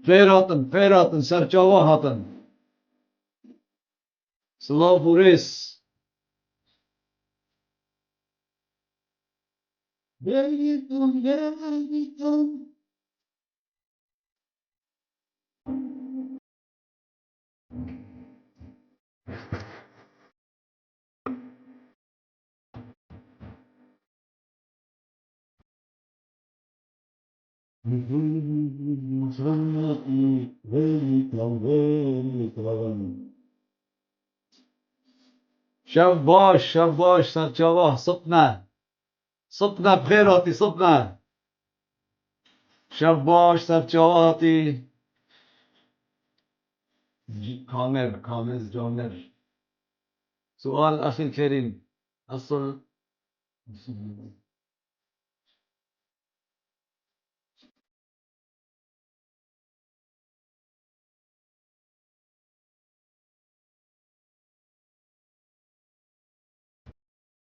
Fer atın, serçava atın. Slav Boris. Geliton, geliton. شباش شباش serçava sıpna. Sıpna bxerati sıpna. شباش serçavati. كامل جامل. سؤال أخي الكريم أصل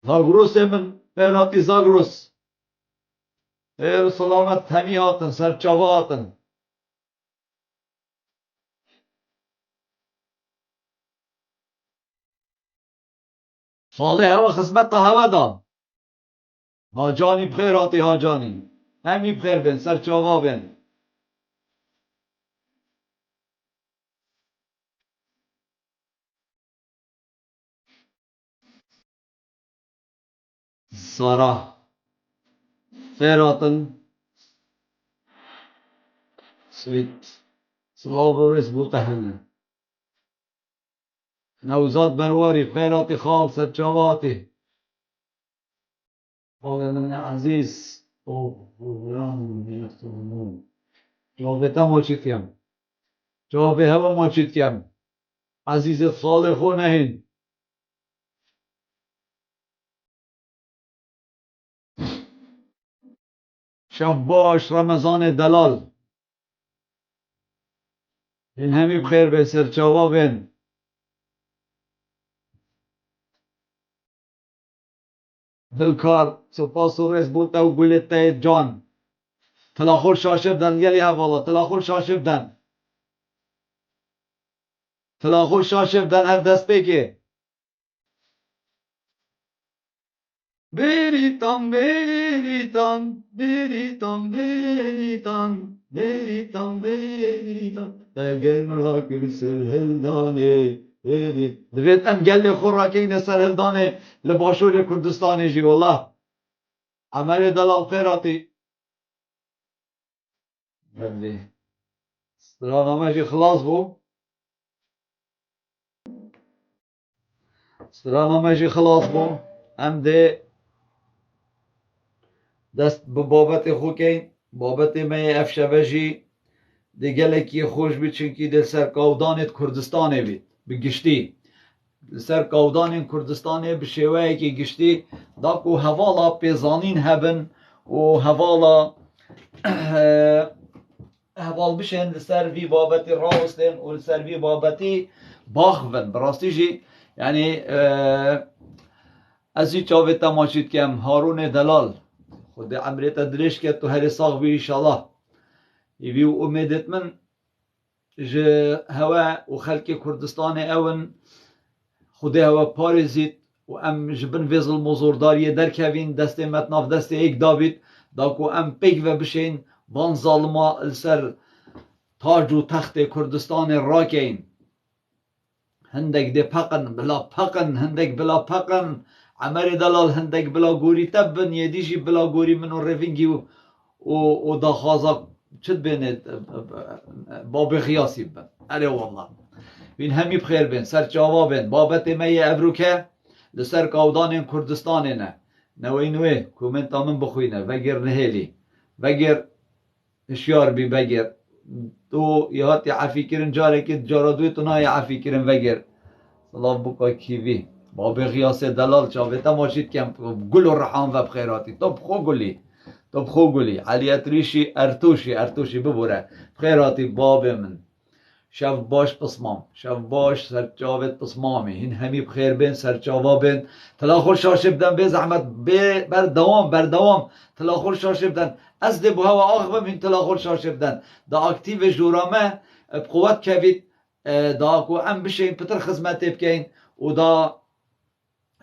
Zagros من بيراتي زاغروس سلامت همي هاتن serçava هاتن صالح هوا خدمت هوا دان هاجانی بخیر هاتی هاجانی همی بخیر بین serçava بین سارا خیر هاتن سویت سلاوریس بوتهن نوزاد برواری خیر هاتی خال serçava هاتی من عزیز جوابتا موچیتیم جوابه هوا موچیتیم عزیز صالح خو نهین شباش رمضان دلال این همی بخیر به serçava بین دلکار سپاس و رس بوتا و گلتا جان تلاخور شاشبدن گلی حوالا تلاخور شاشبدن تلاخور شاشبدن هر دست بگی بریتان بریتان بریتان بریتان بریتان بریتان دگل را کل سرهلدانه دوید ام گلی خور را که این سرهلدانه لباشور کردستانی جی والله عمل دلال خیراتی بلی سرانامه جی خلاص بو سرانامه جی خلاص بو ام ده دست به بابت خوکین بابت می افشوجی ده گلکی خوش بید چونکی ده سرکاودانت کردستانه بید بگشتی سرکاودان کردستانه به شوهی که گشتی داکو حوالا پیزانین هبن و حوالا حوال بشن لسر وی بابتی راستن و لسر وی بابتی باخون براستی جی یعنی از این چاوه تماشید کم هارون دلال خود عمریت درش که تو هر ساق بی انشالله یوی امیدت من جه هوا و خلق کردستان اون خود هوا پارزید و ام جبن ویزل مزورداری در کوین دست متناف دست ایک دابید داکو ام پیک و بشین بان ظالما سر تاج و تخت کردستان راکین هندک ده پقن بلا پقن هندک بلا پقن عمر دلال هندک بلا گوری تبن یدیشی بلا گوری منو رفینگی و دا خازا چد بینید باب خیاسی بن اره والله بین همی بخیر بین سر جوا بین بابت می ابروکه لسر کاودان کردستان نه نوی نوی کومنت آمن بخوینه وگر نهیلی وگر اشیار بی بگر تو یهاتی عفی کرن جاره که جارادوی تو نای عفی کرن وگر سلام بکا کیوی باب خیاس دلال چاوه تماشید کم گل و رحام و بخیراتی تو بخو گلی تو بخو گلی علی اتریشی ارتوشی ببوره بخیراتی باب من شو باش بسمام شو باش سرچاوت بسمامه هین همی بخیر بین سرچاوا بین تلاخور شاشه بدن به زحمت بر دوام تلاخور شاشه بدن از ده بها و آخبم هین تلاخور شاشه بدن دا اکتیو جورامه بقوت کوید دا کو ام بشه پتر خدمت بکین و دا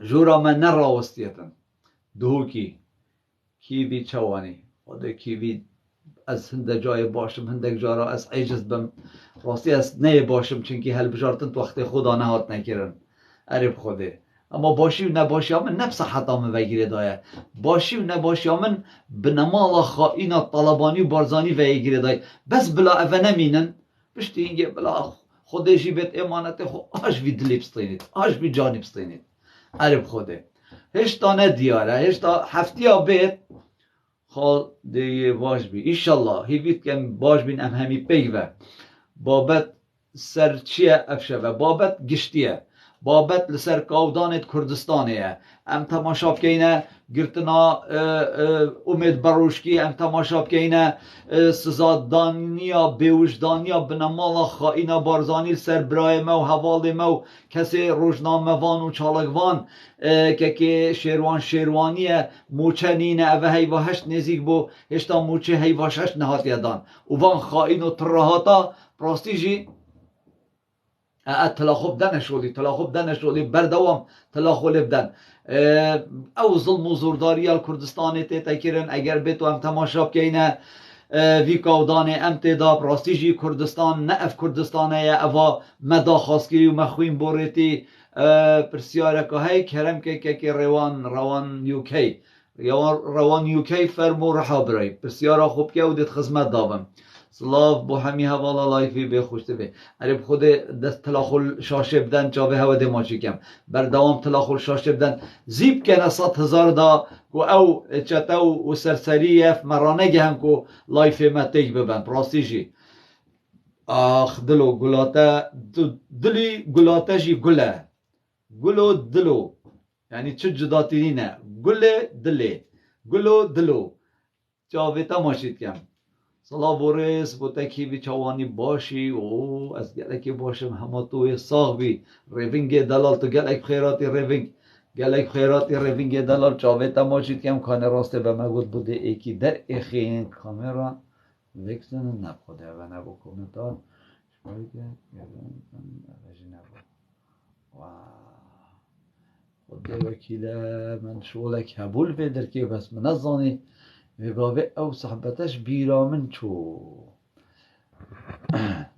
جورامه نراوستیتن دهو کی بی چوانی خود کی بی از هنده جای باشم هندک جارا از عجز بم راستی از نه باشم چونکه هل بجارتن تو وقت خدا نهات نکرن عرب خوده اما باشی و نباشی همن نفس حتام وگیره دایه باشی و نباشی همن بنمال خائینا طلبانی و بارزانی وگیره دایه بس بلا اوه نمینن بشتی اینگه بلا خودشی بیت امانت خود آش بی دلی بستینید آش بی جانی بستینید عرب خوده هشتا نه دیاره هشتا هفتی ها بیت خال دیگه باش بی ایشالله هیوید کم باش بین ام همی پیوه بابت سرچیه افشوه بابت گشتیه بابت لسر کاودانت کردستانیه ام تماشا بکینه گرتنا امید بروشکی ام تماشا بکینه سزادانیا بیوجدانیا بنمالا خائینا بارزانی سر برای مو حوال مو کسی روزنامه وان و چالگوان که شیروانیه موچه نینه اوه هیواهشت نزیک بو هشتا موچه هیواشش نهات یدان و وان خائین و ترهاتا راستی جی تلاخب دنشولی بردوام تلاخب بدن او ظلم و زورداری کردستان تیتا کرن اگر بیتو هم تماشا بکینه وی کودان ام تیدا راستی جی کردستان نه اف کردستانه اوا مدا خواستگیری و مخوین بوریتی پرسیاره که های کرم که روان یوکی روان یوکی فرمو رحا برای پرسیاره خوب که او دید خدمت دابم سلاف بو همی حوالا لایفی به خوشته به عرب خود دست تلاخل شاشه بدن جاوه هوا دماچی کم بر دوام تلاخل شاشه بدن زیب کنه 100,000 دا کو او چتاو و سرسریف مرانه هم کو لایفی متیج ببن پراستی جی آخ دلو گلاته دلی گلاته جی گله گلو دلو یعنی چه جداتی نه گله دلی گلو دلو جاوه تماشید کم سلا بورس بو تکی چوانی باشی او از گلکی باشم همه توی ساغ بی ریوینگ دلال تو گلک خیراتی ریوینگ دلال چاوه تماشید که امکان راسته به مگود بوده ایکی در اخین کامرا وکسن نبخوده و نبو کومنتار شویده نبو خود وکیله من شولک هبول بدر که بس منظانی وگاوه او صحبتش بیرامن چو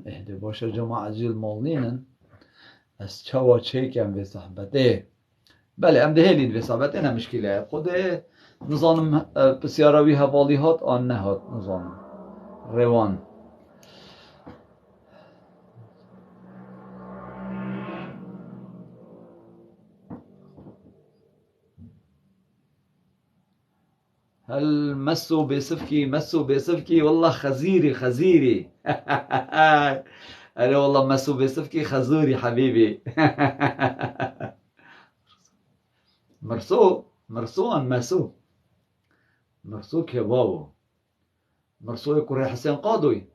اهده باشه جماعه زیل مالینن از چوا چیکم به صحبته بله ام دهلین به صحبته نمشکله خود نظانم بسیاروی حوالی هات آن نهات نظانم روان هل مسوا بصفكي والله خزيري أنا والله مسوا بصفكي خزوري حبيبي مرسو كبابو مرسو كوري حسين قاضوي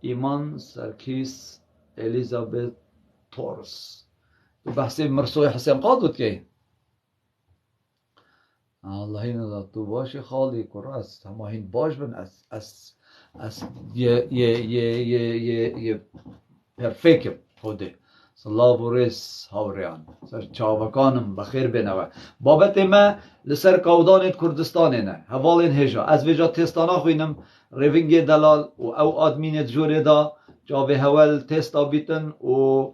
إيمان سركيس إليزابيث تورس بحسي مرسو حسين قاضوت كي الله اینو تو باشی خالی کراست همه این باش بن از یه پرفیکم خوده صلاح بورس هاوریان سر چاوکانم بخیر بنوه بابت ما لسر کودان کردستان نه حوالین هجا از وجا تستانا خوینم روینگ دلال و او آدمین جوره دا جاوه حوال تستا بیتن و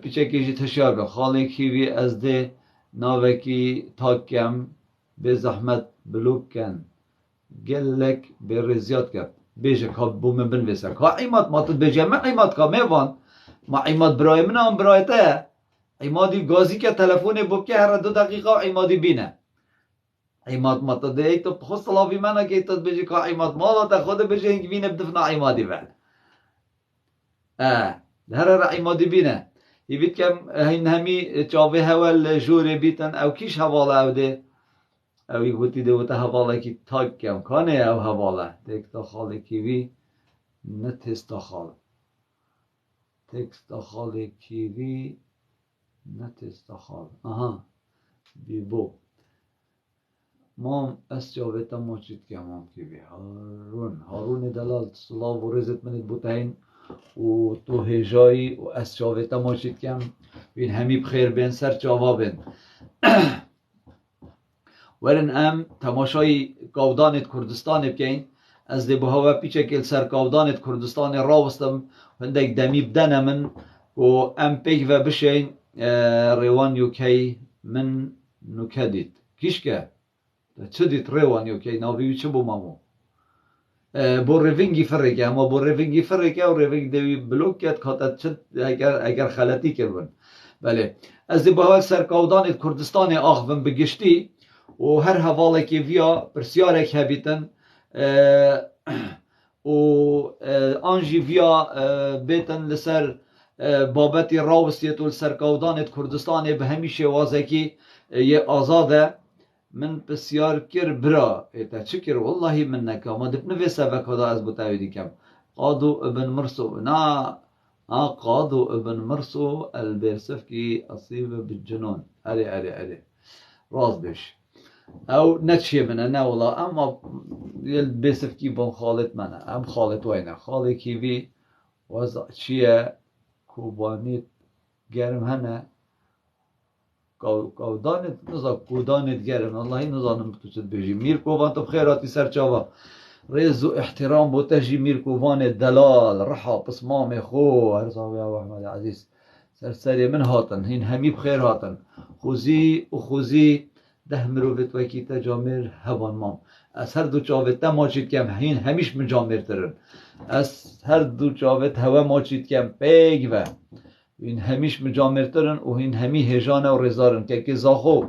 پیچه کیجی تشیار خالی کیوی از ده ناوکی تاکم به زحمت بلوک کن گلک به رزیات کرد بیشه که بوم بنویسه که ایماد ما تد بیجه من ایماد که میوان ما ایماد برای من هم برای ته ایمادی گازی که تلفون ببکه هر 2 دقیقه ایمادی بینه ایماد ما تد ای تو خود صلافی منه که تد بیجه که ایماد مالا تا خود بیجه اینک بینه بدفنا ایمادی بل هر ایمادی بینه یبید که این همی چاوه هول جوره بیتن او کیش حواله او ده اوی گوتی دوتا حواله کی تاک کم کانه او حواله دیکتا خاله کیوی نتستا خاله تکست خال کیوی نه تست خال بی بو مام از جاویتا موچید که مام کیوی هارون دلال صلاح و رزت منید بوتین و تو هجایی و از جاویتا موچید که بین همی بخیر بین سر جاوا بین ورن ام تماشای گاودانت کردستان بکین از دی بهوا پیچه کل سر گاودانت کردستان راوستم هندک دمی بدن من و ام پیک و بشین ریوان یوکی من نکدید کیش که چه دیت ریوان یوکی ناویو چه بو مامو بو ریوینگی فرقه اما بو ریوینگی فرقه و ریوینگ دوی بلوک کرد کاتا چه اگر خلطی کردن بله از دی بهوا سر گاودانت کردستان آخوان بگشتی و هر حواله که ویا پرسیارک هبیتن و آنجی ویا بیتن لسر بابتی راوستیت و لسر کودانت کردستان به همیشه وازه که یه آزاده من بسیار کر برا ایتا چه کر والله من نکا ما دب نویسه وکادا از بتاویدی کم قادو ابن مرسو نا قادو ابن مرسو البرسف کی اصیب بالجنون اری راز بش او نتشي من انا والله اما بسف كي بون خالت منا ام خالت وينه خالي كيفي وضع شيا كوبانيت گرم هنا كودانت نزا كودانت گرم والله نزانم بتوشد بيجي مير كوبان تو بخيراتي سرچاوا رزو احترام بوتجي مير كوبان دلال رحا بصمام خو هرزاوي ابو احمد عزيز سرسري من هاتن هين همي بخير هاتن خوزي وخوزي ده مروفت وکی تا جامر هوان مام از هر دو چاوت تا ماچید کم هین همیش من جامر ترن از هر دو چاوت هوا ماچید کم پیگ و این همیش من جامر ترن و این همی هجانه و رزارن که زاخو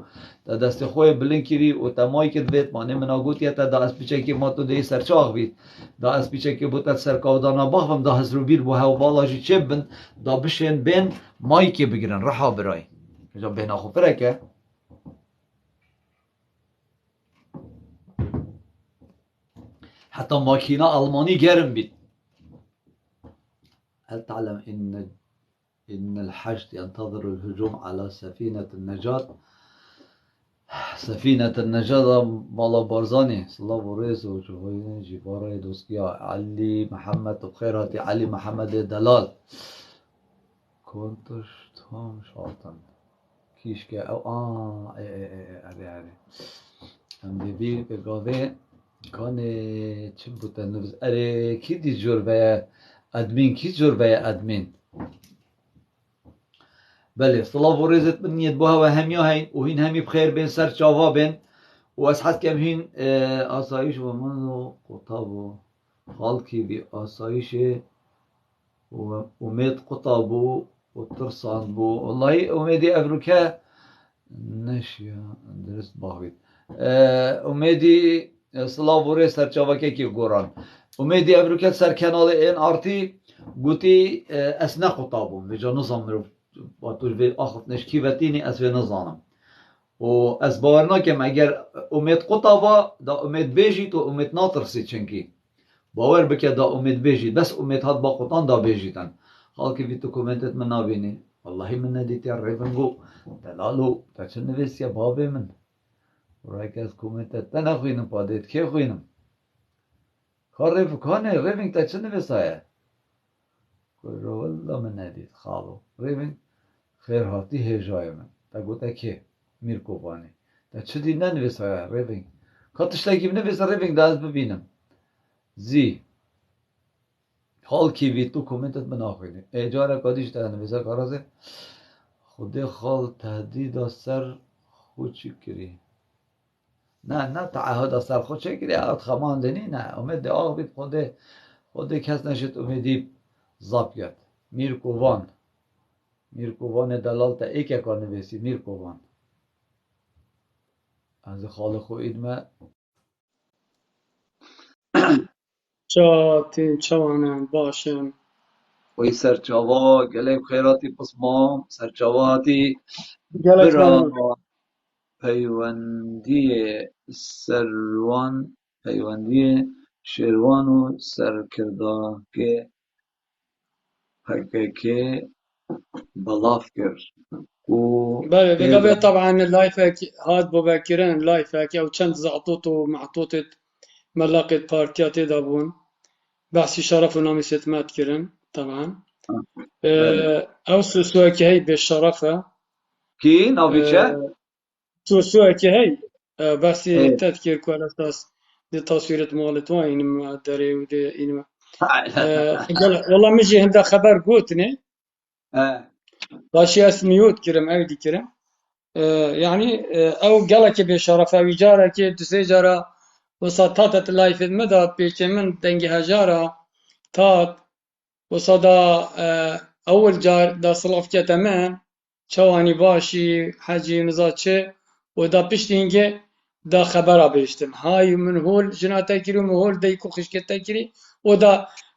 تا دست خوی بلن کری و تمایی که دوید مانه من آگوتی تا دا از پیچه که ما تو دی سرچاق بید دا از پیچه که بودت سرکاودانا باخم دا هزرو بیر بو هوا بالاجی چه بند دا بشین بین مایی که بگیرن رحا برای جا بین آخو فرکه حتى ماكينة ألماني جرم بيت هل تعلم إن الحشد ينتظر الهجوم على سفينة النجاة سفينة النجاة مالا بارزاني صلاة وريز وجوهين جبارة دوسكيا علي محمد بخيراتي علي محمد دلال كنتش تهم شاطن كيشكا أو أري هم بيبير بقاوه کان چی بوده نوز اره کی دی جور بیا ادمین کی جور بیا ادمین بله صلاح و رزت من نیت بها و همیا هین و هین همی بخیر بین سر چاوا بین و از حد کم هین آسایش و من و قطاب و خالکی بی آسایش و امید قطاب و ترسان بو والله امیدی افروکه نشیا درست باقید امیدی صلاح وره سرچاوکه کی گوران امیدی ابروکت سر کانال این آرتی گوتی اسنا قطابم و جا نظام رو با توش به آخف نشکی وطینی از و نظانم و از باورنا کم اگر امید قطابا دا امید بیجید و امید ناترسی چنکی باور بکه دا امید بیجید بس امید هات با قطان دا بیجیدن حال که وی تو کومنتت من نابینی والله من ندیتی ریفنگو دلالو تا چه نویسی بابه من ورای که از کومنتت تا نخوینم پادید که خوینم کار ریفکانه ریفنگ تا چه نویسایه رو والله من ندید خالو ریفنگ خیر هاتی هجای من تا گوته که میر کوبانی تا چه دی ننویسایه ریفنگ کاتش لگیم نویسه ریفنگ دا از ببینم زی حال کی وی تو کومنتت من نخوینی اجاره کادیش تا نویسه کارازه خود خال تهدید سر خود چی کری نه تعهد سر خود چه کری آت خماندنی نه امید آق بید خوده کس نشد امیدی زابیت میرکووان دلال تا ایک کار نویسی میرکووان از خال خو ایدمه چاواتین چوانم باشم وی سرچاوا گله خیراتی پسمام سرچاواتی گلت برا ممنون پیوندی شیروان و سرکرداگه PKK بلاف کرد و بله ایران دقیقه طبعا اللايفك هاد ببكرين اللايفك او چند زعطوتو معطوطة ملاقة بارتيات دابون بحثي شرف ونامي ستمات كرن طبعا بله او سوسوكي هي بالشرفة کی ناوی چه؟ سوسوكي هي بحثي اه. تذكير كو على اساس دي تصويرة مالت وين ما داري ودي انما والله مجي هندا خبر قوتني اه. باشي اسميوت كرم او دي كرم يعني او قالك بشرف او جارك تسجرا وسطات لايف المدى بيش من دنجي هجارة تات وصدا اول جار دا صلاف كتمان چواني باشي حاجي نزاتشه ودا بيشتينجي دا خبر بيشتم هاي من هول جناتا كري ومن هول ديكو خشكتا كري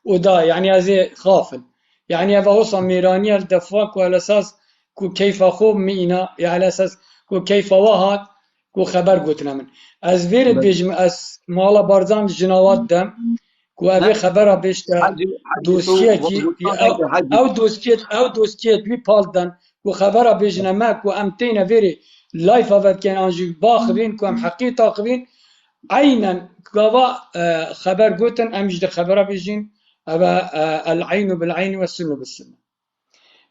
ودا يعني هذه خافل يعني هذا وصل ميرانية الدفاق وعلى اساس كو كيف خو مينا يعني على اساس كو كيف واهات كو خبر قلتنا من از بيرد بله. بيجم از مالا بارزان جناوات دم كو نه ابي خبره بيشتا حجی تو دوسیه کی وطنه او که حجی او دوسیه وی پالدن كو خبره بيجنا ما كو امتينا فيري لايف اوف كان انجي باخبين كو ام حقيقه خبين عينا كوا خبر قوتن امجد خبره بيجين ابا العين بالعين والسن بالسن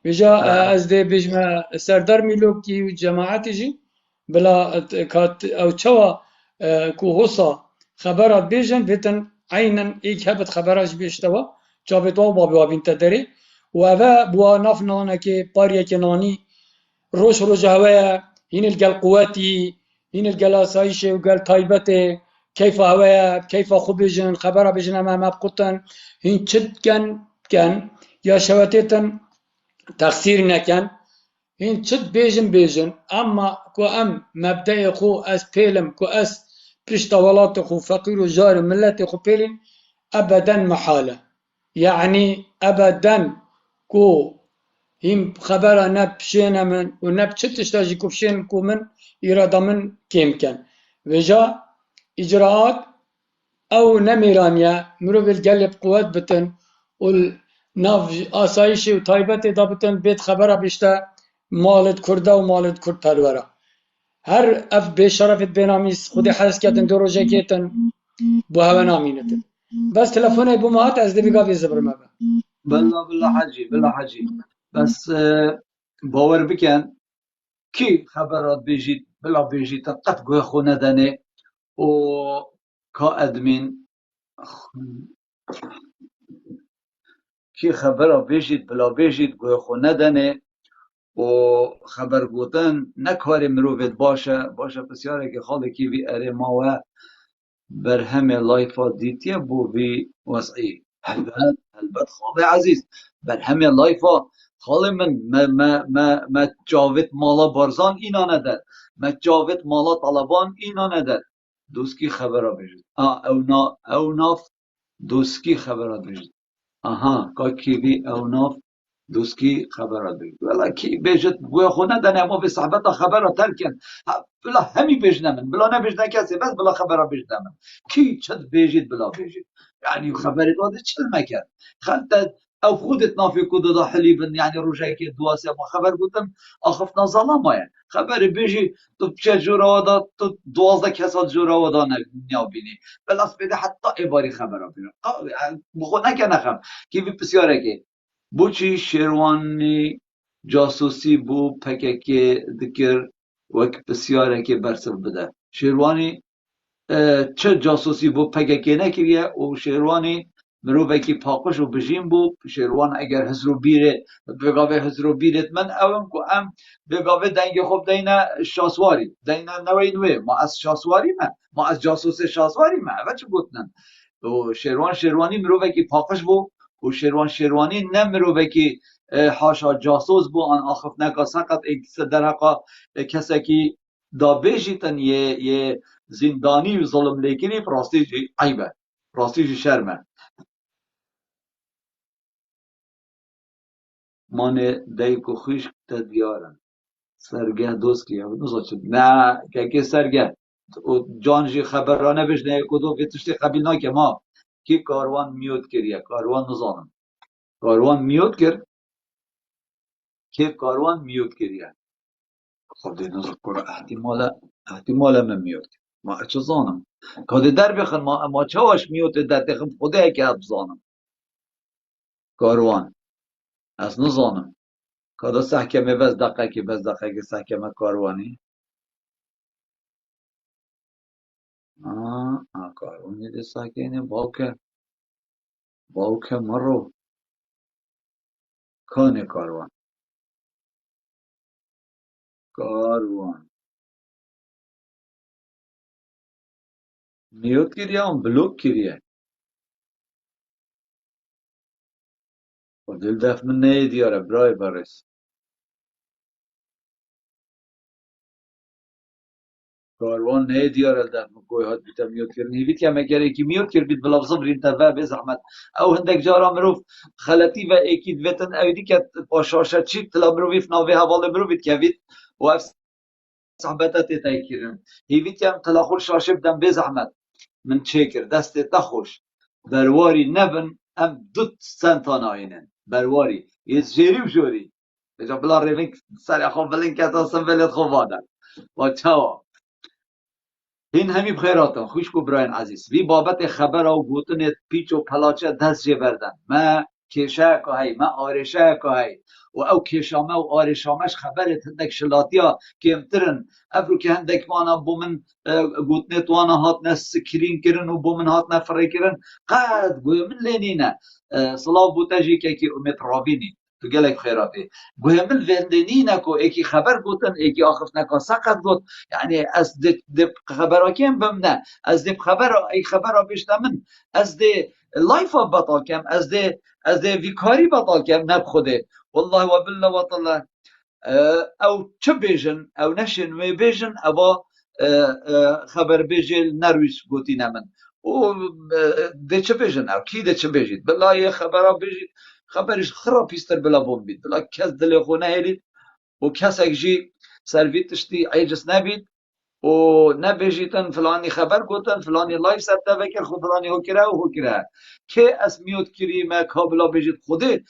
بيجا از دي بيجما سردار ميلوكي وجماعتي جي بلا كات او تشوا كو هوسا خبرات بيجن بيتن عينا ايك هبت خبراش بيشتوا جابت و بابي وابين تدري وابا بوا نافنا كي باريا كناني روش روش هوايا هين القال قواتي هين القال اسايشي وقال تايبتي كيف هوايا كيف خبجن خبر بيجن ما مبقوتن هين تشد كان يا شواتيتن تقصير نكن هين تشد بيجن اما كو ام مبدأ خو اس بيلم كو اس بريشتوالات خو فقير وجار ملت خو بيلم ابدا محالة يعني ابدا كو هم خبر نبشين من ونبشتش تاجي كوبشين كو من إرادة من كيم كان وجا إجراءات أو نميرانيا مرو بالقلب قوات بتن والناف آسايشي وطايبتي دا بتن بيت خبره بيشتا مالت كرده ومالت كرد پرورا هر اف بشرفت بناميس خودي حرس كتن دو روجه كتن بو هوا نامينتن بس تلفونه بو مهات از دي بقى زبر مبا بله بله حجی بله حجی بس باور بکن کی خبرات بیجید بلا بیجید قد گوه خونه دنه و کا ادمین کی خبرات بیجید بلا بیجید گوه خونه دنه و خبر گوتن نکار مروفت باشه بسیاره که خاله کی وی اره ما و بر همه لایفا دیتیه بو وی وضعی البته خاله عزیز بر همه لایفا خاله من ما جاوت مالا بارزان اینا ندر ما جاوت مالا طلبان اینا ندر دوسکی خبره بجید او ناف دوسکی خبره بجید آها کا کیوی او ناف دوسکی خبره بجید ولی کی بجید بو خونه دنه ما به صحبت خبره ترکن بلا همی بجنمن بلا نبجنه کسی بس بلا خبره بجنمن کی چد بجید بلا بجید يعني خبرت هذا چل مكان خلت او خودت نافي كود دا حليبن يعني روجاك دواسه ما خبر قلتم اخفنا ظلام يعني خبر بيجي تو بچه جورا ودا تو 12 کسات جورا ودا نبینی بلاس بده حتی ایباری خبر بینه بخود نکنه کی بی بسیاره که بوچی شیروانی جاسوسی بو پکک دکر وک بسیاره که برسل بده شیروانی چه جاسوسی بو پککی نکریه و شیروانی مروفکی پاکش و بجیم بو شیروان اگر هزرو بیره بگاوه هزرو بیرت من اوم که ام بگاوه دنگ خوب دینا شاسواری دینا نوی نوی ما از شاسواری ما از جاسوس شاسواری و چه گوتنن و شیروانی مروفکی پاکش بو و شیروانی نه مروفکی حاشا جاسوس بو آن آخف نکا سقط ایکس درقا کسکی دا بیجیتن یه زندانی و ظلم لیکنی راستی جی عیبه راستی جی شرمه مانه دیکو خوش تا دیارن سرگه دوست کیا دوست شد نه که سرگه جان جی خبرانه بشنه کدو که تشتی قبیل ناکه ما کی کاروان میوت کریه کاروان نزانم کاروان میوت کرد که کاروان میوت کریه خب دی نظر کرا احتمالا من میوت ما چه زانم که در بخن ما چواش میوت در تخم خدا که ابزانم کاروان از نزانم که دا سحکمه بس دقیقه که سحکمه کاروانی کاروانی دی سحکینه باوکه مرو کانه کاروان میوت کریه هم بلوک کریه و دل دف من نه دیاره برای برس کاروان نه دیاره دف من کوی هات بیتا میوت کرنی بیت که مگر ایکی میوت کر بیت بلافظه برین تفا به زحمت او هندک جارا مروف خلطی و ایکید ویتن اویدی که پاشاشت چیک تلا مروفیف ناوی حواله مرو بیت که بیت و اف صحبتت تایی کرن هیویت که تلا خور شاشه بدن به زحمت من چکر دست تخوش برواری نبن ام دوت سنتان آینن برواری یه جیری و جوری بجا بلا ریمینگ سر خواب بلین که تاسم ولید خوب آدن با چاوا این همی بخیراتم خوش کو براین عزیز وی بابت خبر او گوتن پیچ و پلاچه دست جه بردن ما کشه که هی ما آرشه که هی و او کشامه و آرشامش خبرت هندک شلاتیا که امترن افرو که هندک وانا بومن گوتنت وانا هات نس سکرین کرن و بومن هات نفره کرن قد گوی من لینینه صلاح بوتجی که امت رابینی تو گلک خیراتی گوی من لینینه که ایکی خبر گوتن ایکی آخف نکا سقط گوت يعني از دب خبر کم بمنه از دب خبر ای خبر بیشتر من از د لایف بطا کم از د ویکاری بطا کم نب خوده والله و بالله و طلا او چه بیجن او نشن و بیجن او خبر بیجل نرویس گوتی نمن و ده چه بیجن او کی ده چه بیجید بلا یه خبر بیجید خبرش خرابیستر بلا بوم بید بلا کس دل خونه هلید و کس اگجی سرویتشتی عیجس نبید و نبیجیتن فلانی خبر گوتن فلانی لایف سبته وکر خود فلانی هو کرا و هو کرا که از میوت کری ما کابلا بیجید خوده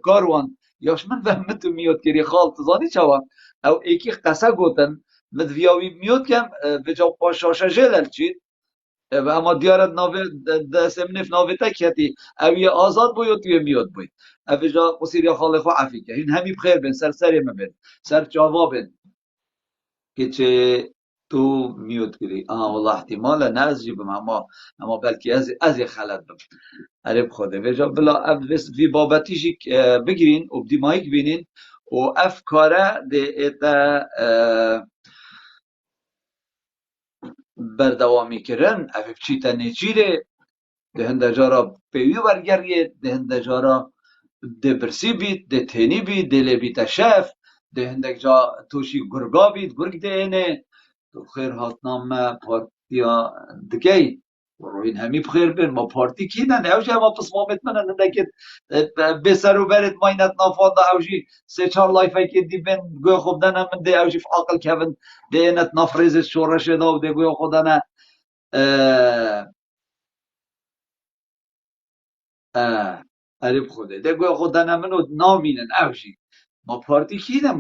کاروان یاش من فهمت میوت کری خال تزانی چوا او ایکی قصه گوتن مدویاوی میوت کم بجا پاشاشه جلل چید و اما دیارت ناوی دسمنف ناوی تکیتی او یه آزاد بوید توی میوت بوید او جا قصیر یا خال خو عفی که این همی بخیر بین سر سری مبین سر جواب که چه تو میوت کری والله احتمالا نازجی بم اما بلکه از خلط بم عرب خوده و جا بلا افس وی بابتیشی بگیرین و بدی مایک بینین و افکاره ده ایتا بردوامی کرن اف چیتا نچیره ده هنده جارا پیوی برگریه ده هنده جارا ده برسی بید ده تینی بید ده لبیت شف ده هندک جا توشی گرگا بید گرگ ده اینه تو خیر هاتنام پارتیا دگی و روین همی بخیر بین ما پارتی کی نه اوجی اما پس مامت من هندک بسر و برد ماینت نافاد اوجی سه چار لایفه که دی بین گوی خوب دنه من ده اوجی فعاقل کبن ده اینت نفریز شورش دا و ده گوی خود دنه عرب خوده ده گوی خود دنه منو نامینن اوجی ما پارتی کی نه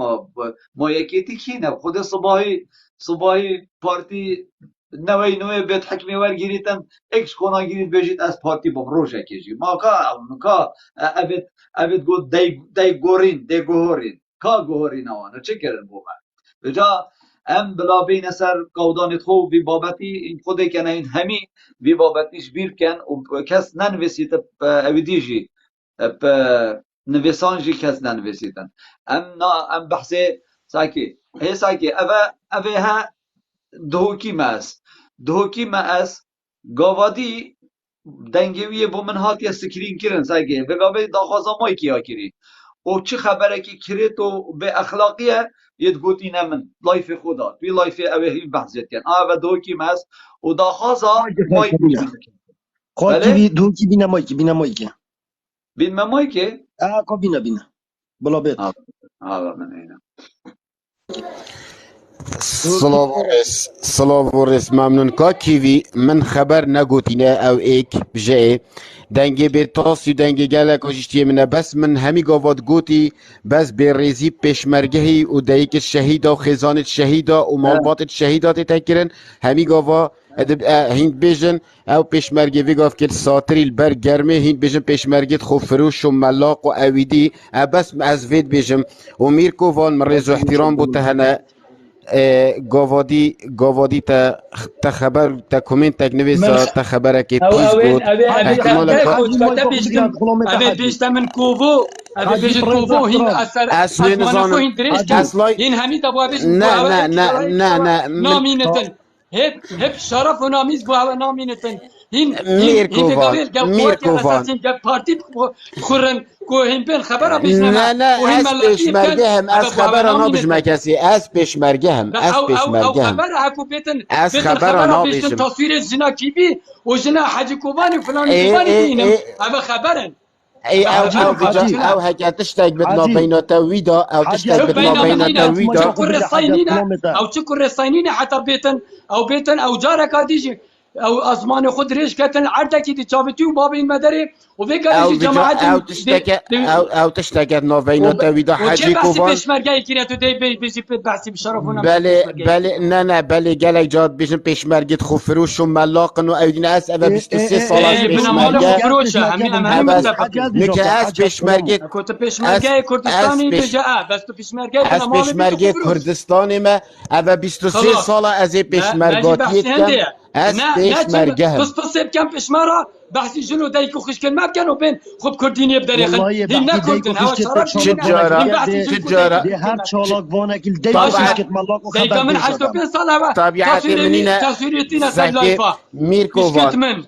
ما یکیتی کی نه خود صباحی پارتی نوی نوی بیت حکمی ور گیریتن اکس کونا گیرید بجید از پارتی بم روشه کشی ما کا اوید گو دی گورین دی گوهرین کا گوهرین آوانا چه کرن بومن بجا ام بلا بین سر قودانت خوب بی بابتی این خوده کنه این همی بی بابتیش بیر کن و کس ننویسید اویدیجی نویسانجی کس ننویسیدن ام بحثه ساکی هی ساکی اوه ها دهوکی ما است گاوادی دنگویه بو من هاتی سکرین کرن ساکی و گاوی داخوازا مای کیا کری او چه خبره که کریت و به اخلاقیه ید گوتی نمن لایف خدا توی لایف اوه این بحثیت کن و دهوکی ما است و داخوازا مای خاکی بله؟ دوکی بینا مایکی بین ما مای که؟ بینا بلا بیت من اینم سلاورس ممنون کا کیوی من خبر نگوتینه او ایک بجه دنگی به تاسی دنگی گله کشتی منه بس من همی گاواد گوتی بس به ریزی پشمرگهی و دیک شهیدا و خزانت شهیدا و مالبات شهیدات تکرن همی گاوا هند بیجن او پشمرگه وی گاف کرد ساتری البر گرمه هند بیجن پشمرگت خوب فروش و ملاق و اویدی بس از وید بیجم و میر کووان مرز و احترام بو تهنه گاوادی تا خبر تا کومنت تک نویسا تا خبره که او پیش اوین بود احتمال اوین بیشتم اوی بیشتم من کوو اوی بیشت کوو هین اثر اصلی اسمان خو نزانم هین درش کن اصلی هین همی تبوا بیشت نه بو نه اوی نه نه نه من نامینتن هپ شرف و نامیز بو او نامینتن هین میرکووان دگاویل گو قوات یا میرکووان اساسین گو پارتی بخورن کو هین بین خبر بیشنما نه نه و هین از ملاتی بکن پیشمرگه هم اوی از بو او خبر آنا بجمع نامینتن کسی از پیشمرگه هم لا از او پیشمرگه هم خبر هكو از بيتن خبر خبر آنا بيشتن بجم تصوير الزنا كيبي وجنا حاجي كوباني وفلاني ای كوباني ای بينم ای هذا خبرن ای هذا او خبر او بجا او بيشتنا هکا تشتاق بدنا حاجی بيناتا ويدا او تشتاق شوف بدنا بين بيناتا منينا حاجات ما ويدا يكون تشكر بقرا حاجات الصينينا كيلومتر او تشكر الصينينا حتى بيتن او جارك هاديجي او اسمان خود ريش كتن عرتك دي تشابتي وبابين مدري وفي قال او يجي بجا جماعات او تشتاق او تشتاق بدنا بيناتا ويدا وكيف حاجي بحسي كوفان بيشمرقاي كيراتو دي بيجي بحسي بشرفونا مش بله بيشمرقاي بله نه نه بله گله جاد بیشن پیشمرگت خوب فروش و ملاقن و اودین از اوه ايه 23 ايه سال ايه از ايه ايه بنا دو مالو حاجة پیشمرگه قاعد خفروشه تشناكي همي بهم بس حاجات متفقين دي نکه جوبتا از حاجات كلهم پیشمرگت كنت از بيشمرقاي از كردستاني پیش بجاء بس تو بيشمرقاي بنا از مالو بيتو پیشمرگه خفروش کردستان ما اوه 23 خلاص سال از ما اجي بحثي پیشمرگاتیت کم هندية از نا چم پیشمرگه هم تصيب كم بشمارة بحثي جنو دايكو خشكل ما كانوا بين خب كردين يبدأ يخن والله هي بحثي ديكو كردن هوا خشكت تك شرف شالك لينا فونك هي چجارا بحثي دي جنكو دايكو چجارا دي خشكل هر ما كان شالك فونك ديكو طبعا خشكت باشا ملاك وخبر دايكا من بيش دم 85 سال هوا طبيعت منينا تصويرتنا سر زكي لايفا بيشكت ميركوفان من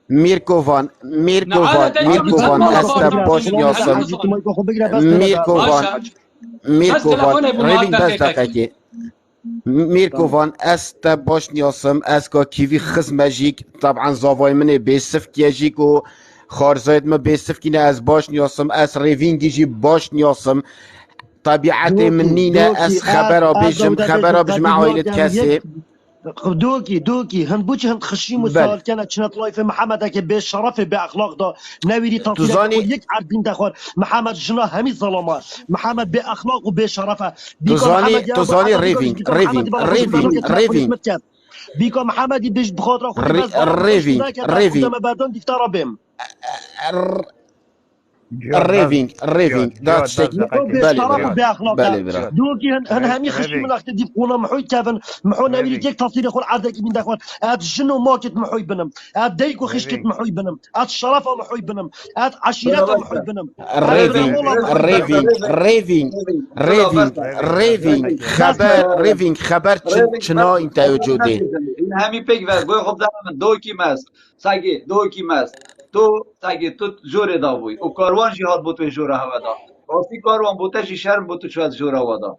ميركوفان نعالة ميركوفان دايكا حاجي مسلم بس ميركوفان ما الله يكون استا باكم بقرا بوشني تينيا كيلومتر همي اصم حاجي تما مصاني يكون بقرا بس دنا بعد ميركوفان باشا بس ميركوفان تلفوني ريفين بمعاد بس دقيقة دقيقة تمام ميركوفان استا بوشني اصم اسكا كيفي خزمة جيك طبعا زافاي مني بيسف جيك و خارزايد ما بيسف كينا از باشني اصم اس ريفين جي باشني اصم طبيعتي منينا دوكي اس خبر از بجم دودا بيجن خبر بجمع عائلة قديميات يعني كاسي يك دوكي هن بوش هن خشيم بل وسال كانت شنت لايف محمد كي بالشرف باخلاق دا نويري تصويرك خو تزاني يك عارفين دخل محمد جنا همي ظلمه محمد باخلاق وبشرفه بيكو تزاني محمد يا ابو تزاني حدا بيكو ريفينج بيكو محمد ريفينج بلا خود ريفينج بزانك تلفونيت ريفينج متكات بيكو محمد بيج بخاطر خو بس ظلم ريفينج اشتراك تا ريفينج قدام بعدين دفتر بهم الريفينج الريفينج دا جواد بس تشتكي محو دقيقتين بالي بشرف برا جواد وباخلاقه بالي برا جواد دوكي هن همي خشي من ريفينج اخت دي قونا محو كافن محو نبيل ريفينج تيك تصير يقول عادك من دخل اد جنو ماكت محو بنم اد ديكو خشكت ريفينج محو بنم اد الشرف محو بنم اد بلا عشيرته محو باشا بنم اد الريفينج فريمولا ريفينج محو بس بنم الريفينج ريفن الريفينج بلا ريفينج بس ريفينج بس ريفينج ريفن دقيقتين بس خبر ريفينج خبر ريفن بس چنا انت خبر وجودي نبیزنی این همی پیک ور گوی خب دارم دو کی مس سگی دو کی مس تو سگی تو جوره دا بوی او کاروان جهاد بو تو جوره هوا دا راستی کاروان بو تا شرم بو تو شاید جوره هوا دا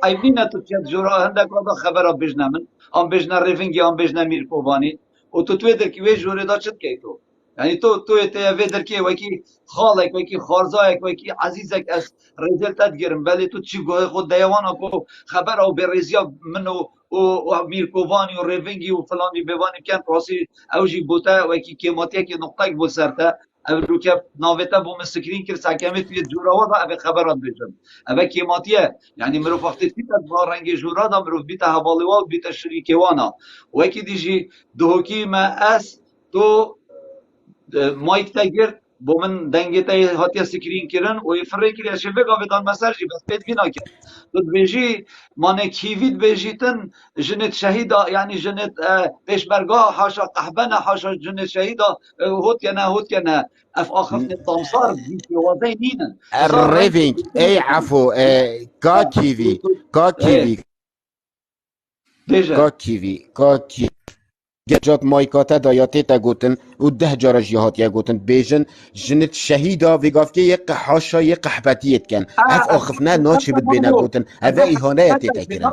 ای بینه تو شاید جوره هنده کادا خبر بجنه من آن بجنه ريفنگی آن بجنه میر کوبانی و تو توی در کی وی جوره دا چت کی تو یعنی تو ته وی در کی وکی خالک وکی خارزایک وکی عزیزک از رزلتت گرم ولی تو چی گوی خود دیوانه کو خبر او برزیا منو و میرکووانی و ریونگی و فلانی بوانی کن راسی اوجی بوتا و کی کیماتیه که نقطه بو سرتا او رو که ناویتا بو مستکرین کر ساکمه توی جورا و او خبرات بجم او کیماتیه یعنی مرو وقتی تیتا با رنگ جورا دا مرو بیتا حوالی و بیتا شریکی وانا و کی دیجی دوکی ما اس تو مایک تاگر بو من دنگی تا هاتیا سکرین کرن و یفره کری شبه گاویدان مسرجی بس پیت وینا کرد تو بيجي ماني كيفيد بيجيتن جنت شهيدة يعني جنت بيش برقا حاشا قحبنا حاشا جنت شهيدة هوت ينا اف اخفني التمصار في وزي نينا صار رنج الريفينج اي عفو كا كيفي كا ايه كيفي كا ديجا كيفي كا كيفي جات مایکاتا دا یا تیتا گوتن و 10 جارا جهات یا گوتن بیجن جنت شهیدا ویگاف که یک حاشا یک قحبتیت کن اف آخفنا ناچی بد بینا گوتن اوه ایهانه یا تیتا کرن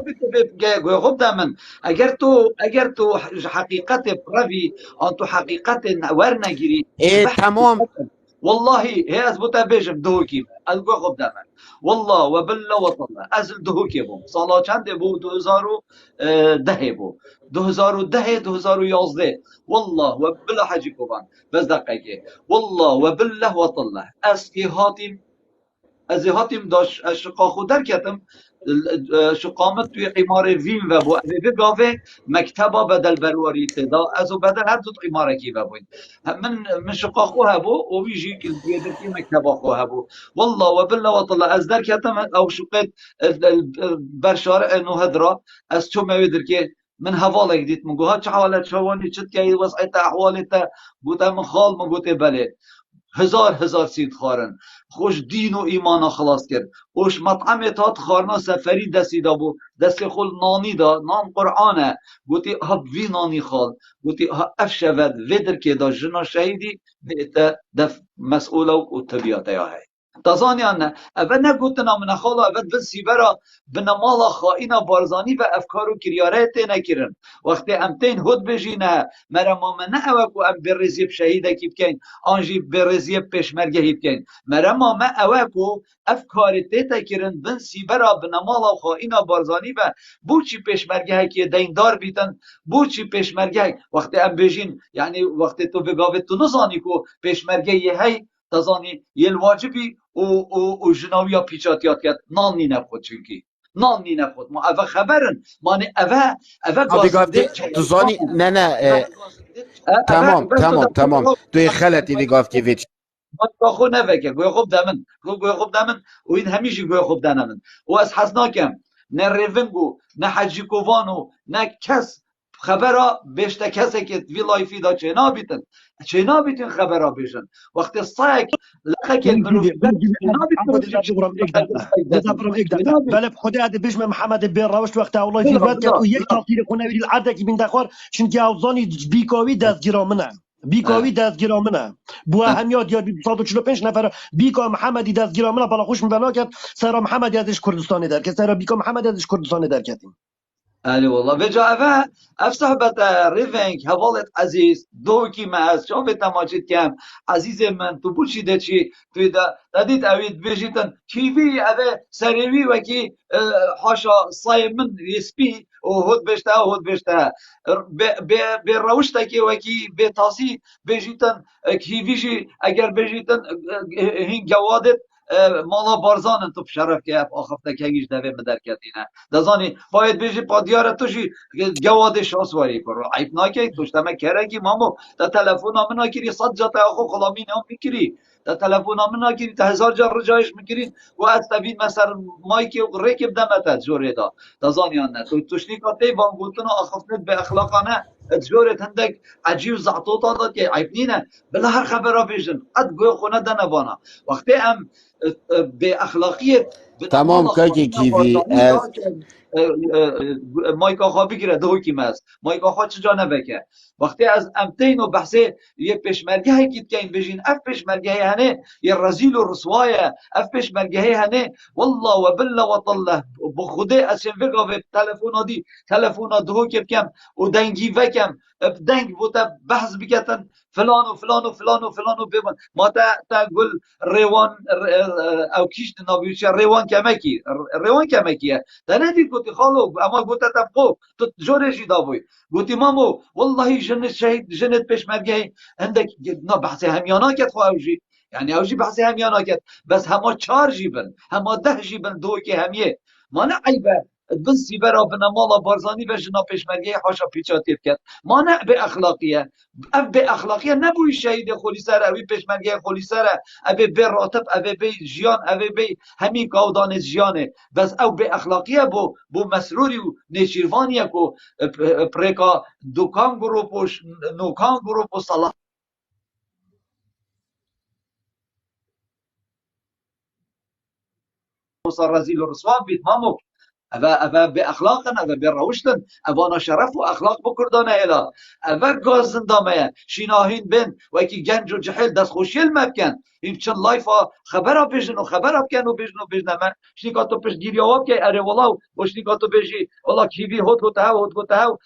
خب دامن اگر تو حقیقت پروی آن تو حقیقت ور نگیری ای تمام والله هي از بوتا بيجم دهوكي از گو خوب دمن والله و بالله و طالله از دهوكي بوم سالا چند بو 2010 بو 2010 2011 والله و بالله حجي كوبان بس دقيقه والله و بالله و طالله از کی هاتیم از هاتیم داش اشقا خود در کتم شقامت توی قمار وین و بو اوه گاوه مکتبا بدل برواری تدا از بدل هر دو قماره کی و بوین من شقا خو هبو و ویجی که بیدر کی مکتبا خو هبو والله و بالله و طلع از در کتم او شقت برشارع انو هدرا از تو مویدر که من حوالك ديت من قوها حوالات شواني شد كي وسعت احوالتا قوتا من خال من قوتي بله هزار سید خارن خوش دین و ایمان خلاص کرد اوش مطعم تات خارنا سفری دستی دا بو دست خل نانی دا نام قرآنه گوتی هب وی نانی خال گوتی اف شود ودر که دا جنا شهیدی بیتا دف مسئوله و طبیعته یا هی تزانی نه اول نگوتنا من خالا اول بس سیبرا بنمالا خائنا بارزانی و افکار و کریاره تی نکرن وقتی امتین هد بجینه مرا ما نه اوکو ام برزیب شهیده کی بکن آنجی برزیب پیشمرگه بکن مرا ما اوکو افکار تی تکرن بن سیبرا بنمالا خائنا بارزانی و بوچی پیشمرگه کی دیندار بیتن بوچی پیشمرگه وقتی ام بجین یعنی وقتی تو بگاوت تو نزانی کو پیشمرگه هی تزانی یل واجبی و جناویا پیچاتیات کرد نان نی نخود چونکی نان نی نخود ما اوه خبرن مانه اوه ابي گازنده قافتي تزاني نه تمام توی خلطی دی قافتی ویچ ما خو نفکه گوی خوب دمن گوی خوب دمن و این همیشه گوی خوب دمن و از حسناکم نه ریونگو نه حجی کووانو نه کس خبرها بیشتر کسی که وی لایفی دا چه نابیتن خبرها بیشن وقتی سایک لخه که مروف بله خدا اد بجم محمد بن روش وقت اولای فی وقت و یک تفسیر خونه ویل عده کی بین دخوار چونکی اوزانی بیکاوی دستگیرا منه بیکاوی دستگیرا منه بو همیاد یاد 145 نفر بیکا محمدی دستگیرا منه بالا خوش بنا کرد سرا محمدی ازش کردستانی در که سرا بیکا محمدی ازش کردستانی در کردیم اهلی والله بجا اف صحبت ریونگ حوالت عزیز دو کی ما از شما تماشید کم عزیز من تو بوشیده چی توی دادید اوید بجیتن کیوی اوه سریوی و کی حاشا صایمن ریسپی و هود بشته به روشتا کی و کی به تاسی بجیتن کیویجی اگر بجیتن هین جوادت مالا بارزان تو شرف که اف آخفته که هیچ دوه مدرکتینه دزانی باید بیجی پا دیاره توشی جواد شاسواری کرو عیب ناکی توشتمه کرگی مامو تا تلفون هم ناکری 100 جا تا آخو خلامین هم میکری تا تلفون هم ناکری تا 1000 جا رجایش میکرین و از تبین مثلا مایکی و ریکب دمتت جوری دا دزانی آنه توشنی کاتی بام گوتنو آخفتنت به اخلاقانه جورت هندك عجيب زعطوطة داد که عیب نینه بلا هر خبر بیجن قد گوی خونه دنبانا وقتی هم به اخلاقیت تمام کاکی کیوی از مایکا خواه بگیره دو کیم است مایکا خواه چجا نبکه وقتی از امتین و بحثه یه پیشمرگه هکید که این بجین اف پیشمرگه هنه یه رزیل و رسوایه اف پیشمرگه هنه والله و بالله و طله بخوده اسیم وگا به تلفونا دو کم و دنگی وکم دنگ بوتا بحث بکتن فلان و فلان و فلان و فلان و ببن ما تا گل روان او کیش نابیوچه روان کمکیه تا ندید گوتی خالو اما گوتا تبقو تو جورشی دا بوی گوتی مامو والله جنت شهید جنت پیشمرگه هندک نا بحث همیانا کت خو اوجی یعنی اوجی بحث همیانا کت بس هما 4 جیبن هما 10 جیبن دو که همیه ما نه عیبه بن سیبرا بنمالا بارزانی و جنا پیشمرگه حاشا پیچاتی کرد ما نه به اخلاقیه به اخلاقیه نبوی شهید خولی سر اوی پیشمرگه خولی سر اوی به راتب اوی به جیان اوی به همی گاودان جیانه بس او به اخلاقیه بو مسروری و نیشیروانیه کو پریکا دوکان گروپوش نوکان گروپو صلاح رزیل و رسوا بیت مامو أبا بأخلاقنا أبا بروشتن أبانا شرف وأخلاق بكردان هلا أبا قازن دامه شيناهين بن وكي جنج وجحيل دست خوشيل مبكن این چند لایفا خبر بجن و خبر بکن و بجن من شنیکا تو پش گیری آب که اره ولاو و شنیکا تو بجی ولا کیوی هد گوته ها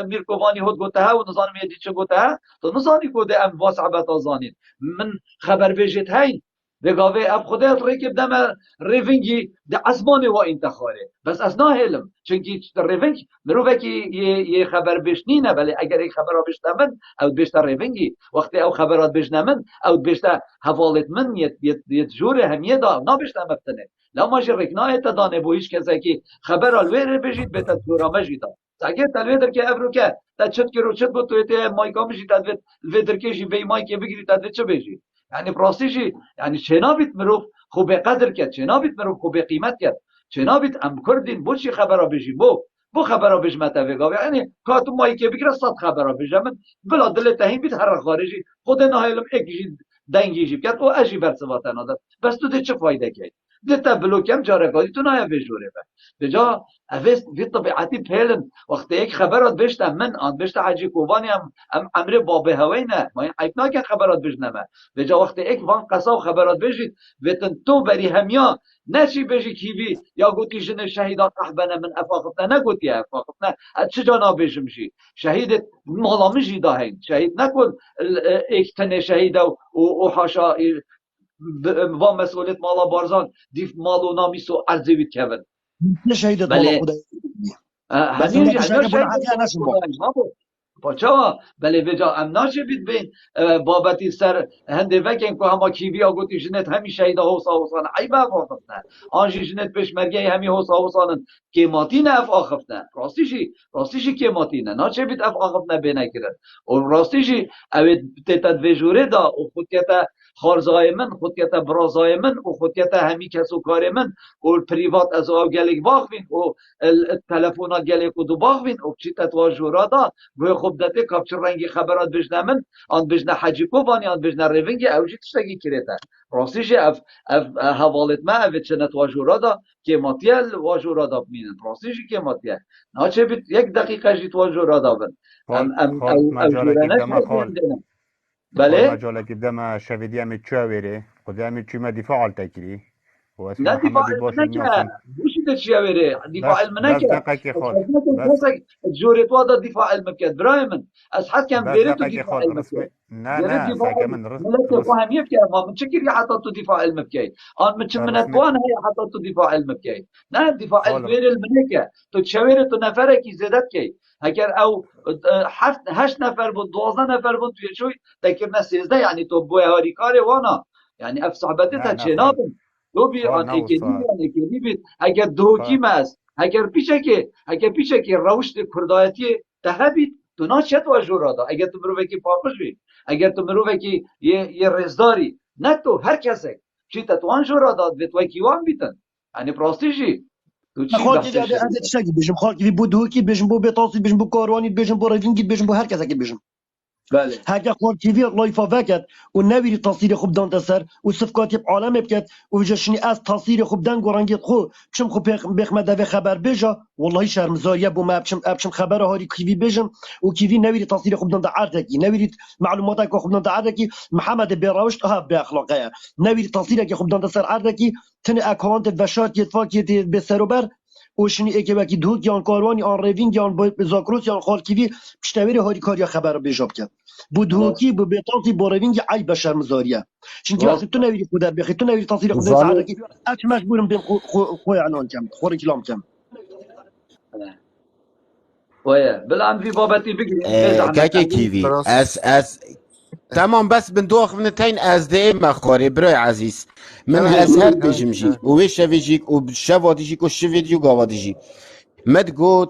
میرکوانی هد گوته ها و نزانم یدی چه گوته ها تو نزانی کده ام واسعبت آزانین من خبر بجت هین بگاوه اب خودت ریکب دم ریونگی ده اسمان و انتخاره بس از نه علم چونکی ریونگ مروه که یه خبر بشنینه ولی اگر یک خبر بشنمن او بیشتر ریونگی وقتی او خبرات بشنمن او بیشتر حوالت من یه جوره همیه دا نبشتم مفتنه لما جرک نه تدانه بو هیچ کسی که خبر الویر بجید به تدورا مجیدا اگر تلویدر که ابرو که تا چت که رو چت بود تو ته مایکا مجید تلویدر که جی وی مایک بگیری تدوید چه بجی یعنی پراستیجی یعنی چنابیت مروف خوب قدر کرد چنابیت مروف خوب قیمت کرد چنابیت ام کردین بو چی خبرا بجی بو خبرا بجمت وگا یعنی کاتو مایک بگیره صد خبرا بجمن بلا دل تهین بیت هر خارجی خود نهایلم اکیجی دنگی جیب کرد او اجی برسوات نادر بس تو ده چه فایده کرد ده تا بلوکم جارگاهی تو نهایا بجوره به جا اوست في طبيعتي فعلا وقت هيك خبرات بيشتا من آن بيشتا حاجی کوبانی هم امر بابه هوینه ما عیبنا که خبرات بجنمه به جا وقت هيك وان قصا و خبرات بجید وتن تو بری همیا نشی بجی کیوی یا گوتی جن شهیدات احبنا من افاقتنا نگوتی افاقتنا چه جانا بجمشی شهید مغلامجی داهین شهید نکن ایک تن شهید و حاشا و مسئولیت مالا بارزان دیف مالو نامیسو ارزیوید کهون شهیدت بله مالا خدای همین پاچا بله وجا ام ناشه بید بین بابتی سر هنده وکن که هما کیویا گوتی جنت همی شهیده حوصا حوصان عیبه افاقفتن آنجی جنت پشمرگه همی حوصا حوصانن کیماتین افاقفتن راستیشی کیماتینه ناچه بید افاقفتن بینه کرد و راستیشی اوید تتد وجوره دا و خودکتا خارزای من خودکتا برازای من و خودکتا همی کسو کار من و پریوات از او گلک باخوین و تلفونا گلک و دو باخوین و چی تتواجورا دا خوب داده کابچه رنگی خبرات بجنمن آن بجنه حجی کوبانی آن بجنه روینگی اوجی تشتگی کرده راستیشی اف حوالت ما اوید چنت واجورا دا کیماتیل واجورا دا بمینن راستیشی کیماتیل ناچه بیت یک دقیقه جیت واجورا دا بن بله مجالك بدما شافيدي امي تشاوري قدامي تشيما دفاع التكري لا دفاع المنكة مش تشاوري دفاع المنكة جوريت وادا دفاع المنكة برايمن أصحاب كان بيرتو دفاع المنكة نا ساكمن رسمي فاهم يبكي ما من شكل حطتو دفاع المنكة أنا من شمنت وانا هي حطتو دفاع المنكة نا دفاع البير المنكة تو تشاوري تو نفرك يزيدت كي اگر او 8 نفر بود 12 نفر بود توی شوی تکرنا 13 یعنی تو بو هاریکار وانا یعنی اف صحبته تا جنابم دو بی آن اکیلی بید اگر دوکی ماست اگر پیشه که روشت کردایتی تهبید تو ناشد و جورادا اگر تو مروه کی پاکش بی اگر تو مروه کی یه رزداری نه تو هر کسی چی تو آن جورادا به تو کیوان بیتن یعنی پراستیجی خالقی از چی بجم خالقی بود کی بجم بو بتاسی بجم بو کاروانی بجم بو رینگی بجم بو هر کسی که بجم بله هاگه خالقی وی لایفا وکد و نویری تصویر خوب دان سر و صفقاتی عالم بکد و جشنی از تصویر خوب دان گورانگی خو چم خو بخمه دو خبر بجا والله شرمزاریه بو ما بچم خبر هاری کیوی بجم و کیوی نویری تصویر خوب دان عردکی نویری معلومات که خوب دان عردکی محمد بیراوش ها به اخلاقه نویری تصویر که خوب دان سر عردکی تن اکانت و شات یتفاکی به سروبر وشنی اکی دو یان کاروانی آن روینگ یان بزاکروس یان خالکیوی پشتویر هاری کاریا خبر بجاب کرد بدوکی به بیتانتی با روینگ عی بشر مزاریه چونکی وقتی تو نویری خودت بخی تو نویری تصویر خودت سعادتی اچ مجبورم بیم خوی عنان کم خوری کلام کم وای بلام في بابتي بقري كاكي كيفي اس تمام بس بندوخ من تين از دي مخوري براي عزيز من از هر بيجمجي ويش شافيجيك وشافاديجيك وشفيديو قواديجي ما تقول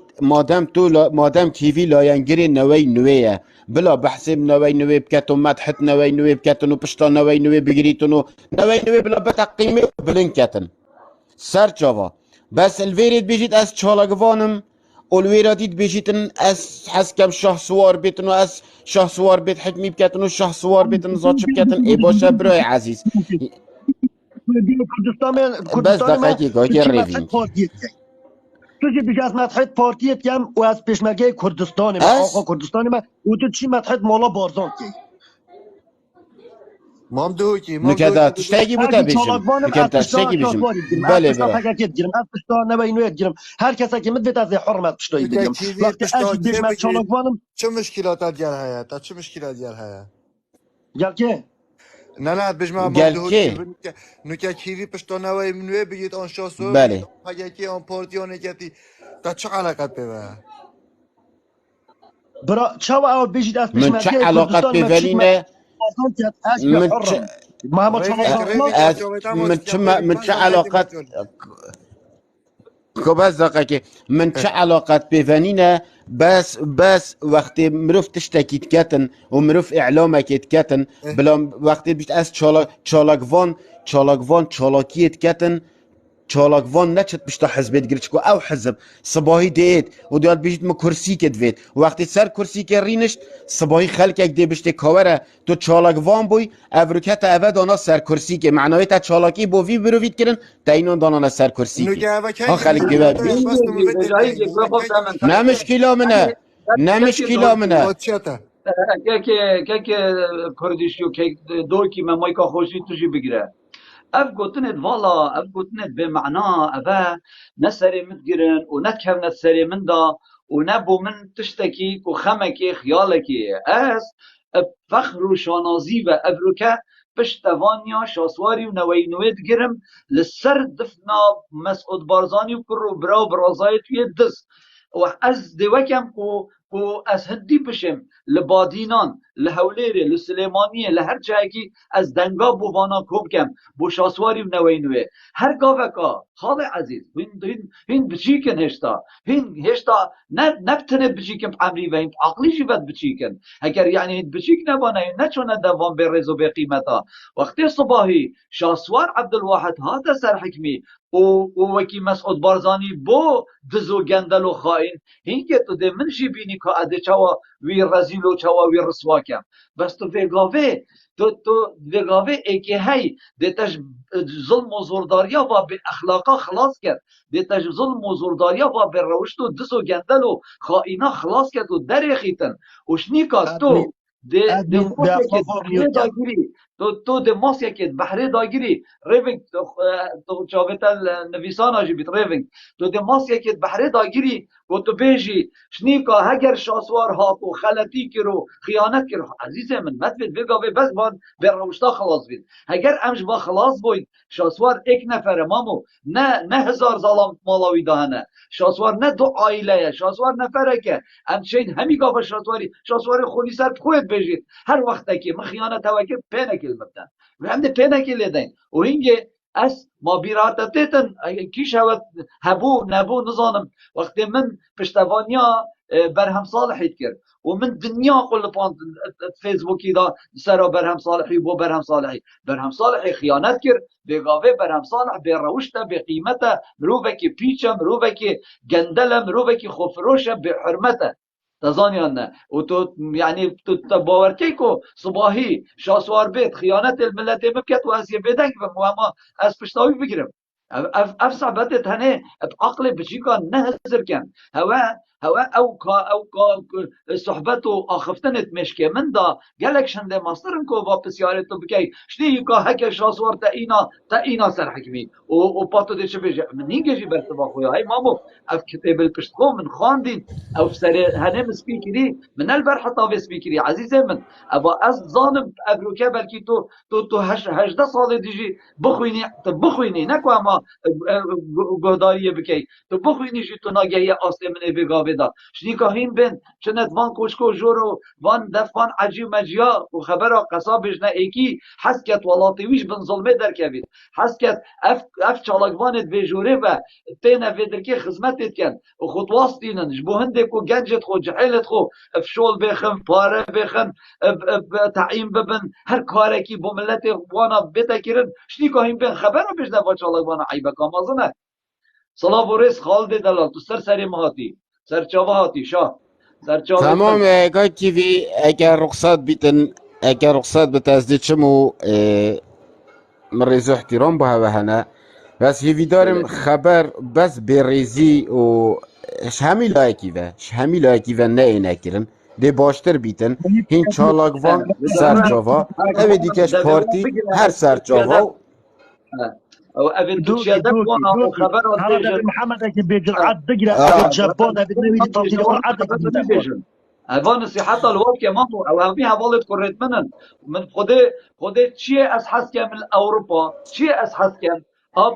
مادام كيفي لا ينجري نوي نويه بلا بحسب نوي نوي بكاتو ما تحت نوي نوي بكاتو بشتا نوي نوي بقريتو نوي نوي بلا بتقيمي بلنكاتن سر جافا بس الفيريد بيجيت اس تشالاقفانم والويراديت بيجيتن اس حس كم شاه سوار بيتن واس شاه سوار بيت حكمي بكاتن وشاه سوار بيتن زاتش بكاتن اي باشا براي عزيز بس دقيقة كوكي ريفينج توجي بجاز مدحت بارتيت كم واز بيشمركي كردستان ما آخا از كردستان ما وتشي مدحت مولا بارزان كي مام دوکی نکته تشتگی بوده هرکی بیشم چالاکوانم نکته از پشتا تشتگی بیشم شاسواری بگیرم از بله پشتا برا تکاکیت گیرم از پشتا نوینویت گیرم هر کسی که مدوید از حرمت پشتایی نوکه بگیرم کیوی وقتی پشتا اجی که بجمت بگیرید چالاکوانم چه مشکلات دیگر هیا تا چه مشکلات دیگر هیا یا که نه بجمع مام گل دوکی که نوکه کیوی پشتا نوی منوی بگید آن شاسو بگید بله آن پگکی آن پارتیانه کتی تا چه علاقت به برا چاو او بجید از من چه پشمرکه علاقت کردستان ما بشید ما بینینه بازان که اجی من چه حرم ما همه چالاکوان ریوینگ خلاص از آجوه تماس کم ریوینگ من من چه زاکتی علاقت مجال خب از دقیقه که من چه علاقت بینینه بس وقتی مروف تشتکیت کتن و مروف اعلامکیت کتن بلا وقتی بیشت از چالاکیت کتن چالاکوان نچت بشتا حزبت گرچ کو او حزب صباحی دیت و دیاد بیشت ما کرسی کت وید وقتی سر کرسی که رینشت صباحی خلق یک دی بشت کاوره تو چالاکوان بوی افروکت اوه دانا سر کرسی که معنای تا چالاکی بو وی بروید کرن تا اینو دانا سر کرسی که نوکه اوه ها کنگی خلق بیدی دیوه داداش بید بس تو هندی ملوی بجایی تلگی که اوه بخوب کنگی من بیشتر نه مشکلا منه نه مشکلا منه باتشاته که کردیشیو که دوکی من مایکا خوشی توشی بگیره اف گوتنت والا اف گوتنت به معنا اف نسری متگرن و نکهونت سری من دا و نبو من تشتکی و خمکی خیالکی اس فخر و شانازی و افروکه پشتوانیا شاسواری و نوی نوید گرم لسر دفنا مسعود بارزانی و کرو براو برازای توی دست و از دوکم کو از هندی بشم لبادینان لحولیره لسلیمانیه لهر جایی از دنگا بوانا کوم کم بو شاسواری و نوی نوی هر گاوکا خال عزیز هین بچیکن هشتا هین هشتا نبتنه بچیکن عمری و هین عقلی جیبت بچیکن اگر یعنی هین بچیک نبانه نچونه دوام به رز و به قیمتا وقتی صباحی شاسوار عبدالواحد هاتا سر حکمی و وکی مسعود بارزانی بو دزو گندل و خائن هین که تو ده من جی بینی که اده چوا وی رزیل و چوا وی رسوا کم بس تو وگاوه تو وگاوه ایکی هی دیتش ظلم و زورداریا و به اخلاقا خلاص کرد دیتش ظلم و زورداریا و به روشت و دز و گندل و خائنا خلاص کرد و در خیتن وشنیکا تو ده ادمین به موسیقی افغان بحره میوت کرد داگیری تو ده موسیقی بحره داگیری ریوینگ تو چاوتا نویسان آجی بیت ریوینگ تو ده موسیقی بحره داگیری و تو بیجی شنیکا هگر شاسوار هات و خلطی کرو خیانت کرو عزیز من متوید بگاوه بس بان به روشتا خلاص بید اگر امش با خلاص بوید شاسوار ایک نفره مامو نه هزار ظالم مالاوی دهنه شاسوار نه دو عائله شاسوار نفره که همچین همی گاوه شاسواری خونی سر خود بجید هر وقت که من خیانت توکل پینکل مبدن و هم ده پینکل دین و اینگه از ما بیراتتتن کی شود هبو نبو نظانم وقتی من پشتوانیا برهم صالحیت کرد و من دنیا قل پاند فیسبوکی دا سرا برهم صالحی بو برهم صالحی خیانت کرد بگاوه برهم صالح به روشته به قیمته مروفه که پیچه مروفه که گندله مروفه که خفروشه به حرمته تزانیان نه و تو یعنی تو باورکی کو صباحی شاسوار بیت خیانت الملت مبکت و از یه بدنگ و مهما از پشتاوی بگیرم اف صعبت تنه عقل بچیکا نه هزر کن هوا او صحبت و آخفتنت مشکه من دا گلک شنده ماسترن کو واپس یارت تو بکی شتی که هک شاسوار تا اینا سر حکمی و پاتو دیچه بجه من نینگه جی برتبا خویا های مامو اف کتاب الپشتکو من خواندین او سر هنم سپیکری من البرحه طاوه سپیکری عزیز من اما از ظانم ابروکه بلکی تو 18 سال دیجی بخوینی نکو اما گهداریه بکی تو بخوینی جی تو ناگهی آسمنه بگاوه دا شنیکا هین بین چنت وان کشکو جورو وان دفان عجیب مجیا و خبر قصابش نه ایکی حس کت ولاتیویش بن ظلمه در کبید حس کت اف چالکوانت به جوره و تینا فیدرکی خدمتت کن و خود واستینن جبو هنده کو گنجت خو جحیلت خو افشول بخن پاره بخن تعیین ببن هر کاری که با ملت وانا بتکرن شنیکا هین بین خبر بش دفا چالکوانا عیبه کامازنه صلاح و رزق خالد دلال تو سر مهاتی سر چاوه هاتی شاه سر چاوه تمام گای کیوی اگر رخصت بتازدی چمو من ريزو احترام بها وهنا بس هیوی دارم خبر بس بریزی و همی لایکی و نه اینکرن دی باشتر بیتن هین چالاکوان سر جاوا اوی دیکش پارتی هر سر جاوا او ابن دوكي تشيادك دوكي وانا دوكي خبر هذا بيجن دبي محمد اكي بجرعات دقرا ابي جبون ابي نوي تفصيل قرعات اكي بيدخل هذا نصيحة الوقت يا مامو او همي هفالت كريت من خده چیه از حس کم اوروپا چیه از حس کم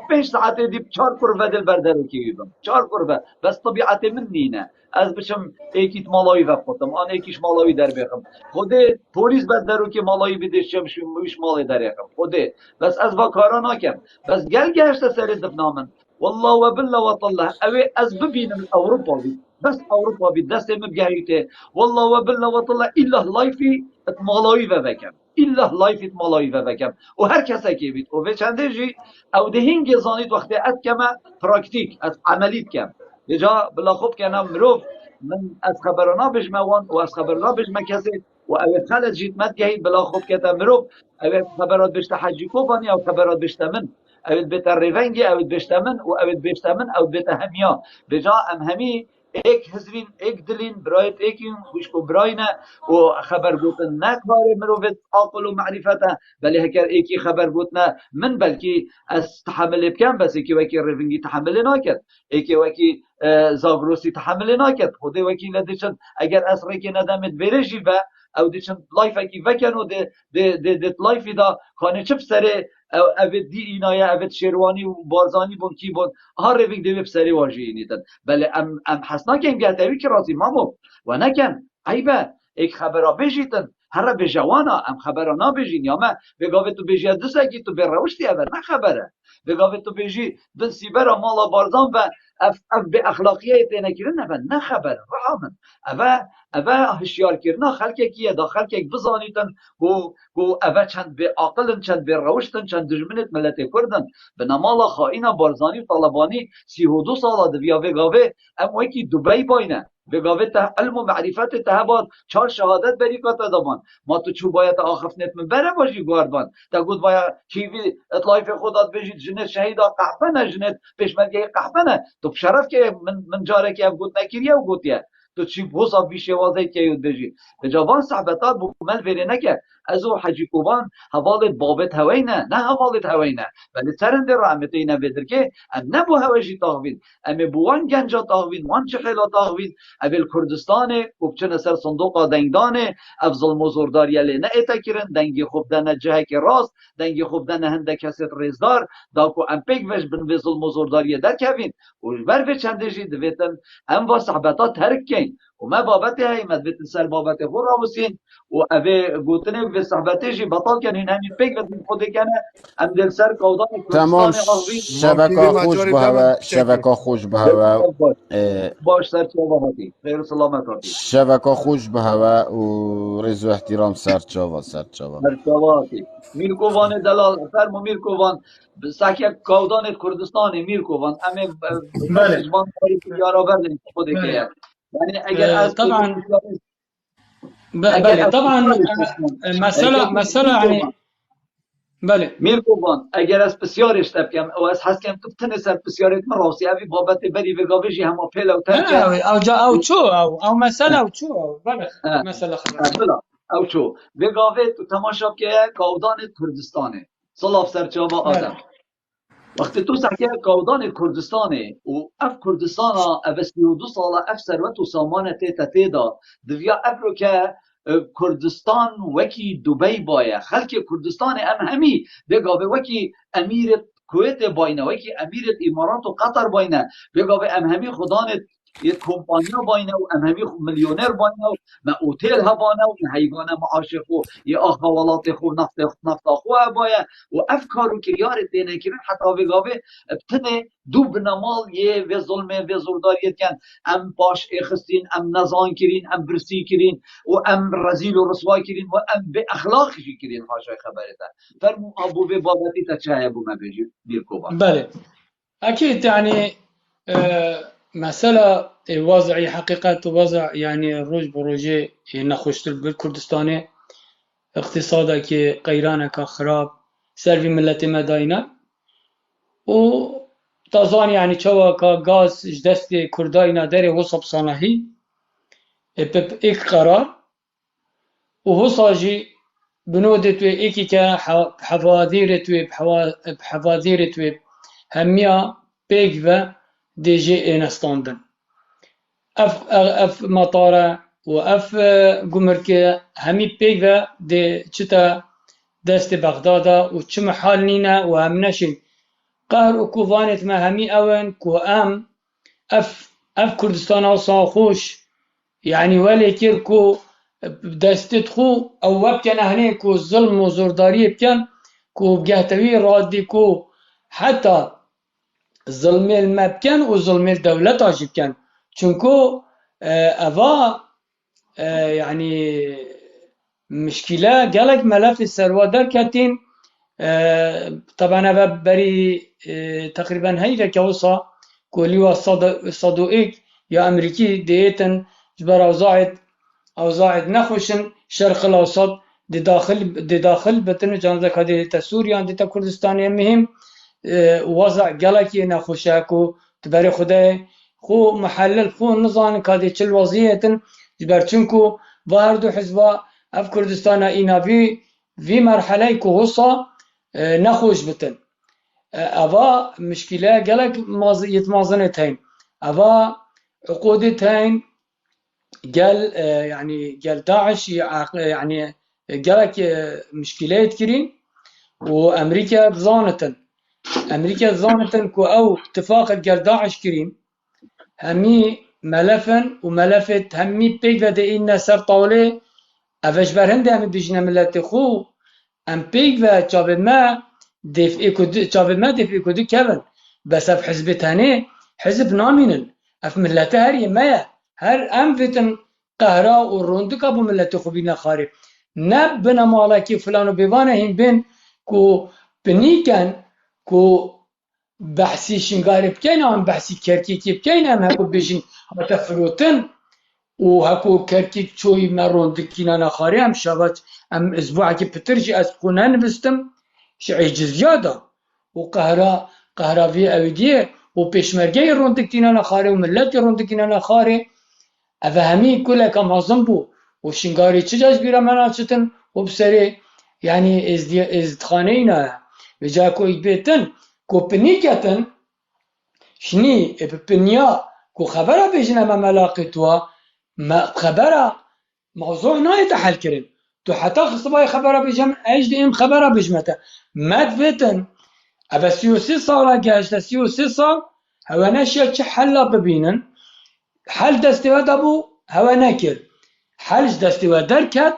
5 ساعت دي 4 كرفه دل بردر کی بیدم 4 كرفه بس طبیعت من نینه از بشم ایکیت مالایی وقتم آن ایکیش مالایی در بخم خوده پلیس بدرو که مالایی بدش چمش مش مالی در یخم خوده بس از با کارا ناکم بس گل گشت سر دفنامن والله وبالله وطلع اوي از ببینم اوروپا بید بس اوروپا بید دست مبگهیته والله وبالله وطلع الا لايفي مالایی و بکم الا لايفي مالایی و بکم و هر کسی که بید و چنده جی او دهینگ زانید وقتی ات کما پراکتیک از عملیت کم جا بلا خوب کنم مروف من از خبرانا بجموان و از خبرانا بجمع کسی و اوی خلط جیت مد گهید بلا خوب کتا مروف اوی خبرات بشت حجی کوبانی او خبرات بشت من اوی بیت ریونگی اوی بشت من و اوی بشت من او بیت همیا بجا ام همی ایک حزبین ایک دلین برایت ایکین خوشکو براینا و خبر گوتن نکباره مروفت عقل و معرفته بلی هکر ایکی خبر گوتنا من بلکی از تحمل بکن بس ایکی وکی ریونگی تحمل ناکد ایکی وکی زاگروسی تحمل ناکد خودی وکی ندیشن اگر اصری که ندامت برشی و او دیشن لایف اکی وکن و دیت لایفی دا خانه چپ سره اوید دی اینایه اوید شیروانی و بارزانی بون کی بون هر رویگ دوی بسری واجی اینیدن بله ام حسنا کن گهتوی که رازی مامو و نکن عیبه ایک خبرا بجیتن هر به جوانا ام خبرا نا بجین یا ما بگاوه تو بجی دسکی تو بروشتی اول نه خبره بگاوه تو بجی بن سیبرا مالا بارزان و اف به اخلاقیت نکرن نه خبر رحمن اوه هشیار کرنا خلک کیه دا خلک بزانیتن گو اوه چند به عقلن چند به روشتن چند دجمنت ملت کردن به نمالا خائینا بارزانی طالبانی 32 ساله دویا بگاوه ام وکی دبی باینه بگاوه ته علم و معرفت ته باد 4 شهادت بری کتا دامان ما تو چو باید آخفنت من بره باشی گواردبان تا گود باید کیوی اطلایف خودت بجید جنت شهیدا قحبنه جنت پیشمرگه قحبنه تو شرف که من جاره که اب گود نکریه و گوتیه تو چی بوسا بیشه وازه که یود بجید به جوان صحبتات بومل ویره نکه از او حجی کوبان حوالت بابت هوینه نه حوالت هوینه ولی سرنده رحمتی نبیدر که ام نبو هوشی تاغوین ام بوان گنجا تاغوین وان چخیلا تاغوین اول کردستان وبچن سر صندوق دنگدانه افضل مزورداری لی نه اتکرن دنگی خوب دنه جهه که راست دنگی خوب دنه هنده کسی ریزدار داکو ام پیک وش بن وزل مزورداری در کوین و بر چنده جی دویتن ام با صحبتات ترک کن و ما بابت های مدبت سر بابت خور راوسین و اوه گوتنه و صحبته جی بطال کن این همین پیک و خود کنه ام دل سر کودان تمام کردستان آغوین شبکه خوش به هوا باش سر چاوا هاتی خیر سلامت هاتی شبکه خوش به هوا و رز و احترام سر چاوا سر چاوا هاتی میرکوان دلال فرمو میرکوان ساکه کودان کردستان میرکوان امی جوان کاری یارا بردن خود که یعنی اگر از طبعا بله طبعا مسألة يعني بله میرکوان اگر از بسیارش تبکم او از هست کم تو تنه سر بسیارت مراسی اوی بابت بری بگاوشی همه پیل او ترکه او چو او مسألة او چو بله مسألة خبر او چو بگاوه تو تماشا که کودان کردستانه صلاف سرچاوا آدم وقتی تو سحکه کودان کردستانه و اف کردستانا اف 32 ساله اف ثروت و سامان تیدا دویا افرو که کردستان وکی دبی باید خلک کردستان ام همی بگاوه وکی امیر کویت باینه وکی امیر امارات و قطر باینه بگاوه ام همی خدانت یه کمپانیا باینه و ام همی میلیونر باینه و ما اوتیل هبانه و حیوانه معاشق و یه آخوالات خو نفت خو باید و افکارو که یارت دینه کرن حتی بگاوه بتنه دو بنمال یه و ظلمه و زورداریت کن ام باش اخستین ام نزان کرین ام برسی کرین و ام رزیل و رسوا کرین و ام به اخلاقشی کرین حاشای خبرته فرمو ابو به بابتی تا چه بو ما بجی بیرکوبان بله اكيد يعني مسألة وضعي حقيقة وضع يعني روج بروجي نخشت بالكردستاني اقتصادك قيرانك خراب سلفي ملتي مداينة و تازان يعني چوا که گاز دست کردای نداره وصب صناهی ایک قرار و حصاجي بنودت إيكي بحفاظيرت هميا بيجفا دي جي إنستاندن اف مطارة واف قمركة همي بيجفا دي چتا دست بغدادا و چم حال نينا و هم نشن قهر وكوفانت ما همي اوان كو ام اف كردستان او صاخوش يعني ولي كيركو دستت خو او وبكن هني كو ظلم و زورداري بكن كو بجهتوي رادي كو حتى ظلم المبكن و ظلم الدولة تاجبكن چونكو افا يعني مشكلة قالك ملف السروادر كاتين طبعا افا بري تقريبا هيدا كوصا كوليوا صدوئيك يا امريكي ديتن جبر اوزاعد نخوشن شرق الاوسط دي داخل بتن جانزك هذه سوريا دي كردستان مهم وضع قالكي نخوشاكو تبري خدای خو محلل خو نظام كادي چل وضعية جبر چونكو واردو حزبا اف كردستان اينا في مرحلة كو هصا نخوش بتن افا مشكلة قالك يتمازنت هين افا عقودت هين قال يعني قال داعش يعني قالك مشكلات كرين وامريكا ظانتن كو او اتفاق قال داعش كرين همي ملفن وملفت همي بيك بدا إنا سر طاولة افش برهند همي بجنا ملت خو ام بيك و جابد ما دفع كدو كبن بس اف حزب تاني حزب نامينن اف ملته هر يمايا هر ام فتن قهرا و روندك ابو ملت خوبينا خاري نب بنا مالكي فلانو بيوانا هين بين كو بنيكن كو بحثي شنغاري بكين ام بحثي كركيكي بكين ام هكو بيجين هتا فلوتن و هكو كركيك چوي مروندكينا نخاري ام شابات ام اسبوعا كي بترجي از خونان بستم شعيج زيادة وقهرا في أودية وبيشمرجي روندكتينا نخاري وملتي روندكتينا نخاري أفهمي كلها كم هزنبو وشنغاري تشجاج بيرا مناشتن وبسري يعني ازدخانينا بجاكو يبيتن كو بنيكتن شني بنيا كو خبرها بيجنا ما ملاقيتوا ما خبرها موضوع نايت حل كريم تو حتى خصباي خبرها بيجم ايش ديم خبرها بيجمته ما تفتن ابا 36 صار جاش 36 صار هو نشيا حلا ببينن حل دستواد ابو هو نكر حلش دستواد دركت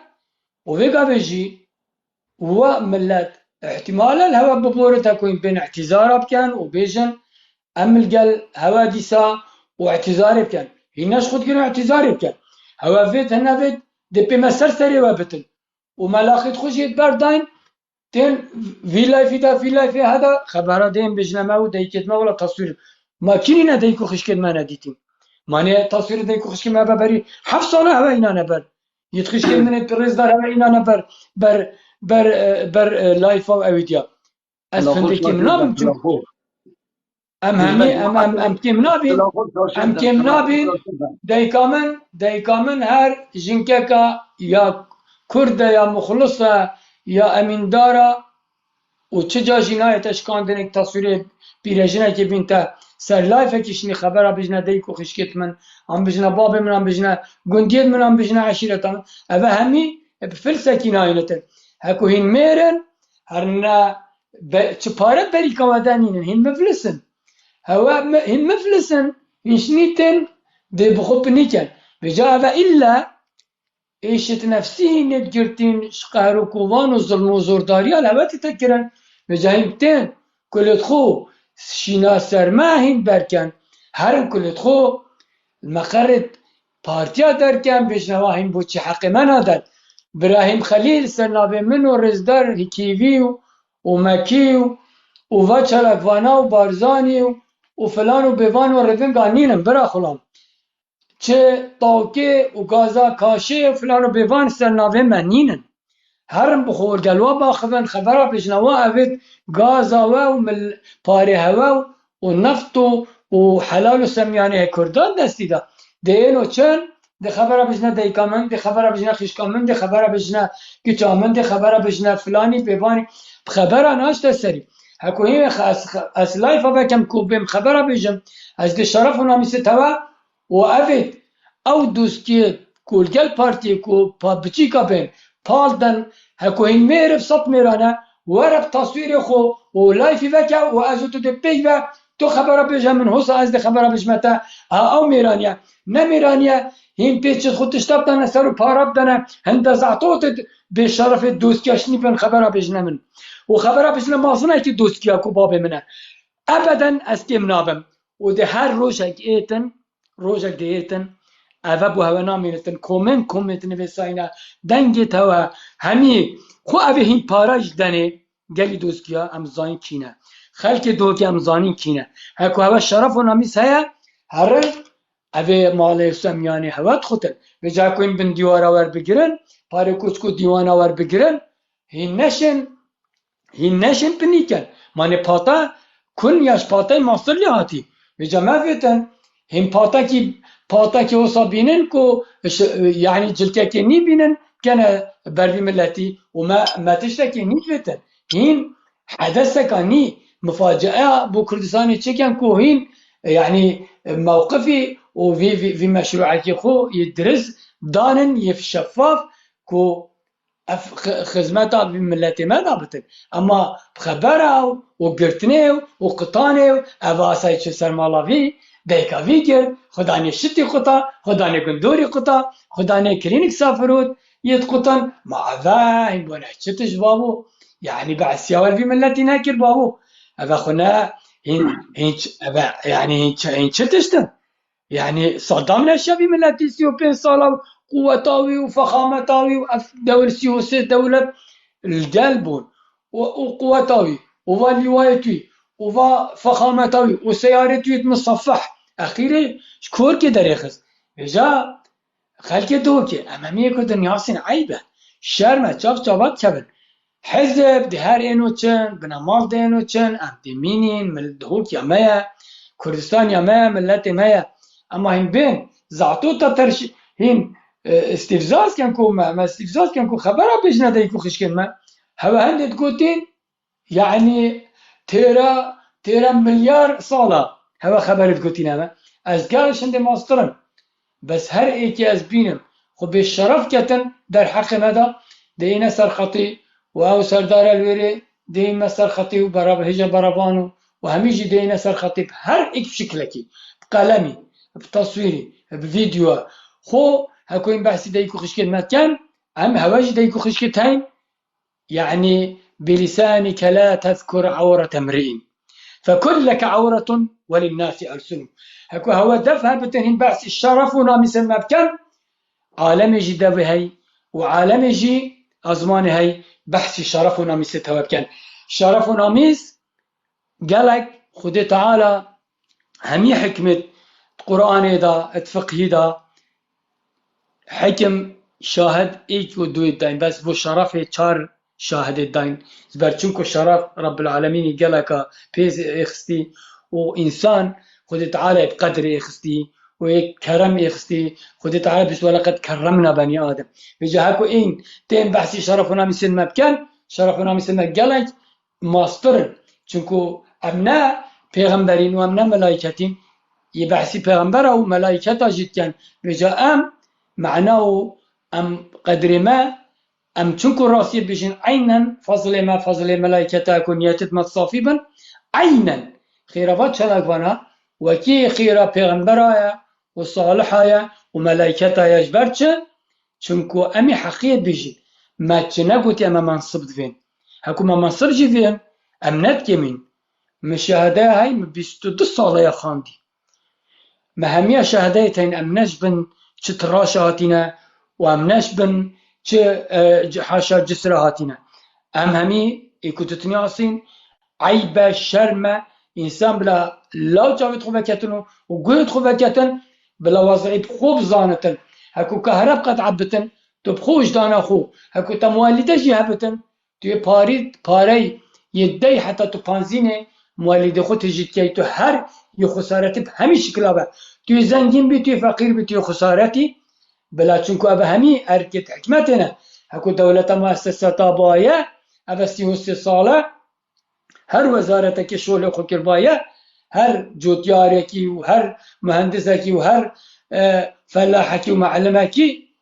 وفيقا بيجي وملت احتمالا الهوا ببورة تكون بين اعتذار بكان وبيجن امل قال هوا ديسا واعتذار بكان هناش خد كانوا اعتذار بكان هوا فيت هنا فيت دي بما سرسري وابتن وملاخي تخشيت بردين تين في لايف هذا خبره دين بجنما وديكت ما ولا تصوير ما كينينا ديكو خشكت ما نديتين ماني تصوير ديكو خشكت ما ببري حف صالح هوينا نبر يتخشكت من البريز دار هوينا نبر بر لايف او ايديا اسفندك منابن ام كم نابين دايكامن هر جنككا يا كرد يا مخلصة يا امين دارا و چجا جنایت اشکاندنک تصویر پیرجنه که بینتا سر لایفه کشنی خبره بجنه دیکو خشکت من هم بجنه باب من هم بجنه گندید من هم بجنه عشیرت من اوه همی بفلسه کی ناینته هکو هین میرن هرنا چپارت بری کامدنینن هین مفلسن هوا هین مفلسن هین شنیتن دی بخوب نیکن بجا اوه إلا ايشت نفسي نتجرتين شقهر كوفان وظلم وزورداري على وقت تكرن مجاهمتين كل تخو شينا سرماهين بركن هرن كل تخو المقرد بارتيا دركن بجنواهين بوچي حق من هذا براهيم خليل سرنابه منو رزدار هكيفيو ومكيو وفاتشالك وانا وبارزاني وفلان وبيفان وردن قانينم برا خلام چه طاوکه و گازا کاشه و فلان و بیوان سرناوه منینن هرم بخور قالوا باخذن خبره بجنوا أبد غازا ومن باري هوا ونفط وحلال سميانه كردان دستي دا دينو چن دي خبره بجنا ديكامن دي خبره بجنا خشكامن دي خبره بجنا كتامن دي خبره بجنا فلاني بيباني خبره ناشته سري هكو هي اس لايف بكم كوبم خبره بجم از دي شرف وناميس توا وأبد او دوستي كولجل بارتي كو بابچيكا بين بالدن هكو هين ميرف صط ميرانا ورب تصوير خو ولايف بكا وازوتو دي بيجا تو خبره بجم من هوسا از دي خبره بجمتا او ميرانيا نميرانيا هين بيتش خود تشتبتنا سرو بارب دنا هند زعطوت بشرف الدوستي اشني بن خبره بجنا من وخبره بجنا ما صنعت الدوستي اكو بابي منها ابدا استمنابم ودي هر روجك ديتن أبو هوا نامينتن كومنت نفساينا دنگي توا همي خو أبي هين باراج دني قالي دوسكيا أمزاني كينا خلق دوكي أمزاني كينا هكو هوا شرف وناميس هيا هر أبي مالي سمياني هوا تخطن بجاكو إن بن ديوارا ور بگرن پاره کوچکو دیوانا ور بگرن هین نشن بنيكن ماني پاتا كن ياش پاتا ماستر لهاتي بجا ما فيتن هین پاتا کی وصا بینن کو يعني جلتكي ني بینن كان بردي ملتي وما تشتكي ني فيتن هين حدثك ني مفاجأة بو كردستاني تشكن كو هين يعني موقفي وفي مشروعك خو يدرس دانن يف شفاف كو خدمتها بملتي ما ضابطن اما بخبره وقرتنيو وقطانيو اباساي تشو سرمالاوي ديكا فيكر خداني شتي قطا خداني قندوري قطا خداني كلينيك سافرود يتقطن مع ذا بونا شتش بابو يعني بعد سياول في ملتي ناكر بابو ابا خنا يعني هين شتشتن يعني صدام نشا في ملتي سيوبين صالة قوتاوي وفخامتاوي دولة سيوسي دولة الجلبون وقوتاوي وفاليوايتوي وفا فخامتاوي وسيارتوي مصفح أخيرا شكور كده رخص إجا خلق دوكي أمامية كدن ياسين عيبة شرمة شابات كبن حزب دي هر إنو چن بنامال دي إنو چن أم دي مينين ملدهوك يمايا كردستان يمايا ملت يمايا أما هين بين زعطوطة ترش هين استفزاز كان كو ما استفزاز كان كو خبره بجنا دايكو خشكن ما هوا هندت قوتين يعني تيرا مليار صالة هوا خبرت قوتين هما از قالش هندي ماسترم بس هر ايكي از بينم خو بالشرف كتن در حق مدى دينا سرخطي واو سردار الويري دينا سرخطي وبراب هجا برابانو وهميجي دينا سرخطي بهر ايك بشكلكي بقلمي بتصويري بفيديو خو هكوين بحثي دايكو خشكت مكان أم هواجي دايكو خشكت هين يعني بلسانك لا تذكر عورة امرئ فكلك عورة وللناس ألسن هكو هوا دفها بتنين بحث الشرف ونامس المبكن عالم جي دبهي وعالم جي أزمان هي بحث الشرف ونامس توبكن شرف ونامس قالك خد تعالى همي حكمة قرآن دا اتفقه دا حكم شاهد ايك ودو الدين بس بو شرف چار شاهد الدين زبرچونكو شرف رب العالمين قالك بيز اخستي وانسان خد تعالى بقدر اخستي وكرم اخستي خد تعالى بس ولقد كرمنا بني ادم بجاهكو ان تين بحثي شرفنا مثل ما كان شرفنا مثل ما قالك ماستر چونكو امنا پیغمبرين وامنا ملائكتين يبحثي پیغمبر او ملائكتا جد كان بجا معناه أم قدر ما أم تنكو راسي بجن عينا فضل ملائكتا كنياتت متصافبا عينا خيرات شلق بنا وكي خيرا پیغمبرايا وصالحايا وملائكتا يجبرتش تنكو أمي حقية بجن ما تنقوتي أما منصب فين هكو ما منصب جي فين أم نتكمين مشاهدة هاي بيستو صالة يا خاندي ما همية شهادتين أم نجبن تراش هاتينا وام نشبن حاشا جسر هاتينا ام همي ايكوتتني عصين عيبة شرمة انسان بلا لا جاوت خوبكتن وقويت خوبكتن بلا وضعيت خوب زانتن هكو كهرب قد عبتن تو بخوش دانا خو هكو تموالده جي هبتن تو پاری يدي حتى تو بانزينه موالده خو تجي كي تو هر يو خسارتي بهمي شكلا با تو زنگين بي تو فقير بي تو خسارتي بلا چونكو ابا همي اركت حكمتنا هكو دولة مؤسسات بايا ابا 33 ساله هر وزارتك شغل خو كربايا هر جوتياركي وهر مهندسكي وهر فلاحكي ومعلمكي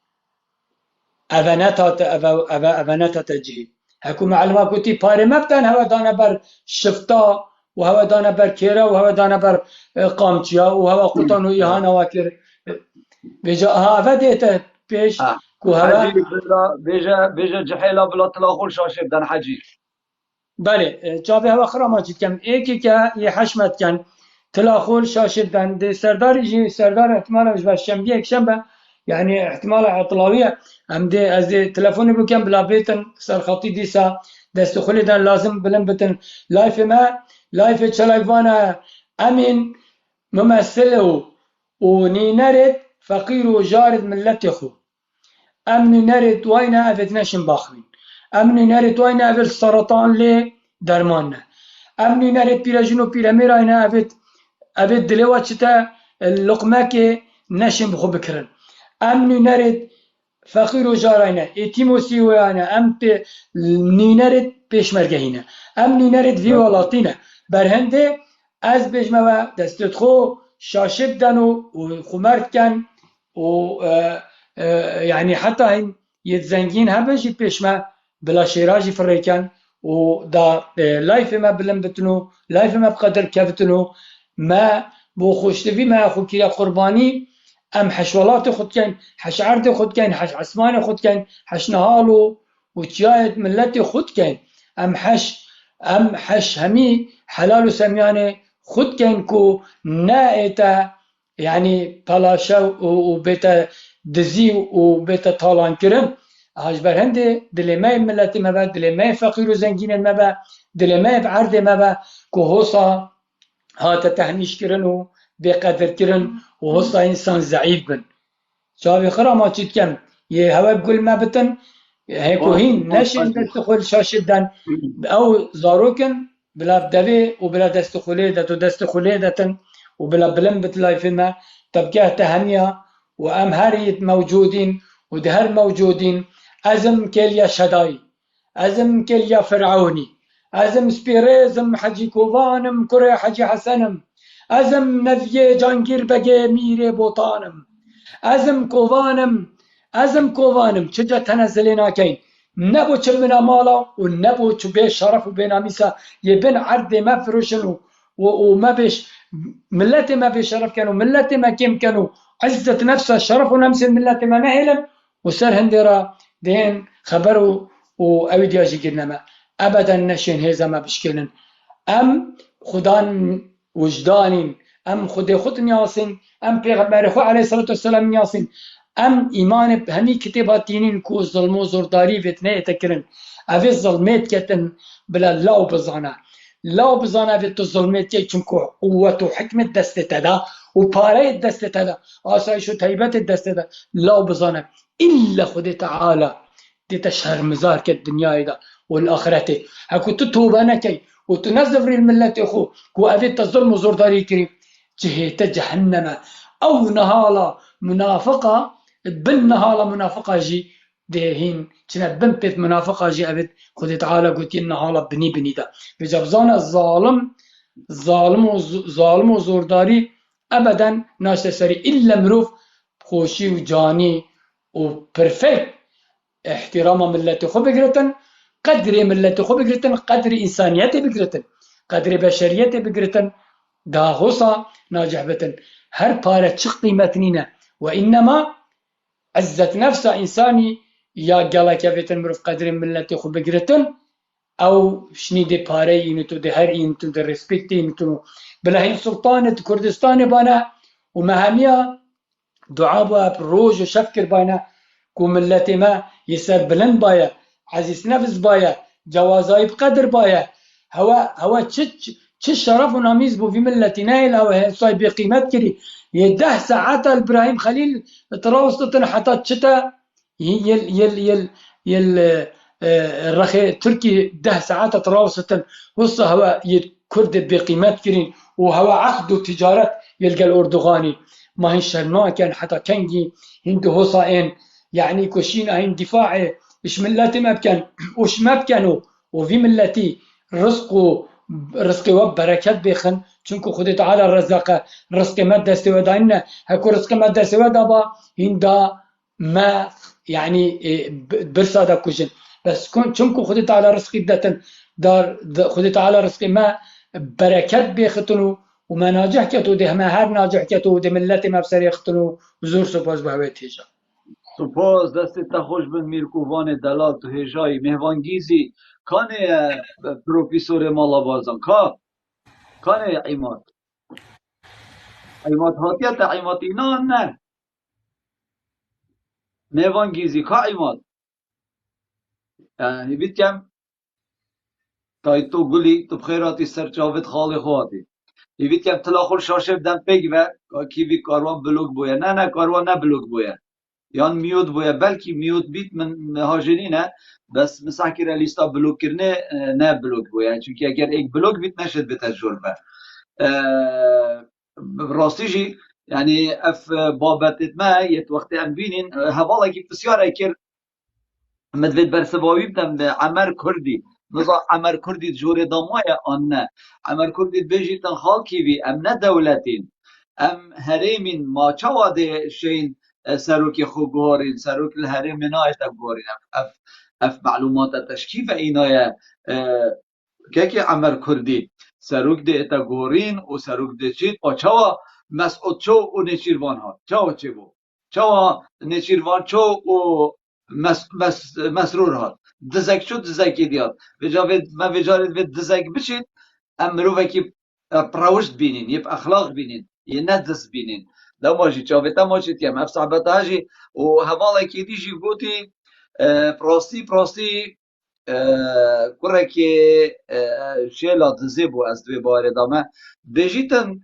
أبناتا تجهي هكو معلمة كنتي باري مبتن هوا دانا بر شفتا وهوا دانا بر كيرا وهوا دانا بر قامتيا وهوا قطانو إيهانا واكر بيجا هوا ديتا بيش كو هوا حجي بيجا جحيلا بلا تلاخول شاشب دان حجي بله جابه هوا خرا جيت كم ايكي كا يحشمت كان تلاخول شاشب دان دي سردار يجي سردار احتمال مش بشنبه يكشنبه يعني احتمال عطلاوية هم دي از دي تلفوني بكم بلا بيتن سر خطي ديسا دست خلي دان لازم بلن بتن لايف تشلايفانا امين ممثله ونينرد فقير وجارد ملتي خو امن نرد وينا افت نشن باخوين امن نرد وينا افت السرطان لي درماننا امن نرد بيراجنو بيراميرا اينا افت دلوات شتا اللقمة نشن بخو بكرن امن نرد فقير و جارينا اتيموسي ويانا ام نينرد بيشمرگهينا ام نينرد في ولاتينا برهنده از بجمع دستتخو شاشب دانو و خمرت كان و يعني حتى هين يتزنجين هبجي بيشما بلا شيراجي فريكان و دا لايف ما بلن بتنو لايف ما بقدر كفتنو ما بو خوشتفي ما اخو كيا قرباني ام حشولات خود كان حش عرض خود كان حش عثمان خود كان حش نهالو وتشاهد ملتي خود كان ام حش همي حلال سميانه خود كان كو نائتا يعني بلاشا وبيتا دزي وبيتا طالان كرم هاش برهنده دلماي ملتي مبا دلماي فقير وزنجين مبا دلماي بعرض مبا كو هوصا هاتا تهنيش كرنو بقدر كرن وهوصا انسان ضعيف بن شابي خرا ما تشيت كم هوا بقول ما بتن هيكو هين نشن دستخول شاشدن او زاروكن بلا بدوي وبلا دستخولي دتو دستخولي دتن وبلا بلن بتلاي فيما تبقى تهنيا وام هريت موجودين ودهر موجودين ازم كليا شداي ازم كليا فرعوني ازم سبيريزم حجي كوفانم كوري حجي حسنم ازم نذيه جانگير بگه ميري بوطانم ازم كوفانم چجا تنزلنا كين نبو چمنا مالا ونبو چو بي شرف وبيناميسا يبن عرض مفروشن وما بيش ملتي ما بي شرف كانوا ملتي ما كيم كانوا عزة نفسها شرف ونمس ملتي ما نهلم وسر هندرا دين خبروا وأود ياجي قلنا أبدا نشين هذا ما بشكلن أم خدان وجدان أم خود نياسين أم پیغمبر خو عليه الصلاة والسلام نياسين أم إيمان بهمي كتابات دينين كو ظلم وزرداري فتنة تكرن أفي ظلمات كتن بلا لاو بزانا في الظلمات كي چونكو قوة وحكمة دستتا وباري دستتا آسايش وتيبات دستتا لاو بزانا إلا خد تعالى تتشهر مزار كالدنيا دا والآخرة هكو تتوبانا كي وتنزف الملة أخو كو أفيت الظلم وزرداري كريم جهيت جهنم أو نهالا منافقة بالنهالا منافقة جي دهين كنا بنبت منافقة جي أفيت خد تعالى قلت النهالا بني دا بجبزان الظالم وزرداري أبدا ناس سري إلا مروف خوشي وجاني وبرفكت احترام ملة خو بقرتن قدر ملة خو بقرتن قدر إنسانيته بقرتن قدر بشريته بقرتن دا غصة ناجح بتن هر بارة شق قيمتنينا وإنما عزت نفسه إنساني يا قالك يفتن مروف قدر ملة خو بقرتن أو شني دي بارة ينتو دي هر ينتو دي رسبكت ينتو بلا هين سلطانة كردستان بانا ومهامية دعابة بروج وشفكر بانا كو ملتي ما يسر بلند بايا عزيز نفس بايا جوازاي بقدر بايا هوا تش شرف وناميز بو في ملتي نايل او هساي بقيمت كري يده ساعات ابراهيم خليل تراوستن حتى تشتا يل الرخي تركي 10 ساعات تراوسة وصا هوا كرد بقيمات كرين وهوا عقد تجارة يلقى الأردوغاني ما هي شرنا كان حتى كنجي هندو هوسائن يعني كوشينا هين دفاع إش ملاتي ما بكن وش ما بكنوا وفي ملاتي رزق وبركات بخن چونكو خود تعالى الرزاق رزق مادة سوى داينا هكو رزق مادة سوى دابا هندا ما يعني برسادة كوشن بس چونكو خود تعالى رزق داتن خود تعالى رزق ما بركات بيختنو وما ناجح كتو ده ما هر ناجح كتو ده ملتي ما بسر يختنو وزور سپاس بهویت هجا سپاس دست تخوش بن میرکووان دلال تو هجای مهوانگیزی کانه پروفیسور مالابازان کانه عیمات هاتیت عیمات اینا نه مهوانگیزی که عیمات يعني بيتكم تايتو قولي تبخيراتي سرچاوت خالي خواتي بيتكم تلاخور شاشه بدن بگوه کی بی کاروان بلوک بویا نه کاروان نه بلوک بویا یان میود بویا بلکی میود بیت من مهاجرینه بس مساکر لیستا بلوک کرنه نه بلوک بویا چونکه اگر ایک بلوک بیت نشد به تجربه راستی جی يعني اف بابتت ما يت وقت ام بينين هوالا كي بسيارة كير مدفت برسباوي بدم عمر كردي نزا عمر كردي جوري دمايا أن عمر كردي بيجي تنخال كيبي أم نه دولتين أم هرمين ما چواده شين سروك خوغورين سروك الهرم نايتا غورين اف معلومات تشكيف اينايا كيكي عمر كردي سروك دي اتا غورين و سروك دي چيت و چوا مسعود چو و نشيروان ها چوا چه بو چوا نشيروان چو و مسرور هات دزک شد دزکی دیاد ما وجارت به دزک بشید امرو وکی پروشت بینین یه اخلاق بینین یه ندس بینین لو ماشي چاوتا ماشي تيام اف صاحبتا هاجي و هوالا كي ديجي قوتي پراستی كوركي شيلا دزيبو از دوی بار دامه بجيتن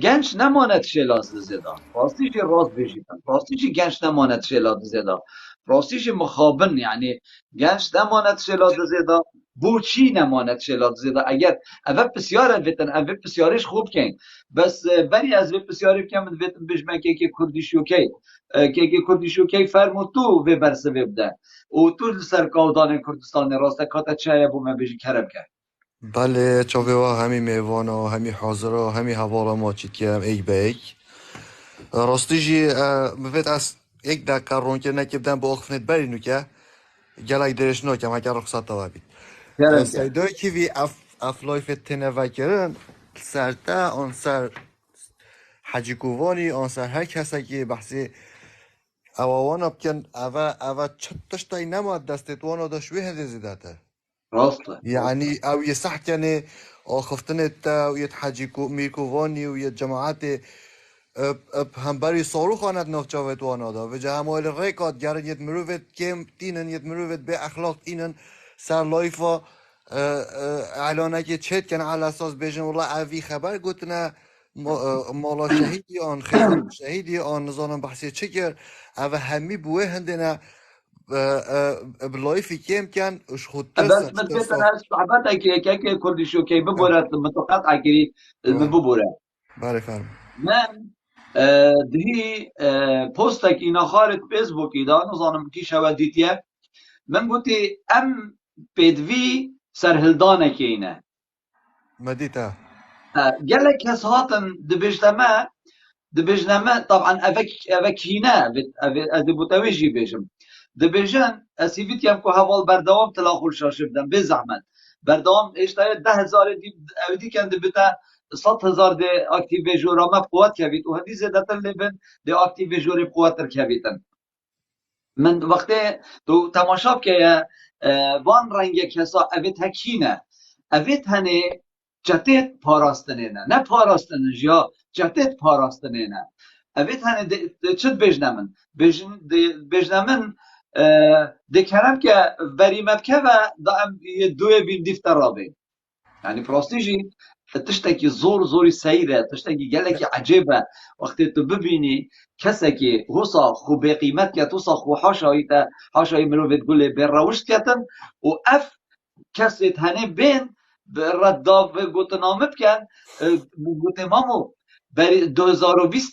گنج نماند شیلا دزیدا راستی چی راست بجیتن راستی چی گنج نماند شیلا دزیدا راستی چی مخابن یعنی گنج نماند شیلا دزیدا بو چی نماند شیلا دزیدا اگر اول بسیار ویتن اول بسیارش خوب کن بس بری از وی بسیاری کم ویتن بجمع که کردی شوکی که کردی شوکی فرمو تو و برسه بده و تو سر کاودان کردستان راسته کاتا چایه بو من بجی کرم کرد بله چاوه و همی میوانا همی حاضرا همی حوالا ما چید که هم ایک به ایک راستی جی مفید از یک دقیقه رون که نکبدن با اخفنت برینو که گلک درش نو که اگر رخصت دوا بید سیدای که وی اف لایفت تنه وکرن سرتا آن سر حجی کووانی آن سر هر کسی که بحثی اواوانا بکن اوا چطش تای نماد دستت وانا داشت وی هنده زیده راسته يعني او يصح يعني خفتنت ويت حاجي ميكوفاني ويت جماعات همبري صاروخ اند نوچاوت وانا دا و جماعه الريكات جارن يت مروفت كم تينن يت مروفت باخلاق تينن سر لايفا اعلانه که چت كان على اساس بيجن والله اوي خبر قلتنا مالا شهيدي آن خير شهيدي آن نظام بحثي چكر او همي بوه هندنا بلایفی کم کن اش خود بس من بيتنا صعبات اكي كردي شو كي ببورات متوقعات اكي ببورات بله فرم من دهي بوستك اینا خارج فيسبوك دا نظام كي شوا ديتيه من قلتي ام بيدوي سرهلدانه كينه مديتا قالك هسهاتن دبجنما طبعا افك هنا ادبوتاويجي بيجم دبیجن اسیویت هم که حوال بردوام تلاخول شاشه بدن به زحمت بردوام اشتای 10,000 دی کنده بتا 100,000 دی اکتیو جورا ما قوت کوید و هدی زیاده تر لبن دی اکتیو جوری قوت تر کویدن من وقتی تو تماشا که وان رنگ کسا اوید هکینه اوید هنه جتت پاراستنه نه پاراستنه جا جتت پاراستنه نه اوید هنه چت بجنمن بجنمن دکرم که بریمت که و دائم دوی بین دیفتر رابه یعنی پراستیجی تشتكي زوری سیره، تشتكي گلکی عجیبه. وقتی تو ببینی کسی که حسا خو به قیمت که توسا خو حاشایی مروفت گله به روشت کتن و اف کسی تنه بین رداف گوتنامه بکن گوتمامو بری 2020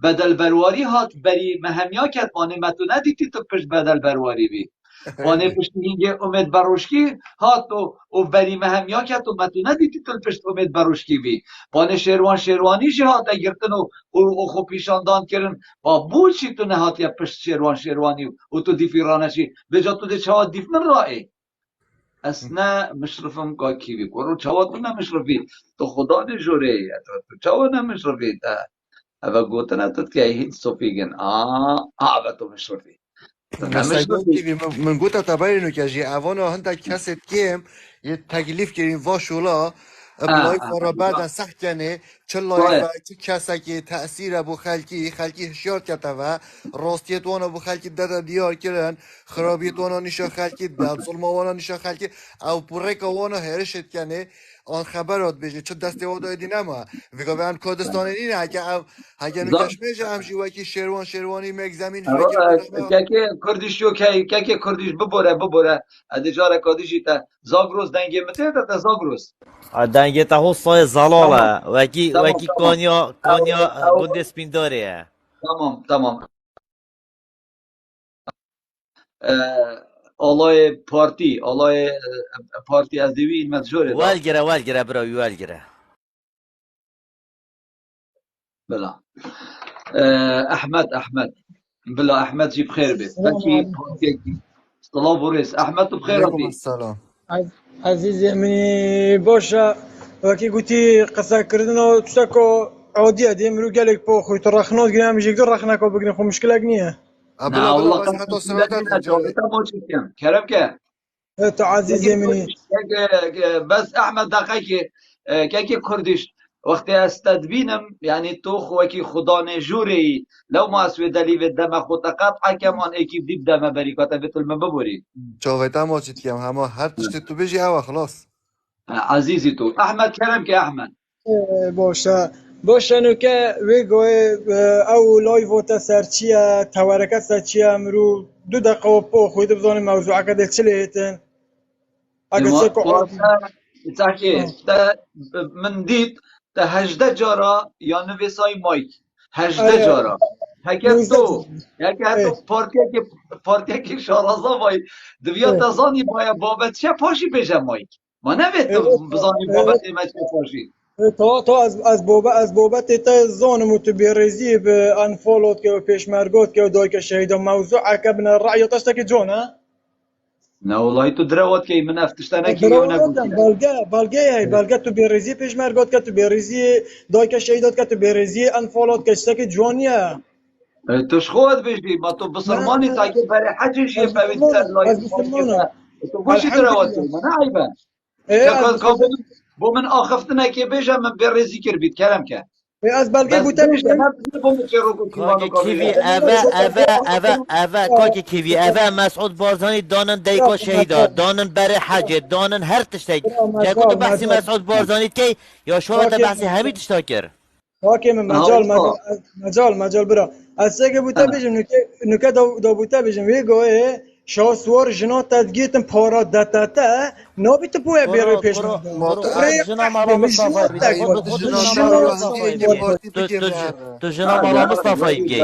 بدل برواری هات بری مهمیا کت وانه متو ندیدی تو پشت بدل برواری بی وانه پشت اینگه امید بروشکی هات و بری مهمیا کت و متو ندیدی تو پشت امید بروشکی بی وانه شیروانی جه هات اگرتن و خو پیشاندان کرن با بول چی تو نهات یا پشت شیروانی و تو دیفی رانشی بجا تو دی چهات دیف من رائه اصلا مشرفم کا کیوی کرو چاوت نه مشرفی تو خدا نه جوره تو چاوت نه مشرفی تا اما گوتنا تو که هیچ سوفیگن تو مشرفی تو نه مساجد مشرفی كيفي من قلت تباين كاجي افونا هندا كاسيت كيم يتكليف كرين فاشولا بلايف ورا بعد سحتني چل لايف صحيح چه كاسا تأثير ابو خالكي هشيار كتوا راستيت وانا ابو خالكي دادا ديار كرن خرابيت وانا نشا خالكي داد ظلم وانا نشا خالكي او بريكا وانا هرشت كني آن خبرات بيجي چه دسته و دایدی نما ویگا به ان کردستان اینه اگه نو کشمیش همشی وکی شیروانی مک زمین فکر کنم که کردیش یو که کردیش ببره ادجار کردیشی تا زاگروز دنگی مته تا زاگروز دنگه تا هو سای زلاله وکی تمام کانیا گود سپینداره تمام آلای پارتی از دیوی این متجوره دا والگره براوی والگره بلا احمد بلا احمد جی بخیر بید بلکی پارتی سلام بوريس احمد بخير علیکم ربي السلام عزیزی منی باشه وکی گویی قصه کردن و تشکو عادیه دیم رو گلک پا خوی تو رخنات گریم میشه که رخ نکو بگیریم خو مشکل نیه نا بلا والله بس قصة حتی كده سرعتات من خجاله جوابتها ما شفتم كلام كه تو عزیزی منی بس احمد دقيقة كي كردش وقتی استدبینم یعنی تو خوکی خدا نجوری لو ما اسوی دلی و دم خود قطع کمان اکیب دیب دم بریکات بیتل من ببری چاویتا ما چیت کم همه هر تشتی تو بجی او خلاص عزیزی تو احمد کلام که احمد باشه نو که وی گوی او لایو تا سرچیه تورکت سرچیه امرو 2 دقیقه و پا خوی بزنیم موضوع که دل چلی هیتن اگه سکو عادی تحكي من ديت 18 جارا یا نویسای مایک 18 اره جارا هکر 19 تو هکر اه تو پارتیا که شارازا وای دویا اه تزانی بایا بابت چه پاشی بجه مایک ما نوید اه تو بزانی بابت ایمه چه پاشی تو از بابت تا زانم تو بیریزی به انفولوت که و پیشمرگوت که و دای که شهید موضوع که بنا رعی تشتا که جونه نه والله تو دروات که من افتشتنه که یو درواتم نگوشیه بلگه تو بیریزی پیشمرگوت که تو بیریزی دای که شهیدات که تو بیریزی انفولوت که شتا که جونیه توش خود بشی ما تو بسرمانی تا نه که برای حجش یه پوید سر لایف از مایک مسلمانم تو باشی دروات که الحمدلله من عیبه از كابون بومن آخفتنا که بیجا من برزی کر بید کلم که از بلگه بس گوته بیجا بیشم نه بومن چه رو کو کیوانو کاکی کاوی کیوی کاکی کیوی مسعود بارزانی دانن دیکا شهیدا دانن بر حج دانن هر تشتک جاکو تو بحثی مسعود بارزانی کی یا شو تا بحثی همین تشتاکر حاکم ها مجال برا از سه بوته بیشم نکه دو بوته بیشم وی گوه شاه سوار جنا تدگیتم پارا دتاتا نابی تو پوه بیاره پیش نده ماتا خود ری جنا مالا قحبی مصطفی جنا بگی تک خود وقت خود جنا جنا تا مالا جنا یو مصطفی هفته سوار یه بگی وقت پارتی بگیم نه تو جنا مالا مصطفی بگی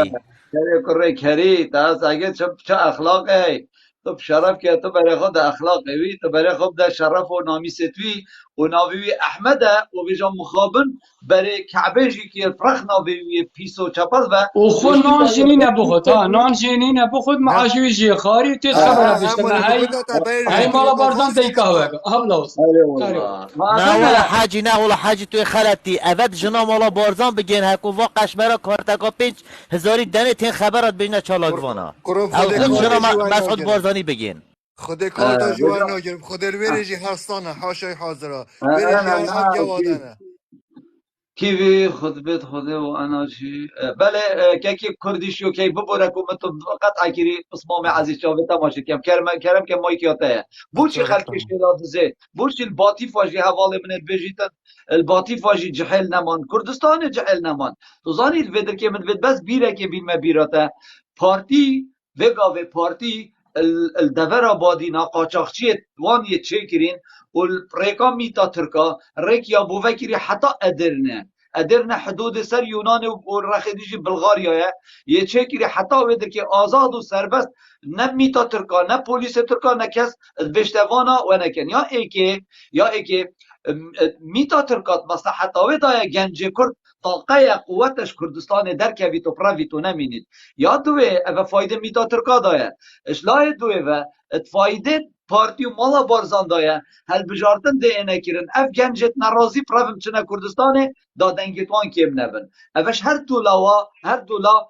کری کره کری تا اگه چه اخلاقه تو شرف که تو برای خود اخلاق وی تو برای خود در شرف و نامی ستوی و ناوی احمده و بیجا مخابن برای کعبه جی که فرخ ناوی پیس و چپل و او خو گشتی نان برای جنی خود نبخود ها نان جنی نبخود نه معاشوی جی خاری تیز خبر بیشتر همونی ما هی بگویتا تا بایر هی تو مالا بگو بارزان خاصی دیکا نکن وگا هبلاوس آره کاری والله ما نه انا ولا نه حاجی نه ولا حاجی توی خلطی اول جنا مالا بارزان بگین هکو واقعش برا کارتکا 5000 دنه تین خبرات بین چالاکوانا کرم او خود خود کارت جنا جوان مسعود نگرم بارزانی بگین خود کارت جوان بجا نگرم خود الویرجی هستانه حاشای حاضره ویرجی انا هر اب نه جوادانه کیوی خود بید خوده و اناجی بله که کردیشیو که ببوره که من تو قطع کری اسمام عزیز چاوه تماشید کم کرم که مایکی آته بورچی خلقی شیراد زه بورچی الباطی فاجی حواله من البیجیتن الباطی فاجی جحل نمان کردستان جحل نمان تو زانی الویدر که من وید بس بیره که بین بیراته پارتی وگاوه پارتی الدور آبادی نا قاچاقچی وان یه چه کرین و ریکا میتا ترکا ریک یا بوفکری حتی ادرنا حدود سر یونان و رخیدیجی بلغاریا یه چه کری حتی ویدر که آزاد و سربست نه میتا ترکا نه پولیس ترکا نه کس بشتوانا و نکن یا ایکه میتا ترکات مصلحت دایه گنج کرد طاقه قوتش کردستان درکوی تو پروی تو نمینید یا دوه او فایده میتا ترکا دایه اشلاه دوه و فایده پارتی و مالا بارزان دایه هل بجارتن ده اینه کرن اف گنجت نرازی پرویم چنه کردستانه دادنگیتوان کم نبن اوش هر دولا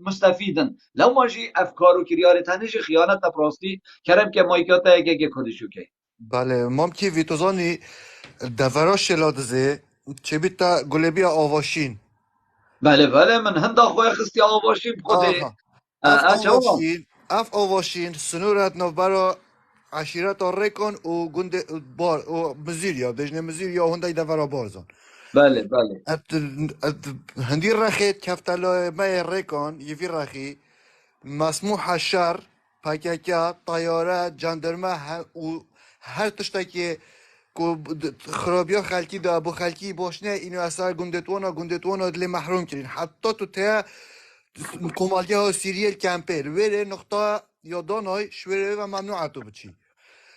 مستفیدن لو ماجی افکار و کریار تنیج خیانت پراستی کرم که مایکاتا اگه کدشو که بله مام کی ویتوزانی دورا شلادزه چه بیتا گلبیا آواشین بله من هنده خواه خستی آواشی بخوده آها اف چه آواشین سنورت نوبرا عشیرت ریکن و گند بار و مزیریا دجن مزیریا هنده دورا بارزان بله هندی رخیت کفتلا ما ریکن یفی رخی مسموح الشر پاکاکا طیاره جاندرمه و هر تشتکی کو خرابیا خلکی دا ابو خلکی باشنه اینو اثر گندتوانا دل محروم کرین حتی تو ته کومالیا ها سیریل کمپر وره نقطه یا دانای شوره و ممنوعاتو بچی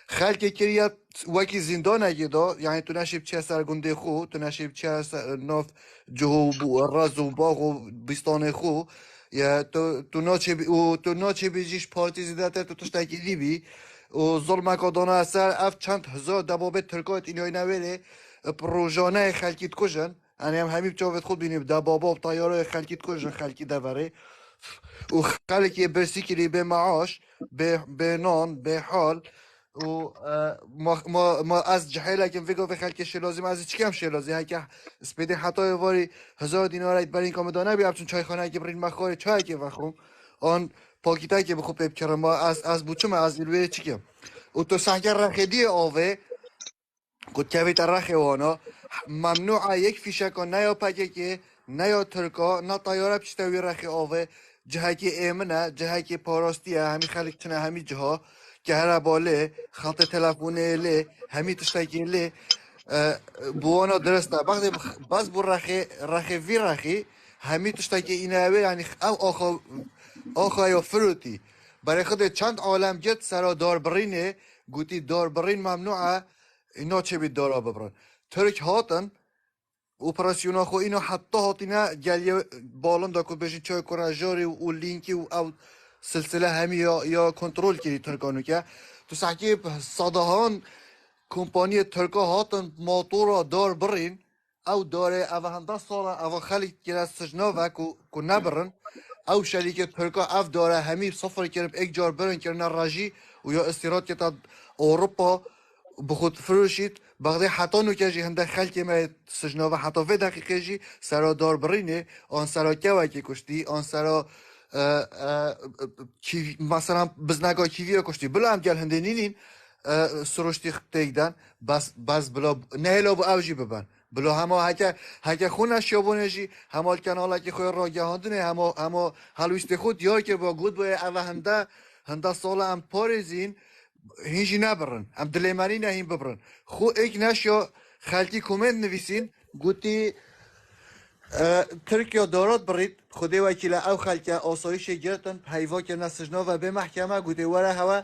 خلکی کریت وکی زندان اگه دا یعنی تو نشیب چه سر گنده خو تو نشیب چه سر ناف جهو راز و باغ و بستان خو یا تو ناچه بیجیش پارتی زیدته تو تشتاکی لیبی و ظلم کادانا اثر اف چند هزار دبابه ترکات اینای نویره پروژانه خلکیت کشن یعنی هم همین چاوت خود بینیم دبابا و طیاره خلکیت کشن خلکی دوره و خلکی برسی کری به معاش به نان به حال و ما از جهیل که فکر به خلک شلازی ما از چی کم شلازی ها که سپیده حتی واری 1000 دینار اید برای این کام دانه بیاب چون چای خانه که برین مخوری چای که بخوم آن پاکیتای که بخوب پیب کرم ما از بوچم از الوی چی کم و تو سنگر رخیدی آوه قد كافي تراخي وانا ممنوع یک فیشکا نیا پکه نیا ترکا نه طیاره بشتوی رخی آوه جهه که ایمنه جهه که پاراستیه همی خلق چنه همی جها که هر باله خط تلفونه لی همی تشتاکی لی بوانا درسته وقتی باز بو رخی وی رخی همی تشتاکی اینه اوه یعنی او آخا یا فروتی برای خود چند عالم جد سرا داربرینه گوتی داربرین ممنوعه اینا چه بید دارا ببرن ترک هاتن اپراسیونا خو اینا حتی هاتینا گلیه بالان دا کد بشین چای کراجاری و لینکی و او سلسله همی یا کنترول کردی ترکانو که تو سحکی صداهان کمپانی ترکا هاتن موتورا دار برین او داره او هنده سالا او خلی که سجنا و که نبرن او شریک ترکا او داره همی صفر کرد ایک جار برن کرن راجی و یا استیراد که تا اوروپا بخود فروشید بغداد حتی نوکجی هنده خلکی ما سجنا و حتی في دقیقه جی سرا دار برینه آن سرا کوا که کشتی آن سرا مثلا بزنگاه کیوی کشتی بلا هم گل هنده نینین سروشتی تیگدن بس بلا نهلا با اوجی ببن بلا همه هکه خونش یابونه جی همه کنالا که خوی را گهاندنه همه حلوشت خود یار که با گود باید اوه هنده ساله هم پارزین هیچی نبرن هم دلیمانی نهیم ببرن خو ایک نشیا خلکی کومنت نویسین گوتی ترکیه دارات برید خودی وکیل او خلک آسایش گرتن پیوا که نسجنا و به محکمه گوتی وره هوا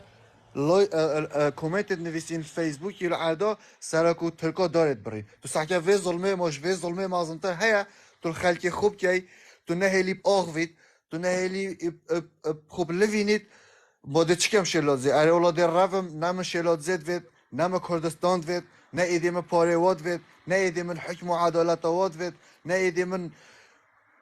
کومنت نویسین فیسبوک یا عدا سرکو ترکا دارد برید تو سحکه وی ظلمه ماش وی ظلمه مازنتر هیا تو خلکی خوب کی تو نهلی آغوید تو نهلی خوب لوینید باده چکم شلازه اره اولاده روم نم شلاد زد وید نم کردستان وید نه ایدیم پاره واد وید نه ایدیم حکم و عدالت واد وید نه ایدیم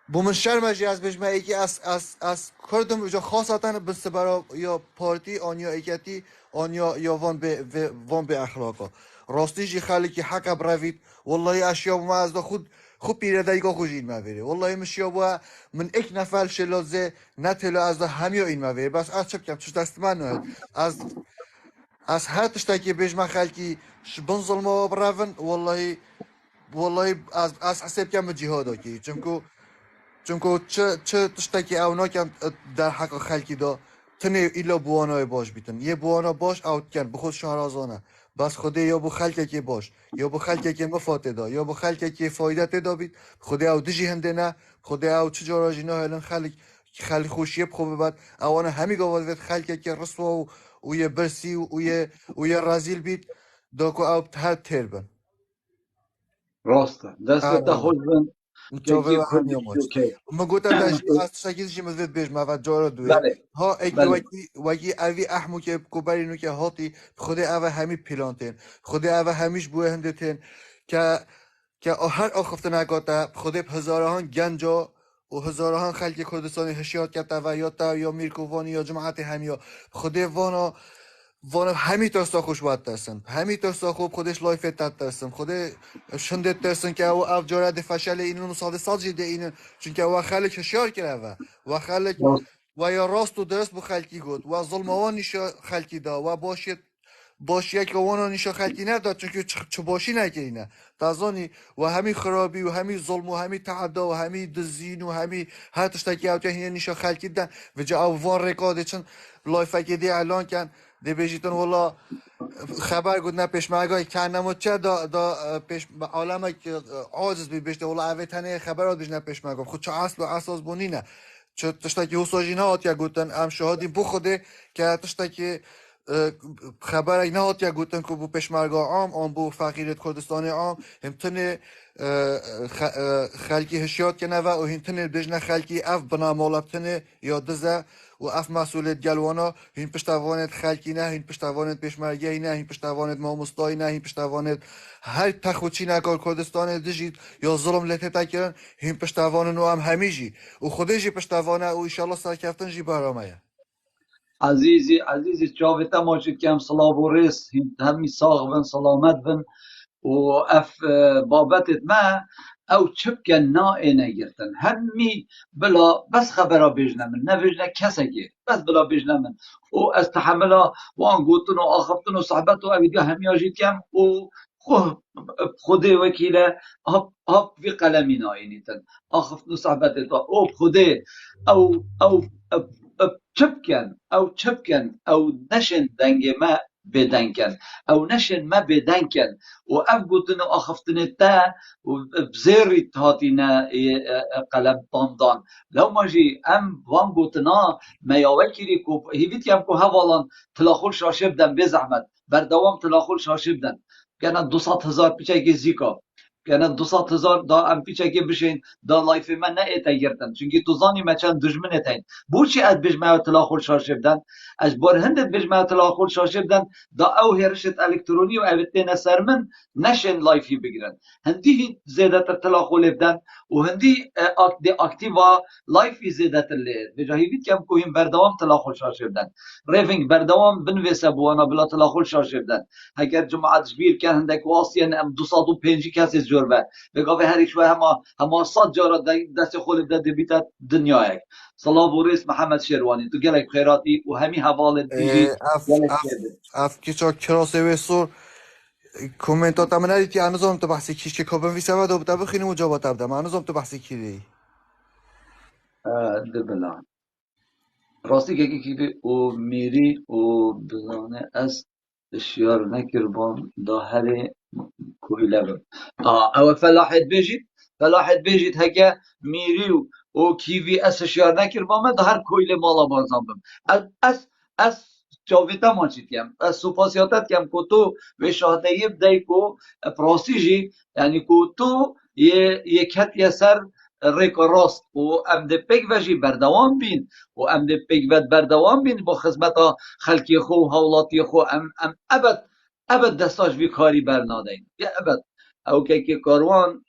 بومن شرمجی از بجمه ایکی از کردم جا خاصتا بسته برا یا پارتی آن یا ایکتی آن یا وان به اخلاقا راستی جی خالی که حق بروید والله اشیا ما از خود خوب پیره دایگا خوش این مویره والله مشیا بوا من ایک نفر شلازه نتلو از همیو این مویره بس از چه بکم چش دست من نهد از هر تشتکی بجمع خلکی بن ظلم و براون والله از حساب کم جهاد کی چونکو چه تشتکی او ناکن در حق خلکی دا تنه ایلا بوانای باش بیتن یه بوانا باش اوت کن بخود شهرازانه بس خوده یا بو خلکی که باش یا بو خلکی که مفاته دا یا بو خلکی که فایده دا بید خوده او دجی هنده نه خوده او چه جاراجی نه هلن خلک خوشیه بخوبه بعد اوانه همی گواد خلکی که رسوا و یه برسی و یه رازیل بید دا که او هر تر بن راسته دست تا خوش بن چاوه که و همی کردی آماج اوکی ما گوتم داشت از شکیز جی مزید بیش ما جارا دوی بله ها اگه بله وکی اوی احمو که کوبری نو که هاتی خود اوه همی پلانتین خود اوه همیش بوه هندتین که هر آخفته نگاته خود هزاران گنجا و هزاران خلق کردستانی هشیات کرده و یا تا یا میرکووانی یا جماعت همیا خود وانا همی تاستا خوش باید ترسن همی تاستا خوب خودش لایفت تد ترسن خود شندت ترسن که او افجاره ده فشل اینو مصاد سال جیده اینو چون که او خلق هشیار کرده و خلق و یا راست و درست بو خلقی گود و ظلموان نیشا خلقی دا و باشیه که وانا نیشا خلقی نداد چون که چه باشی نکرینه تازانی و همی خرابی و همی ظلم و همی تعدا و همی دزین و همی هر تشتکی اوتیا هینه نیشا خلقی دن و جا او وان رکاده چون لایفکی دی اعلان کن دی بیجیتون والا خبر گود نه پیشمرگای کنم و چه دا پیش عالم که عاجز بی بیشته والا اوه تنه خبرات بیش نه پیشمرگا خود چه اصل و اساس بونی نه چه تشتکی حساجی نه آتیا گوتن ام شهادی بو خوده که تشتکی خبر اینا آتیا گوتن که بو پیشمرگا عام آن بو فقیرت کردستان عام همتنه خلکی هشیات کنه و همتنه بجنه خلکی اف بنا مالبتنه یا دزه و اف مسئولیت گلوانا هین پشتوانت خلکی نه هین پشتوانت پیشمرگی نه هین پشتوانت ماموستایی نه هین پشتوانت هر تخوچی نکار کردستان دجید یا ظلم لته تکرن هین پشتوان نو هم همیجی و خودشی پشتوانه و ایشالله سرکفتن جی برامه عزیزی جاوی تماشید که هم صلاح و رس همی ساغ بن سلامت بن و اف بابتت ما او چپکن نا اینه گرتن همی بلا بس خبرا بجنمن نه بجنه کسا گیر بس بلا بجنمن و از تحملا وان گوتن و آخفتن و صحبت و اویدیا همی آجید کم و خود وکیله هاب في قلمي ناينيتن اخف صحبت او خده او چپکن او نشن دنگ ما بدنکن او نشن ما بدنکن و اف گوتن و اخفتن تا و بزیری تاتینا قلم طاندان لو ماجي ام وان گوتنا ما یاوکیری کو هیویت یم کو هوالان تلاخول شاشه بدن بزحمت بردوام تلاخول شاشه بدن كانت 200,000 بيشاكي زيكا كانت 200,000 دا ام بيشاكي بشين دا لايف ما نأتا يرتن چونكي توزاني ما كان دجمنتين بوشي اد بجمع تلاخول شاشه بدن اجبار هندت بجمع تلاخول شاشه بدن دا او هرشت الكتروني و اوتين سرمن نشن لايفي بگرن هندي زيادة تلاخول بدن و هندي دي اكتيفا لايفي زيادة اللي بجاهي بيت كم كوين بردوام تلاخول شاشه بدن ريفينج بردوام بنويسه بوانا بلا تلاخول شاشه بدن هكر جماعة جبير كان هندك واسيا ام 205 كاسي جربه بقى هر شوي هما 100 جاره دست خول بده بيتا دنياك صلاة وريس محمد شيرواني تو قالك خيراتي وهمي هوالد بيجي اف کیچا کراسه و سور کومنتات هم ندیدی هنوزم تو بحثی کیش که کابن وی سوا دو بتا بخینیم و جواب تبدم هنوزم تو بحثی کیری دبلان راستی که او میری و بزانه از اشیار نکربان دا هر کویله بم او فلاحت بيجيت هكا ميريو او كيفي اس اشيار نكربان ما دا هر کویله مالا بازم بم اس جاویتا مانچید کم از سوپاسیاتت کم که تو و شهده بدهی که پراسیجی یعنی که تو یک یه سر ریک راست و ام ده پیک وجی بردوام بین و ام ده پیک ود بردوام بین با خدمت خلقی خو و حولاتی خو ام ابد دستاش بی کاری برنادین یا ابد او که کاروان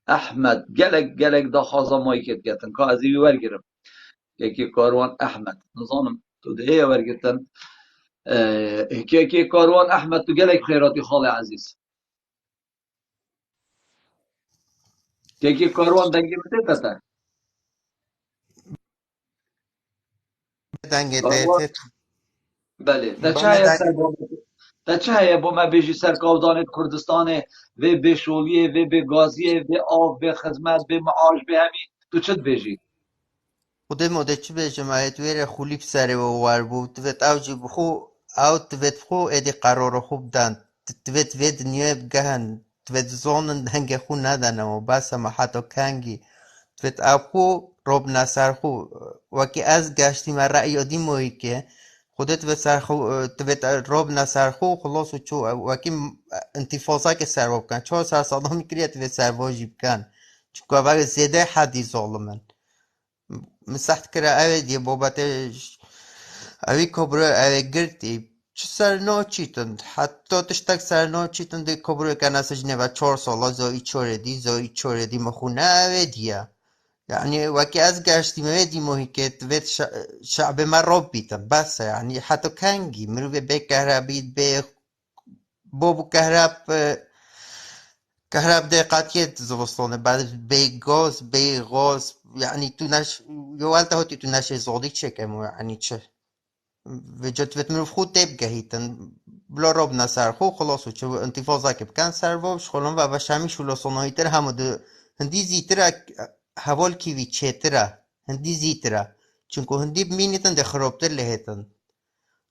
احمد گلک دا خازا مایی کت گتن که از ایوی ورگرم که کاروان احمد نظانم تو ده ورگتن که کاروان احمد تو گلک خیراتی خال عزیز که کاروان دنگی بده تا دنگ کاروان تایفت بله دا چه بله هیا دنگ سر دا چه هیا با ما بیجی سرکاودان کردستان و به شولیه و به گازیه و آب به خدمت به معاش به همین تو چت بیجی خودت مده چی به جماعت ویره خولیب سره و وار بود توت او جی بخو او توت خو ادی قرار خوب دن توت وید نیه بگهن توت زونن دنگ خو ندن و بس ما حتی کنگی توت او خو روب نصر خو وکی از گشتی من رأی آدی موی که خودت به سر خو توت روب نصر خو خلاص و چو وکی انتفاضه که سر بکن 400 سال میکریه توت سر واجی بکن چون که وقت زیده حدی ظالمن مسحت كده اوي دي بوباتش اوي كوبرو اوي قرتي چه سرنا چیتن حتی تشتک سرنا چیتن دی کبرو کنه سجنه و 4 سالا زایی چوره دی مخونه اوه دیه يعني وكي از گشتي مدي مهيكت ويت شعب ما ربيتن بس يعني حتى كانجي مرو به كهربيت به بوبو كهرب دقيقة زوستونه بعد بي غاز يعني تو نش يوالتا هوتي تو نش زودي تشكمو يعني تشه وجدت وتمر خود تبقى هيتن بلا رب نسر خو خلاص وچه انتفاضه که بکن سر وابش خلون و بشمی شولا صناعیتر همه ده هندی زیتره حوال کیوی چیتره هندی زیتره چونکه هندی بمینیتن ده خرابتر لهتن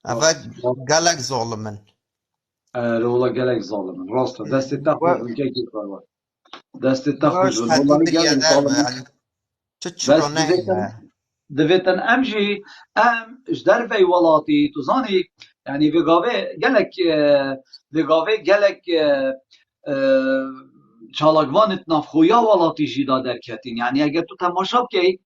اول راست گلک ظالمن رولا گلک ظالم راست دست تخوش و بن که کاروان دست تخوش باش بن حتی والله گلک بریادر و ظالم يعني چه چرا بس نه دویتن ام جی ام جدر وی ولاتی تو زانی یعنی وگاوه گلک چالاکوانت نافخویا ولاتی جیدا درکتین یعنی اگر تو تماشا بکی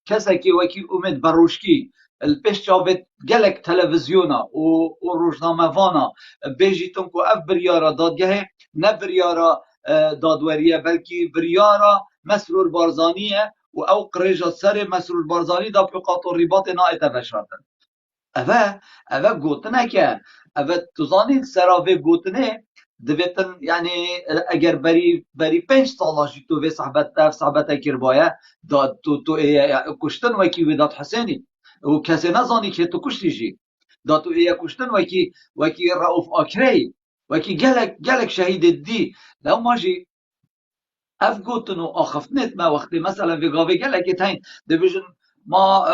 کسی که وکی امید بروشکی الپش جاوید گلک تلویزیونا و روزنامه وانا بیجیتون که اف بریارا دادگه نه بریارا دادوریه بلکی بریارا مسرور بارزانیه و او قریجا سر مسرور بارزانی دا پقاط و ریباط نایت بشارتن اوه گوتنه که اوه توزانین سراوه گوتنه دبیتن یعنی اگر بری 5 سال تو به صحبت کربایه داد تو کشتن وکی وداد حسینی و کسی نزانی که تو کشتی جی داد تو کشتن وکی رؤوف آکری وکی گلک شهید دی لو ماجی اف گوتن و آخفتنت ما وقتی مثلا وگاوه گلک تاین دبیجن ما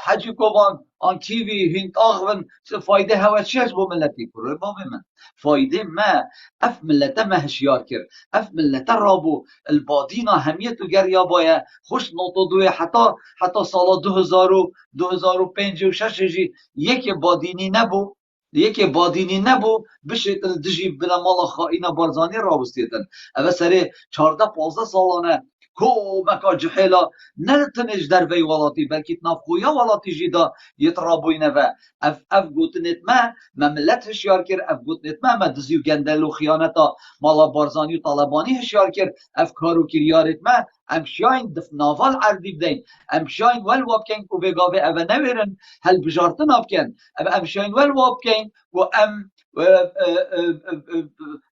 حجی کوبان آن کیوی هند آغون فایده هوا چیش بو ملتی کرو با من فایده ما اف ملت ما هشیار کرد اف ملت رابو البادینا همیت و گریا باید خوش نوتو دوی حتی سالا 2005 و 6 جی یکی بادینی نبو بشه دجی بلا مالا خائینا بارزانی راوستیتن اوه سری 14-15 سالانه کو مکا جحیلا نرتنش در وی ولاتی بلکه نافخویا ولاتی جیدا یترابوینه و اف گوتنت ما ملت هشیار کرد اف گوتنت ما دزی و گندل و خیانتا مالا بارزانی و طالبانی هشیار کرد اف کارو کریارت ما امشاین دف نافال عردی بدین امشاین ول وابکن کو بگاوه اوه نویرن هل بجارتن آبکن امشاین ول وابکن و ام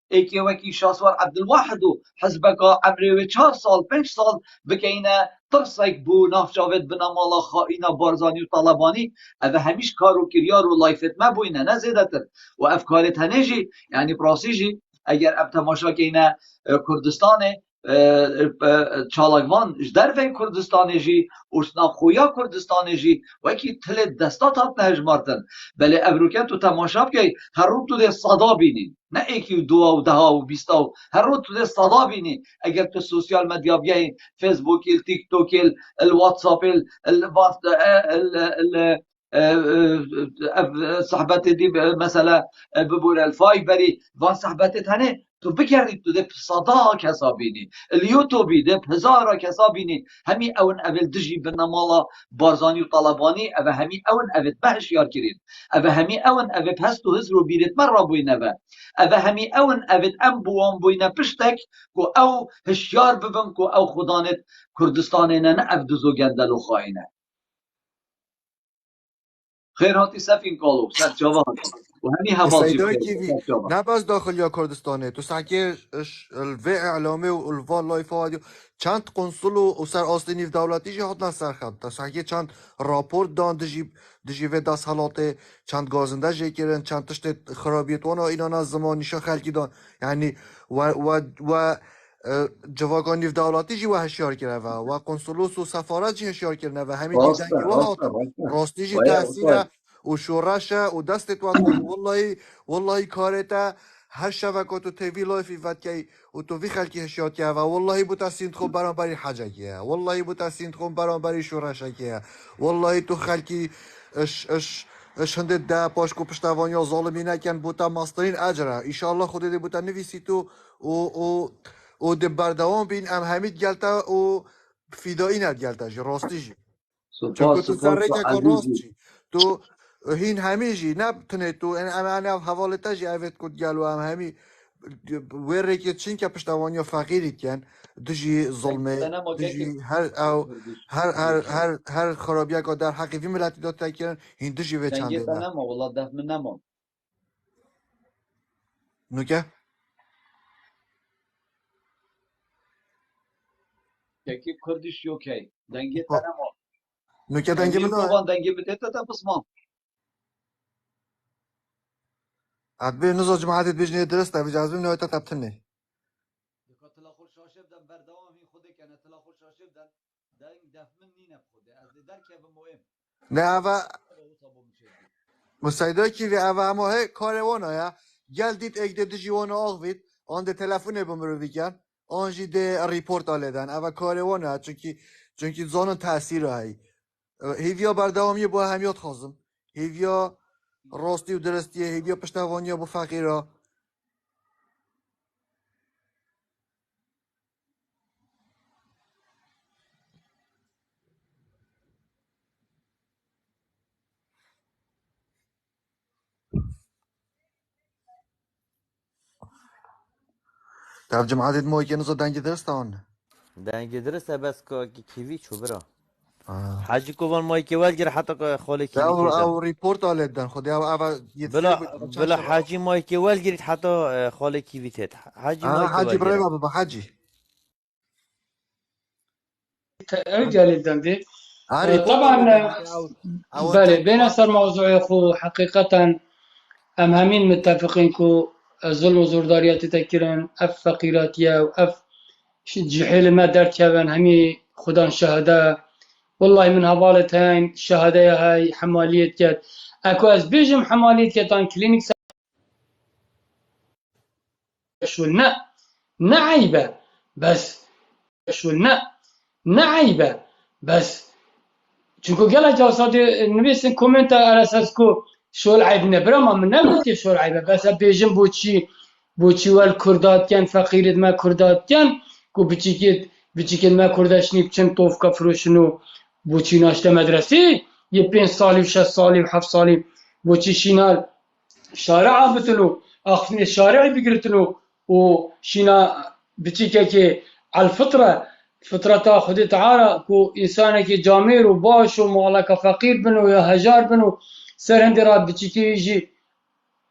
ایکی وکی شاسوار عبدالواحد و حزبک عمری 4 سال 5 سال بکینه ترسک بو نافجاوید بنا مالا خائینا بارزانی و طالبانی اوه همیش کارو کریار و لایفت ما بوینه نزیده تر و افکارت هنجی یعنی پراسی جی اگر اب تماشا کینه کردستانه چالاکوان در وی کردستان جی اوسنا خویا کردستان جی وکی تل دستات هات نهجمارتن بله ابروکن تو تماشا بکی هر رو تو ده صدا بینی نه ایکی و 2 و 10 و 20 هر رو تو ده صدا بینی اگر تو سوسیال مدیا بیاین فیسبوک تیک توک الواتساپ صحبت دی مثلا ببور الفایبری وان صحبت تنه تو بگردید تو ده صدا کسا بینی اليوتوبی ده 1000 کسا بینی همی اون اول دجی بنا مالا بارزانی و طالبانی او همی اون اول بهش یار کرید او همی اون اول هست و هزر و بیرت من را بوینه و او همی اون اول ام بوان بوینه پشتک که او هشیار ببن که او خدانت کردستانه نه افدوزو گندل و خواهینه خیر هاتی سفین کالو سر جواب وهمي هفاصي السيداي كيفي نباز داخل يا كردستاني تو ساكي الفي اعلامي والفال لايف هادي چند قنصلو وسر آستینی دولتی جی هات نسر خد تا ساكي چند راپورت دان دجی و دست حالات چند گازنده جی کرن چند تشت خرابیت وانا اینا زمانیشا خلکی دان يعني و جواگانی دولتی جی و هشیار کرده و قنصلوس و سفارت جی هشیار کرده و همین جی دنگی و هات راستی جی تأثیره و شورشه و دستت وقت والله کارتا هر شبکات و تیوی لایفی وقت که و تو وی خلکی هشیات که و والله بوتا سینت خوب برام بری حجه که والله بوتا سینت خوب برام بری شورشه که والله تو خلکی اش هنده ده پاشکو پشتوانی ظالمی نکن بوتا ماسترین اجره ایشالله خود ده بوتا نویسی تو و ده بردوام بین ام همید گلتا و فیدایی ند گلتا جی راستی جی چون که تو سر که راست جی تو هین همه جی نبتونه تو انا حوالتا جی اوید کد گلو هم همی ویره که چین که پشتوانی فقیری کن دجی ظلمه دجی هر خرابیه که در حقیقی ملتی داد تکرن هین دجی و چنده نه نما والله دف من نما نوکه؟ که کردش یوکی دنگی نما نوکه دنگی من دنگی بده تا بسمان عدبه نزا جماعتت بجنه درسته بجازبیم نهایتا تبتنه تلا خور شاشه بدن بردوام هی خوده کنه تلا خور شاشه بدن دنگ دف من نینه بخوده از درکه به مهم نه اوه مسایده کی و اوه همه های کاروانه یا گل دید اگه ده جیوانه آغوید آن ده تلفونه بمروی کن آنجی ده ریپورت آلیدن اوه کاروانه چونکی زانون تأثیر هایی هیویا بردوامی با همیات خازم هیویا راستی و درستیه هیویا پشتوانی با فقیره طب جماعت ما که نزا دنگ درست آن دنگ درسته بس که کیوی چو برا حاجی کوان مای که ولگر حتی خاله کیوی او ریپورت آلیدن خودی او بلا حاجی مای که ولگرید حتی خاله کیوی تید حاجی برای بابا حاجی جالدن طبعا بله بين صار موضوع خو حقيقة ام همين متفقين كو الظلم وزورداريات تذكرن اف فقيراتيا واف جحيل ما درت كابن همي خدان شهداء والله من هبالة هاي شهداء هاي حمالية كات اكو از بيجم حمالية كاتان كلينيك شو نعيبة بس شو نعيبة بس چونکو گله جاساد نویسن کومنت على اساس کو شو العيب نبرا ما من نقول شو العيب بس بيجم بوچي وال كردات كان فقير ما كردات كان کو بچيكت ما كرداشني بچن طوف كفروشنو بوچي ناشته مدرسي ي 5 سالي و 6 سالي و 7 سالي بوچي شينال شارع بتلو اخفن الشارع بيقرتلو و شينا بچيكه على الفطره فطرة خدي تعالى كو إنسانك جامير وباش ومالك فقير بنو يا هجار بنو سر هندي راد بتشكي يجي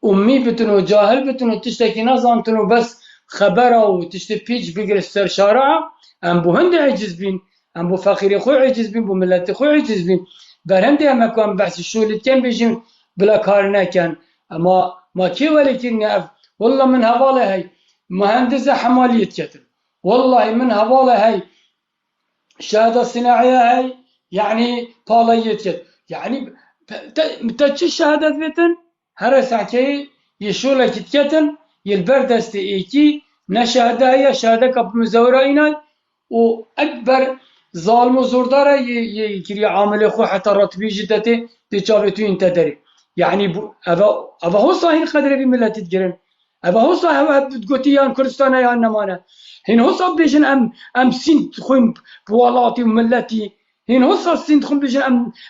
أمي بتنو جاهل بتنو تشتكي نظام تنو بس خبره وتشتي بيج بيجر السر شارع أم بو هندي عجز بين أم بو فقير خوي عجز بين بو ملتي خوي عجز بين برهندي أما كان بحث شو اللي كان بيجي بلا كارنا كان أما ما كي ولكن والله من هواله هاي مهندسة حمالية كتل والله من هواله هاي شهادة صناعية هاي يعني طالية يعني تتش الشهادة بيتن هرساكي يشولا كتكتن يلبردست ايكي نشهادة هي شهادة كب مزورينا وأكبر ظالم وزوردارة يكري عامل خو حتى راتبي جدته تجابتو انت داري يعني أبا هو صحيح قدر في ملة تتجرن أبا هو صحيح بتقولي يا كردستان يا نمانا هين هو صاب بيجن أم سنت خوين بوالاتي وملتي هين هو صاب سنت خوين بيجن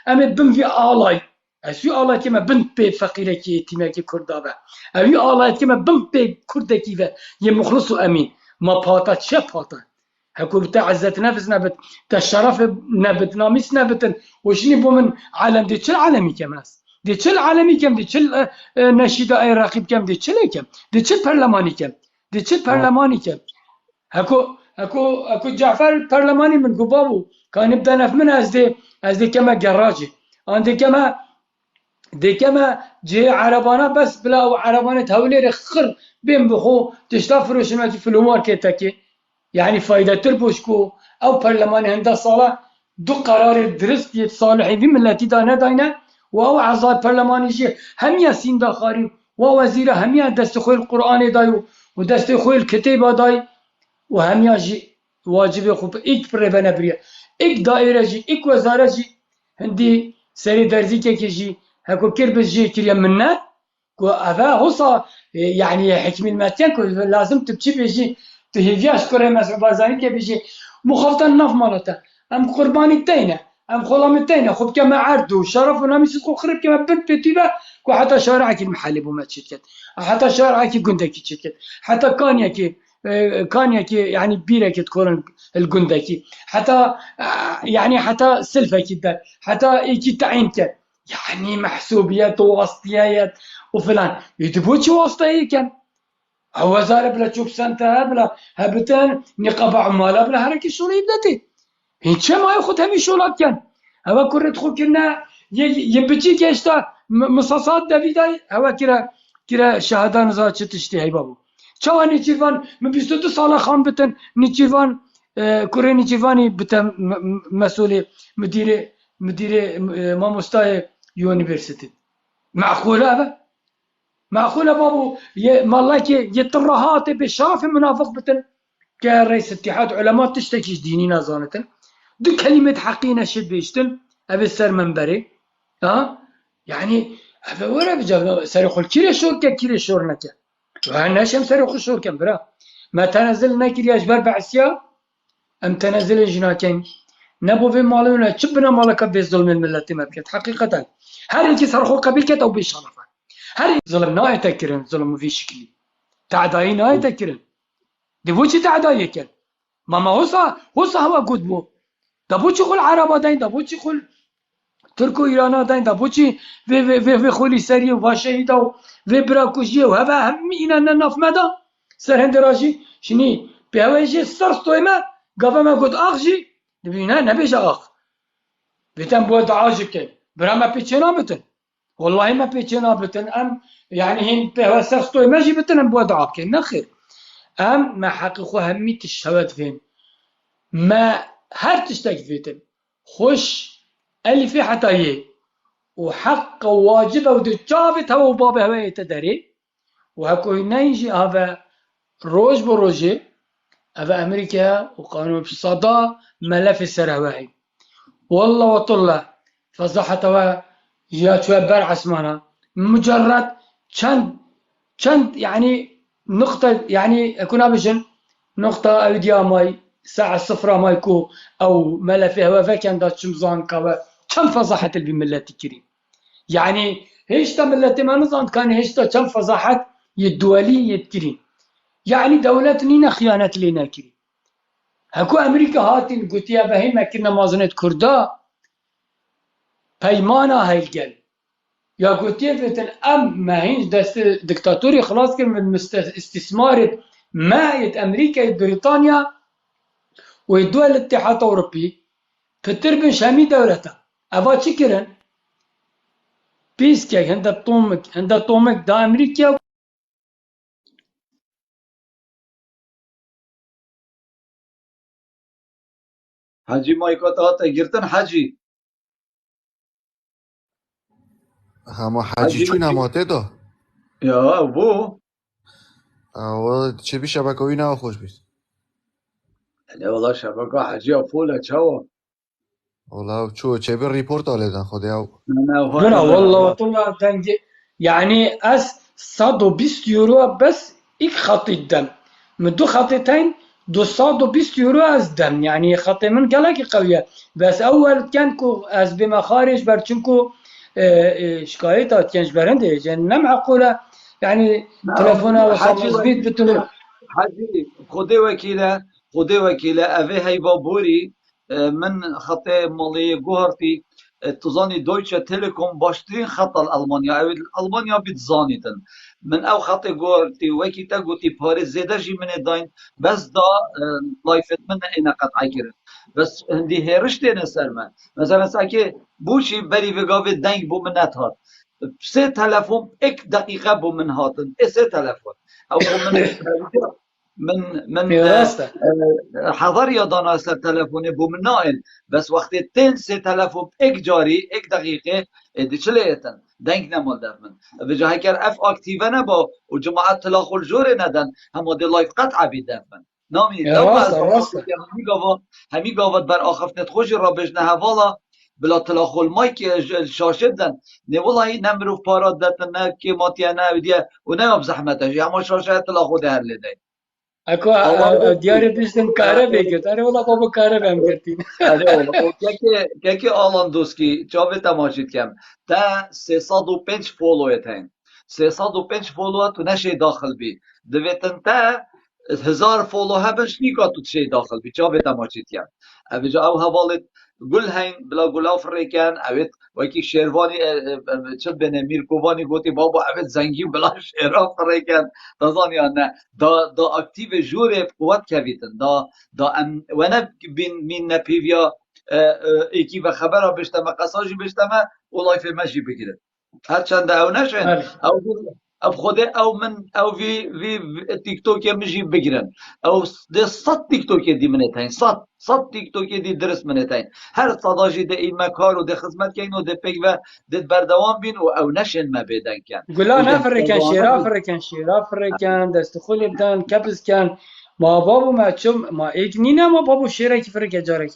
أم بن في آلاي أسوي آلاي كما بنت بي فقيرة كي تيما كي كردابة أوي آلاي كما بنت بي كردة كيفا يمخلص أمين ما باتت شا باتت هكو بتاع عزة نفس نبت تا الشرف نبت ناميس نبت وشني بو من عالم دي شل عالمي كماس دي چل عالمي كم دي چل نشيد اي رقيب كم دي چل كم دي چل برلماني كم دي چل برلماني كم اكو جعفر البرلماني من قبابو كان يبدا نفمن از دي كما جراجي عندي كما جي عربانا بس بلا عربانة هولي رخر بين بخو تشتا فروشناتي في الماركتاكي يعني فايدة تربوشكو او برلمان هندا صالة دو قرار درست يتصالحي في ملتي دانا داينا وهو اعضاء برلماني جي هم ياسين داخاري ووزير هم دست خوي القرآن دايو ودست خوي الكتاب داي وهم يجي واجب خوب ايك بربنا بريا ايك دائرة جي ايك وزارة جي هندي سري درزي كي جي هكو كربز جي كريا منات كو افا هوصا يعني حكم الماتيان كو لازم تبشي بيجي تهيفياش كوري مسعود بارزاني كي بيجي مخافتا النف مالتا ام قرباني التينة ام خلام التينة خب كما عردو شرف ونامي سيسخو خرب كما بنت بتيبا كو حتى شارعك المحلب وما تشتكت حتى شارعك قندكي تشتكت حتى كانيكي يعني بيرك تكون القندكي حتى يعني حتى سلفك حتى ايكي تعينك يعني محسوبيات ووسطيات وفلان يدبوش وسطي كان هو زار بلا تشوف سنتها بلا هبتان نقابة عمالة بلا هركي شغل يبدتي هيك ما ياخذ همي شغلات كان هو كرة خو كنا يبتي كيشتا مصاصات دافيداي هو كرا شهادة نزات تشتي هاي بابو شو نيتشيفان من 22 سالة خان بتن نيتشيفان كوري نيتشيفاني بتن مسؤولي مدير ما مستاي يونيفرسيتي معقولة هذا معقولة بابو مالك يطرهات بشرف منافق بتن كرئيس اتحاد علماء تشتكي ديني نازانة دو كلمة حقينا شد بيشتن أبي السر منبري يعني أبي ورا بجا سرقوا كيري شوركة كيري شورنكة وأنا شم سرقوا شوركة برا ما تنزلنا كيري أجبر بعسيا أم تنزل جناكين نبو في مالونا شبنا مالك بظلم الملة ما بكت حقيقة هل انت صرخوا قبل كت أو بشرفة هل ظلم ناي تكرن ظلم في شكلي تعداي ناي تكرن دبوشي تعداي كن ماما هوسا هوا قد بو دبوشي خل عربا دين دبوشي خل تركو إيرانا دين دبوشي في خولي سري وشهيدا وفي براكوشي وهذا هم إنا نناف مدى سرهند راجي شني بهواجي سرستوي ما قبل ما قد أخجي دبينا نبيش أخ بتن بود عاجب كن برا ما بيتشنا بتن والله ما بيتشنا بتن أم يعني هن بهوسرستوي ما جي بتن بود عاجب كن نخير أم ما حقيقة همي تشهد فين ما هر تشتك فيتن خوش ألف حتى يه وحق واجب ودجابت هو بابه هو يتدري وهكو نيجي هذا روج بروجي هذا أمريكا وقانون صدا ملف السرهواهي والله وطلع فضحتها يا شوابر عسمانا مجرد چند يعني نقطة يعني أكون بجن نقطة أوديا ماي ساعة صفرة مايكو أو ملف هوا فكان دا شمزان كوا كم فضحت بملة الكريم يعني هيشتا ملة ما نظام كان هيشتا كم فضحت يدولي يتكريم يعني دولتنا خيانة لنا كريم هكو أمريكا هاتين قوتيا بهي ما كنا مازنة كردا بيمانا هاي الجل يا قوتيا فتن ما هينش دست دكتاتوري خلاص كر من استثمار ما أمريكا بريطانيا والدول الاتحاد الأوروبي كتربن شامي دولتها أبا تشكرن بيسكيك هندا طومك دا أمريكا حاجی مایکات گرتن حاجی همه حاجی چون نماته دا یا بو چه بی شبکه‌ای نه خوش بید نه والله شبکه حاجی فوله چاو والله چه بی ریپورت آلیدن خدا لا والله طلع دنجي يعني 120 يورو بس إك خط الدم من دو خطتين 220 يورو از دم يعني خط من قالك قوية بس أول كان كو از بمخارج برچنكو شكايتات كانش برنده يعني نم معقولة يعني تلفونه وصل بيت بتلو حاجی خدي وكيلة أفي هاي بابوري من خط مالي جوهرتي تزانی دویچه تلکوم باشترین خط المانیا او المانیا بیت زانیتن من او خط گورتی وکی تا گوتی پاره زیده جی من داین بس دا لایفت من اینا قطعی کرد بس هندی هرش تینه سر من مثلا ساکه بوشی بری وگاوی دنگ بو من نتهات سه تلفن یک دقیقه بو من هاتن سه تلفن او بو من حضر یادانا سر تلفن بو من نائل بس وقتی تین سه تلفن یک جاری یک دقیقه ادی چلی ایتن دنگ نمال در من به جایی که اف اکتیو نبا و جماعت تلاخل جوره ندن همه دی لایف قطع بیدن من نامی دو از همی گاوت بر آخفتنت خوش را بجنه حوالا بلا تلاخل مای که شاشد دن نه والله نمروف پارات دتن نه که ماتیه نه دیه و نه اب زحمتش اما شاشه تلاخل ده هر لیده اكو دياري بيشتم كهرباء كده انا والله بابا كهرباء هم كرتين آره والله که آلان دوسکی چاوه تماشید کم تا 305 فولویت هن 305 فولو تو نشه داخل بی دویتن تا 1000 فولو هبش نیکا تو تشه داخل بی چاوه تماشید کم اویجا او حوالت گل هین بلا گلاف ریکن اوید وکی شیروانی چه بینه میرکوانی گوتی بابا اوید زنگی بلا شیراف ریکن دازان یا نه دا اکتیو جوره قوت کویتن دا ام و نه بین مین نپیویا ایکی و خبر ها بشتمه قصاجی بشتمه و لایف مشی بگیره هرچند او نشن او خوده او من او وی تیک توک مجی بگیرن او ده 100 تیک توک دی منت هین 100 تیک توک دی درست منت هین هر صداجی ده این مکار و ده خدمت کین و ده پیگ و ده بردوام بین و او نشن ما بیدن کن گلا نفرکن شیراف رکن دست خول بدن کبز کن ما بابو ما چم ما ایک نینا ما بابو شیرا کی فرق جارك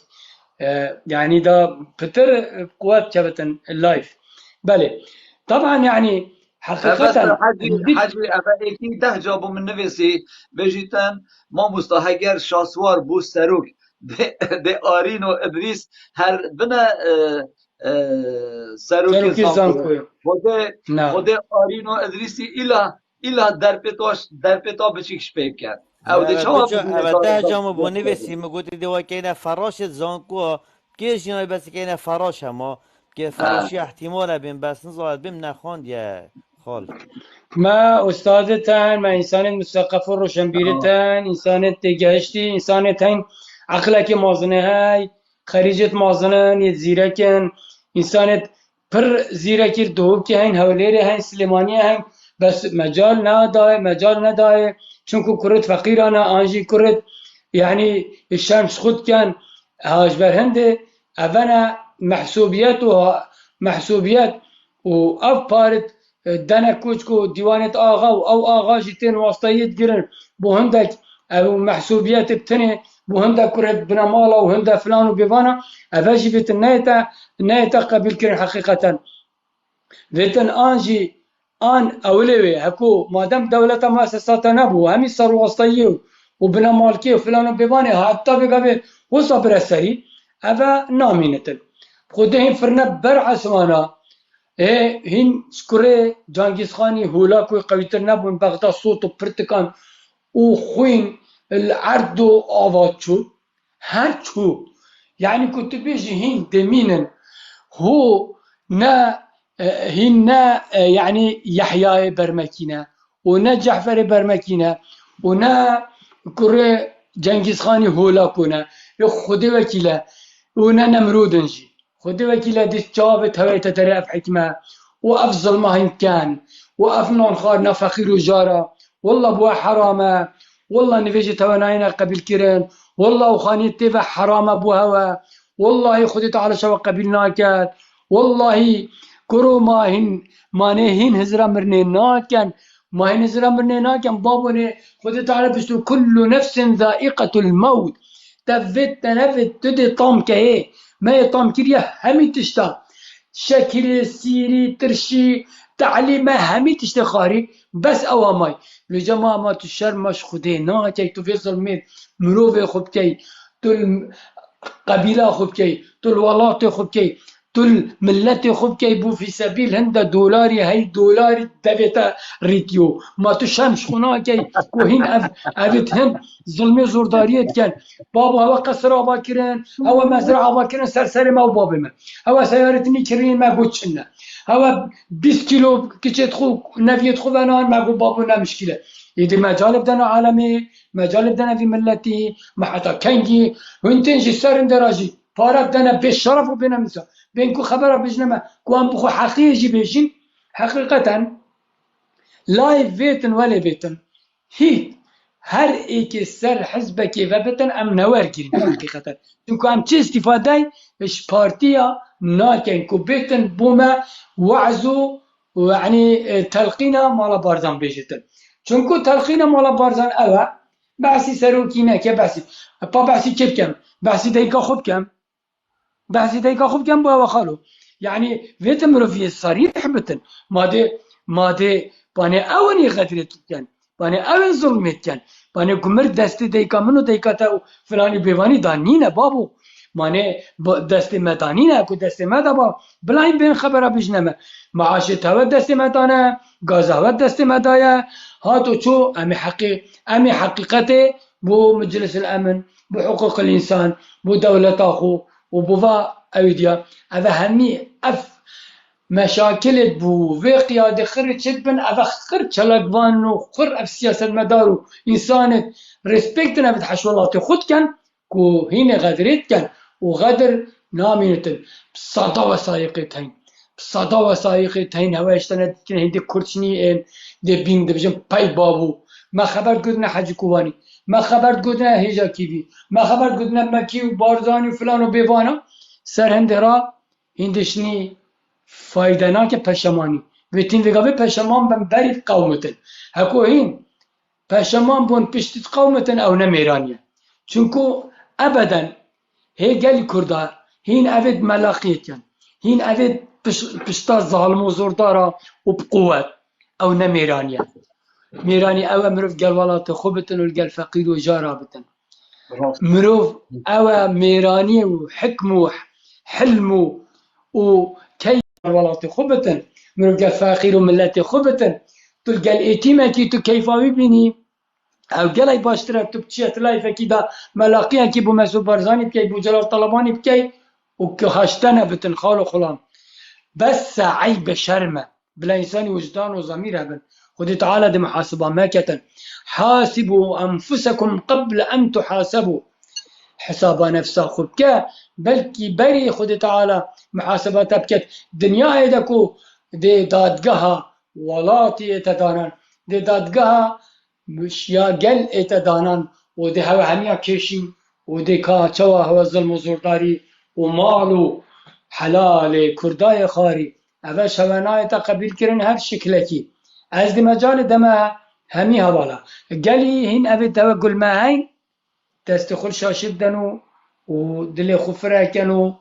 يعني دا بتر قوات كبتن اللايف بله طبعا يعني حقيقة حاجی اکی ده جابو من نویسی بجیتن ما مستحگر شاسوار بو سروک ده آرین و ادریس هر بنا سروک زانکوی خود آرین و ادریسی ایلا در پیتا بچیکش پیب کرد او ده چاوا ده جامو بو نویسی مگوتی دیوا که اینه فراش زانکو کیش اینه بس که اینه فراش ما که فراشی احتمال بیم بس نزاید بیم نخواند یه خال ما استادتن ما انسان مثقف و روشنبیرتن انسان تگهشتی انسانتن عقلك مازنه های خریجت مازنن یه زیرکن انسانت پر زیرکی دوب که هین هولیری هین سلیمانی هین بس مجال ندای چونکو کرد فقیرانه آنجی کرد يعني الشمس خود كان هاش برهنده أفنا محسوبيات وأف بارت دنا كوشكو ديوانة آغا أو آغا جتين واسطيت جرن بوهندك أو محسوبيات بتني بوهندك كرد بنمالا وهندا فلان وبيفانا أفاجي بيت النايتا قبل كرن حقيقة بيتن آنجي آن أولوي هكو مادام دولة مؤسسات نبو همي صار واسطيو وبنا مالكي وفلان وبيباني حتى بقى وصبر السري أبا نامينتن خودهم فرنا برعسوانا هين سكري جانجيز خاني هولاكو قويتر نبون بغدا صوت وبرتكان وخوين العرض وآواتشو هرچو يعني كنت بيجي هين دمينن هو نا هنا يعني يحيى برمكينا ونا جعفر برمكينا ونا كره جنگيز خاني هولاكونا خدي وكيلا ونا نمرودنجي خدي وكيلا دي جابت هويت تريف حكمة وأفضل ما هين كان وأفنون خارنا فخير وجارة والله بوا حرامة والله نفيجي تواناينا قبل كيرن والله وخاني تيفا حرامة بو هوا والله خدي تعالى شوا قبل ناكات والله كرو ما نهين هزرا مرنينا كان ما هين هزرا مرنينا كان بابوني خدي تعالى بشتو كل نفس ذائقة الموت تفت تنفت تدي طام كهي ما يطام كريا همي تشتا شكل سيري ترشي تعليمه همي تشتا خاري بس اواماي لجماعة ما تشرمش خدي ناكي تفصل ميت مروفي خبكي تل قبيلة خبكي تل ولات خبكي تل ملت خوب کی بو فی سبیل هند دلاری هی دلاری دویتا ریتیو ما تو شمش خونا کی کوهین اوید هند ظلم زورداریت کن بابا هوا قصر آبا کرن هوا مزرعه آبا کرن سرسر ما و باب من هوا سیارتنی کرین ما بوچنه هوا 20 کیلو کچت خو نویت خو بنان ما بو بابو نمشکله يدي مجال بدنا عالمي مجال بدنا في ملتي ما حتى كنجي وانتن جسار دراجي فارق بدنا بالشرف وبين مسا بينكو خبر بجنما كوان بخو حقيقي بيجين حقيقة لايف بيتن ولا بيتن هي هر ایک سر حزب که و بتن ام نور گیرین حقیقتا چونکو ام چه استفاده اش پارتیا ناکن کو بتن بوما وعزو يعني تلقينا مالا بارزان بيجتن چونكو تلقينا مالا بارزان اوا بحثي سروكينا كي بحثي با بحثي كيف كم بحثي ديكا خوب كم بحثي ديكا خوب كم بوا خالو يعني فيتم في صريح بتن ماده باني اوني غدرت كان باني اون ظلمت كان باني گمر دست ديكا منو ديكا تا فلاني بيواني دانينا بابو مانه دست مدانینه کو دست مدابا بلاین بین خبره بجنمه معاش تو دست مدانه گازاوت دست مدایه هاتو چو امی حقیقت بو مجلس الامن بو حقوق الانسان بو دولت اخو و بو اویدیا اوه همی مشاكل بو في قيادة خر تشبن أبا خر تشلقبان وخر أف سياسة مدارو إنسان ريسبكت نبت حشولاتي خود كان كو هنا غدرت كان وغدر نامينتن بصدا وسائقتين بصدا وسائقتين هوايشتنا كن هندي كرتشني ان دي بين دبجن باي بابو ما خبر قدنا حاج كواني ما خبر قدنا هيجا كيفي ما خبر قدنا مكي وبارزاني وفلان وبيوانا سر هندرا هندشني فایده که پشمانی ویتین وگاوی پشمان بن بری قومتن هکو هین پشمان بون پشتید قومتن او نمیرانیه چونکو ابدا هی گلی کرده هین اوید ملاقیتن هین اوید پشتا ظالم و زوردارا و بقوت او نمیرانیه میرانی او مروف گل ولات خوبتن و گل فقیر و جارا بتن مروف او میرانی و حکم و حلم و کی ولات خوبتن مروف فقیر و ملت خوبتن تلقى الاتيمه كي تو كيفاوي بيني او قلي باشترا تو بتشيت لايف كي دا ملاقيا كي بو مسعود برزاني بكي بو جلال طلباني بكي وكهاشتنا بتن خالو خلان بس عيب شرمه بلا انسان وجدان وضمير هبن خدي تعالى دي محاسبه ماكة حاسبوا انفسكم قبل ان تحاسبوا حساب نفسه خبكا بلكي بري خدي تعالى محاسبات بكت دنيا هيدكو دي دادقها ولاتي اتدانان دي دادقها مش يا قل اتدانان ودي هوا هميا كيشين ودي كاتشوا هوا ظلم وزورداري ومالو حلال كرداي خاري اوش هواناي تقبيل كرن هر شكلكي از دي مجال دما همي هوالا قالي هين ابي توقل ما هين تستخل شاشب دنو ودلي خفرة كانوا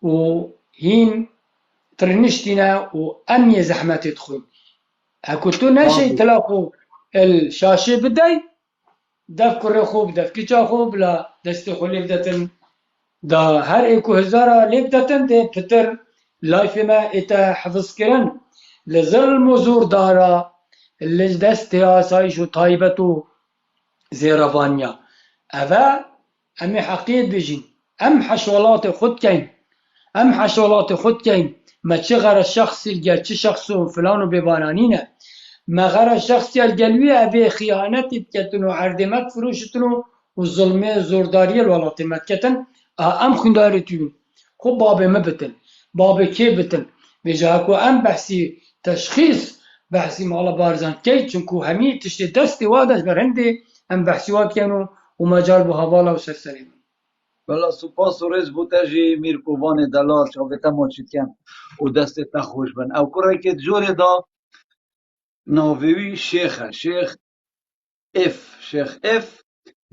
وهين ترنشتنا وأمي زحمة تدخل هكوتو ناشي تلاقوا الشاشة بداي دف كره خوب دف كيشا خوب لا دستخل يبدتن دا هر ايكو هزارة ليبدتن دي بتر لايف ما اتا حفظ كرن لظلم وزور دارا اللي دستي آسايش وطايبتو زيرابانيا أفا أمي حقيت بيجين أم حشولات خود كين أم حشولات خود كين ما تشغر الشخص الجا تشخصه فلان ببانانينا ما غير الشخص الجلوي أبي خيانة تكتنو عردمات فروشتنو والظلمية زوردارية الولات متكتن أم خندارتون خب بابي ما بتن بابي كي بتن بيجاكو أم بحثي تشخيص بحثي مالا بارزان كي چونكو همي تشتي دستي وادش برهندي أم بحثيوات كانوا ومجال بو هوالا وسرسرين بلا سپاس و رز بوتجی میرکوبان دلال شاگتا ماچید کم و دست تخوش بن او کرای که جوری دا ناویوی شیخ اف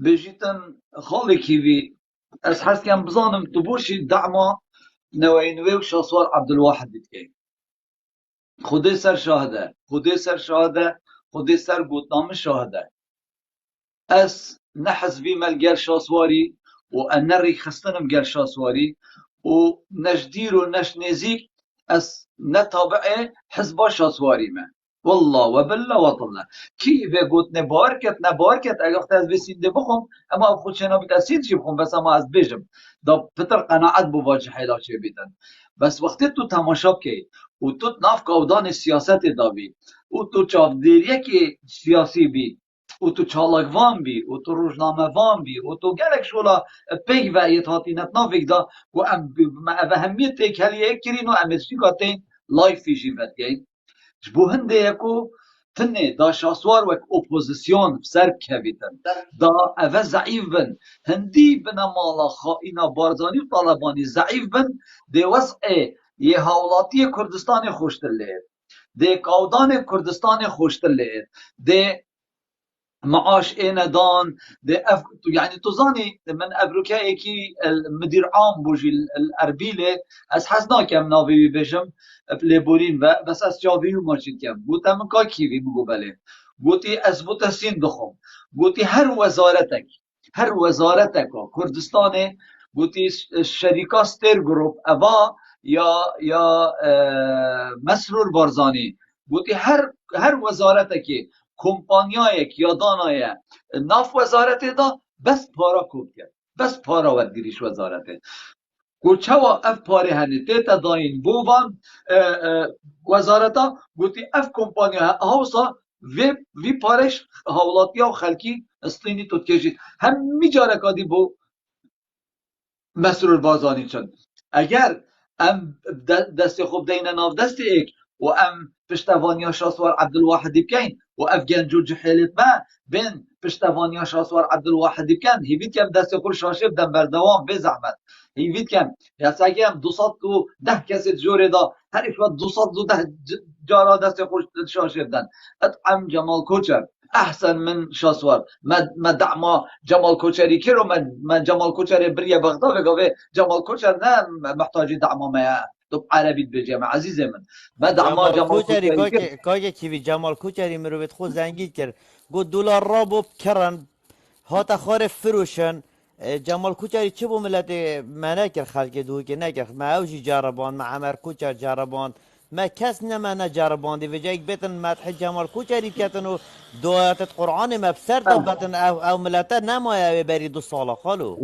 بجیتن خالی کیوی از حس کم بزانم تو بوشی دعما نوعی و شاسوار عبدالواحد دیدگی خودی سر شاهده خودی سر گوتنام شاهده از نحس بی ملگل شاسواری و أن نري خستنم قال شاسواري ونجدير ونش نزيك أس نتابع حزب شاسواري ما والله وبالله وطلع كيف قلت نباركت اگر از بسید بخم اما خود شنا بتأسید شي بخم بس اما از بيجم دا پتر قناعت بواجه حیلا چه بیدن بس وقتی تو تماشا کی و تو ناف کودان سیاست دابی و تو چاودیریه که سیاسی بی و تو چالاکوان بی و تو روزنامه وان بی و تو گلک شولا پیگ و ایتاتینت نافک دا و ام اهمیت تکلیه کرین و امستی کاتین لایف فیشی فتگین جبو هنده یکو تنه دا شاسوار وک اپوزیسیون سر کهویتن دا اوه ضعیف بن هندی بنا مالا خائینا بارزانی و طالبانی ضعیف بن ده وضع یه حولاتی کردستان خوشتر لید ده کودان کردستان خوشتر لید ده معاش اینه دان ده يعني تظاني من ابروكا کی مدير عام بوجي الاربيله از حسنا كم ناوي بيجم بليبورين و بس از جاوي ماچيت كم بوتا من کا كيوي مگو بله بوتي از بوتا سين دخم بوتي هر وزارتك كردستان بوتي شركه ستير جروب اوا یا مسرور بارزانی بوتي هر وزارتك کمپانیایک یا دانای ناف وزارت دا بس پارا کوب کرد بس پارا ود گریش وزارته گوچه و اف پاره هنی تیتا داین بووان وزارتا گوتی اف کمپانیا هاوسا وی پارش حولاتی و خلکی استینی تو کشید همی جاره کادی بو مسرور بازانی چند اگر ام دست خوب دین ناف دست ایک و ام پشتوانیا شاسوار عبدالواحدی بکین و افغان جورج حیلت ما بین پشتوانیا شاسوار عبدالواحدی بکن هیوید کم دست خور شاشه بدن بردوام به زحمت هیوید کم یاساگی هم 210 کسی جوره دا هر ایشوات 210 جارا دست خور شاشه بدن ام جمال کوچر احسن من شاسوار ما دعما جمال کوچری کرو من جمال کوچری بریه بغدا بگاوه جمال کوچر نه محتاجی دعما ما تو عربی بجیم عزیز من ما دعما جمال کوچری که چیوی جمال کوچری مروت خود زنگی کرد گو دلار را بو کرن هاتا خار فروشن جمال کوچری چه بو ملت منه کر خلق دو که نکر ما اوجی جاربان ما عمر کوچر جاربان ما کس نمانه جاربان دی و جایک بیتن مدح جمال کوچری کتن و دوایت قرآن ما بسر دابتن او ملت نمایه بری 2 ساله خالو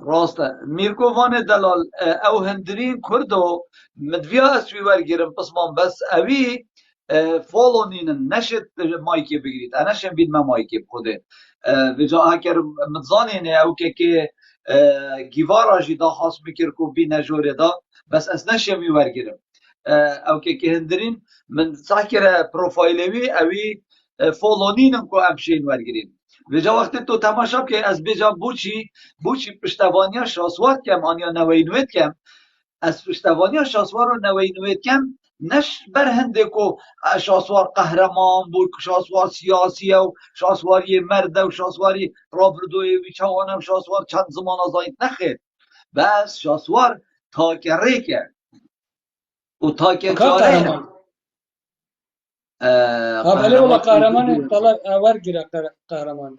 راست میرکووان دلال او هندرین کردو مدویا اسوی ورگیرم پسمان بس اوی فولونین نشد مایکی بگیرید انشم بید ما مایکی بخوده و جا هکر مدزانینه او که گیوارا جی دا خاص میکر کو بی نجوره دا بس از نشمی ورگیرم او که هندرین من ساکر پروفایلوی اوی فولونینم کو امشین ورگیرین و جا وقتی تو تماشا که از بجا بوچی پشتوانیا شاسوار کم آنیا نوینویت کم از پشتوانیا شاسوار رو نوینویت کم نش بر هنده کو شاسوار قهرمان بود شاسوار سیاسی و شاسواری مرد و شاسواری رابردوی ویچوانم شاسوار چند زمان آزایید نخیر بس شاسوار تاکره کرد و تاکره چاره بله والله قهرمان طلع ورگیره قهرمان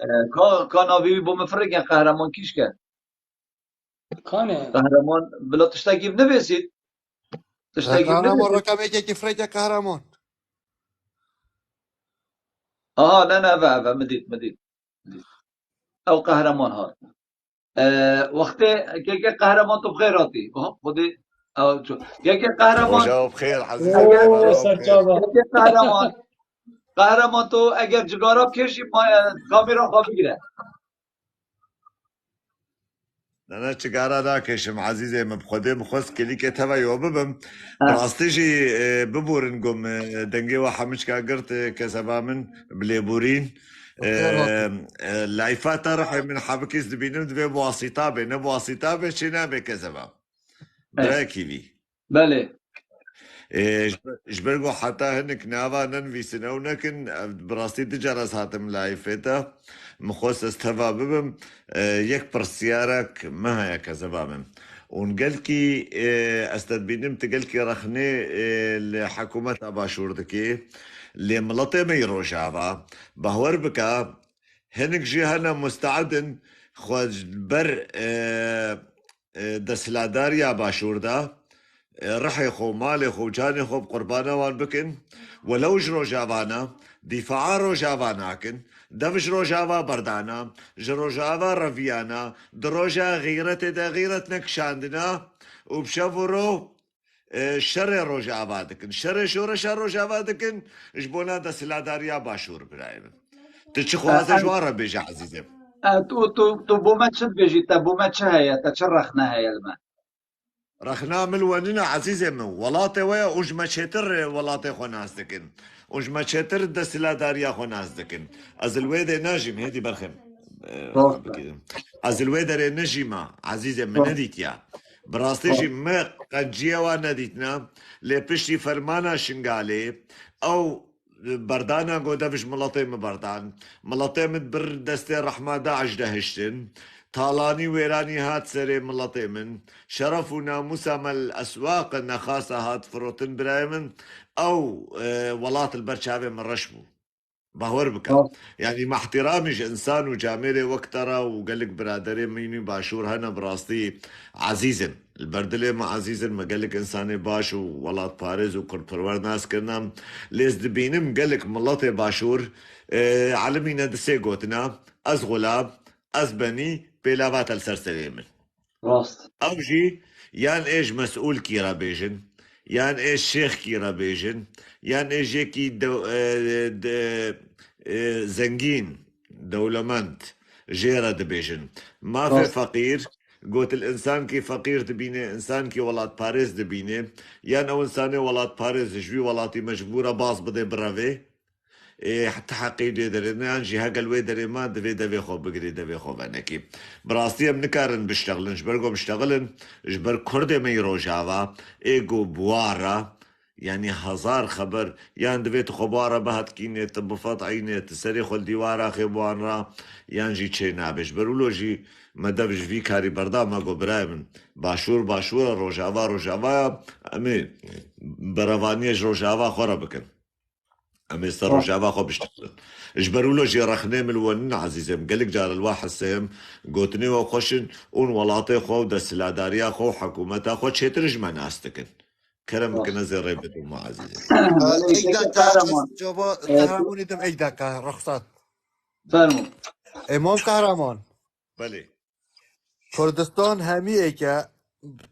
کاناوی بو مفرق قهرمان کیش کرد کانه قهرمان بلا تشتاگیب نویسید قهرمان رقم یکی فرق قهرمان نه مدید او قهرمان ها وقتی که قهرمان تو بخیراتی خودی که قهرمان جواب خیر عزیز قهرمان تو اگر جگارا بکشی کامیرا خواه بگیره نه چگارا دا کشم عزیزه من بخوده مخواست کلی که تبایی ببم براستیجی ببورن قم دنگی و حمش که قرت کسبا من بلیبورین لعیفات رحی من حبکیز دبینم دبی بواسطه به نبواسطه به چی نبی کسبا برای کیوی بله جبرگو حتی هنک ناوا ننویسن او نکن براستی دجارس هاتم لعیفتا مخواست استفا ببم یک پرسیارک مهیا کذبامم ونقلكي استدبينم تقلكي رخني لحكومة باشور دكي لملطي ميروش عبا بهور بكا هنك جي هنا مستعد خواج بر دەسلاداریا باشووردا ڕحی خۆ ماڵێ خۆ جانی خۆ قوربانەوان بکن و لەوش ڕۆژاوانە دیفاعا ڕۆژاوا ناکن دەفش ڕۆژاوا بەردانە ژ ڕۆژاوا ڕەڤیانە درۆژە غیرەتێدا غیرەت نەکشاندنا و بشەڤڕۆ شەڕێ ڕۆژاوا دکن شەڕێ شۆڕەشە ڕۆژاوا دکن ژ بۆنا دەسلاداریا باشوور برای من تو چ خوازە ژوارە بێژە عەزیزم تو بۆ مە چت بێژیت تا بۆ مە چ هەیە تا چ ڕەخنە هەیە لمە رخنا ملواننا عزيزي من ولاتي ويا وجما شتر ولاتي خو ناس دكن وجما شتر دسلا داريا خو ناس دكن از الويد ناجم هدي برخم از الويد نجمة عزيزي من نديتيا براستيجي ما قد جيوا نديتنا لبشتي فرمانا شنغالي او بردانا قودفش ملطي مبردان ملطي مدبر دستي رحمة داعش دهشتن طالاني ويراني هات سري ملطي من شرف وناموسا مال الأسواق النخاسة هات فروتن برايمن أو ولات البرشاوي من رشبو بهور بك يعني مع احترامي إنسان وجامري وقترا وقالك برادري ميني باشور هنا براستي عزيزن البردلي مع عزيزن ما قالك إنساني باش وولات باريس وكرد فرور ناس كنا ليز دبينم قالك ملطي باشور علمينا دسي قوتنا أز غلاب أز بني بلاوات السرسري من راست أو جي يان إيش مسؤول كيرا بيجن يان إيش شيخ كيرا بيجن يان إيش يكي زنجين دولمنت جيرا دبيجن ما في فقير قلت الإنسان كي فقير دبينه إنسان كي ولات باريس دبينه يان أو إنساني ولات باريس جوي ولاتي مجبورة باص بدي برافي حتى حقيقي درنا نجي هاك الويدر ما دفي خو بقري دفي خو بنكي براستي منكارن بشتغلن جبرقو بشتغلن جبر كرد مي روجاوا ايجو بوارا يعني هزار خبر يان دفيت خبارة بهت كيني تبفط عيني تسري خل ديوارا خيبوان را يان جي تشي نابش برولو جي مدبج في كاري بردا ما قو برايمن باشور روجاوا امي براوانيج روجاوا خورا بكن أما يصيروا جابا خو بيشتغلن اجبروا له جي رخنام الونن عزيزم قالك جار الواحد سام قوتني وخشن اون ولاطي خو دسلاداريا خو حكومتا خو تشترج ما ناس تكن كرم كنا زي ريبت مع عزيزم ايك دقة جوابا قهرمان يدم ايك دقة رخصات فرمو امام قهرمان بله کردستان همی ایکه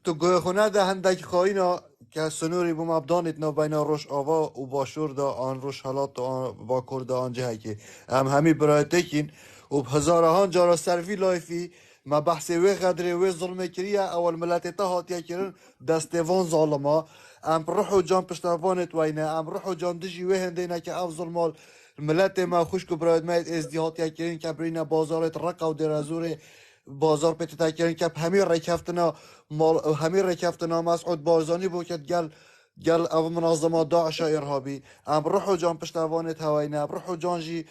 تو گویخونه ده هندک خواهینا که سنوری بوم ابدانت نا بین روش آوا و باشور دا آن روش حالات با کرد آنجه که همی برای تکین و هزارهان جارا سروی لایفی ما بحث وی قدری وی ظلم کریه اول ملت تا هاتیه کرن دستوان ظالما روح و جان پشتوانت وینه روح و جان دجی وی هندینه که اف ظلمال ملت ما خوشک براید مید ازدیهاتیه کرن که برین بازارت رقا و درازور بازار پیت تاکرین که همین رکفتنا مسعود بارزانی بود که گل او منظمه داعش ارهابی روح جان پشتوانت هوینه روح جان جی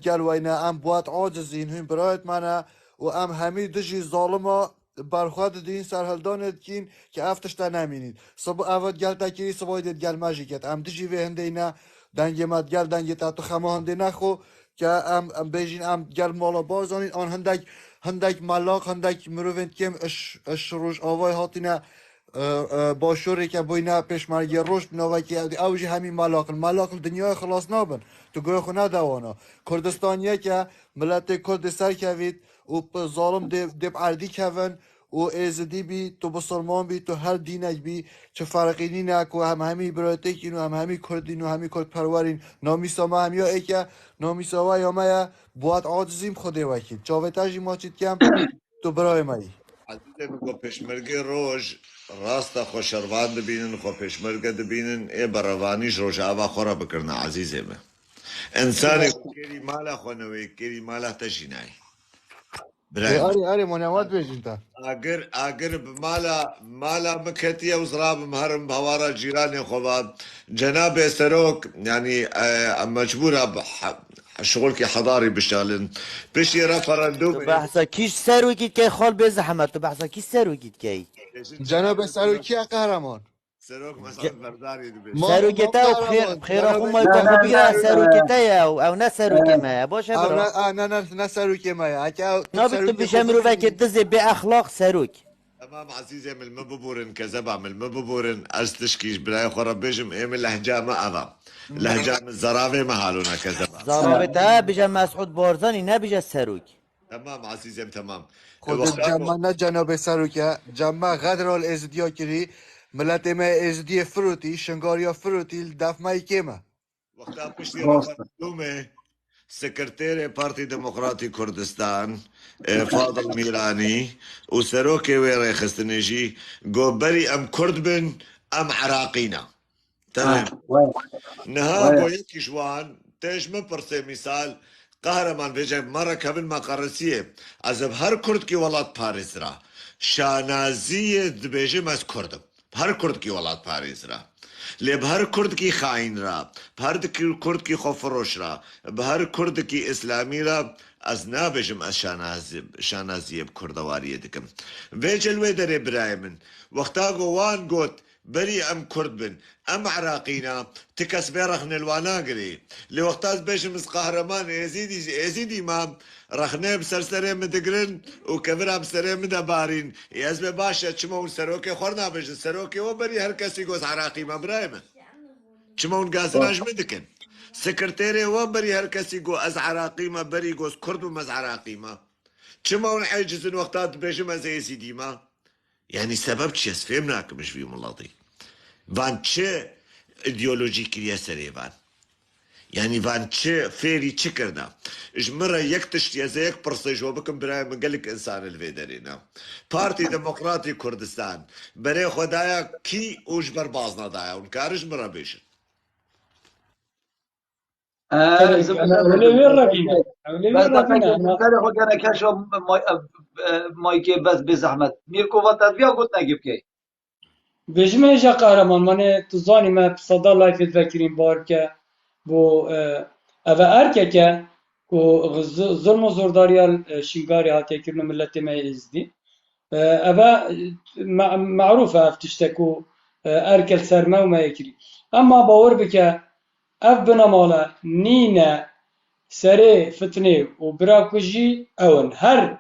گل وینه بوات عاجزین هم برایت منه و همین دجی ظالما برخواد دین سرهلدانت کین که افتش تا نمینید صبح اول گل تاکری صبح دید گل ماجیکت دجی و هندینا دنگ مد گل دنگ تا تو خما هندینا خو که بیجین گل مالا بارزانی آن هندک ملاق هندک مروفند کم اش روش آوای هاتینا باشوری که بوینا پیشمرگی روش بناوه که اوجی همین ملاق دنیای خلاص نابن تو گوی خونه دوانا کردستانیه که ملت کرد سر کوید و ظالم دب عردی کون و ایزدی بی تو بسلمان بی تو هر دینک بی چه فرقی نک و همی برایتکین و همی کردین و همی کرد پرورین نامیسا ما همیا ای که نامیسا و یا ما باید عاجزیم خوده وکید چاوه تاجی ما چید کم تو برای مایی عزیزم گو پشمرگی روش راستا خو شروان دبینن خو پشمرگه دبینن ای بروانیش روش آوا خورا بکرنا عزیزم انسانی کری مالا خونوی کری مالا تشینای اری منوات بیجین تا اگر مالا مكتية وزراب مهرم بهوارا جيراني خواب جناب سروك يعني مجبورة شغلك حضاري بشتغلن بشي رفرندوم بحثا كيش سروكي كي خال بزحمت بحثا كيش سروكي كي جناب سروکی قهرمان سروك مثلا برداري سروكي تا بخير اخو ما يتخو بيرا سروكي تا او نا سروكي ما باش برا نه سروکی ما نابتو بشمرو وكي دزي باخلاق سروك تمام عزيزي من مببورن كذبع من مببورن أستشكيش براي خورا بيجم إيم اللهجة ما أضا لهجة من الزرافة ما هالونا كذبع زرابتا بيجا مسعود بارزاني نبيجا سروك. تمام عزيزي تمام خود جمع نه جناب سروکه جمع غدرال ازدیا کری ملت ما ازدی فروتی شنگاریا فروتی دف مای کیمه وقتا پشتی رفضلومه سكرتير بارتي ديمقراطي كردستان فاضل ميراني وسروكي ويري خستنجي قوبري ام كرد بن ام عراقينا تمام نها بويكي شوان تيش من برسي مثال قهرمان بيجي مرة قبل ما قرسيه عزب هر كرد كي ولاد باريس را شانازية دبيجي ماس كردم هر كرد كي ولاد باريس را لی بهر کرد کی خائن را بهر کرد کی خفروش را بهر کرد کی اسلامی را از نابجم از شانازی کردواری دکم و جلوه در ابراهیمن وقتا گوان گوت بری ام کرد بن ام عراقینا تکس برخن الوانا گری لی وقتا از بجم از قهرمان ازیدی ما رخنه بسرسره مدگرن و کبر بسره مدبارین یز به باشه چمون سروکه خور نبجن سروکه و بری هر کسی گوز عراقی مبراهیمن چمون گازناش مدکن سکرتیره و بری هر کسی گو از عراقی ما بری گوز کردو از عراقی ما چمون حیجزن وقتات بجم از ازیدی ما يعني سبب چی است فهم ناکمش فيهم الله دي وان چه ایدئولوژی کریه سری وان يعني وان چه فيري چه کرده اج مرة یک تشتی از یک پرسه جو بکم برای مگلک انسان الویدرینا پارتی دموکراتی کردستان برای خدایا کی اوش بر باز ندایا اون کارش مرة بیشن اولوی رفینا بس دفعه خود کنه کشو مایکه بس به زحمت میرکو و تدویا گوت نگیب که بجمه جا قهرمان منه تو زانی ما صدا لایف ذکرین بار که بو اوه ارکه که ظلم و زورداری شنگاری هاتی کرنو ملت ما ازدی اوه معروفه افتشتکو ارکل سرمه و ما یکری اما باور بکه اف بنامالا نینه سري فتنه وبراكوجي اون هر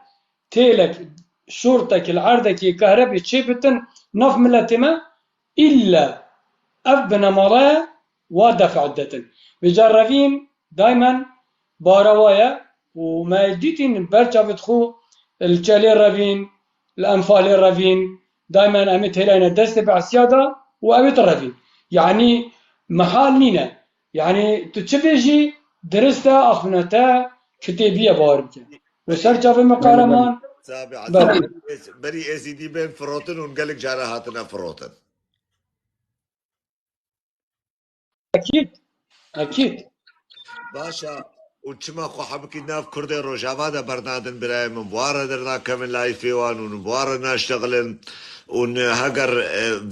تيلك شرطك العردك كهربي تشيبتن نف ملتما الا ابنا مرايا ودفع عدتن بجربين دايما باروايا وما يديتين برجع بتخو الجالي الرافين الانفال الرافين دايما امت هلانا دست بعسياده وامت الرافين يعني محال نينا يعني تتشبيجي درسته اخنته كتابيه بارك وسر في مقارمان بري ازيدي بين فروتن ونقلك جارهاتنا فروتن اكيد باشا وچما خو حبكي ناف كردي روجاوا دا برنادن براي من بواره درنا كمن لاي فيوان ونبواره ناشتغلن ون هاجر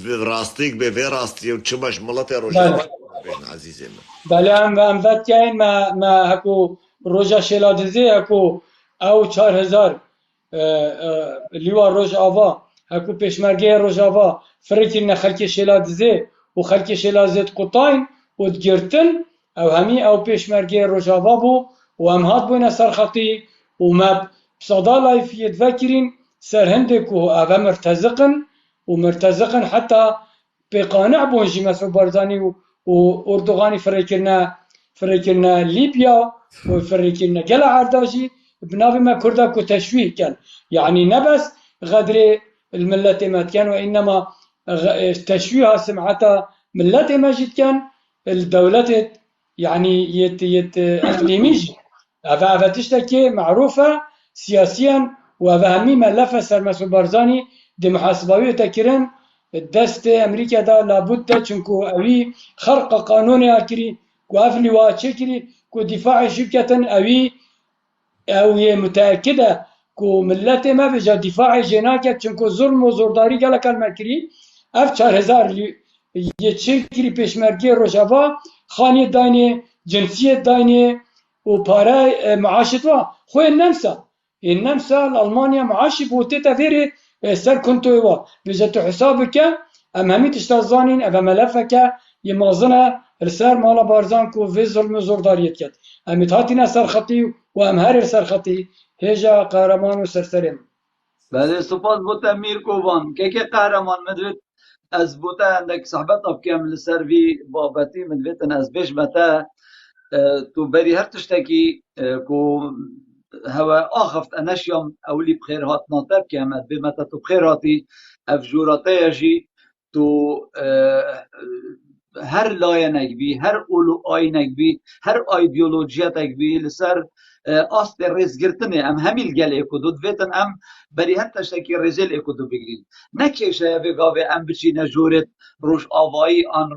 راستيك بفي راستي وچماش ملتي روجاوا عزيزي بله هم وقت که ما هکو روژا شلادزی هکو او 4000 لیوان روژ آوا هکو پیشمرگه روژ آوا فرکینا خلک شلادزی و خلک شلادزیت قطاین و دگرتن او همی او پیشمرگه روژ آوا بو و هم هات بوین سرخطی و ما بصدا لایفیت وکرین سر هندکو او مرتزقن حتی بقانع بونجی مسعود بارزانی و اردوغاني فريكرنا ليبيا وفريكرنا قلع عرداجي بنابي ما كردا كو تشويه كان يعني نبس غدر الملة ما كان وإنما تشويه سمعتها ملة ما جد كان الدولة يعني يت اقليميجي هذا تشتكي معروفة سياسيا وهذا همي ملفة سر مسعود بارزاني دي محاسباوية تكرن دست امریکا دا لابد چونکو اوی خرق قانون اکری کو افلی و چکری کو دفاع شرکتن اوی متأکده کو ملت ما بجا دفاع جناکت چونکو ظلم و زورداری گله کلمه کری اف 4000 یه چکری پیشمرگی روجاوا خانی داینه جنسیت داینه و پاره معاشت و خو النمسا الالمانیا معاشی بوته تفیره سر كنتو ايوا بجتو حسابك ام همي تشتازانين اما ملفك يمازنا رسال مالا بارزانكو في ظلم زورداريت كت ام تاتينا سر خطي وام هر سر خطي هجا قهرمان وسرسرم بله سپاس بوده میر کوبان که قهرمان مدوید از بوده اندک صحبت بکم لسر وی بابتی مدویدن از بیش بتا تو بری هر تشتکی کو هوا آخفت انشیام اولی بخیر هات ناتب که همد بمتا تو بخیر هاتی افجوراته یجی تو هر لاینک بی هر اولو آینک بی هر ایدئولوژیاتک بی لسر آست ریزگرتنه ام همیل گل اکودو دویتن ام بری هر تشتکی ریزل اکودو بگیرین نکیشه بگاوه ام بچینه جورت روش آوایی آن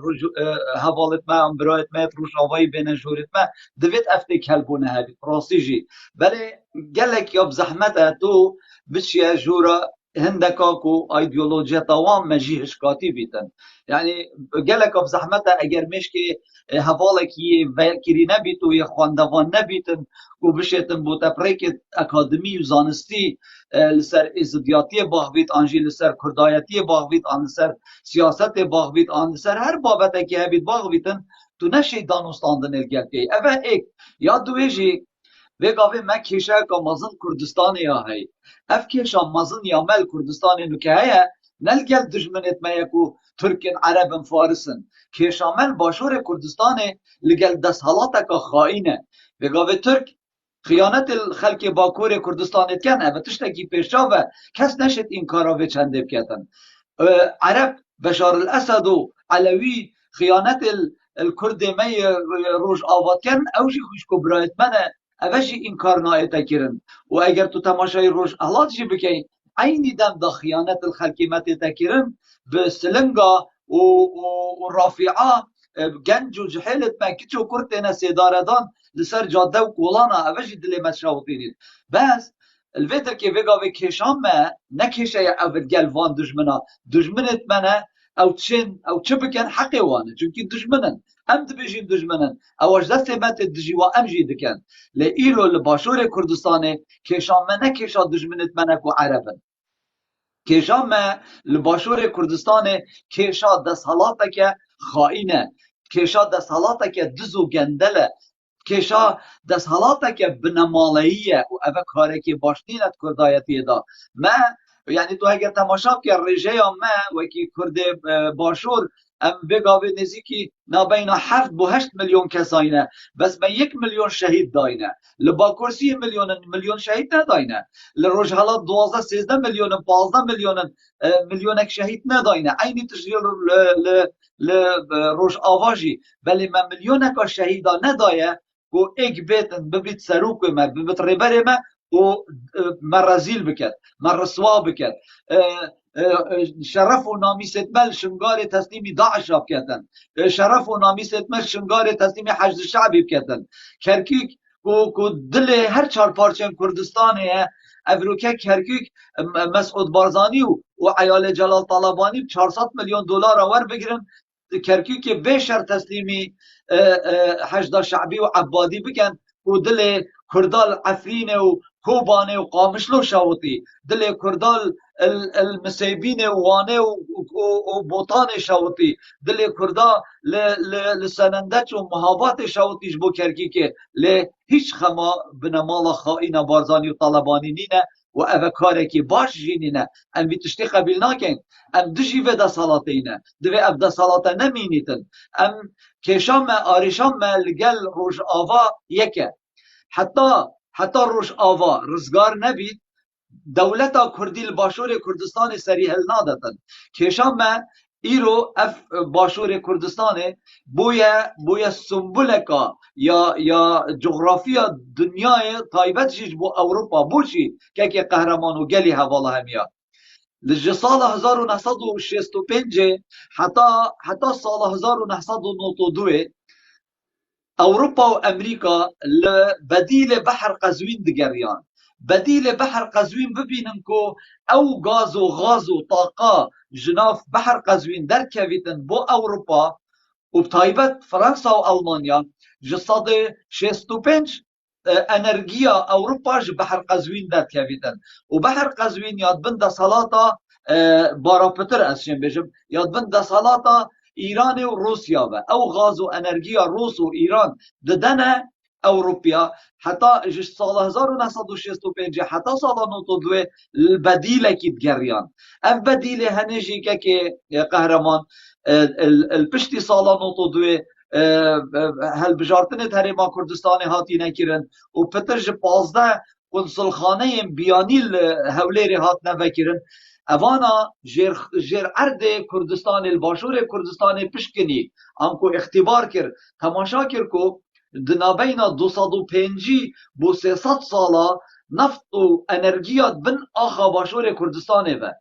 حوالت ما ام برایت ما روش آوایی بین جورت ما دویت افته کلبونه هبید راستی جی بله گلک یاب زحمت تو بچیه جورا هندکا کو ایدئولوژیا توام مجی هشکاتی بیتن یعنی گلک اب زحمت اگر مشکی حوالکی وکری نبیت و یا خواندوان نبیتن و بشیتن بوتا پریک اکادمی و زانستی لسر ازدیاتی باغویت آنجی لسر کردایتی باغویت آن لسر سیاست باغویت آن لسر هر بابت که هبید باغویتن تو نشی دانستاندن الگلتی اوه ایک یا دویجی وگاوی ما کیشه که مازن کردستان یا هی اف کیشه مازن یا مل کردستان نکه هیا نلگل دجمنت ما یکو ترکن عربن فارسن کیشه مل باشور کردستان لگل دست حالاتا که خائنه وگاوی ترک خیانت خلق باکور کردستان اتکن اوه تشتکی پیشا و کس نشد این کارا چنده بکتن عرب بشار الاسد و علوی خیانت الکرد می روش آباد کن اوشی خوشکو برایت منه اوشی این کار نایتا کرن و اگر تو تماشای روش احلاتشی بکی عینی دم دا خیانت الخلقی متیتا کرن به سلنگا و رافعه گنج و جحیلت من کچو کرتین سیداردان لسر جاده و کولانا اوشی دلی مشاوطینید بس الویتر که وگاوی کشان ما نکشه یا اول گلوان دجمنت منه او تشين او تشبكن حقي وانا چونكي دجمنن ام دبيجين دجمنن او اجدست مات دجيوا ام جي دكن لايلو لباشور كردستاني كيشان ما نكيشا دجمنت منك وعربن كيشان ما لباشور كردستاني كيشا دسهلاتك خائنه كيشا دسهلاتك دزو گندله كيشا دسهلاتك بنماليه و اوه كاركي باشنينت كردايتي دا ما یعنی تو اگر تماشا که رژه یا ما وکی کرد باشور ام بگاوه نزیکی نابین 7 و 8 میلیون کساینه بس ما 1 میلیون شهید داینه لباکور 30 میلیون شهید نداینه لروج حالا 12 13 میلیون 15 میلیون شهید نداینه عینی تشریل لروج آواجی بلی ما میلیون که شهیدا ندایه و ایک بیتن ببیت سروک ما ببیت ریبر ما و مرزیل بکد مرسوا بکد شرف و نامیست مل شنگار تسلیم داعش بکدن شرف و نامیست مل شنگار تسلیم حشد شعبی بکدن کرکوک کو دل هر چهار پارچه کردستانه افروکه کرکوک مسعود بارزانی و عیال جلال طالبانی 400 میلیون دلار آور بگیرن کرکوک بیشتر تسلیمی حشد شعبی و عبادی بکن و دل کردال عفرین و کوبانه و قامشلو شاوطی دل کردال المسیبین وانه و بوطان شاوطی دل کردا لسنندت و محابات شاوطیش بو کرکی که هیچ خما بنمال خائن بارزانی و طالبانی نینه و اوه کاره که باش جینینه ام بی تشتی قبیل ناکن ام دجی و دا سالاتینه دوی اف دا سالاته نمینیتن ام کشام آریشام لگل روش آوا یکه حتی روش آوا رزگار نبید دولتا کردی باشور کردستان سری هل نادتن کشام ایرو اف باشور کردستان بویا سنبولکا یا جغرافیا دنیای تایبت جیج بو اوروپا بوشی که قهرمان و گلی حوالا همیا لجه سال 1965 حتی سال 1992 اوروبا و امریکا بدیل بحر قزوین دگریان بدیل بحر قزوین ببینن که او گاز و طاقه جناف بحر قزوین در کویتن بو اوروبا و بطایبت فرانسا و المانیا جساد 65 انرژیا اوروبا ج بحر قزوین در کویتن و بحر قزوین یاد بند سالاتا باراپتر اسیم بجم یاد بند سالاتا ایران و روسیا و او غاز و انرژیا روس و ایران ددنه اوروبیا حتی جش سال 1965 حتی سال 92 البديله کی دگریان اف بديله هنجي که قهرمان البشتي سال 92 هل بجارتن تهريما كردستان هاتي نكرن و پترج 15 قنصل خانه بیانی هوليري هات نفكرن اوانا جر عرض کردستان الباشور کردستان پشکنی انکو اختبار کر تماشا کر کو دنابینا 250 بو 300 سالا نفط و انرژیات بن آخا باشور کردستان و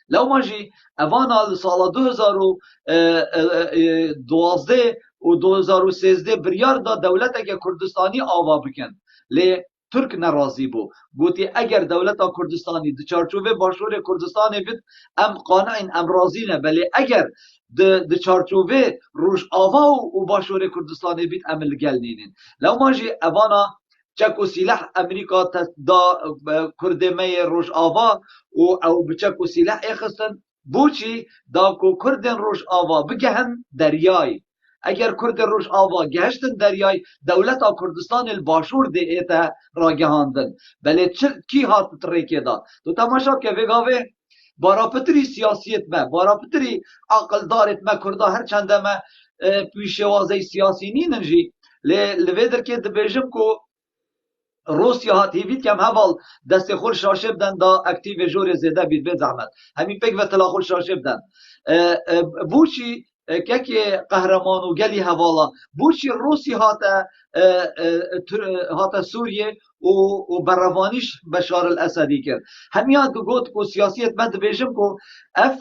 لو ماجی اوانا سال 2012 و 2013 بریار دا دولت که کردستانی آوا بکن لی ترک ناراضی بو گوتی اگر دولت کردستانی د چارچوبه باشور کردستان بید ام قانعین ام راضی نه بلی اگر د چارچوبه روش آوا و باشور کردستان بید ام لگل نینین لو ماجی اوانا چکو سلاح امریکا دا کردمه روش آوا او بچکو سلاح اخستن بوچی دا کو کردن روش آوا بگهن دریای اگر کرد روش آوا گشتن دریای دولت کردستان الباشور ده ایتا را گهاندن بله کی هات تریکه دا تو تماشا که وگاوه باراپتری سیاسیت ما باراپتری عقل دارت ما کرده هر چنده ما پیشوازه سیاسی نینجی لویدر که دبیجم کو روسیا هات هیوید کم هوال دست خور شاشه بدن دا اکتیو جور زیده بید به زحمت همین پک و تلا خور شاشه بدن بوچی که قهرمان و گلی حوالا بوچی روسی هاتا سوریه و بروانیش بشار الاسدی کرد همیان گوت کو سیاسیت من بیجم کو اف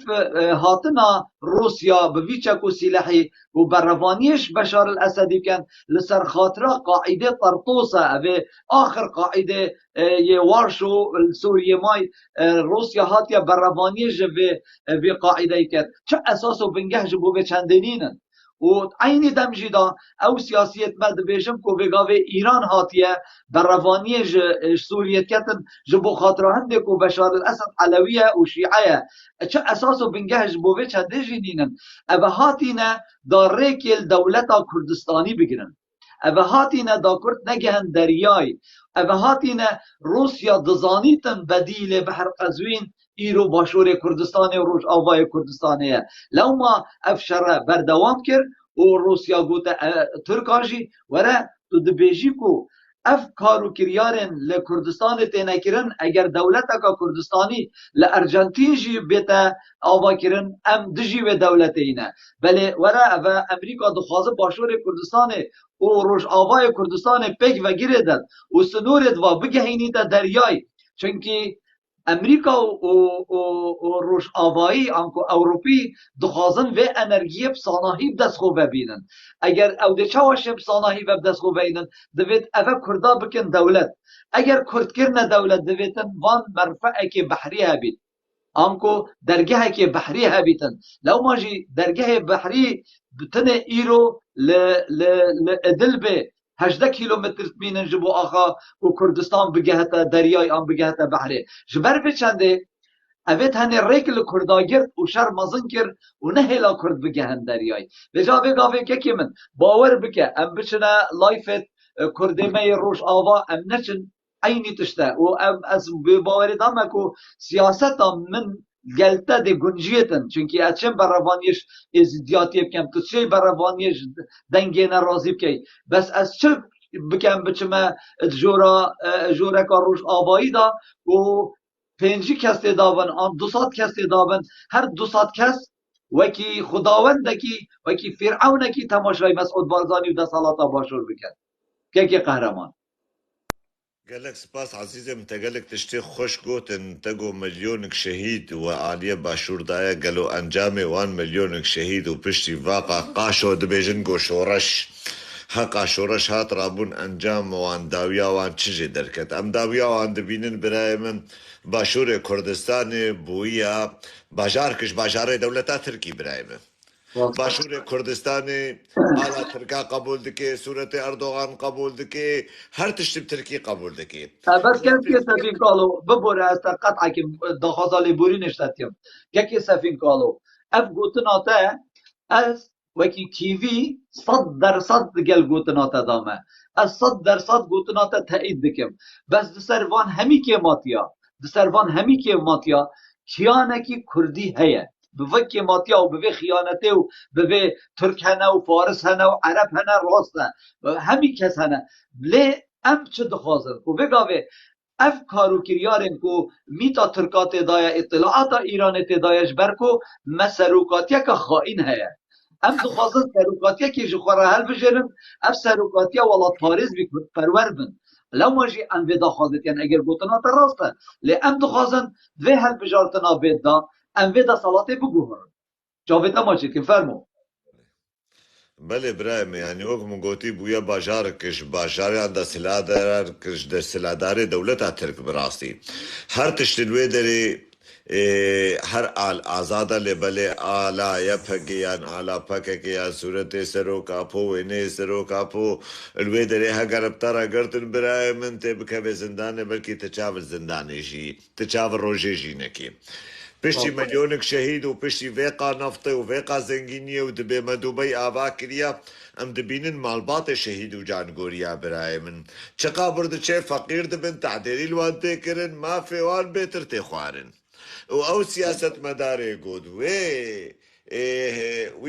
هاتنا روسیا بویچه کو سلاحی و بروانیش بشار الاسدی کن لسر خاطره قاعده طرطوسه و آخر قاعده وارشو سوریه مای روسیا هاتیا بروانیش و قاعده کرد چه اساسو بنگهج بو به چندینینن و عینی دمجیدا او سیاسیت مد بیشم کو وگاوه ایران هاتیه بروانی سوریت کتن جبو خاطره هنده کو بشار الاسد علویه و شیعه چه اساسو بنگهج بوه چنده جینینن او هاتینه دا ریکل دولتا کردستانی بگیرن او هاتینه دا کرد نگهن دریای او هاتینه روسیا دزانیتن بدیل بحر قزوین ایرو باشور کردستان و روش آوای کردستانیه لو ما افشاره بردوام کرد و روسیا گوته ترکاجی وره تو دبیجی کو اف کارو کریارن لکردستان تینه کرن اگر دولت که کردستانی لارجنتین جی بیتا آوا کرن ام دجی و دولت اینه بله وره و امریکا دخوازه باشور کردستان و روش آوای کردستان پک و گیره داد و سنورد و بگهینی دا دریای چونکی امریکا و روش آوایی آنکو اوروپی دخوازن و انرژی بساناهی بدست خوب ببینن اگر او ده چاوش بساناهی و بدست خوب ببینن دوید اوه کردا بکن دولت اگر کرد کرن دولت دویدن وان مرفعه که بحری هبید آنکو درگه که بحری هبیتن لو ماجی درگه بحری بتن ایرو لدل به 18 کیلومتر بینن جبو آخا و کردستان بگهتا دریای آن بگهتا بحره جبر بچنده اوید هنه ریکل کردا گرد و شر مزن کرد و نه هلا کرد بگهن دریای بجا بگاوه که من باور بکه ام بچنه لایفت کردمه روش آوا ام نچن عینی تشته و ام از باوری دامه که سیاست من گلته ده گنجیتن چونکی اچم بروانیش ازدیاتی بکم تو چه بروانیش دنگی نرازی بکی بس از چه بکم بچمه جوره که روش آبایی دا و 5 کس دابن آن 200 کس دابن هر 200 کس وکی خداوندکی وکی فرعونکی تماشای مسعود بارزانی و ده سالاتا باشور بکن که قهرمان قالك سباس عزيزي انت قالك تشتي خوش قوت انتقو مليونك شهيد وعالية باشور دايا قالوا انجامي 1 مليونك شهيد وبشتي واقع قاشو دبيجنقو شورش حقا شورش هات رابون انجام وان داويا وان چجي دركت ام داويا وان دبينن براي من باشور كردستان بويا باجاركش باجار دولتا تركي براي من باشور کردستانی آلا ترکا قبول دکی صورت اردوغان قبول دکی هر تشتب ترکی قبول دکی بس که سفین کالو ببوره از قطعه که دخوازالی بوری نشتتیم که سفین کالو اف گوتن آتا از وكي كيفي 100% قال قوتنا تدامه 100% قوتنا تأييد دكم بس دسروان همي كي ماتيا دسروان همي كي ماتيا كيانكي كردي هيا بفكي ماتيا وبفي خيانته وبفي ترك هنا وفارس هنا وعرب هنا راسته همي كس هنا ليه ام چه دخوازن و بگاوه اف کارو کریارن کو میتا ترکات دایا اطلاعات ایران تدایش برکو مسروکاتیا که خائن هیا ام دخوازن سروکاتیا که جخوره هل بجرن اف سروکاتیا ولاد پاریز بی پرور بن لو ماجي ام ودا خازت يعني اگر گوتنا تراسته لی ام دخوازن و هل بجارتنا بيدا ام ودا صلاته بگوهر جاویدا ماجي که فرمو بله ابراهیم یعنی وقت مگوتی بویا باجار کش باجار عند سلادار کش در سلادار دولت ترک براستی هر تشتلوی داری هر آزادا لبله آلا یا پکیان آلا پکیان صورت سرو کاپو اینه سرو کاپو الوی داری ها گرفتار اگرتن برای من تبکه زندانه بلکی تچاور زندانه جی تچاور روژه جی نکی پشتی ملیونک شهید و پشتی ویقا نفته و ویقا زنگینیه و دبی مدوبی آوا کریا ام دبینن مالبات شهید و جانگوریا برای من چقا برد چه فقیر دبن تعدیلی الوان تکرن ما فیوان بیتر تخوارن و او سیاست مداره گود وی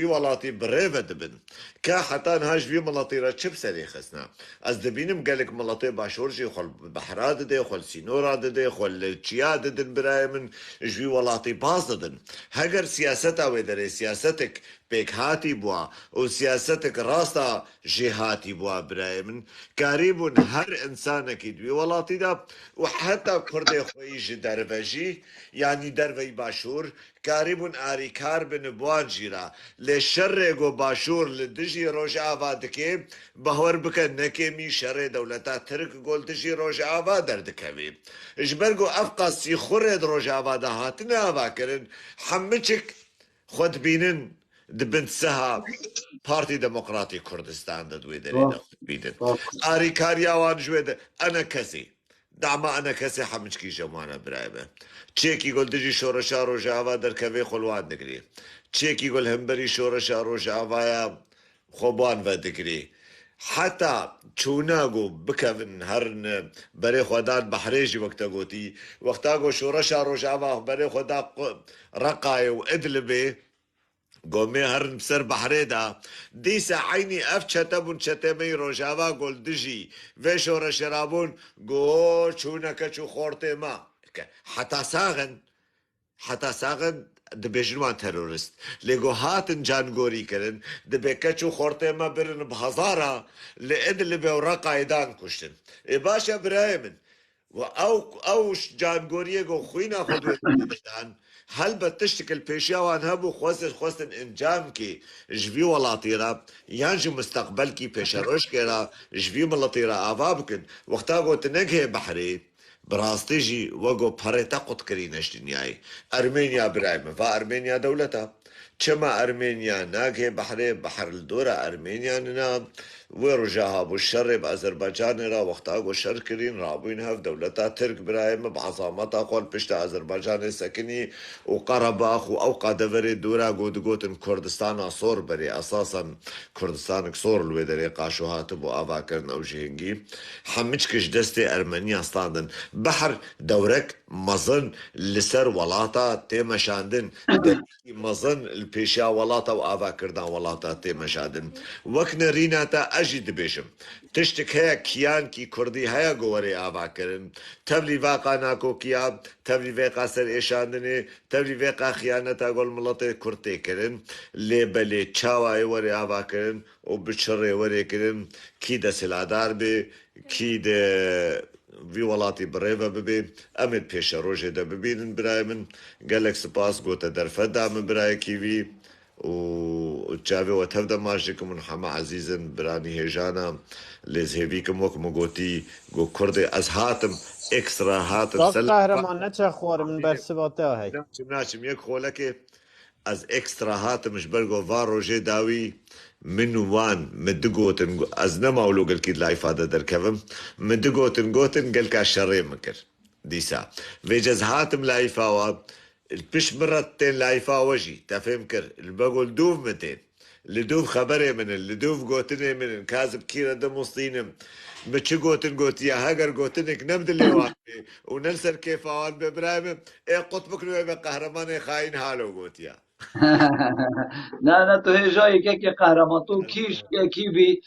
ولاتی بریوه دبن که حتی نهاش وی ملاتی را چه بسری خسنا از دبینم گلک ملاتی باشور جی خل بحرا دده خل سینورا دده خل چیا ددن برای من جوی ولاتی باز ددن هگر سیاست اوی داره سیاستک پیک هاتی بوا و سیاستک راستا جهاتی بوا برای من قریبون هر انسان کی دوی ولاتی دا و حتی کرده خویش دروژی یعنی دروی باشور قریبون آریکار بن بوان جیرا لشر گو باشور لدجی روش آباد که بهور بکن نکمی شر دولتا ترک گل دجی روش آباد دردکوی اجبرگو افقاسی خورد روش آباد هاتن آبا کرن حمچک خود بینن دبنت سها پارتی دموکراتی کردستان دوی داری دخل بیدن آریکاریا وان جوید انا کسی دعما انا کسی حمچکی جمعنا برایبه چیکی گل دجی شورشا روش آباد در کوی خلوان دگری چیکی گل همبری شورشا روش آبایا خوبان و دگری حتی چوناگو بکن هرن برای خودان بحریجی وقتا گوتی وقتا گو شورشا روش آبا برای خدا رقای و ادلبه قومي هرن بسر بحري دا ديسا عيني اف چتبون چتمي روشاوا قول دجي وشورا شرابون قول چونكا چو خورتي ما حتى ساغن دبيجنوان ترورست لگو هاتن جانگوري کرن دبكا چو خورتي ما برن بهزارا لإدل بورا قايدان كشتن باشا برايمن و او جانگوري گو خوينا خدوه دان هل بتشتكل بيشاوان هبو خواستن انجام كي جبي ولاطيرا يانجو مستقبل كي بيشاروش كيرا جبي ملاطيرا آفابكن وقتا قو تنقه بحري براستيجي وقو بحريتا قد كرينش دنياي أرمينيا برايمة فأرمينيا دولتا چما أرمينيا ناقه بحري بحر الدورة أرمينيا ننا ورجاها بالشر بأذربيجان را وقتا قو شر كرين رابوين هف دولتا ترك برايمة بعظامتا قول بشت أذربيجان سكني وقرباخ وأوقع دوري دورة قوتن كردستان صور بري أساسا كردستان صور الويدري قاشو هاتب وآفا كرن أو جهنجي حمجكش دستي أرمينيا ستاندن بحر دورك مظن لسر ولاتا تيما شاندن مظن البيشا ولاتا وآفا كردان ولاتا تيما شاندن وكنا ريناتا أجد بيشم تشتك هيا كيان كي كردي هيا قوري آفا كرن تبلي واقع ناكو كيا تبلي واقع سر إيشاندني تبلي واقع خيانتا قول ملطي كرتي كرن لبلي چاواي وري آفا كرن وبشري وري كرن كي دا سلادار بي كي دا وی ولاتی برایو ببین امید پیش روزه دا ببینن برای من گلک سپاس گوته در فدا من برای کیوی و چاوی و تفدا ماشکم من همه عزیزن برانی هجانا لزهوی کم وکم گوتی گو کرده از هاتم اکسترا هاتم سال قهرمان نچه خوار من برسباته هی ناچم یک خوله که از اکسترا هاتمش برگو وار روزه داوی من وان مدقوتن از نماولو قل كيد لا إفادة دركبم مدقوتن قوتن قل كاشري مكر ديسا ويجز هاتم لا إفاوة البش مرتين لا إفاوة جي تفهم كر البقول دوف متين لدوف خبري من لدوف قوتني من كاذب كيرا دموسطينم مچ قوتن قوتيا هاجر قوتنك نمد اللي واني وننسر كيف اوان ببرايم ايه قطبك نوي بقهرمان خاين حالو قوتيا نه تو هی جایی که قهرمان تو کیش کی بی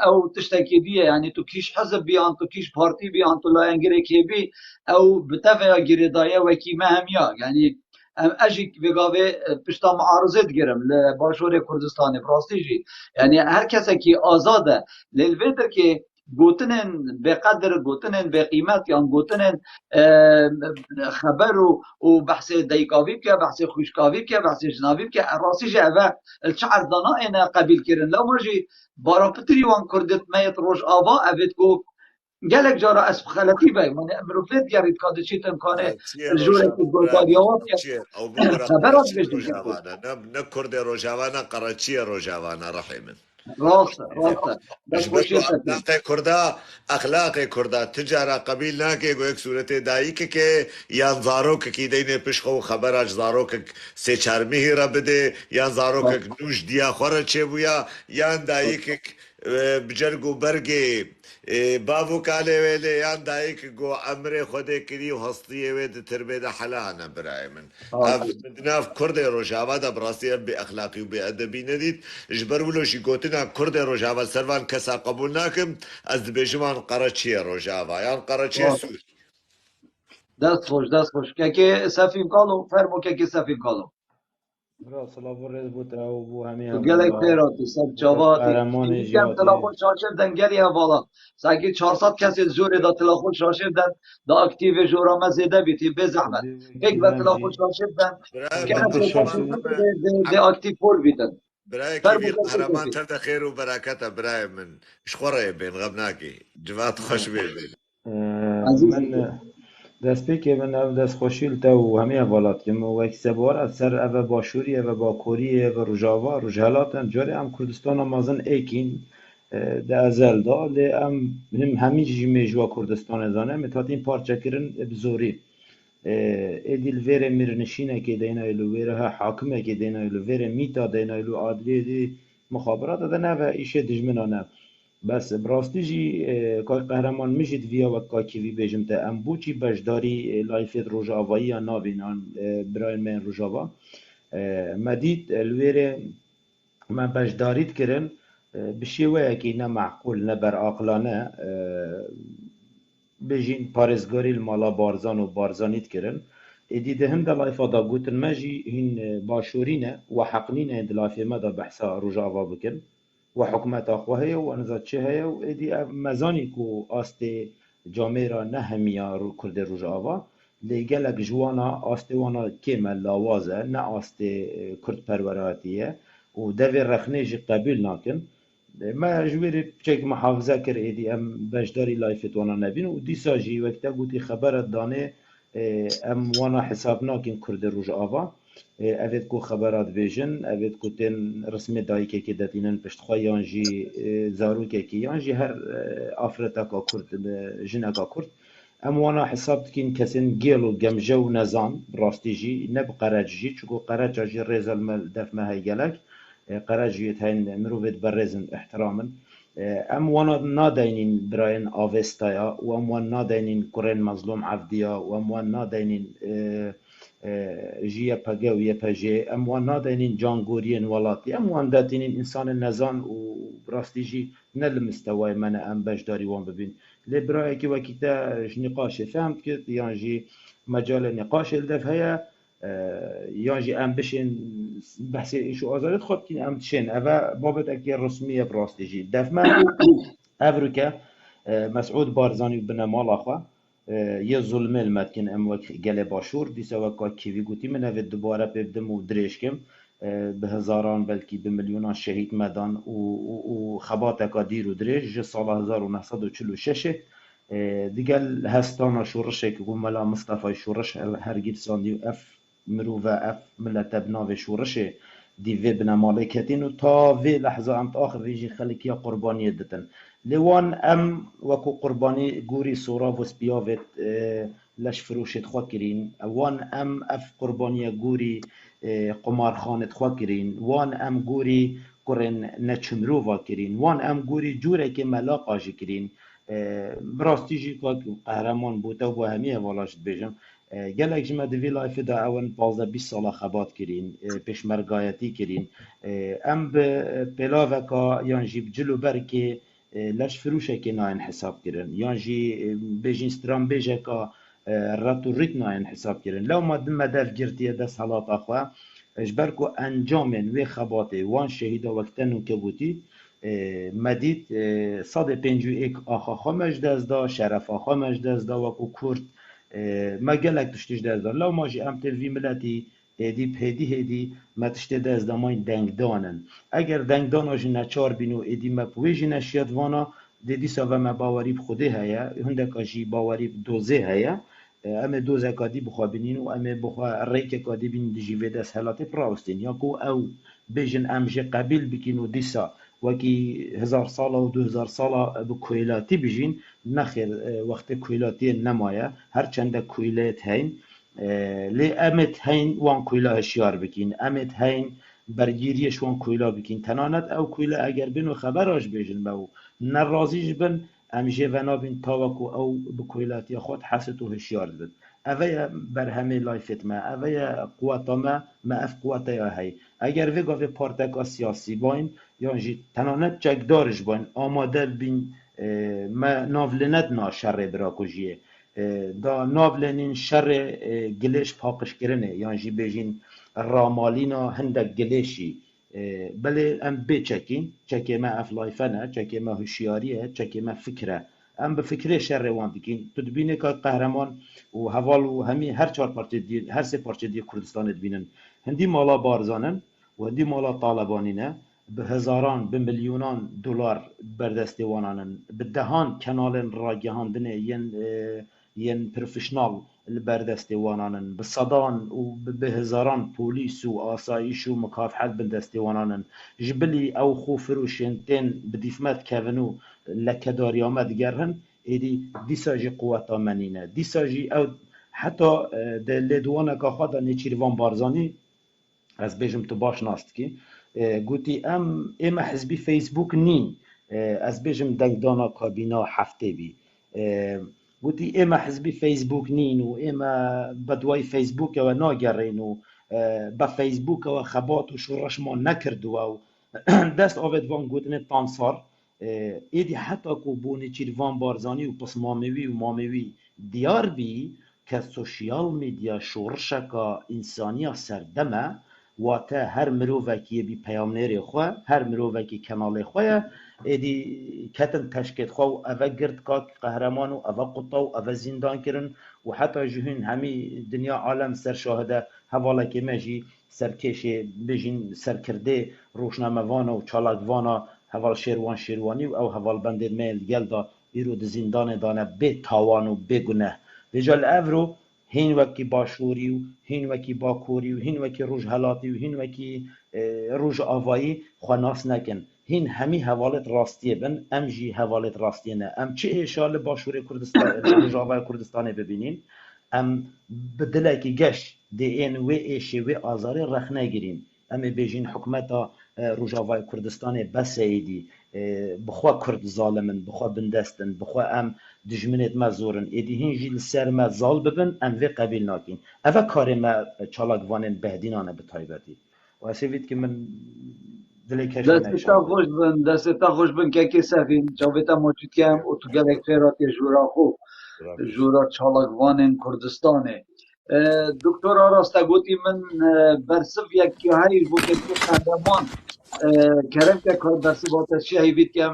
او تشتکی بیه یعنی تو کیش حزب بیان تو کیش پارتی بیان تو لاینگره کی بی او بتفیا گریدایه و کی مهمیا یعنی ام اجی بگاوه پشتا معارضه گرم لباشور کردستان فراستی جی یعنی هر کسی که آزاده للویتر که گوتنن به قدر گوتنن به قیمت یا گوتنن خبر و بحث دیکاوی که بحث خوشکاوی که بحث جنابی که راستی جه و چعر دانا اینا قبیل کرن لا مرجی بارا پتری وان کردت میت روش آوا اوید کو گلک جارا اسب خلطی بای من امروفلت گرید کاده چی تمکانه قرچی جوره که روجاوانا گلکاریات که قرچی او بقرا خبرات قرچی بجن که روجاوانا نه کرد روجاوانا قرچی روجاوانا رحمن راسته دست اجبرتو خوشی سفید اخلاق کردا اخلاق کردا تجارا قبیل نا که گو یک صورت دایی که یان زاروک کی دینه پشخو خبر اج زاروک سه چرمی را بده یان زاروک نوش دیا خوره چه بویا یان دایی که بجرگو برگی بابو کاله ویله یان دایی که گو امر خود کری و هستی وید تربیت حلانا برای من مدناف کرد روجاوا دا براستی به اخلاقی و به ادبی ندید اجبر ولوشی گوتنا کرد روجاوا سروان کسا قبول ناکم از بجمان قرچی روجاوا یان قرچی سوی دست خوش که سفیم کالو فرمو که سفیم کالو برا سلاف و رز بود او بو همه تو گلک هوالا پیراتی سب بو کاک چاواتی قهرمان این کم جیاتی تلاخون شاشف دن گلی هوالا ساکی 400 کسی زوری دا تلاخون شاشف دن دا اکتیو جورا مزیده بیتی به زحمت یک و کیوان تلاخون جی شاشف دن برای که من کیوان اصلا شاشی شاشف بجمان بیتی همه ده اکتیو پول بیتن برای فرمو کیوی که قهرمان سفید تر خیر و برکت برای من شخوره بین غم ناکی جوات خوش بید عزیزی که من دست پی که من او دست خوشیل تا و همه حوالات که مو وکی سبار از سر او باشوری او باکوری او رجاوا رجالاتن جاری هم کردستان مازن ایکین ده ازل دا لی هم همین جی میجوا کردستان ازانه متات این پارچه کرن بزوری ادیل ویره میرنشینه که دینا ایلو ویره ها حاکمه که دینا ایلو ویره میتا دینا ایلو عادلی دی مخابرات ده نه و ایشه دجمنانه بس براستی جی که قهرمان میشید ویا و که وی بیجم تا ام بوچی بجداری لایفت روجاوایی یا نابین آن براین من روجاوا مدید الویره من بجداریت کرن بشیوه که نه معقول نه بر عقلانه بجین پارێزگاری مالا بارزان و بارزانیت kirin êdî di hin de layfa da gotin me jî hîn başûrî ne û heqnî ne di layfê me da behsa rojava bikin û hikûmeta xwe heye û eniza çi heye û êdî ev mezanî ku astê camêra nehemiya Kurdê Rojava lê gelek ji wan a astê wan a kêm e lawaz e ne astê Kurdperweratî ye û devê rexnê jî qebûl nakin ما جوێری بچێک محافظە کرد ئێدی ئەم بەشداری لایفێتوانە نەبین و دیسا ژی وەکتە گوتی خەبەرت دانێ ئەم وانە حساب ناکەین کوردی ڕۆژئاوا ئەvêt ku xebera dibêjin ئەvêt ku tên rismê dayîkekê detînin piştxwe yan jî zarokekî yan jî her afreteka Kurd jineka Kurd em wana hesab dikîn kesên gêl û gemje û nezan bi rastî jî ne bi qereç jî çunku qereça jî rêzel me def me hey gelek قرجیت هن مروفت برزن احتراما ام وانا نادينين براين آوستايا و ام وانا نادينين كورين مظلوم عفديا و ام وانا نادينين جيه پگه و یه پجه ام وانا نادينين جانگوريين ولاتي ام وانا داتينين انسان نزان و براستي جي نل مستوى من ام بجداري وان ببين لبراي كي وكيتا نقاش فهمت كت يعني جي مجال نقاش الدف هيا یانجی ام بشین بحث ایشو آزادیت خوب کین ام تشین اوه بابت اکی رسمیه براستی جی دفمه افروکه مسعود بارزانی بنا مال آخوا یه ظلمه المدکن ام وک گله باشور دیسا وکا کیوی گوتی من اوه دوباره ببدم و درش کم به هزاران بلکی به میلیونان شهید مدان و خبات اکا دیر و درش جه سال 1946 دیگه هستانا شورشه که گملا مصطفی شورش هرگیر ساندی و اف مروفه اف ملت بناو شورشه دي في بنا مالكتين وتا في لحظة أمت آخر فيجي خلق يا قربانية دتن لوان أم وكو قرباني جوري صورة وسبيافت لش فروشت خواكرين وان أم أف قربانية جوري قمار خانت خواكرين وان أم جوري قرن نچمروفا کرین وان ام گوری جوره که ملاقا جی کرین براستی جی که قهرمان بوده و همیه والاش بیجم گلک جمع دوی لایف دا اون 15-20 ساله خبات کرین پیشمرگایتی کرین ام به پلاوکا یان جی بجلو بر که لش فروشه که ناین حساب کرن یان جی بیجین سترام بیجه که راتو ریت ناین حساب کرن لو ما دم مدف گرتیه دست حالات اخواه اجبر کو انجامن و خباته وان شهیدا وقتنو کبوتی مدید 151 آخا خامش دزدا شرف آخا مش دزدا و کو کرد مگلک تشتیش دزدا لو ماجی ام تلوی ملتی دی پهدی هدی ما تشتی دزدا ماین دنگدانن اگر دنگدان آجی نچار بینو ایدی مپویجی نشید وانا دیدی ساوه ما باوری بخوده هیا هندک آجی باوری دوزه هیا ام دوزه کادی بخوابینین و ام بخوا ریک کادی بین دیجیوه دست حالات پراستین یا کو او بیجن امجه قبیل بکین و دیسا وکی 1000 ساله و 2000 ساله بکویلاتی بجین نخیر وقت کویلاتی نمایه هر چند کویلات هین لی امت هین وان کویلا هشیار بکین امت هین برگیریش وان کویلا بکین تنانت او کویلا اگر بینو خبراش بیجن باو نرازیش بن امجه ونابین تاوکو او بکویلاتی خود حست و هشیار بد اوه بر همه لایفت ما اوه قواتا ما اف قواتا یا هی اگر وی گاوه پارتکا سیاسی باین یعنی تنانت جگدارش باین آماده بین ما ناولنت نا شر براکوژیه دا ناولنین شر گلش پاقش کرنه یعنی بیجین رامالینا هندک گلشی بله ام بچکین چکی ما اف لایفنه چکی ما هوشیاریه چکی ما فکره ام به فکره شر وان بکین تو دبینه که قهرمان و حوال و همی هر چهار پارچه دی هر سه پارچه دی کردستان دبینن هندی مالا بارزانن و هندی مالا طالبانینه به هزاران به میلیونان دلار بردست وانانن به دهان کانال راگهاندنه ین پروفشنال بردست وانانن به صدان و به هزاران پولیس و آسایش و مکافحت بردست وانانن جبلی او خوفروشنتين بديفمات كافنو لكداري آمد گرهن ایدی دیساجی قوتا منینه دیساجی او حتی لدوانا که خواهد نیچیروان بارزانی از بیجم تو باش ناست کی گوتی ام حزبی فیسبوک نین از بیجم دنگدانا کابینا هفته بی گوتی ام حزبی فیسبوک نین و ام بدوای فیسبوک و ناگرین و با فیسبوک و خبات و شورش ما نکرد و دست آوید وان گوتنه تانسار ایدی حتی کو بونی چیروان بارزانی و پس ماموی و ماموی دیار بی که سوشیال میدیا شورشکا انسانی سردمه و تا هر مروفکی بی پیامنری خواه هر مروفکی کنال خواه ایدی کتن تشکیت خواه و اوه گرد که قهرمان و اوه قطا و اوه زندان کرن و حتی جهون همی دنیا عالم سر شاهده حواله که مجی سرکش بجین سرکرده روشناموانا و چالاکوانا حوال شیروانی و او حوال بندر میل گل دا ایرو ده زندان دانه به تاوان و به گناه رجال افرو هین وکی باشوری و هین وکی باکوری و هین وکی روش حلاتی و هین وکی روش آوایی خواناس نکن هین همی حوالت راستیه بن ام جی حوالت راستیه نه ام چه اشال باشوری کردستان روش آوای کردستان ببینین ام بدله که گش دی این و ایشی و آزاری رخ نگیرین ام بیجین حکمتا روجاوای کردستان بس ایدی بخوا کرد ظالمن بخوا بندستن بخوا ام دجمنت مزورن ایدی هین جیل سر ما زال ببن ام وی قبیل ناکین اوه کار ما چالاکوانن بهدینانه به تایبتی و اسیوید که من دلی کشم نشم دستا خوش بن که سفین جاویتا موجود کم و تو گلک خیرات جورا خوب جورا چالاکوانن کردستانه دکتر آراستا گوتی من برسف یکی هایی بو که قهرمان کرم که کار برسف آتشی هایی بید که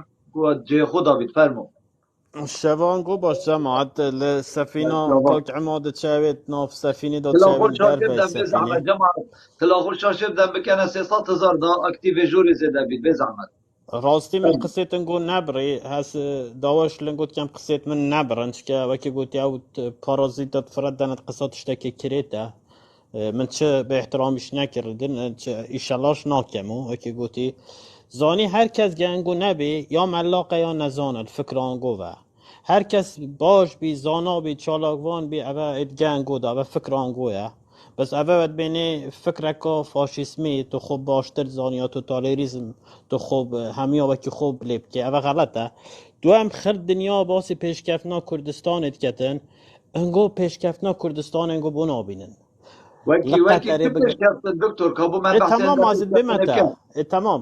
جای خدا بید فرمو شبان گو باش جماعت السفينة كوك عماد تشاويت نوف سفينة دو تلاخور تشاوين شاشب دربي دم بزحمت سفينة جماعت تلاخور شاشب دم بکنه 300,000 دا اکتیو جوری زده بید بزحمت راستي من قصيت نقول نبري هاس داوش لنقول كم قصيت من نبر انشكا وكي قلت ياوت بارازيتا فردنت قصات اشتكي كريتا من چه به احترامش نکردن چه ایشالاش ناکمو اکی گوتی زانی هر کس گنگو نبی یا ملاقه یا نزاند فکرانگو و هر کس باش بی زانا بی چالاکوان بی اوه ات گنگو دا اوه فکرانگوه بس اوه ود بینه فکرکا فاشیسمی تو خوب باشتر زانیا توتالیریزم تو خوب همیا وکی خوب لیب که اوه غلطه دو هم خر دنیا باسی پیشکفنا کردستان اتکتن انگو پیشکفنا کردستان انگو بنا بینن وکی لقطره کتش کردن دکتر کابو من بحث تمام انزا ازت بمتى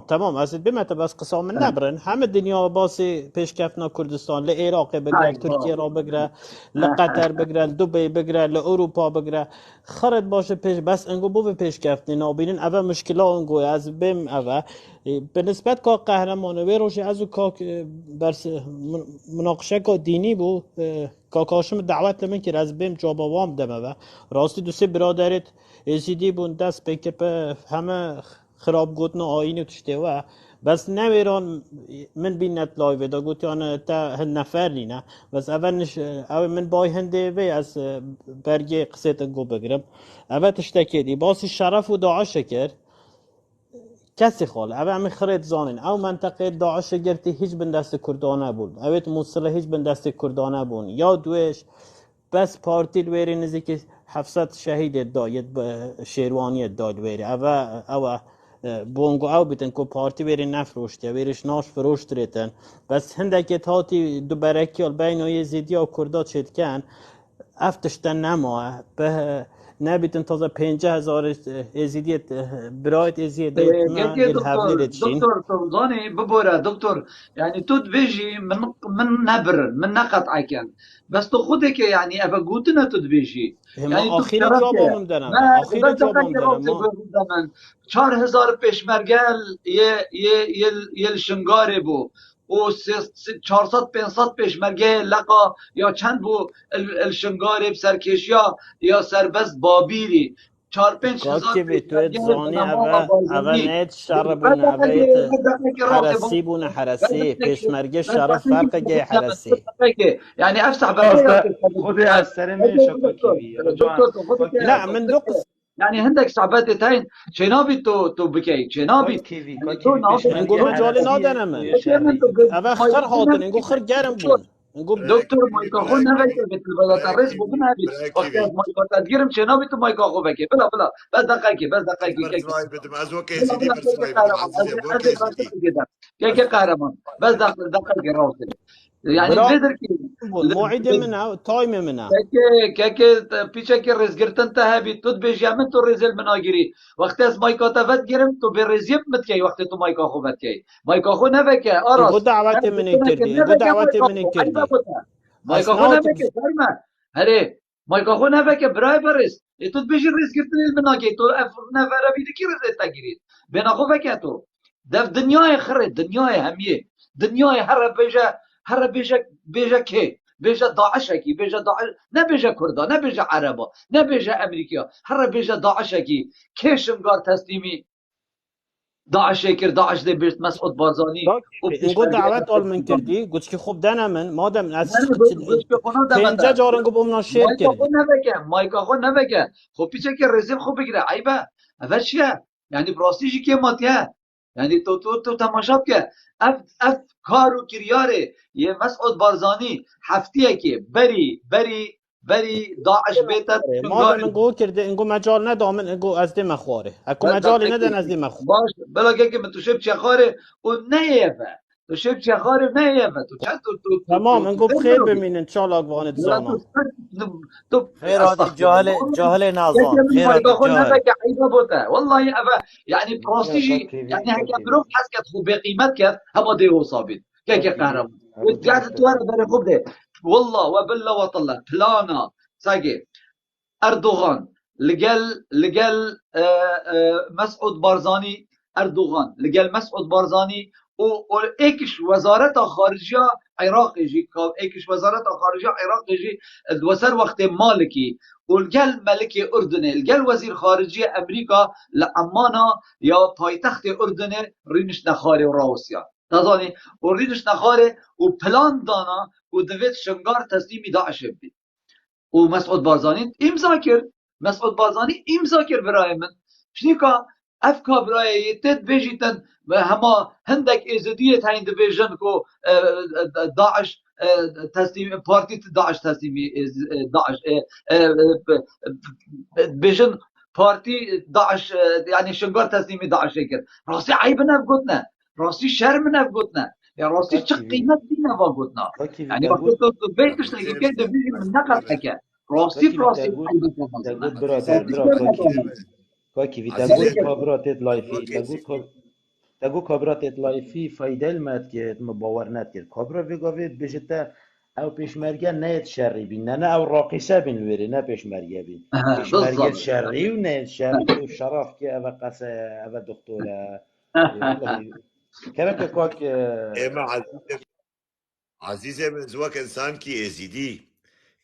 تمام ازت بمتى بس قسام النبرن هم الدنيا باصي بيشكفنا كردستان لعراق بقرا لتركيا را بقرا لقطر بقرا لدبي بقرا لاوروبا بقرا خرط باشه پیش بس انگو بو پیشکفنی نابینن اول مشکلا انگو از بم اول بالنسبه کا قهرمان و روش ازو کا برس مناقشه کا دینی بو کاکاشم دعوت لمن که از بیم جابوام دمه و راستی دو سه برادرت ازیدی بون دست بکه په همه خراب گوتنا آینه تشته و بس نویران من بینت لایو دا گوتی آن تا هن نفری نه بس اول نش اول من بای هنده وی از برگی قصیت انگو بگرم اول تشتکی دی باسی شرف و داعش کرد کسی خال اول همین خرید زانین او منطقه داعش گرتی هیچ بند دست کردانه بود اویت موصل هیچ بند دست کردانه بون یا دوش بس پارتی الویری نزدیک 700 شهید داید شیروانی داد ویری او بونگو او بیتن کو پارتی ویری نفروشتی ویریش ناش فروشت ریتن بس هندکی تاتی دو برکی بین یزیدی و کردا چید کن افتشتن نما به نبیتن تازه 50,000 ازیدیت برایت ازیدیت ما الهبلی ریتشین دكتور تنظاني ببورا دكتور يعني تو تبيجي من نبر من نقطع كان بس تو خودك يعني ابا قوتنا تو تبيجي يعني تو آخری شرفت جوابم دارم ما آخری بس جوابم دارم زمان 4000 پیشمرگل یه شنگاره بو و 400 500 پیشمرگه لقا یا چند بو الشنگاره بسرکشیا یا سربست بابیری 4-5 هزار كاكي بيتويت پیشمرگه زاني بنما أبا بازنی نيت شربونا أبا حرسي بونا حرسي بيشمرقي الشرف فرق جاي حرسي يعني افسح راسته خذي على السلامة شكرا كيفي رجوعا لا من دقس يعني عندك صعبات تاين شنابي تو بكي شنابي كيفي تو نقول مجالي نادنا من أبا خر هاتن نقول خر جارم بون نقول دكتور مايكاخو نبكي مثل بلا ترس بكون هذه وقت مايكا تديرم شنابي تو مايكاخو بكي بلا بس دقيقة بدم ازوك يا سيدي برسواي بدم عزيزي ابوك يا سيدي كيف قهرمان بس دقيقة راسل يعني بدر كي موعد منها تايم منها که پیچه که رزگرتن ته هبی تو بیجی من تو رزل مناگیری وقتی از مایکا تفت گیرم تو به رزیب مت کی وقتی تو مایکا خو بت کی مایکا خو نبکه آراس گو دعوت منی کردی گو دعوت منی کردی مایکا خو نبکه فرما هره مایکا خو نبکه برای برس تو بیجی رزگرتن المناگی تو نفره بیدی کی رزل تگیرید بنا خو بکه تو دف دنیای خره دنیای همیه دنیای هر بیجه که بيجا داعشكي بيجا داعش نبيجا كردا نبيجا عربا نبيجا امريكا هر بيجا داعشكي كيشم قال تسليمي داعش كر داعش دي بيت مسعود بارزاني نقول دعوت آل من کردی گوش که خوب دنه من مادم از پنجه جارن گو بومنا شیر کردی مایکا خو نبکه خب پیچه که رزم خوب بگیره عیبه اول چیه یعنی براستی که ماتیه یعنی تو تماشا که اف کارو کریاره یه مسعود بارزانی هفتیه که بری داعش بیتر ما من گو کرده اینگو مجال ندامن اینگو از دی مخواره اکو مجالی ندن از دی مخواره باش بلا که من تو شب چخاره و نیفه تو شب چخاره نیفه تو چند تو تمام اینگو بخیر بمین انشالله اگوانت زانا تو خير هذا جاهل نازان خير هذا جاهل والله ابا يعني بروستيجي يعني هكا بروف حسكت خو بقيمت كت هما ديو صابت كيك قهرم وقاعد توارد بري خوب ده والله وبالله وطلع بلانا ساقي اردوغان لقال مسعود بارزاني اردوغان لقال مسعود بارزاني و ايكش وزارت خارجيه عراق يجي ايكش وزارت خارجيه عراق يجي وسر وقت مالكي والقال ملكي اردني القال وزير خارجيه امريكا لعمانا يا پایتخت اردن رینش نخاره و روسیا تازانی و رینش نخاره و پلان دانا و دوید شنگار تسلیمی داعش بید و مسعود بارزانی امضا کرد مسعود بارزاني امضا كر براي من شنيكا افكا براي تد بيجيتن هما هندك ازديه هاين ديفيجن كو داعش تسليم بارتي داعش تسليم داعش بيجن بارتي داعش يعني شنقار تسليمي داعش كر راسي عيبنا بقتنا راسي شرمنا بقتنا يعني راسي شق قيمة دينا بقتنا يعني وقت بيت تشتغل كده دبيجي من نقل حكا راسي براسي تقول برادر كاكيفي تقول كابرات لايفي تقول كابرات لايفي فايدة المات كيت مباورنات كيت كابرا في قافيت بيجتا او بيشمرجة نايت شري بينا انا او راقصة بين ويري نا بيشمرجة بين بيشمرجة شري ونايت شري وشرف كي ابا قاسة ابا دكتورة والله كلامك كاك اما عزيزي من زواك انسان كي ازيدي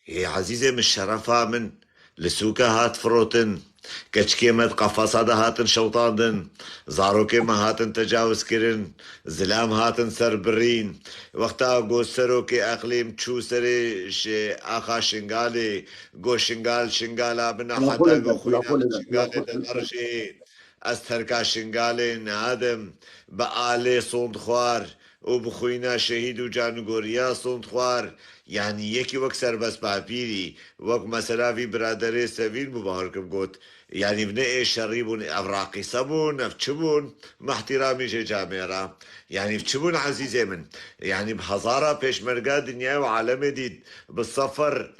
هي عزيزي من الشرفة من لسوكا هات فروتن كشكيمت قفصة هاتن شوطاندن زاروكي ما هاتن تجاوز كرن زلام هاتن سربرين وقتا قو سروكي اقليم تشو سري اخا شنغالي قو شنغالا بنا حتى قو خوينا شنغالي دلارشي استركا شنغالي نادم بآلي صوند خوار وبخوينا شهيد وجانگوريا صوند خوار يعني يكي وك سربس باپيري وك مثلا في برادري سوين مباركم قوت يعني بنئي شريبون افراقي سبون افتشبون مع احترامي شي جاميرا يعني افتشبون عزيزي من يعني بحضارة بيشمرقا دنيا وعالم جديد بالصفر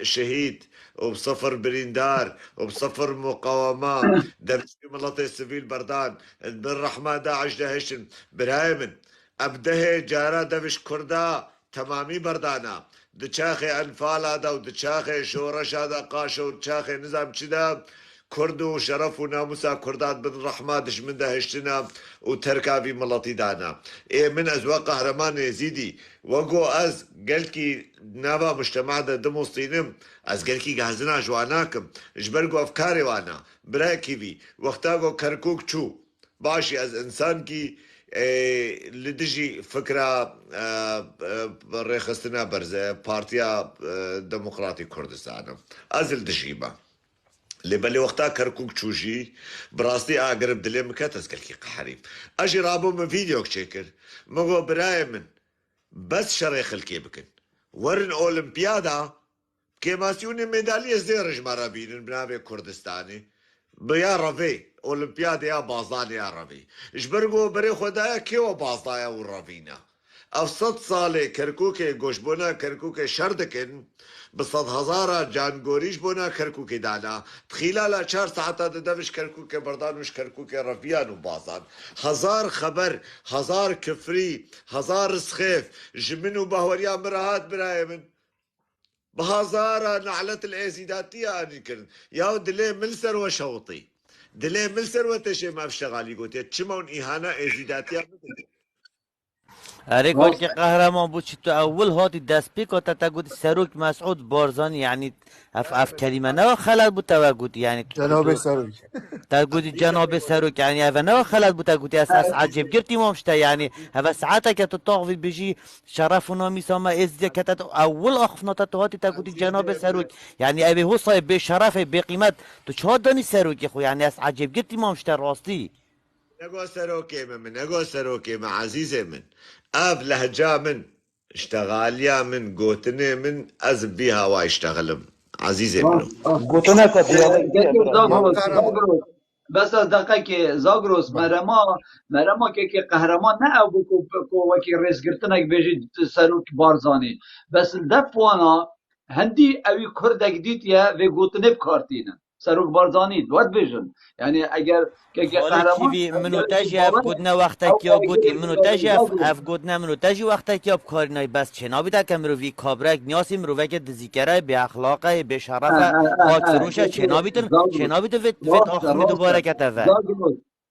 شهيد وبصفر بريندار وبصفر مقاومة درس ملطي السفيل بردان بالرحمة داعش دهشن برايمن ابده جارا دفش كردا تمامي بردانا دچاخي انفال هذا ودچاخي شورش هذا قاشو ودچاخي نظام چدا كرد وشرف وناموسا كردات بن رحمة دش من دهشتنا وتركابي ملطي دانا إيه من ازواق قهرمان يزيدي وقو از قلكي نابا مجتمع دا دموسطينم از قلكي جهزنا جواناكم جبرقو افكاري وانا براكي بي وقتاقو كركوك چو باشي از انسان كي لدجي فكرة ريخستنا برزة بارتيا ديمقراطي كردستان ازل دجيبا لبالي وقتا كركوك تشوجي براستي اقرب دلي مكاتس كالكي قحريب اجي رابو من فيديو كشكر مغو براي من بس شريخ الكيبكن ورن اولمبيادا كيماسيوني ميدالية زيرج مرابين بنابي كردستاني بيا رافي اولمبيادا يا بازان يا رافي اجبرقو بري خدايا كيو بازايا والرافينا او 6 صالي كركوكي گوشبونا كركوكي شردكن بصد هزارة جانگوريش بونا كركوكي دانا خلال 4 ساعات دمش كركوكي بردان وش كركوكي رفيان وبازان هزار خبر هزار كفري هزار سخيف جمنو بهوريا مرهات براي من بهزارة نعلت الازيداتية اني كرن ياو دلي ملسر وشوطي دلي ملسر وتشي ما بشتغالي قوتي تشمون اهانة ازيداتية اره که قهرمان بود تو اول هاتی دست پیکا تا گوتی سروک مسعود بارزانی یعنی اف کلمه نه خلل بود تا گوتی یعنی جناب سروک تا گوتی جناب سروک یعنی اف نه خلل بود تا گوتی اساس عجب گرتی مامشته یعنی اف ساعته که تو طاغوی بجی شرف و نامی ساما ازدی که تا اول اخفنا تا هاتی تا گوتی جناب سروک یعنی ابی هو صاحب به شرف به قیمت تو چه دانی سروک خو یعنی اس عجب گرتی مامشته راستی نگو سروكي من عزيزي من اب لهجا من اشتغاليا من قوتني من ازب بيها واشتغلم عزيزي منو قوتنا بس از دقیقه زاگروس مرما که قهرمان نه او کو وکی ریس گرتنک بیجی سروک بارزانی بس دفوانا هندی اوی کردک دیت یا و گوتنه بکارتینه سروک بارزانی دوت بیجن یعنی اگر که قهرمان منو تاجی اف گودنا وقتا کیا گوتی منو تاجی اف گودنا منو تاجی وقتا کیا بکاری نای بس چنابی تا که مرو وی کابرک نیاسی مرو وکی دزیکره به اخلاقه به شرف خاک فروشه چنابی تو ویت آخمی دوباره کتفه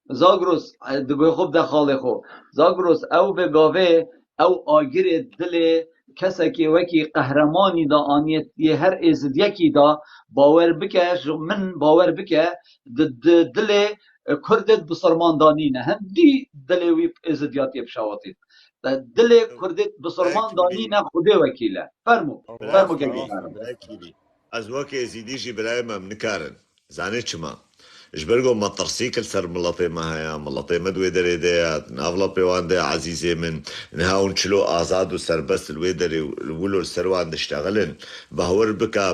زاگروس دگوی خوب دخاله خو زاگروس او به گاوه او آگر دل کسی که وکی قهرمانی دا آنیت یه هر ازد یکی دا باور بکه من باور بکه دل کردت بسرماندانینه هم دی دل وی ازدیاتی بشواتید دل کردت بسرماندانینه خوده وکیله فرمو که از وەک ئێزیدیژی برای مەم نکارن زانێ چما ژبەرگۆ مەتەرسیکل سەر مڵەتێمە هەیە مڵەتێمە دوێ دەرێ دەیات ناوڵە پێوان دەیە عەزیزێ من نهاون چلۆ ئازاد و سەربەست لێ دەرێ ولۆ سەروان دەشتەغلن بەهەوەر بکە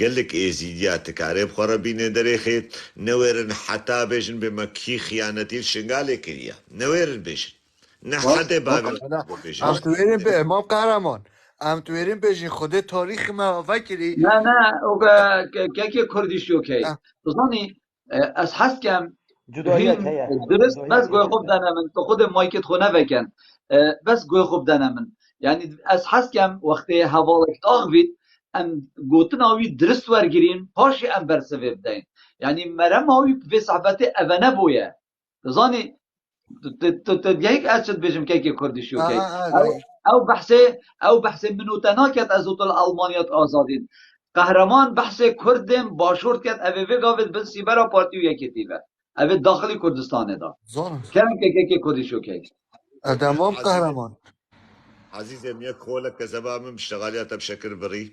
گەلێک ئێزیدیا تکارێ بخۆرە بینێ دەرێخێت نەوێرن حتا بێژن بێمە کی خیانەتی شنگالێ کردە نەوێرن بێژن نەحەدێ بابێ ام تویرین به امام قهرمان ام تویرین بجین خود تاریخ ما وکری نه که کردیش اوکی بزنی از هست کم درست بس گوی خوب دنمن تو خود مایکت خونه بکن بس گوی خوب دنمن یعنی از هست کم وقتی حوالک آغوید ام گوتن آوی درست ورگیرین پاشی ام برسوه بدین یعنی مرم آوی به صحبت اوانه بویه بزنی یک اشد بجم که کردیش اوکی او بحث منوتنا کت از اوتل آلمانیات آزادین قهرمان بحث کردم باشورد کت اوه گاوید بل سیبرا پارتیو یکی تیوه اوه داخلی کردستانه دا کرم که کردیش اوکی ادامام قهرمان عزيزي يا كولك كزبامم اشتغاليات بشكل بري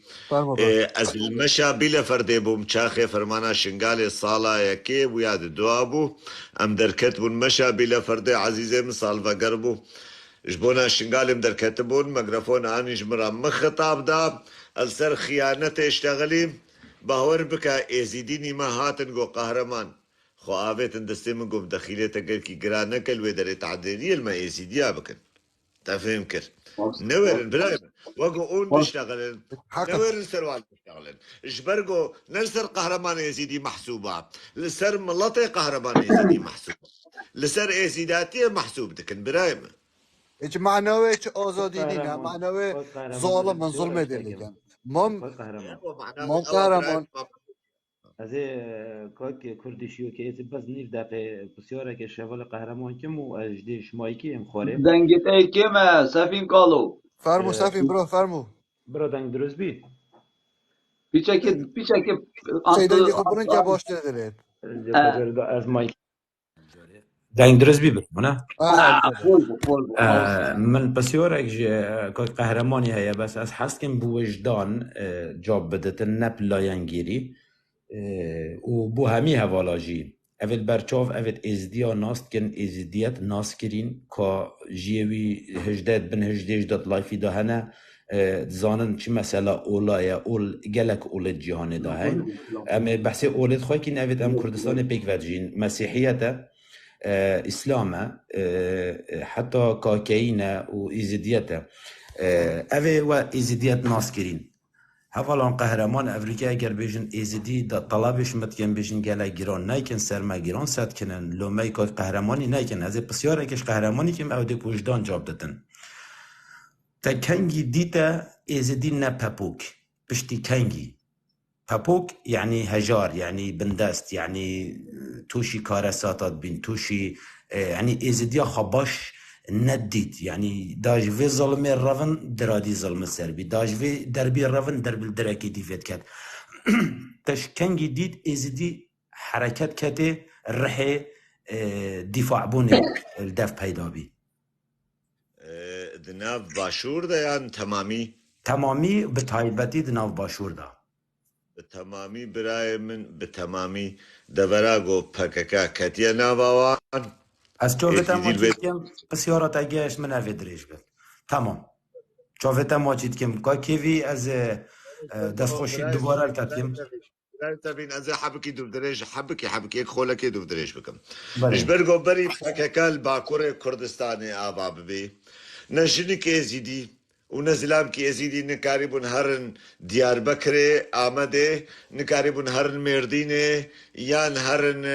از المشا بلا فردي بوم شاخي فرمانا شنقالي صالة يكي وياد دوابو ام دركت بون مشا بلا فردي عزيزي من صالفا قربو جبونا شنقالي مدركتبون مقرفون اني جمرا مخطاب دا السر خيانته اشتغلي باور بكا ازيديني ما هاتن قو قهرمان خو آويت اندستي من قو بدخيلة تقل كي قرانك الويدر تعديني الما ازيديا بكن تفهم كر نويرن برايم وقو اون بيشتغلن نويرن سروال بيشتغلن اجبرقو نلسر قهرمان يزيدي محسوبة لسر ملطي قهرمان يزيدي محسوبة لسر ازيداتي محسوب دكن برايم ايش معنوي ايش آزادي دينا معنوي ظالم من ظلم دينا مم قهرمان از کاک کردیشیو که ایت بس نیف دقیقه بسیاره که شوال قهرمان کم و اجده شمایی که ام خاره دنگت ای کمه سفین کالو فرمو سفین فرمو برو دنگ درست بی پیچه که سیدنگی خب برن که باش دارید از مایک دنگ درست بی برم نه؟ من بسیاره که قهرمانی هیا بس از حس کم بوجدان جاب بدتن نب لاینگیری و بو همی هوالاجی اول برچاف اول ازدیا ناست کن ازدیت ناست کرین که جیوی هجدت بن هجدیش داد لایفی دا هنه زانن چی مثلا اولایا اول گلک اولد جهان دا هن اما بحث اولد خواهی کن اول ام کردستان پیک ورجین مسیحیت اسلام حتی کاکینه و ازدیت اول و ازدیت ناست کرین هفالان قهرمان افریقا اگر بیشن ایزدی دا طلبش متکن بیشن گله گیران نیکن سرما گیران سد کنن لومی که قهرمانی نیکن از بسیار اکش قهرمانی که اوده پوجدان جاب دادن تا کنگی دیتا ایزدی نه پپوک پشتی کنگی پپوک یعنی هجار یعنی بندست یعنی توشی کار ساتات بین توشی یعنی ایزدی خباش ندید یعنی داجوی ظلم روان درادی ظلم سربی داجوی دربی روان دربی درکی دیفت کرد تشکنگی دید ازدی حرکت کرده ره دفاع بونه الدف پیدا بی دناف باشور ده یان تمامی به تایبتی دناف باشور ده به تمامی برای من به تمامی دبراگو پککا کتیه ناوان از چوبتا ماجید کم بسیارات اگهش من اوه دریش بید تمام چوبتا ماجید کم که کیوی از دست خوشی دوباره الکتیم تبين از حبكي دو دريج حبكي خولكي دو دريج بكم ايش برغو بري فككال باكور كردستاني اباب بي نشنك يزيدي ونزلام كي يزيدي نكاربون هرن ديار بكر آمده نكاربون هرن مردينه يان هرن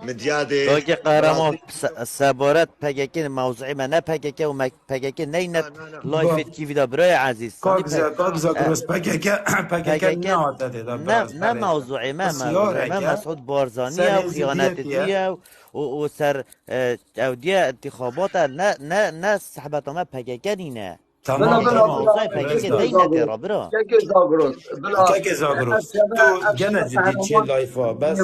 مدياده توقي قهرمان سابورات پگکی موضوعی من نه پگکی و پگکی نه نه لایفت کی ویدا برای عزیز کاغذا درست پگکی نه موضوعی من مسعود بارزانی و خیانتیه و سر او دیه انتخابات نه صحبت ما پگکی نینه تمام موضوع پگکی دینه را برا که زاگروس تو گنه جدید چه لایفا بس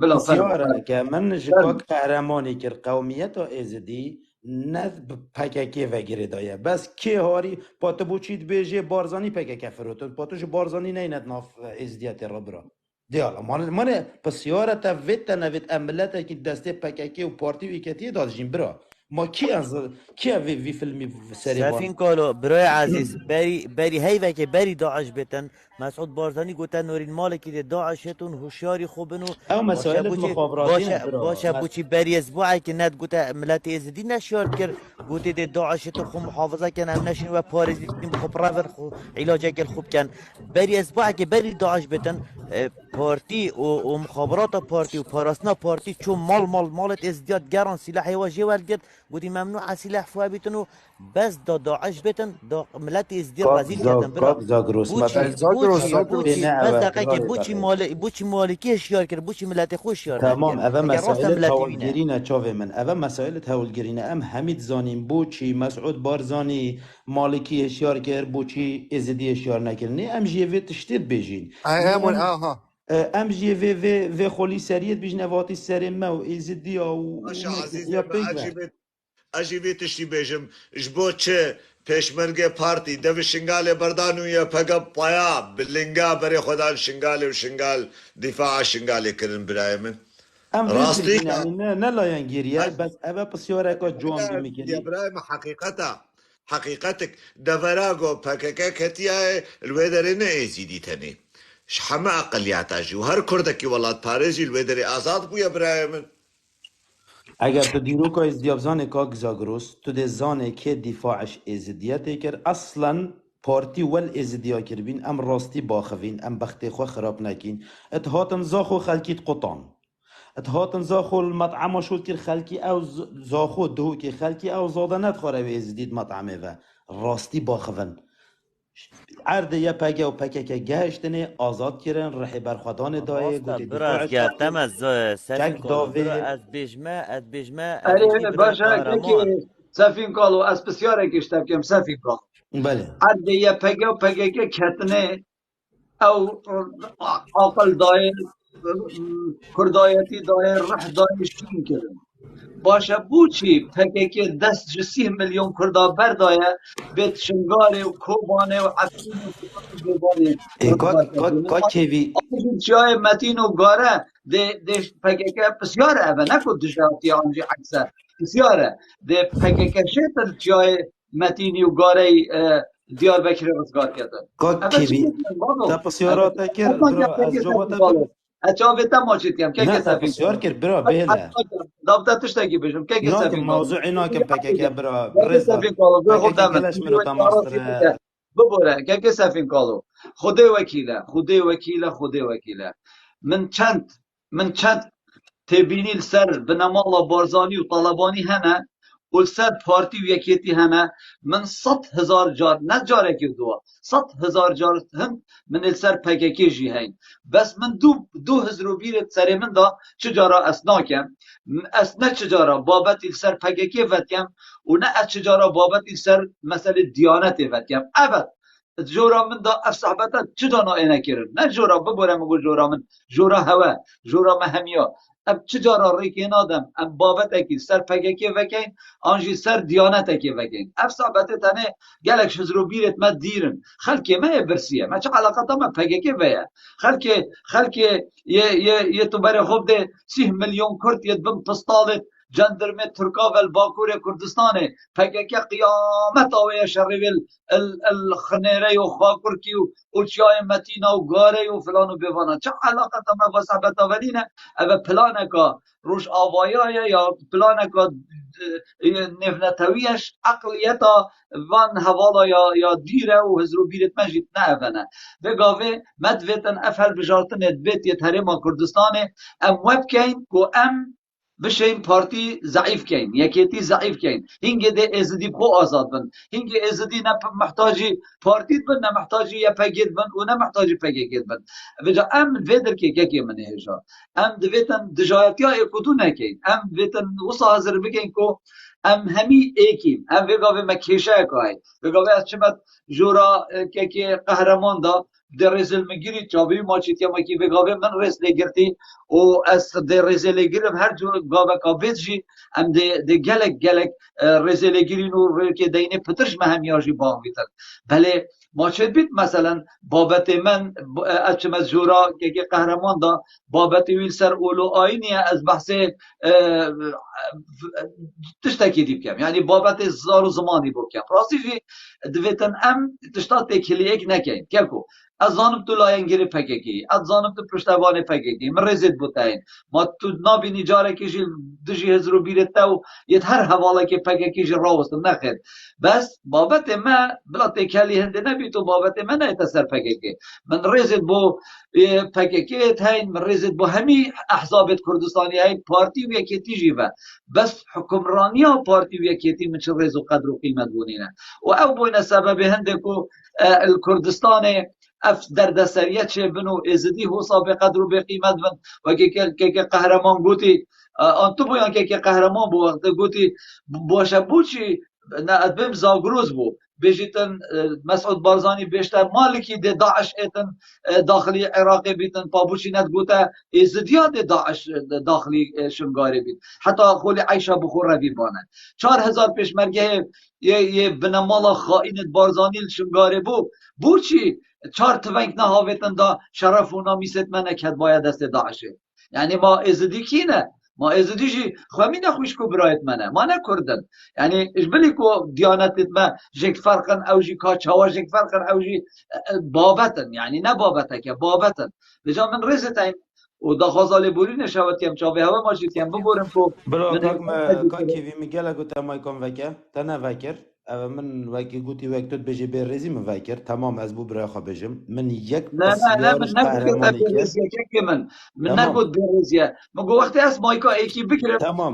بسیاره که من جکاک قهرمانی که قومیت و ازدی نه پککی وگیره دایه بس کی هاری پاتو بوچید بیجه بارزانی پکک فروتو پاتوش بارزانی نیند ناف ازدیت را برا دیالا من پسیاره تا ویت نویت عملت که دسته پککی و پارتی و ایکتی داد جیم برا ما کی وی فیلمی سری سفین کالو برای عزیز بری هی که بری داعش بتن مسعود بارزانی گوتن نورین مالکی ده داعشتون هوشیاری خوبنو او مسائل مخابراتی باشه بوچی بری اسبوعی که ند گوته ملت ازدی نشارد کرد گوته ده داعشتو خو محافظه کن هم نشین و پارزی خو پراور خو علاجه کل خوب کن بری اسبوعی که بری داعش بتن پارتی و مخابرات پارتی و پاراسنا پارتی چون مالت ازدیاد گران سلاحی و جوال گرد گوتی ممنوع سلاح فوا بیتنو بس دا داعش بتن دا ملت ازدیاد رزیل کردن برا زاگروس بوچی بس دقیقه بوچی مالکی اشیار کرد بوچی ملت خوش اشیار کرد تمام اوه مسائل هولگرینه چاوه من اوه مسائل هولگرینه ام همید زانیم بوچی مسعود بارزانی مالکی اشیار کرد بوچی ازدی اشیار نکرد نه ام جیوه تشتید بیجین ام جیوه خولی سریت بیجن اواتی سری ما و ازدی و اجیبی تشتی بیجم جبو چه پیشمرگ پارتی دو شنگال بردانو یا پگا پایا بلنگا برای خدا شنگال و شنگال دفاع شنگال کرن برای من راستی نه لاینگیریه بس اوه پسیاره که جوان بمیکنی برای ما حقیقتك دفراغو پاککا کتیه الویدره نه ایزیدی تنی همه اقلیت اجی و هر کردکی ولاد پارزی الویدره آزاد بویا برای من اگر تو دیرو که ازدیابزان که گزاگروس تو ده زانه که دفاعش ازدیاته کر اصلا پارتی ول ازدیا کربین ام راستی باخوین ام بختی خو خراب نکین اتهاتن زاخو خلکیت قطان اتهاتن زاخو المطعم شول کر خلکی او زاخو دهو که خلکی او زادنت خوره و ازدید مطعمه و راستی باخوین عرض یا پگه و پکه گشتنه آزاد کردن رح برخوادان دایه گوتی دفاعش گفتم از سفین کالو از بیجمه باشه که سفین کالو از بسیاره گشتم کم سفین کالو بله عرض یا پگه و پگه کتنه او عقل دایه کردایتی دایه رح دایه شین کردن باشه بوچی پکه دست 30 میلیون کردا بردایه بیت شنگاره و کوبانه و عفین و بیبانه چیای متین و گاره ده پکه بسیاره اوه نکود دشاتی آنجی عکسه بسیاره ده پکه شیطن چیای متینی و گاره دیار بکر رزگار کردن کیوی تا بسیارات اکر برا از جوابات اچاویتا ماچید کم نه تا بسیار کرد برا بهله دابتا تشتاکی بشم که ناکم موضوعی ناکم پکه برا رزدار پکه کلش منو تا ماستره ببوره که سفین کالو خود وکیله من چند تبینی سر بنمالا بارزانی و طالبانی هنه و سر پارتی و یکیتی هنه من 100,000 جار نه جاره که دوا 100,000 جار هم من سر پککی جی هین بس من دو هزار بیرت سر من دا چجارا اسناکم اسنا چجارا بابت سر پککی فتکم و نه از چجارا بابت سر مسئله دیانت فتکم ابد جورا من دا اف صحبتا چدانا اینه کرن نه جورا ببورم اگو جورا من جورا هوا جورا مهمیا اب چجارا ریکین آدم اب بابت اکی سر پگکی وکین آنجی سر دیانت اکی وکین اف صحبت تنه گلک شزرو بیرت ما دیرن خلکی ما برسیه ما چه علاقتا ما پگکی ویا خلکی یه تو بره خوب ده 30 میلیون کرد ید بم پستالت جندرمه ترکا و الباکور کردستانه پکه قیامت آوه شرویل الخنیره و خاکرکی و اوچیای متینا و گاره و فلان و بیوانا چه علاقه ما با صحبت آورینه او پلانکا روش آوایای یا پلانکا نفنتویش عقلیتا وان حوالا یا دیره و هزرو بیرت مجید نه افنه بگاوه مدویتن افهل بجارتن ادبیت یه تحریم کردستانه ام وب کین که ام بشین پارتی ضعیف کن یکیتی ضعیف کن هنگی ده ازدی خو آزاد بن هنگی ازدی نه محتاجی پارتیت بن نه محتاجی یا پگید بن و نه محتاجی پگید بن وجا ام ویدر که منه هجا ام دویتن دجایتی ها اکودو نکن ام ویتن وصا حاضر بکن که ام همی ایکیم ام وگاوه مکیشه کای وگاوه از چمت جورا که قهرمان دا در رزل مگیری چاوی ما چیتیا ما کی وگاوه من رز لگرتی و از در رزل لگیرم هر جور گاوه کابیت جی ام ده گلک رزل لگیری نور که دینه پترش مهمیاجی باغ بیتن بله ما چه بیت مثلا بابت من اچم از جورا که قهرمان دا بابت ویل سر اولو آینی از بحث تشتکی دیب کم یعنی بابت زار و زمانی بو کم راستی جی دویتن ام تشتا تکلی ایک نکن کلکو از زانم تو لاینگیری پککی از زانم تو پشتوانه پککی من رزید بوتاین ما تو نابینی جاره که جی دجی هزرو بیرتا و یه هر حواله که پککی جی راوستم نخید بس بابت ما بلا تکلی هنده نبی تو بابت ما نه سر پککی من رزید بو پککی تاین من رزید بو همی احزاب کردستانی های پارتی و یکیتی جیبه بس حکمرانی و پارتی و یکیتی من چه رز و قدر و قیمت بونینه و او بوین سبب هنده که الکردستان اف دردسریت چه بنو ازدی حساب قدر و به قیمت بن و که قهرمان گوتی آن تو بویان که قهرمان بو وقت گوتی باشه بو چی نه ادبم زاگروز بو بجیتن مسعود بارزانی بیشتر مالکی ده داعش ایتن داخلی عراقی بیتن پابوچی ند گوته ازدیاد داعش داخلی شمگاری بیت حتی خولی عیشه بخور روی بانه 4000 پیشمرگه یه بنمالا خائنت بارزانی شمگاری بو چی 4 تونک نهاویتن دا شرف و نامیست منه کد باید دست داعشه یعنی ما ازدی کی نه ما ازدی جی خوامی نخوش کو برایت منه ما نکردن یعنی اجبلی کو دیانتت ما جک فرقن او جی کاچاوا جک فرقن او جی بابتن یعنی نه بابته که بابتن لجا من رزتاین و دا خازال بوری نشوت کم چاوی هوا ماجید کم ببورم کو بلا کاکی وی میگه گوت امای کن وکر تنه وکر من وکی گوتی وقت تو بجی به رزی من وکر تمام از بو برای خواه بجم من یک نه من نگو برزیه که من نگو برزیه من گو وقتی از مایکا ایکی بکرم تمام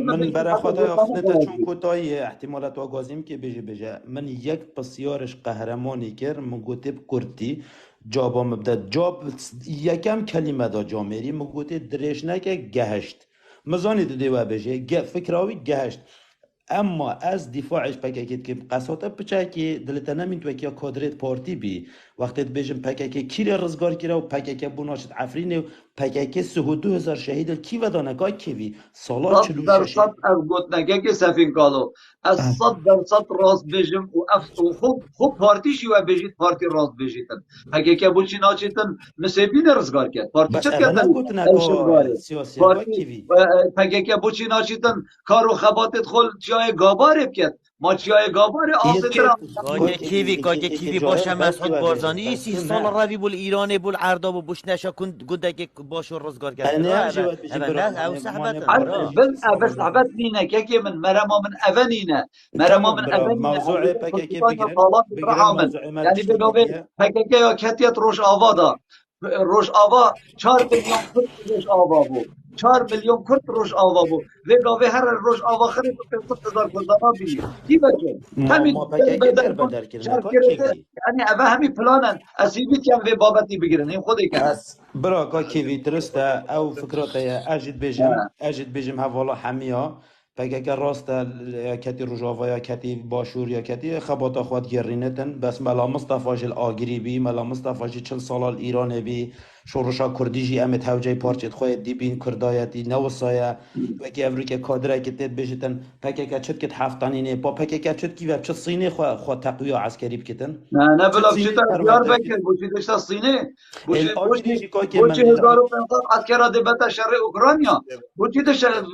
من برای خاطر اخنته چون کوتاهی احتمالات آگازیم که بجه من یک بسیارش قهرمانی کرد من گوتیب کرتی جابا مبدد جاب یکم کلمه دا جامری من گوتی درش نکه گهشت مزانی دیوه بجه فکراوی گهشت اما از دفاعش پککت که قصاته پچکی دلت نمید و که کادرت پارتی بی وقتی بجم پککی کی رزگار کرده و پککی بوناشد عفرین و پککی 32,000 شهید کی و دانگاه کیوی سالا 46 از گوت نگه که سفین کالو از 100% راست بجم و خوب پارتیشی و بجید پارتی راست بجیدن پککی بوچی ناچیتن مسیبین رزگار کرد پارتی چه کردن پککی بوچی ناچیتن کارو خباتت خل جای گاباره کرد ما چیای گاباره آسیتر کاگه کیوی باشه مسعود بارزانی 30 سال روی بول ایران بول عرداب و بوش نشا کن گوده که باشو رزگار کرد نه او صحبت بل صحبت نینه که من مرما من اونینه مرما من اونینه موضوع پککی بگیرن یعنی بگوه پککی یا کتیت روش آوا دا روش آوا 4 میلیون روش آوا بود 4 میلیون کرد روش آوا بود وگاوه هر روش آوا خرید و 500,000 کردانا بینید کی بچه همین بدر یعنی اوه همین پلانن اسیبیت کم و بابتی بگیرن این خودی کنن برا کا کیوی درسته او فکراته اجید بجم حوالا همیا پکک راست کتی روجاوا یا کتی باشور یا کتی خباتا خود گرینتن بس ملا مصطفی جل آگری بی ملا مصطفی جل 40 سال ایران بی شورشا کردی جی امت هوجای پارچت خواهد دی بین کردایتی نوسایه وکی امریکا کادره که تید بشتن پکک چد کت هفتانینه با پکک چد کی و چد صینه خود تقویه عسکری بکتن نه بلا بچیتا بیار بکر بچیتش تا صینه بچی 1500 عسکر دبتا شر اوکراینیا بچیتش کرد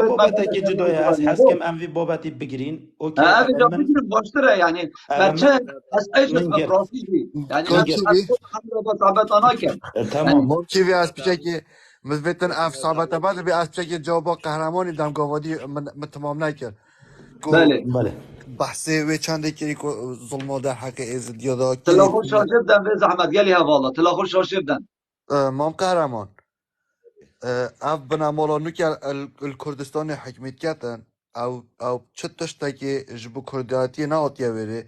بابت که جدای از حسکم اموی بابتی بگیرین اوکی اوی بگیرین باشتره یعنی بچه از ایجت من راستی یعنی تمام موکیوی از پیشه که مثبتن اف صحبت بعد بی از پیشه که جوابا قهرمانی دم گاوادی من تمام نکرد بله بحثه و چنده کری که ظلما در حق از دیادا تلاخور شاشبدن به زحمت گلی حوالا تلاخور شاشبدن مام قهرمان اف بنامالا نوکر الکردستان حکمیت کردن او چه تشتا که جبو کردیاتی نهاتیه بره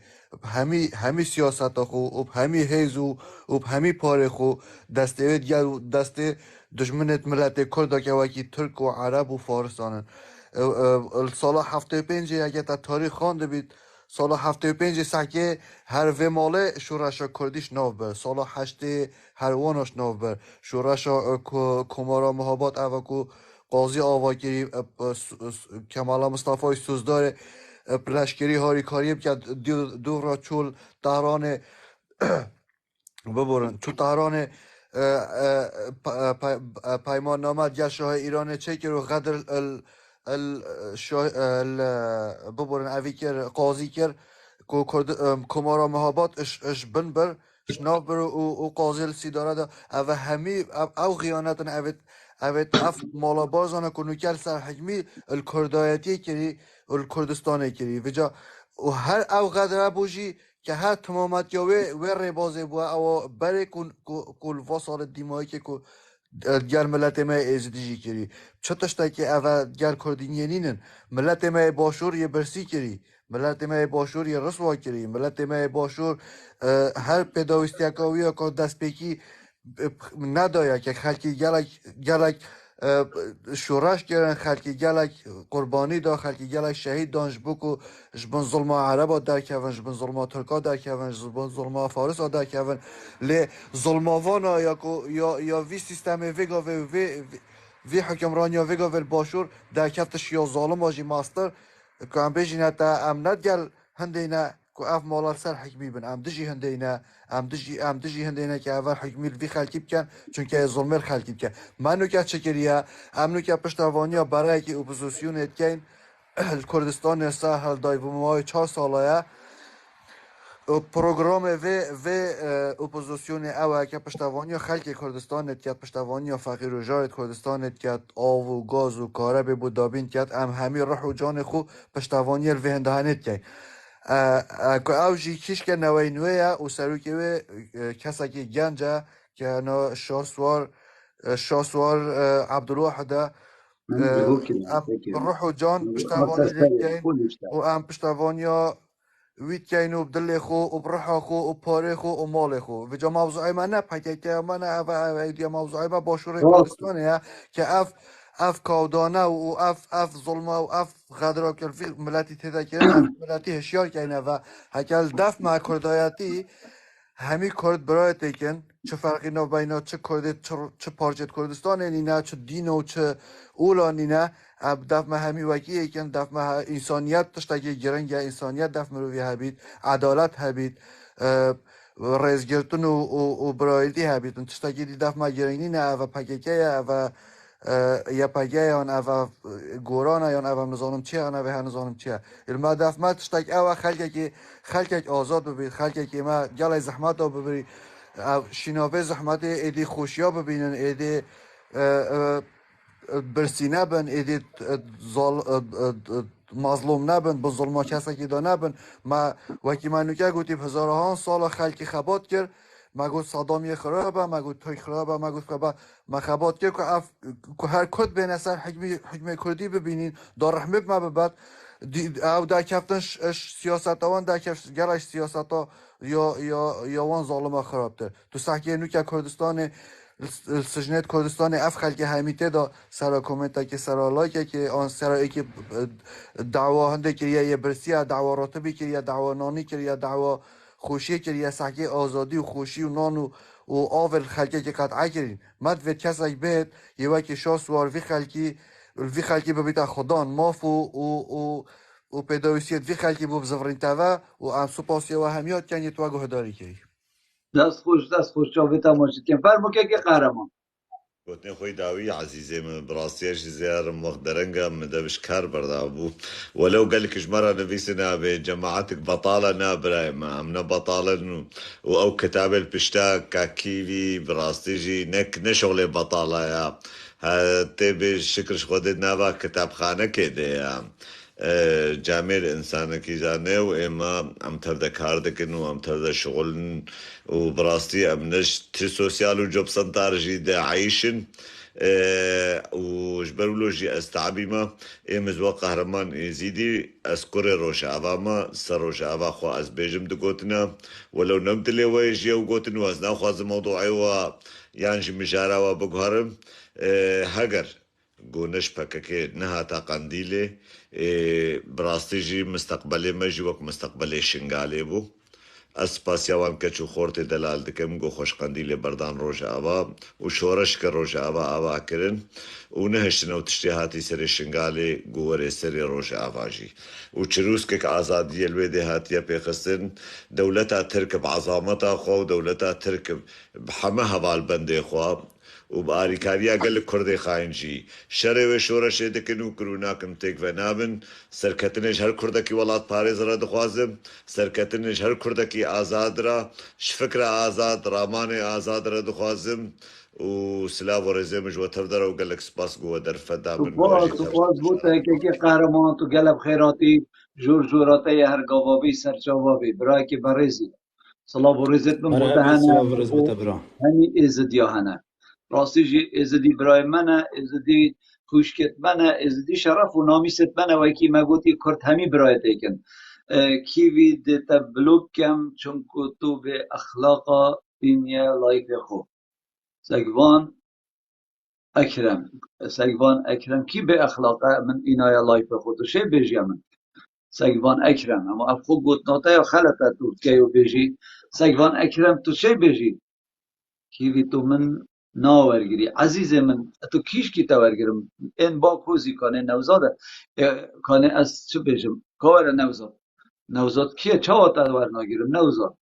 همی سیاست خو و همی هیزو و همی پاره خو دسته دشمنت ملت کرد که وکی ترک و عرب و فارسانن سال 75 اگه تا تاریخ خوانده بید سال 75 سکه هر وماله شورشا کردیش ناو بر سال 8 هر وانش ناو بر شورشا کمارا مهابات اوکو قاضی آواگیری کمالا مصطفی سوزدار پلشگری هاری کاریب که دو را چول تهران ببرن چون تهران پیمان نامد یا شاه ایران چکر و قدر ببرن اوی کر قاضی کر کمارا مهابات اش بن بر شناف بر و قاضی سی دارد او همی او غیانتن اوید اف مالا بازانه کنو کل سر حکمی الکردایتی کری الکردستانی کری وجا و هر او قدر بوجی که هر تمامت یا و ربازه بوا او بره کل وصال دیمایی که گر ملت ما ازدیجی کری چطشتا که او گر کردینینین ملت ما باشور یه برسی کری ملت ما باشور یه رسوا کری ملت ما باشور هر پیداویستی اکاوی که دست پیکی ندایا که خلکی گلک شورش کردن خلکی گلک قربانی دا خلکی گلک شهید دانش بکو جبن ظلم عرب در کهون جبن ظلم ترکا در کهون جبن ظلم فارس در کهون لی ظلموانا یا وی سیستم ویگا وی حکمرانی ویگا وی باشور در کفتش یا ظالم آجی ماستر که هم بیجینه تا امنت گل هندینه که اف مالال سر حکمی بن ام دجی هندینه ام دجی هندینه که اول حکمی وی خلکی بکن چون که ظلمر خلکی بکن منو که چکریه امنو که پشتوانی برای که اپوزیسیون اتکین کردستان ساحل دای و مای 4 ساله پروگرام و اپوزیسیون اوه که پشتوانی خلک کردستان اتکت پشتوانی فقیر و جارت کردستان اتکت آو و گاز و کارب بود دابین کت ام همی روح و جان خو پشتوانی الوهندهان اتکین که او جی کش که نوی نویه و سروکی و کسا که گنجه که نا شاسوار عبدالواحده روح و جان پشتوانی اتکین و ام پشتوانی وید که اینو بدل خو و برح خو و پاره خو و مال خو و جا موضوعی من نه پکیتی من نه و ایدیا موضوعی من باشور کردستانه که اف کودانه و اف ظلمه و اف غدرا کلفی ملتی تیدا کرن ملتی هشیار کنه و هکل دف مع کردایتی همی کرد برای تیکن چه فرقی نه بینا چه کرد چه پارچه کردستانه نینه چه دین و چه اولا نینه دف ما همی وکی ایکن دف ما انسانیت تشتاکی گرنگ انسانیت دف مروی هبید عدالت هبید رئیسگرتون و برایدی هبید تشتاکی دی دف ما گرنگی نه و پکیکه و یا پگه آن او گورانه یا او نظام چیه آن او نظام چیه الما دف ما تشتاک او خلک آزاد ببید خلک که ما گلای زحمت ها ببری شنابه زحمت ایدی خوشیا ببینن ایدی برسینه بن ایدی مظلوم نبن به ظلم کسی که دا نبن ما وکی منو که گوتی هزارها سال خلکی خبات کرد ما گفت صدامی خرابه ما گفت توی خرابه ما گفت ما خبات کرد که هر کد بین اثر حکم کردی ببینین دار رحمه ما ببد او در کفتن سیاست وان در کفت گرش سیاست ها یا وان ظالم خراب تر تو سحکیه نو که کردستان سجنت کردستان اف خلک همیته دا سرا کومنتا که سرا لایکه که آن سرا ای که دعوا هنده که یه برسیه دعوا راتبی که یه دعوا نانی که یه دعوا خوشی که یه سحکه آزادی و خوشی و نان و آول خلکه که قطعه کرین مد وید کسک بید یه وکی شاسوار وی خلکی ببیتا خدان ماف و پیداویسیت وی خلکی بب زفرین تاوه و ام سپاسیه و همیات کنی تو اگه هداری کری دست خوش جاوی تماشید کن فرمو که قهرمان گوتنی خوی داوی عزیزی من براستیش زیارم وقت درنگا مدبش کار بردابو ولو قال لك مرة نفيسنا بجماعتك بطالة نابرة ما امنا بطالة او كتاب البشتاك كاكيفي براستيجي نشغل بطالة يا تبي شكر خودت نابا كتاب خانه كده يا جامعه انسان کی جانه و اما ام تر کار دکن و ام تر شغل و براستی امنش تی سوسیال و جوب سنتار جی دا عیشن و جبرولو جی استعبی ما امز و قهرمان زیدی اسکر روش اواما سر روش اوا خو از بیجم دو گوتنا ولو نمتلی و جی و گوتن و از نخواز موضوعی و یعنی مشاره و بگهرم هگر گونش پککه نه تا قندیله براستی جی مستقبل مجی وک مستقبل شنگاله بو از پاسیوان کچو خورت دلال دکم گو خوش قندیل بردان روش آوا و شورش که روش آوا کرن و نهشتن و تشتیحاتی سر شنگاله گوور سر روش آوا جی و چروس که آزادی الوی هاتیا پیخستن دولتا ترکب عظامتا خو دولتا ترکب بحمه حوال بنده خو و باریکاریا گل کرد خاینجی شر و شورش دکنو کرونا کم تک و نابن سرکتنش هر کرد کی ولات پاریز را دخوازم سرکتنش هر کرد کی آزاد را فکر آزاد رامان آزاد را دخوازم و سلاو و رزمش و تردر و گلک سپاس گو در فدا من سپاس بوده که قهرمان تو گلب خیراتی جوراتی هر گاوابی سرچاوابی برای که برزی سلاو و رزت من بوده همی ازدیا هنه راستی جی ازدی برای منه ازدی خوشکت منه ازدی شرف و نامیست منه و کی مگوتی کرد همی برای تیکن کیوی دیتا بلوک کم چون تو به اخلاق دینیا لایک خو سگوان اکرم کی به اخلاق من اینای لایک خو تو شی بیجی من سگوان اکرم اما افخو گوتناتا یا خلطه تو کیو بیجی سگوان اکرم تو شی بیجی کیوی تو من ناورگیری عزیز من تو کیش کی تاورگیرم این با کوزی کنه نوزاده کنه از چه بیجم کار نوزاد کیه چه تاور نگیرم نوزاد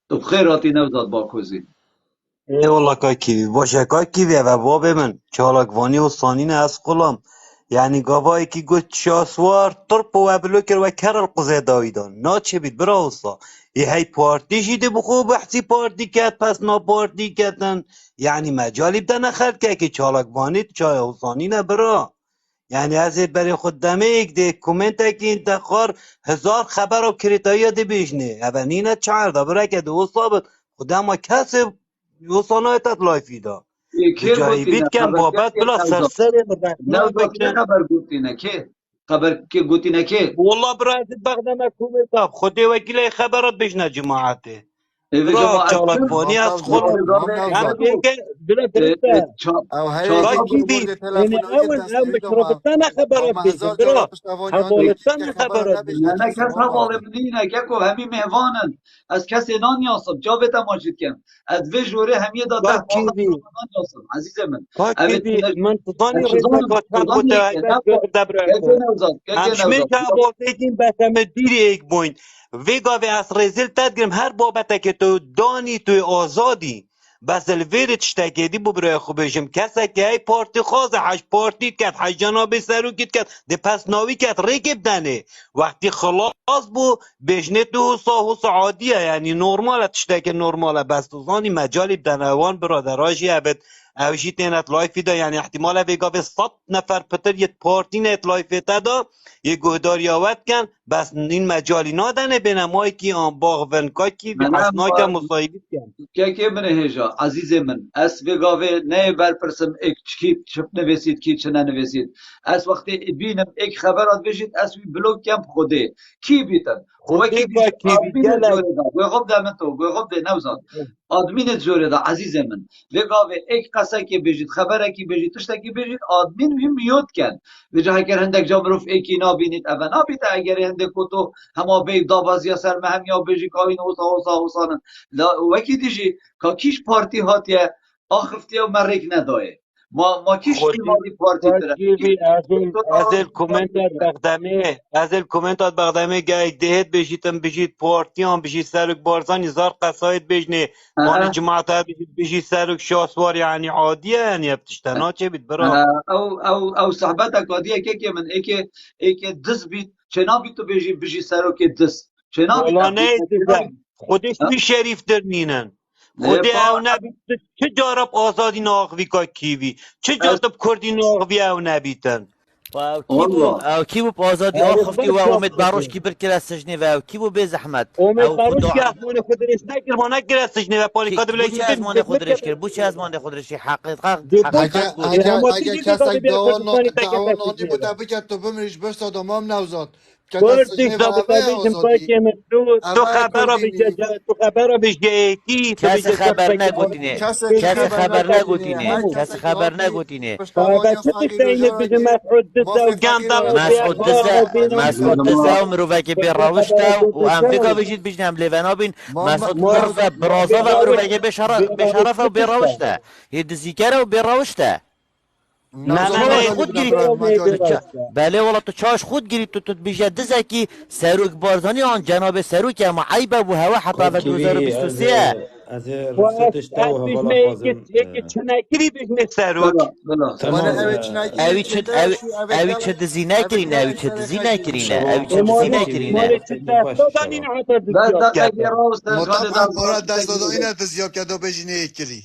تو خیراتی نوزاد با کوزی ای والله کاکی باشه کاکی و باب من چالاکوانی و سانین از قلم یعنی گاوایی که گوت شاسوار طرپ و بلوکر و کرل قزه داویدان نا چه بید برا وصا یه هی پارتی جیده بخو بحثی پارتی کت پس نا پارتی کتن یعنی مجالی بدن خلد که چالاکوانی چای و سانین برا یعنی از برای خود دمه ایک ده کومنت که انتخار هزار خبر و کریتایی ده بیشنه اولینه چهار دا برای که دو ثابت خودم ما کسی وصانایتت لایفی دا جایی بید کن بابت بلا سرسره نوزاد که خبر گوتینه که خبر که گوتینه که والله برای بغدام کومنت خودی وکیل خبرات بیشنه جماعته برای چالاکوانی از خود هم که بلا درسته کاکی بی یعنی اول بشربتن خبرات بیشن برای حوالتن خبرات بیشن نه کس حواله بدینه که که همی مهوانن از کسی نان یاسم جا بتا ماجد کن از وی جوره همیه داده نان یاسم عزیز من کاکی بی من تضانی رزا کاتم بوده همشمه که عباسیتین بسمه دیری ایک بوین ویگا و از رزیل تدگرم هر بابته که تو دانی توی آزادی بس الویرت شتاکیدی بو برای خوبشم کسا که ای پارتی خوازه هش پارتی کد هش جنابی سروکیت کد ده پس ناوی کد ریکب دنه وقتی خلاص بو بجنه تو حسا عادیه یعنی نورماله تشتاک نورماله بس توزانی مجالی بدنوان برادراشی عبد اوشی تینت لایفی دا یعنی احتمال ویگا به 100 نفر پتر یه پارتی نت لایفی تا دا یه گهداری آوت کن بس این مجالی نادنه به نمایی که آن باغ ونکا کی بی حسناک مصاحبیت کن که من هجا عزیز من از وگاوه نه برپرسم ایک چکی چپ نویسید کی چه نویسید از وقتی بینم ایک خبرات بشید از بلوگ کم خوده کی بیتن خودی با کی بیتن گویخوب دمتو گویخوب ده نوزاد آدمین جوره دا عزیز من وگاوه ایک قصه که بجید خبره که بجید تشتا که بجید آدمین میوت کن وجه اگر هندک جامروف ایکی نابینید اول نابیده اگر هندک تو هما بی دابازی سر مهم یا بجی کاوین اوسانن وکی دیجی که کیش پارتی هاتیه آخفتی و مرک ندایه ما کیش مالی پارتی تره از el کومنتات بغدامه گه دهت بجید پارتیان بجید سرک بارزان هزار قصاید بجنه مال جماعت بجید سرک شاسوار یعنی عادیه یعنی ابتشتنا چه بید برا او صحبت عادیه که من ایک دست بید چنا بید تو بجید سرک دست چنا بید خودش بی شریف در نینن خودی او نبید چه جارب آزادی ناغوی که کیوی چه جارب کردی ناغوی او نبیتن او کیبو بآزادی آخفتی و امید باروش کی برکر از سجنه و او کیبو به زحمت امید باروش که ازمان خودرش نکر ما نکر از سجنه و پالیکاد بلایی بوچه ازمان خودرش کرد بوچه ازمان خودرش حقیقت اگه کسک دعوانانی بوده بگرد تو بمریش برساد امام نوزاد کردش ضابطه بیشم پای که تو خبر را بجه تو خبر را بجه کی تو کسی بجه خبر سرسک نگوتینه کسی خبر نگوتینه کسی خبر نگوتینه بچه تکتینه بجه مسعود دزده و گندم و مسعود بیاخلاق و دزه بینام مسعود دزه و مروفه بی روشته و هم بگا بجید بجید هم لیوانا بین مسعود مرفه برازا و مروفه بی شرفه و بی روشته یه دزیکره و بی روشته چاش خود گیرید بله والا تو چاش خود گیرید تو بیشه دزه که سروک بارزانی آن جناب سروک اما عیبه و هوا حتی و 2023 از رفستش تا و حوالا خازم چنکری بجنه سروک اوی چه دزی نکرینه اوی چه دزی نکرینه اوی چه دزی نکرینه مطابقا پارا دست دادا اینه تزیاب کرده و بجینه ایکری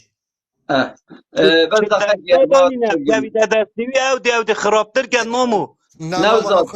جاوید دستیوی او دی خرابتر کن مامو نوزاد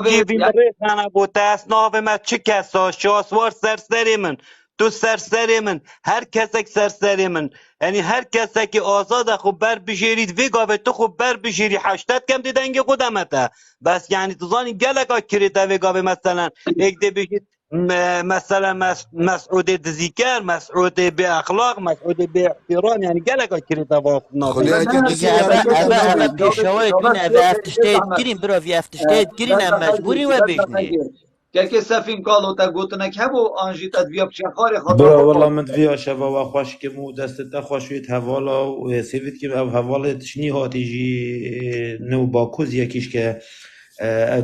گیوین ریخانه بوده اسناف ما چه کسا شاسوار سرسری من تو سرسری من هر کسک سرسری من یعنی هر کسک آزاد خوب بر بجیرید ویگاوه تو خوب بر بجیری 80 کم دیدنگ قدمته بس یعنی تزانی گلگا کریده ویگاوه مثلا یک دی بجید مثلا مسعود دزیکر مسعود به اخلاق مسعود به احترام یعنی گلگا کریده واقعا اوه پیشوای دونه اوه افتشتید گیرین برا وی افتشتید گیرین هم مجبوری و بیشنی که سفین کالو تا گوتنک هبو آنجی تدویا بچخار خاطر برا والله من دویا شبا و خوش که مو دستت خوشویت حوالا و سیوید که او حوالا تشنی هاتی جی نو باکوز یکیش که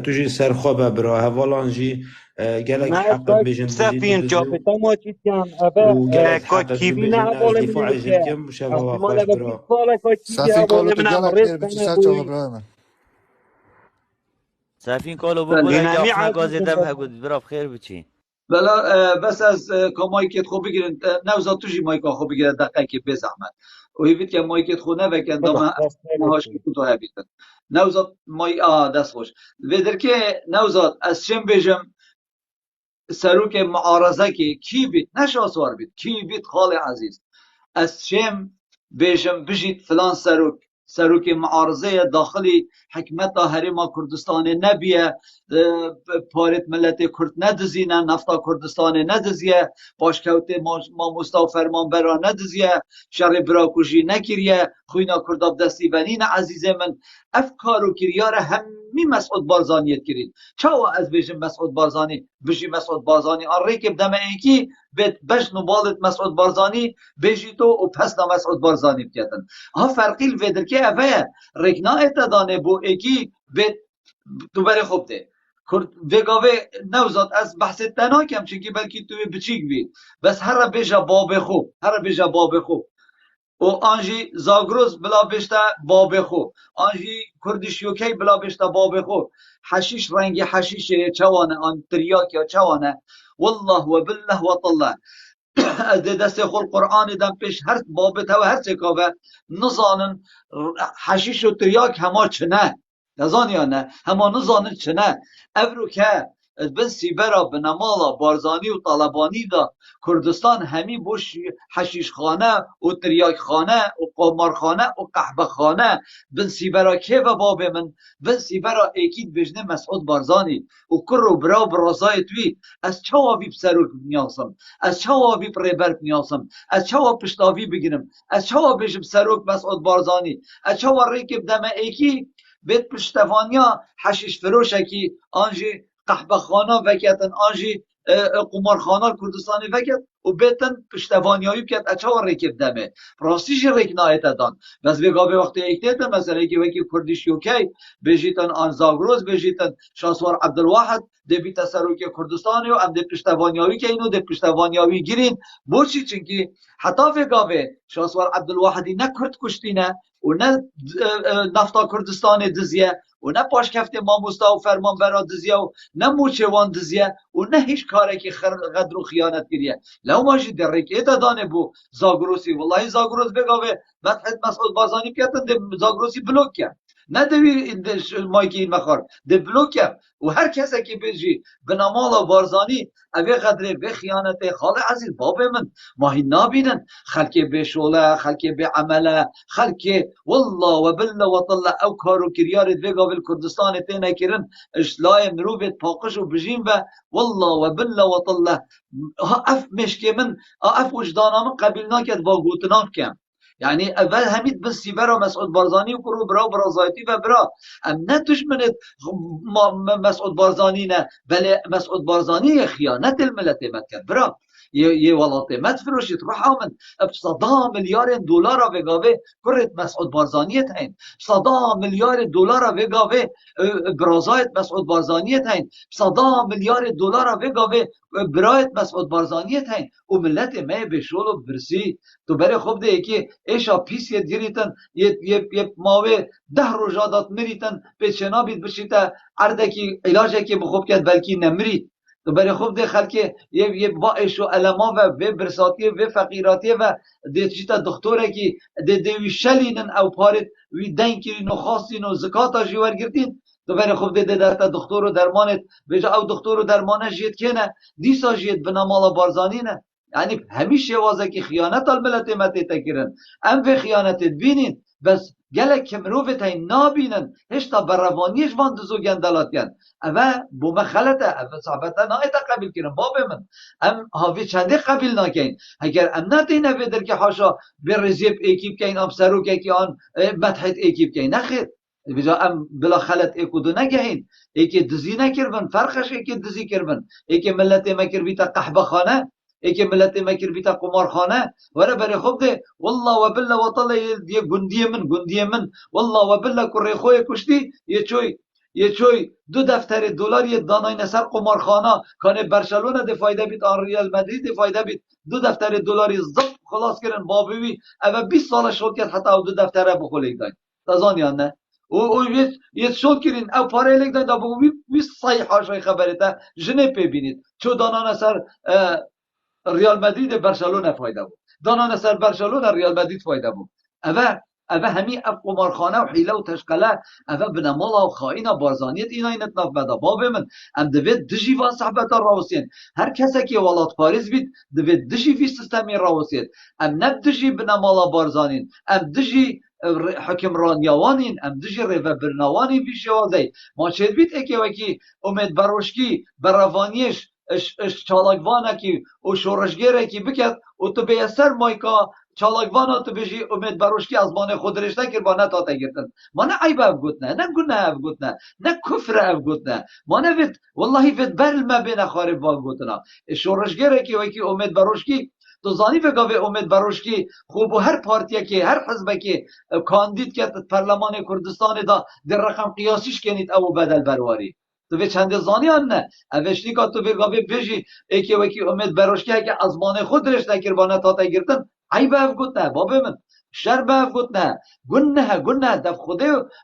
توجی سرخوابه برا حوالا جی گلک حق بیجن سفین جابتا ما چیز کم اوه کاکیوی نه حوالا دفاع جنکم شبا و خوش برا سفین کالو تو گلک بیر بچی سر چاقه برای من سفین کالو بگوله که اخنا گازی دم هگود برا بخیر بچی بلا بس از که مایکت خوب بگیرن نوزاد توجی مایکا خوب بگیرن دقیقه که بزحمت و هیوید که مایکت خوب نوکن دامه نهاش که تو هبیتن نوزاد مای دست خوش ویدر که نوزاد از چم بیجم سروک معارضه که کی بید نشاسوار بید کی بید خال عزیز از چم بیجم بجید فلان سروک معارضه داخلی حکمت هرما کردستان نبیه پارت ملت کرد ندزینه نفتا کردستان ندزیه باشکوت ما مستاو فرمان برا ندزیه شر براکوشی نکریه خوینا کرداب دستی بنین عزیز من افکارو کریار همی مسعود بارزانیت کرید چاو از بیشم مسعود بارزانی بشی مسعود بارزانی آن ریکب دمه اینکی بیت بشنو بالت مسعود بارزانی بیشی تو و پس نا مسعود بارزانی بکتن ها فرقیل ویدر که اوه رکنا اتدانه بو ایکی بیت تو بری خوب ده وگاوه نوزاد از بحث تنا کم چونکی بلکی توی بچیک بید بس هر بیجا باب خوب و آنجی زاگروز بلا بشتا باب خوب آنجی کردشیوکی بلا بشتا باب خوب حشیش رنگی حشیش چوانه آن تریاک یا چوانه والله و بالله و طالله از دست خود قرآن دم پیش هر بابت و هر چکاوه نزانن حشیش و تریاک هما چنه نزان یا نه هما نزانن چنه افرو که بن سیبرا بنمالا بارزانی و طالبانی دا کردستان همی بوش حشیش خانه و تریاک خانه و قمار خانه و قحبه خانه بن سیبرا که و باب من بن سیبرا ایکید بجنه مسعود بارزانی و کرو برا برازای توی از چاوابی بسروک نیاسم از چاوابی پریبرک نیاسم از چاواب پشتاوی بگیرم از چاواب بجم سروک مسعود بارزانی از چاواب ریکب دمه ایکی بیت پشتوانیا حشیش فروشکی آنجی قحبه خانه وکیتن آنجی قمارخانه کردستانی وکیت و بیتن پشتوانیایی بکت اچه و ریکب دمه راستیش ریک نایت دان بس بگا به وقتی ایکتیتن مثلا یکی وکی کردیش یوکی بجیتن آن زاگروز بجیتن شاسوار عبدالواحد ده بی تسروکی کردستانی و ام ده پشتوانیایی که اینو ده پشتوانیایی گیرین بوچی چنکی حتی بگا به شاسوار عبدالواحدی نه کرد کشتینه و نه نفتا کردستان دزیه و نه پاشکفت ماموستا و فرمان برا دزیه و نه موچوان دزیه و نه هیچ کاری که غدر و خیانت کریه لو ماشی در ریکیت دانه بو زاگروسی والله زاگروس بگاوه مدحت مسعود بازانی بکتن ده زاگروسی بلوک کرد ندوی مایکی این مخار ده بلوکم و هر کسی که بجی بنامال و بارزانی اوی قدره به خیانت خاله عزیز باب من ماهی نابینن خلک به شوله خلک به عمله خلک والله و بالله و طلع او کارو کریار دوگا بل کردستان تینه کرن اشلای مروبت پاقش و بجیم و والله و بالله و طلع اف مشکی من اف وجدانا من قبیل ناکد با گوتنام کم يعني اول همید بس برا مسعود بارزانی و کرو برا برازایتی و برا ام نه دشمنت مسعود بارزانی نه بله مسعود بارزانی خیانت الملت مکرد برا یه ولات مت فروشید روح آمن صدا میلیارد دلار وگاوه کرد مسعود بارزانی تاین صدا میلیارد دلار وگاوه برازایت مسعود بارزانی تاین صدا میلیارد دلار وگاوه برایت مسعود بارزانی تاین و ملت ما به شول و برسی تو برای خوب ده که ایشا پیس یه دیریتن یه ماوه 10 روزادات مریتن به چنابید بشیتا اردکی علاجه که بخوب کرد بلکی نمرید تو برای خوب ده خلک یه باعش و علما و برساتی و فقیراتی و ده چیتا دکتوره که ده شلینن او پارت وی دین کرین و خواستین و زکاتا جیور گردین تو برای خوب ده تا دکتر و درمانت بجا او دکتر و درمانه جید که نه دیسا جید بنامالا بارزانی نه یعنی همیشه وازه که خیانت الملت متی تکرن ام به خیانتت بینین بس گلک که مروفت های نابینن هشتا بروانیش وان دزو گندلات کن اوه بومه خلطه اوه صحبته نایتا قبیل کرن باب من ام هاوی چنده قبیل ناکین اگر ام نتینه بدر که حاشا برزیب ایکیب کن ام سروک که آن مدحت ایکیب کن نخیر بجا ام بلا خلط ایکودو نگهین ایکی دزی نکربن فرقش ایکی دزی کربن ایکی ملت مکر بیتا قحبه خانه ایک ملت مکر بیتا قمارخانه وره برای خوب ده والله و بالله و طلع یه گندی من والله و بالله کره خوی کشتی یه چوی 2 دفتر دلار یه دانای نصر قمارخانه کانه برشلونه ده فایده بیت آن ریال مدرید ده فایده بیت 2 دفتر دلاری زب خلاص کردن بابوی اوه 20 سال شد کرد حتی او 2 دفتره بخولیک داین تازان یا نه او یه شد کردین او پاره لیک داین دا بگو وی صحیح هاشای خبرته جنه پی بینید چو دانا نصر ریال مدرید برشلونه فایده بود دانان سر برشلونه ریال مدرید فایده بود اوه همین قمارخانه و حیله و تشقله اوه بنمالا و خائنه بارزانیت اینا اینت ناف بدا باب من ام دوید دجی وان صحبتا راوسین هر کسی که ولات پاریز بید دوید دجی فی سیستمی راوسین ام نب دجی بنمالا بارزانین ام دجی حکمرانیوانین ام دجی ریو برنوانین فی شوازی ما چید بید اکی وکی امید بروشکی بروانیش اش چالاکوانه کی و شورشگره کی بکرد و تو به اثر مایکا چالاکوانا تو بجی امید بروشکی از بانه خود رشته کر با نتا تگرتن ما نه عیب افگوتنه نه گناه افگوتنه نه کفر افگوتنه ما نه وید والله وید برل ما بین خارب وانگوتنه شورشگره کی و کی امید بروشکی تو زانی فکر امید بروشکی خوب و هر پارتیه که هر حزبه که کاندید که پارلمان کردستان دا در رقم قیاسیش کنید او بدل برواری تو به چند زانی هم نه اوشتی که تو بگاوی بجی ایکی وکی امید بروشکی که از بانه خود رشته کربانه تا تگیرتن عیب افگوت نه بابه من شرب افگوت نه گنه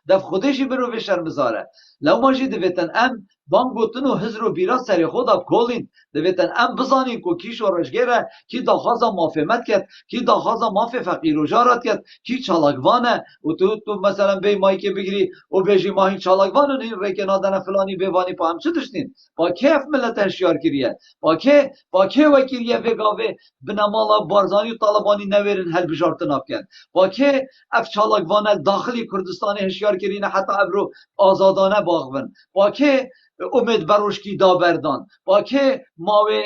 دف خودشی برو به شرم بزاره لو ماجی دویتن ام بان گوتن و حزر و بیرا سری خود اب کولین دویتن ام بزانین که کی شورشگره کی داخوازا مافهمت کرد کی داخوازا ماف فقیر و جارت کرد کی چالاکوانه و تو مثلا به مایی که بگیری و بجی ماهی چالاکوانه این ریکنادن فلانی بیوانی پا هم چه داشتین با کیف ملت هشیار کریه با که وکیریه وگاوه بنامالا بارزانی و طالبانی نویرن هل بجارتن افکن با که اف چالاکوانه داخلی کردستان هشیار کرینه حتی ابرو آزادانه باغبن با که امید بروشکی دابردان با که ماوی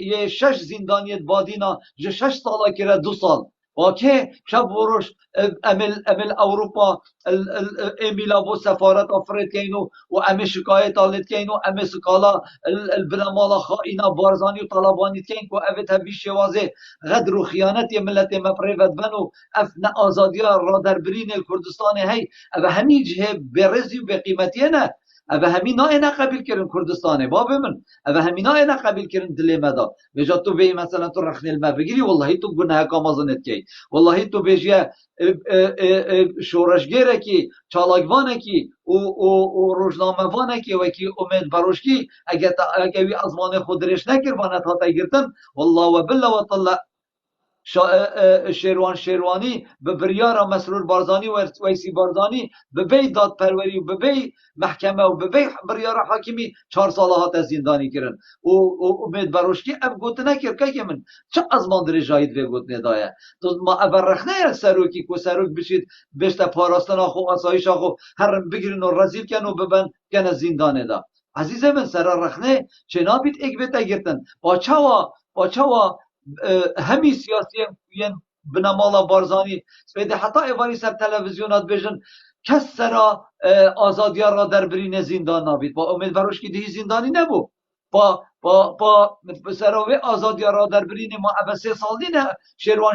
یه 6 زندانیت بادینا 6 ساله کرده 2 سال با که شب وروش امل اروپا امیلا بو سفارت آفرید کینو و امی شکایت آلت کینو امی سکالا البنامالا خائینا بارزانی و طالبانی کین که اوید همی شوازه غدر و خیانت ملت مفریفت بنو افن آزادی را در برین کردستان هی و همی جه برزی و بقیمتیه نه اوه همینا اینا قبیل کردن کردستانه باب من اوه همینا اینا قبیل کردن دل مدا بجا تو بی مثلا تو رخنه المه بگیری والله تو گناه کامازنت کی والله تو بیجی شورشگره کی چالاکوانه کی و روزنامه‌وانه کی و کی امید بروشکی اگه وی ازمان خود رش نکر بانه تا تگرتن والله و بالله و طلع شیروان شیروانی به بریار مسرور بارزانی و ویسی بارزانی به بی دادپروری و به بی محکمه و به بی بریار حاکمی 4 سال هات زندانی کردن و امید بروشکی اب گوت نکرد که من چه از من درجایت و گوت ندایه تو ما ابرخنه سروکی کو سروک بشید بشت پاراستن خو آسایش خو هر بگیرن و رزیل کن و ببن کن زندان دا عزیز من سر رخنه چنابیت اک بتا گرتن با چوا همی سیاسی بنامالا بارزانی سپیده حتی ایوانی سر تلویزیونات بجن کس سرا آزادیار را در برین زندان نابید با امید بروش که دیگه زندانی نبود با سراوی آزادیار را در برین ما اول 3 سال دینه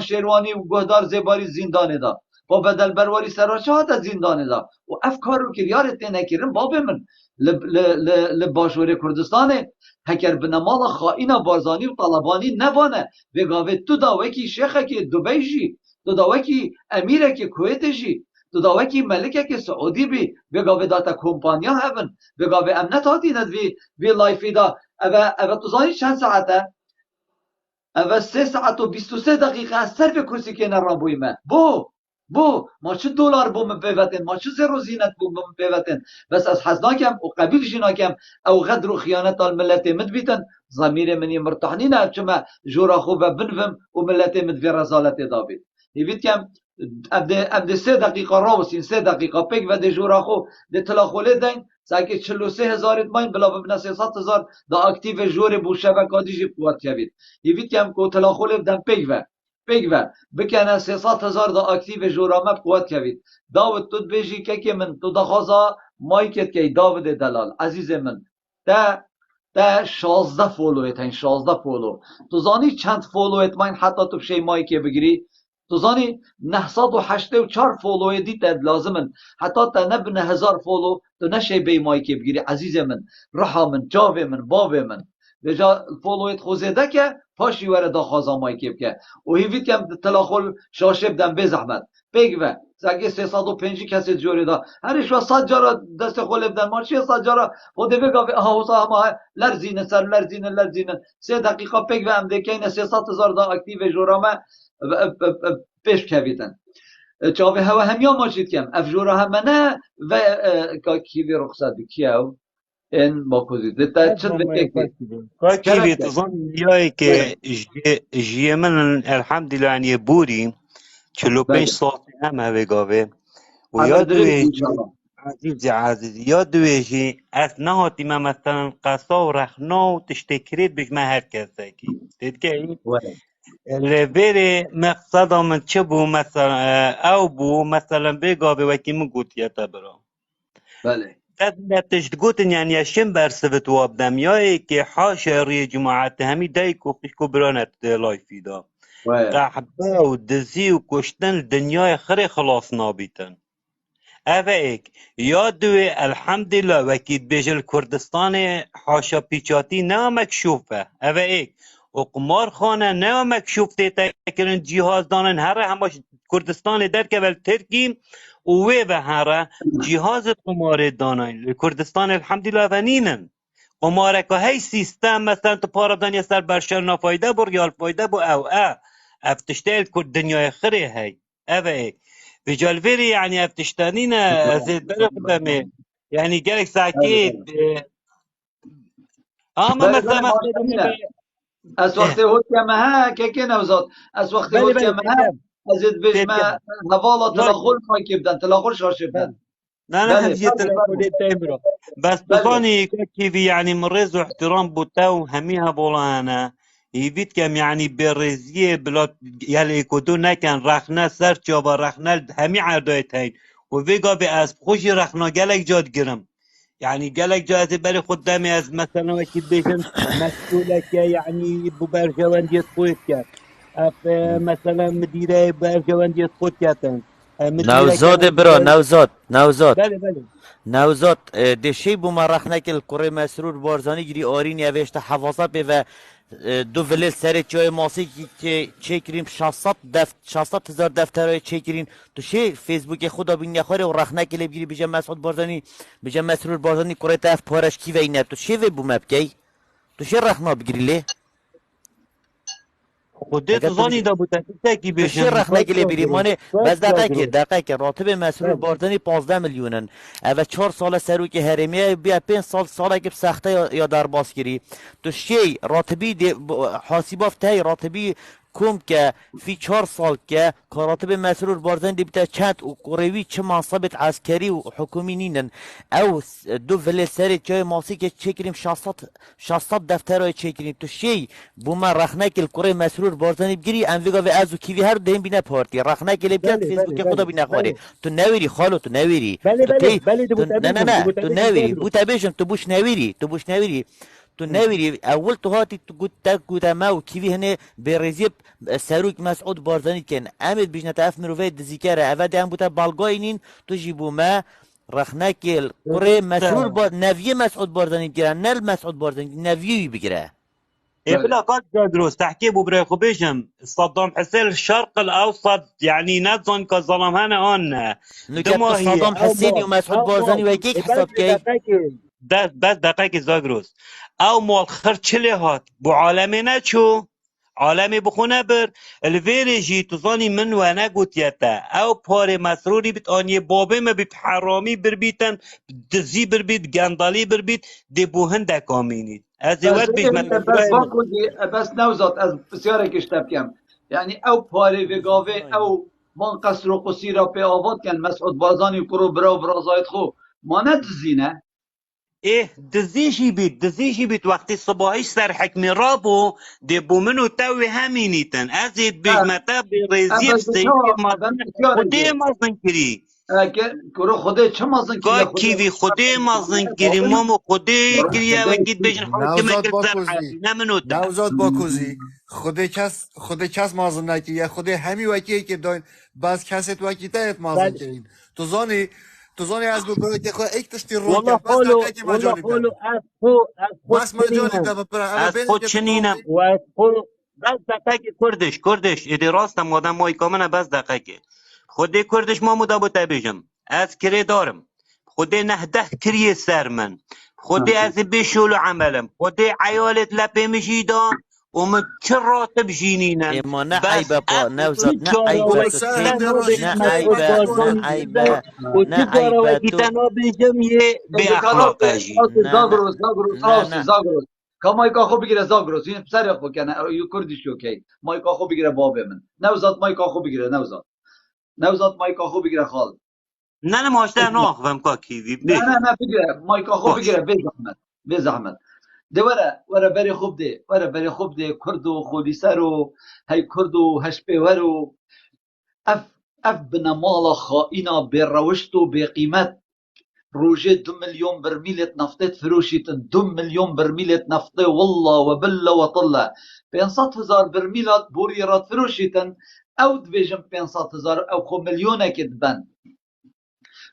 شیروانی و گهدار زیباری زندان دا با بدل برواری سرا چه هات زندان دا و افکار رو که یارت نکرم بابه من لباشور کردستانه هکر بنمال خائن بارزانی و طالبانی نوانه بگاوه تو داوکی شیخه که دبی جی تو داوکی امیره که کویت جی تو داوکی ملکه که سعودی بی بگاوه داتا کمپانیا هبن بگاوه امنت هاتی ندوی بی لایفی دا اوه تو زانی چند ساعته اوه 3 ساعت و 23 دقیقه از سر به کرسی که نران بویمه بو ما چه دلار بوم پیوتن ما چه زر و زینت بوم پیوتن بس از حزناکم و قبیل جناکم او غدر و خیانت الملت مد بیتن ضمیر منی مرتاحنی نه چما جورا خوب بنفم و ملت مد في رزالت دابید یوید کم ابد 3 دقیقه راوسین 3 دقیقه پیک و ده جورا خو ده تلاخوله دن ساکه 43,000 ماین بلا ببنا 300,000 دا اکتیو جور بو شبکه دیجی قوت یابید یوید کم کو تلاخوله دن پیک و بکنه 300,000 دا اکتیو جورامه قوت کوید داود تو بیجی که من تو دخوازا مایکت که داود دلال عزیز من ده 16 فولویت هین 16 فولو تو زانی چند فولویت ماین حتی تو بشی مایک بگیری تو زانی 984 فولوی دیت لازمن حتی تا نبنه 1000 فولو تو نشی بی مایک بگیری عزیز من رحا من جاوه من باوه من بجا فولویت خوزیده که پاشی وره دا خوازا مایکی بکه و هیوید کم تلاخول شاشه بدن بزحمت بگ و ساگه 305 کسی جوری دا هرش و 100 جارا دست خول بدن مارشی 100 جارا خود بگا هاوسا همه لرزینه سر لرزینه 3 دقیقه بگ و هم دکین 300,000 دا اکتیو جورامه پیش کویدن چاوه هوا همیا ماشید کم اف جورا همه نه و کیوی رخصت بکیو این با کوزیده تا چند بکیه كيفي تظن ياك جي من الحمد لله يعني بوري كيلو 5 صوت هم هوي ويا دوي عزيزي يا دويجي اثناء تيما مثلا قصا ورخنا وتشتكريت بك ما هركز زكي تتكي الفيري مقصد من تشبو مثلا او بو مثلا بيقابي وكي من قلت يعتبره بله تشتقوتن يعني يشم برسفت وابدم ياي كي حاشا ري جماعات همي دايكو خشكو برانت لايفي دا قحبا ودزي وكشتن الدنيا خري خلاص نابيتن اوه يا دوي الحمد لله وكيد بيج الكردستان حاشا بيشاتي نا مكشوفة اوه وقمار خانه نا مكشوف تيتاكرن جهاز دانن هره هماش كردستان دركه والتركي ووی و هره جهاز قمار دانای کردستان الحمدلله و نینن قماره که هی سیستم مثلا تو پارا دنیا سر برشر نفایده بر ریال فایده بو او افتشتیل کرد دنیای خری هی اوه و جالویری یعنی افتشتانین زید بره خدمه یعنی گلک ساکید اما مثلا از وقتی هود کمه ها که نوزاد از وقتی هود کمه ها ازید بیش ما هوالا تلاخول مایکی بدن تلاخول شاشه بدن نه همجي تلاخول تايمرو بس بصاني كيفي يعني مريز واحترام بوتاو هميها بولانا يبيت كم يعني برزيه بلا يلي كدو نكن رخنا سر جابا رخنا همي عردايت هين وفيقا بأس خوشي رخنا جالك جاد جرم يعني جالك جاد بالي خدامي از مثلا وكيد بيشن مسؤولك يعني ببرجوان ديت خويتك مثلا مديره برجوان ديت خوتكاتن نوزاد برا نوزاد بله نوزاد دشی بو مرخنه که القره مسرور بارزانی گیری آرین یوشت حفاظت به و دو ولل سر چای ماسی که چکریم 600,000 دفترهای چکرین تو شی فیسبوک خدا بین نخوره و رخنه که لبگیری بیجا مسعود بارزانی بیجا مسرور بارزانی قره تف پارش کی وینه تو شی و بو مبکی تو شی رخنه بگیری لی خودت اگر تو زانی بجی دا بوده کی تو چی بشم رخ نگیلی بری زاگرس مانه بس دقیقه راتب مسرور باردنی 15 میلیونن او 4 سال سرو که هرمیه بیا 5 سال که سخته یا در باز گیری تو شی راتبی حاسباف تای راتبی کم که فی 4 سال که راتب مسرور باردن دی بتا چند و قروی چه منصبت عسکری و حکومی نینن او دو ولی سری چای ماسی که چکریم 600 دفترهای چکریم تو شی بوما رخنکل کره مسرور باردنی بگیری انویگا و ازو کیوی هر دیم بینه پارتی رخنکل بیاد فیسبوک خدا بینه خواره تو نویری خالو تو نویری تو کی تو نه تو نویری بو تبیشم تو بوش نویری تو نویری اول تو هاتی تو گوت ما و کیوی هنه برزیب سروک مسعود باردنی کن امید بیشنه تاف مروفه دزیکاره اول دیم بوتا بالگاینین تو جیبو ما رخنکل کره مسرور نویه مسعود باردنی بگیره نل مسعود باردنی نویه بگیره بلا قد درست تحكي ابو بري خبيشم صدام حسين الشرق الاوسط يعني نظن كظلم هنا ان نكت صدام حسين ومسعود بارزاني ويكيك حساب كي بس دقيقه زاگروس او مال خرچله هات بو عالمنا شو عالمي بخونه بر الفيري جي تظاني من وانا قلت يتا او باري مسروري بت اني بابي ما بيت حرامي بربيتن دزي بربيت قندالي بربيت دي بو هندك امينيت از وقت بیش من بس باکوزی بس نوزاد از بسیار کشتب کم یعنی او پاره وگاوه او من قصر و قصی را پی آواد کن مسعود بازانی کرو برا و برازایت خو ما ندزینه دزیشی بیت وقتی صباحی سر حکمی رابو دی بومنو تاوی همینیتن از بیش متا بیریزیب سیدی خودی مازن کری کرو خودی چه مازن کری کیوی خودی مازن کری مامو خودی کریه و گید بیشن حاکمه که سرحاتی نمنو تا نوزاد باکوزی خودی کس مازن نکی یا خودی همی وکیه که داین باز کست وکی تایت مازن کرین تو زانی از دو برای که خود ایک تشتی رون کرد بس دقیقی مجالی والله بس مجالی از خود چنینم و از خود بس دقیقی کردش ایدی راستم آدم مای کامنه بس دقیقی خودی کردش ما مدابو تبیجم از کری دارم خودی نهده کریه سر من خودی از بشولو عملم خودی عیالت لپی مشیدا ومن چه راتب جینینن اما نه عیبه پا نوزاد نه عیبه تو نه عیبه تو بجم یه به اخلاق جی زاگروس که مایکا خو بگیره زاگروس این پسر خو کنه یو کردی شو کی مایکا خو بگیره بابه من نوزاد مایکا خو بگیره نوزاد مایکا خو بگیره خال نه ماشته ناخوام که کیوی نه بگیره مایکا خو بگیره به زحمت ده وره بری خوب ده کرد و خودی سر و هی کرد و هشپیور و اف بنمال خائینا به روشت و به قیمت روژه 2 میلیون برمیلت نفتت فروشیتن 2 میلیون برمیلت نفته والله و بالله و طله 500,000 برمیلات بوری رات فروشیتن او دویجم 500,000 او خو میلیونه که دبن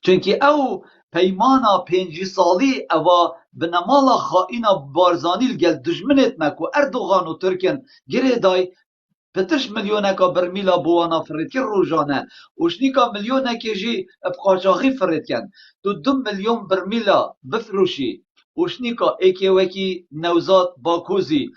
چونکی او پیمانا 5 سالی او بنمالا خائینا بارزانیل گل دجمنت مکو اردوغان و ترکن گره دای پتش میلیونه که برمیلا بوانا فرید کن روزانه وشنی که میلیونه که جی بقاچاقی فرید کن تو 2 میلیون برمیلا بفروشی وشنی که ایکی وکی نوزاد باکوزی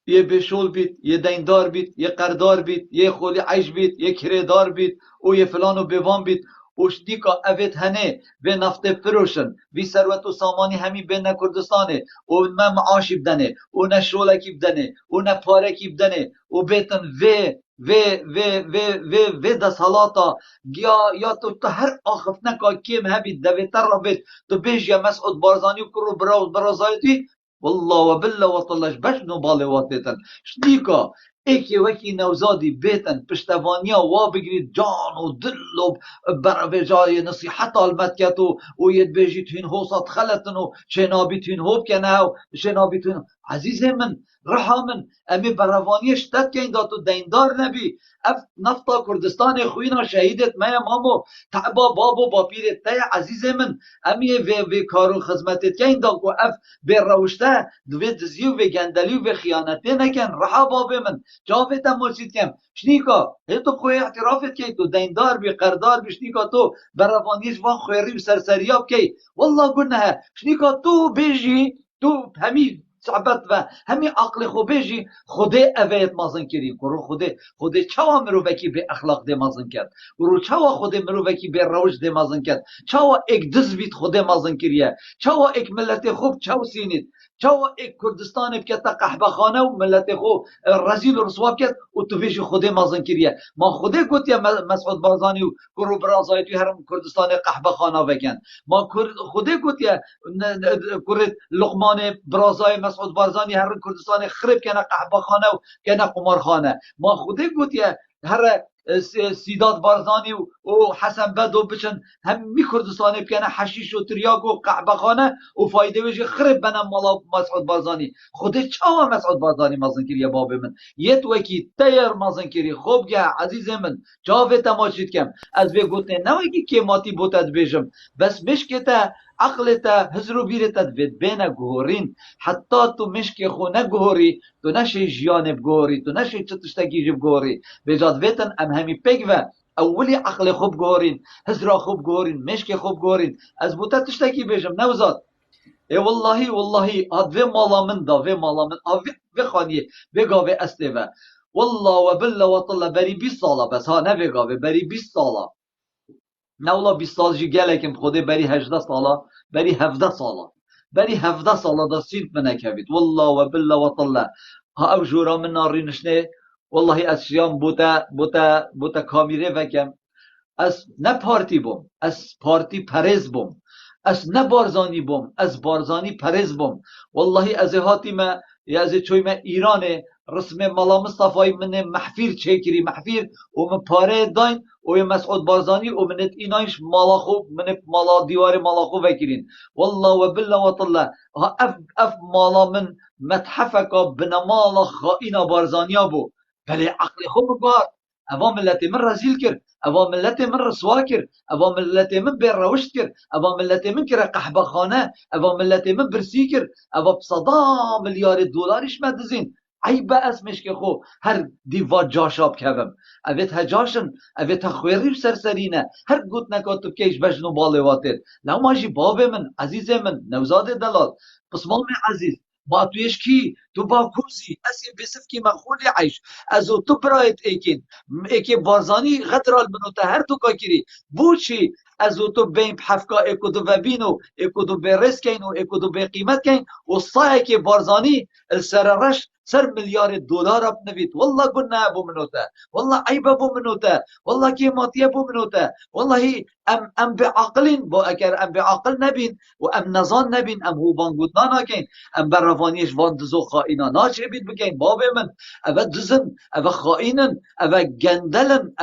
یه بشول بیت یه دیندار بیت یه قردار بیت یه خولی عیش بیت یه کریدار بیت و یه فلان و بیوان بیت وشتیکا اوید هنه به نفت فروشن وی ثروت و سامانی همی بین کردستانه و نه معاشی بدنه و نه شولکی بدنه و نه پارکی بدنه و بیتن و دست حالاتا یا تو هر آخف نکا کیم هبید دویتر را بید تو بیش یا مسعود بارزانی کرو برازایتی والله و بالله و طلش بشنو بالواتیتن شتیکا ایکی وکی نوزادی بیتن پشتوانیا وا بگیرید جان و دل و برای جای نصیحت آلمت کتو و ید بیجی توین حوصات خلطن و شنابی توین حوب کنه و شنابی توین عزیز من رحا من امی بروانی شتت که این داتو دیندار نبی اف نفتا کردستان خوینا شهیدت میا مامو تعبا بابو با پیرت تای عزیز من امی وی کارو خدمتت که این داکو اف به روشته دوی دزیو و گندلی و خیانته نکن رحا بابه من جافت هم مرسید کم شنیکا تو خوی اعترافت که تو دیندار بی قردار بی شنیکا تو بروانیش وان خویری و سرسریاب که والله گونه شنیکا تو بیجی تو همی صعبت و همین عقل خو بیجی خودی اویت مازن کری کرو خودی چوا مروفکی به اخلاق ده مازن کرد کرو چوا خودی مروفکی به روش ده مازن کرد چوا ایک دز بیت خودی مازن کریه چوا ایک ملت خوب چاو سینید چوا ایک کردستان بکت قحبه خانه و ملت خو رزیل و رسوا بکت و تو بیجی خودی مازن کریه ما خودی گوتیا مسعود بارزانی و کرو برازای توی هرم کردستان قحبه خانه وکن ما خودی گوتیا کرد لقمان برازای مسعود بارزانی هر کردستان خرب کنه قحبه خانه و کنه قمارخانه ما خودی گوتیا هر سیداد بارزانی و حسن بدو بچن همی کردستانی بکنه حشیش و تریاک و قحبه خانه و فایده ویجی خرب بنام مالا مسعود بارزانی خودی چاوا مسعود بارزانی مازن کریه باب من یت وکی تیر مازن کری خوب گه عزیز من جاوه تماشید کم از وی گوتنه نوکی که ماتی بوتد بیجم بس مشکتا عقلتا هزرو بیرتا دوید بینه گوهرین حتی تو مشک خو نگوهری تو نشی جیان بگوهری تو نشی چتشتگی بگوهری بجاد ویتن ام همی پگ و اولی عقل خوب گوهرین هزرا خوب گوهرین مشک خوب گوهرین از بوتا تشتگی بیجم نوزاد ای والله وی مالا من دا وی مالا من وی خانیه وی گاوه استه والله و بالله و طلا بری 20 ساله بس ها نه وی گاوه بری 20 ساله نه والله 20 سال جی گلکم خودی بری 18 ساله بری 17 ساله بری 17 ساله دا سینت منکوید والله و بالله و طلا ها او جورا من ناری نشنه والله از شیام بوتا کامیره وکم از نه پارتی بوم از پارتی پرز بوم از نه بارزانی بوم از بارزانی پرز بوم والله از هاتی ما یا از چوی ما ایرانه رسم مالا مصطفی من محفیر چکری محفیر و من پاره داین و مسعود بارزانی و منت اینایش مالا خوب من مالا دیوار مالا خوب وکرین والله و بالله و طلا اف مالا من متحفکا بنمالا خائینا بارزانیا بو بله عقل خوب بگار اوا ملت من رزیل کرد اوا ملت من رسوا کرد اوا ملت من بیر روشت کرد اوا ملت من کرد قحبه خانه اوا ملت من برسی کرد اوا بصدا میلیارد دلارش مدزین عیب اسمش که خو هر دیوار جاشاب کبم اوید هجاشن اوید خویری سرسرینه هر گوت نکاتب کهش بجنو باله واتر لو ماجی باب من عزیز من نوزاد دلال بسمام عزیز با تویش کی تو با کوزی اسی بسف کی مخولی عیش از تو برایت ایکی بارزانی غدرال منو هر تو کاکری بوچی از تو بین حفکا اکدو و بینو اکدو به رس کین و اکدو به قیمت کین و صای که بارزانی سررش سر میلیارد دلار اب نوید والله گناه بو منوتا والله عیب بو منوتا والله کی ماتیه بو منوتا والله ام بعقلین با اگر ام بعقل نبین و ام نزان نبین ام هو بانگودنا ناکین ام بر روانیش واندزو خائینا ناچه بید بگین باب من او دزن او خائینن او گندلن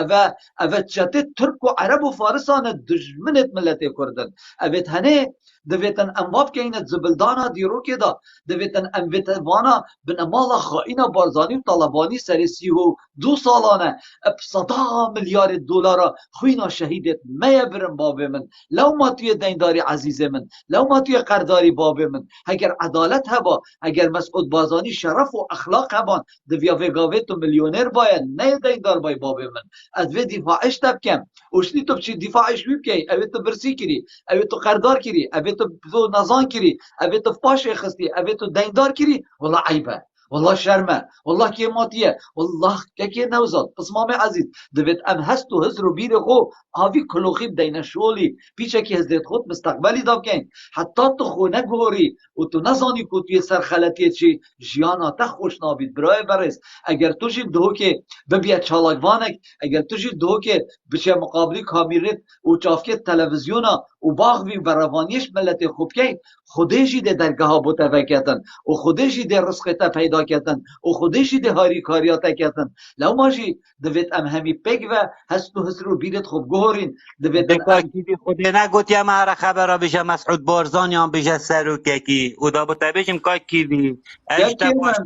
او چته ترک و عرب و فارسان دجمنت ملت کردن او هنه دویتن امواب که اینت زبلدانا دیرو که دا دویتن امویتوانا بنمالا خائینا بارزانی و طالبانی سر 32 سالانه ب100 میلیارد دلار خوینا شهیدت میه برم باب من لو ما توی دینداری عزیز من لو ما توی قرداری باب من اگر عدالت هبا اگر مسعود بارزانی شرف و اخلاق هبان دویا وگاوه تو میلیونر باید نه دیندار باید باب من از وی دفاعش تب کم اوشنی تو بچی دفاعش بیب که اوی تو برسی کری اوی تو قردار کری اوی تو نزان کری اوی تو پاش خستی اوی تو دیندار کری والله عیبه والله شرمه والله که ماتیه والله که نوزاد قسمام عزیز دوید ام هست و هزر و بیر خو آوی کلوخی بدین شولی پیچه که هزدید خود مستقبلی داب کن حتی تو خو نگوری و تو نزانی که توی سرخلطیه چی جیانا تا خوش نابید برای برس اگر تو جی دو که ببید چالاکوانک اگر تو جی دو که بچه مقابلی کامیرت و چافکت تلویزیونا و باغوی و روانیش ملت خوب که خودشی ده درگاه ها بوده وکتن و خودشی ده رزقتا پیدا کتن و خودشی ده هاری کاریاتا کتن لو ماجی دوید ام همی پگ و هست و هست رو بیرت خوب گوهرین دوید دکا کیوی خوده نگوت یا مهر خبر بشه مسعود بارزان یا بشه سروکه کی او دا بوده بشم که کیوی اشتا باش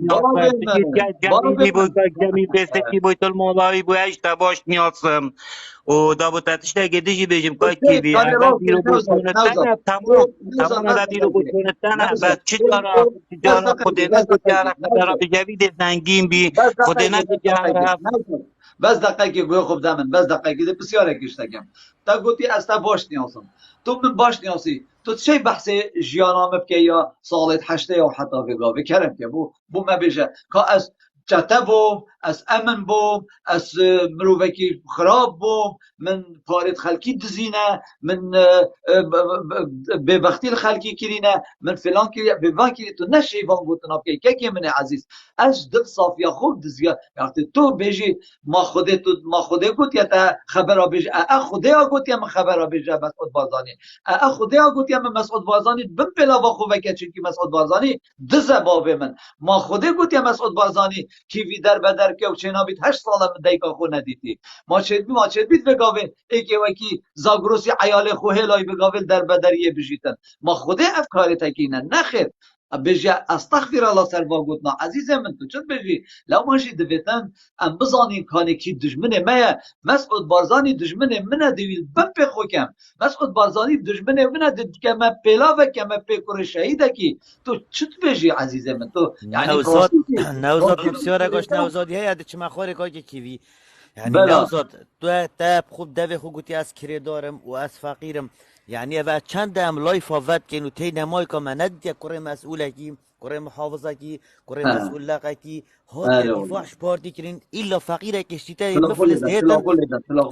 جمیلی بود جمیل بسته کی بود المولاوی بود اشتا باش نیاسم و دا بوده تشتا گدیشی بشم که کیوی اول دیرو بودشونتنه تمام اول دیرو بودشونتنه بس چی جارا خوده نگوت یا خبر بشه وید زنگین بی خوده نگوت یا بس دقیقی گوی خوب دمن بس دقیقی ده بسیار کشتگم تا گوتی از تا باش نیاسم تو من باش نیاسی تو چه بحث جیانام بکه یا سالت هشته یا حتی بگا بکرم که بو ما بیشه که از چته بوم از امن بوم از مروفکی خراب بوم من پارت خلکی دزینه من ببختی خلکی کرینه من فلان کری ببان کری تو نشیوان گوتنا که که من عزیز از دل صافیا خوب دزیا وقتی تو بیجی ما خوده گوت یا تا خبر بیجی خدا گوت یا من خبر بیجی مسعود بارزانی خدا گوت یا من مسعود بارزانی بم بلا و خوبه که چون که مسعود بارزانی دزه باب من ما خدا گوت یا مسعود بارزانی کی وی در بدر که و چنا بیت 8 سال من دیگه خو ندیدی ما چه بیت بگاوین ایکی وکی زاگروسی عیال خو هلای بگاوین در بدریه بجیتن ما خدا افکاری تکینه نخیر بيجي استغفر الله سر واقوتنا عزيزي من تو چون بيجي لو ماشي دفتن ام بزاني كان كي دجمنه ما مسعود بارزاني دجمنه من دويل بب خوكم مسعود بارزاني دجمنه من دد كما بلا و كما بكور شهيده كي تو چت بيجي عزيزي من تو يعني نوزاد بسیار گوش نوزادی هی اد چما خوره که کیوی یعنی نوزاد تو تاب خوب دوی خو گوتی از کری دارم و از فقیرم يعني بعد چند هم لایف آفت که نو تی نمای که من ندیه کره مسئوله کی کره محافظه کی کره مسئول لقه کی هات دفاعش پارتی کرین ایلا فقیره کشتیته مفلس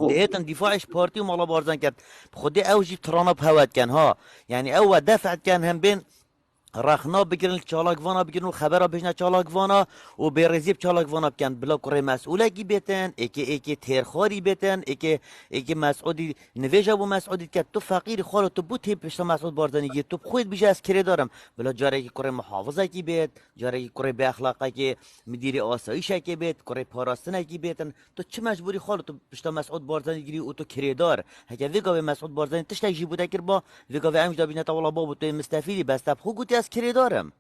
دهیتن دفاعش پارتی و مالا بارزن کرد خودی اوجی ترانه بهوت کن ها يعني او دفعت کن هم بین رخنا بگیرن چالاک وانا بگیرن خبر بجنه چالاک وانا و برزیب چالاک وانا بکن بلا کره مسئوله کی بیتن ایکی تیرخاری بیتن ایکی مسعودی نویجه بو مسعودی که تو فقیر خالو تو بوتی پشت مسعود بارزانیگی تو خود بیشه از کری دارم بلا جاره کی کره محافظه کی بیت جاره کی کره به اخلاقه کی مدیر آسایشه کی بیت کره پاراستنه کی بیتن تو چه مجبوری خالو تو پشت مسعود بارزانیگی او تو کری دار هکه ویگا به مسعود بارزانی تشتای جی بوده کر با ویگا به امجدا بینه تا بابو تو مستفیدی بس تب خو گوتی از کری دارم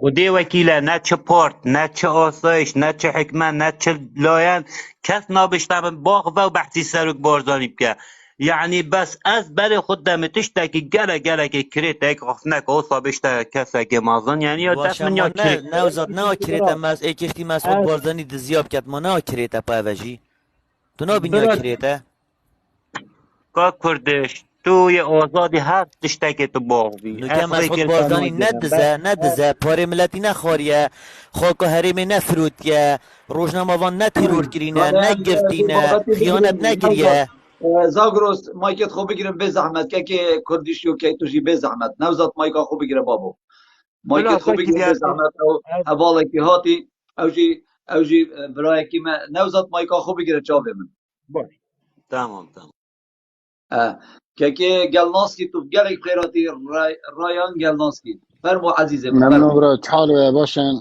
خودی وکیله نه چه پارت نه چه آسایش نه چه حکمت نه چه لاین کس نابشتم باغ و بحثی سرک بارزانی بکه يعني بس از بري خدام تشتكي جلا كي كريت هيك خفناك اوصى بيشتا كاسا كي مازن يعني يا داس من يا كريت نوزاد نا كريتا ماس اي كشتي مسعود بارزاني دزياب كات ما نا كريتا باوجي تو نا بينيا كريتا کا كردش تو يا آزادي هر تشتكي تو باغ بي نو كان مسعود بارزاني ندزه پاره ملتی نخوریه خاک هرم نفروتیه روزنامه وان نتیرور کرینه نگرتینه خیانت نگریه زاگروس مایکت خوب بگیرم به زحمت که کردیشیو که توشی به زحمت نوزاد مایکا خوب بگیره بابو مایکت خوب بگیرم به زحمت حواله که هاتی اوجی برای که نوزاد مایکا خوب بگیره چاوه من باش تمام که گلناسکی تو گلک خیراتی رایان گلناسکی فرمو عزیزم ممنون برای حال باشن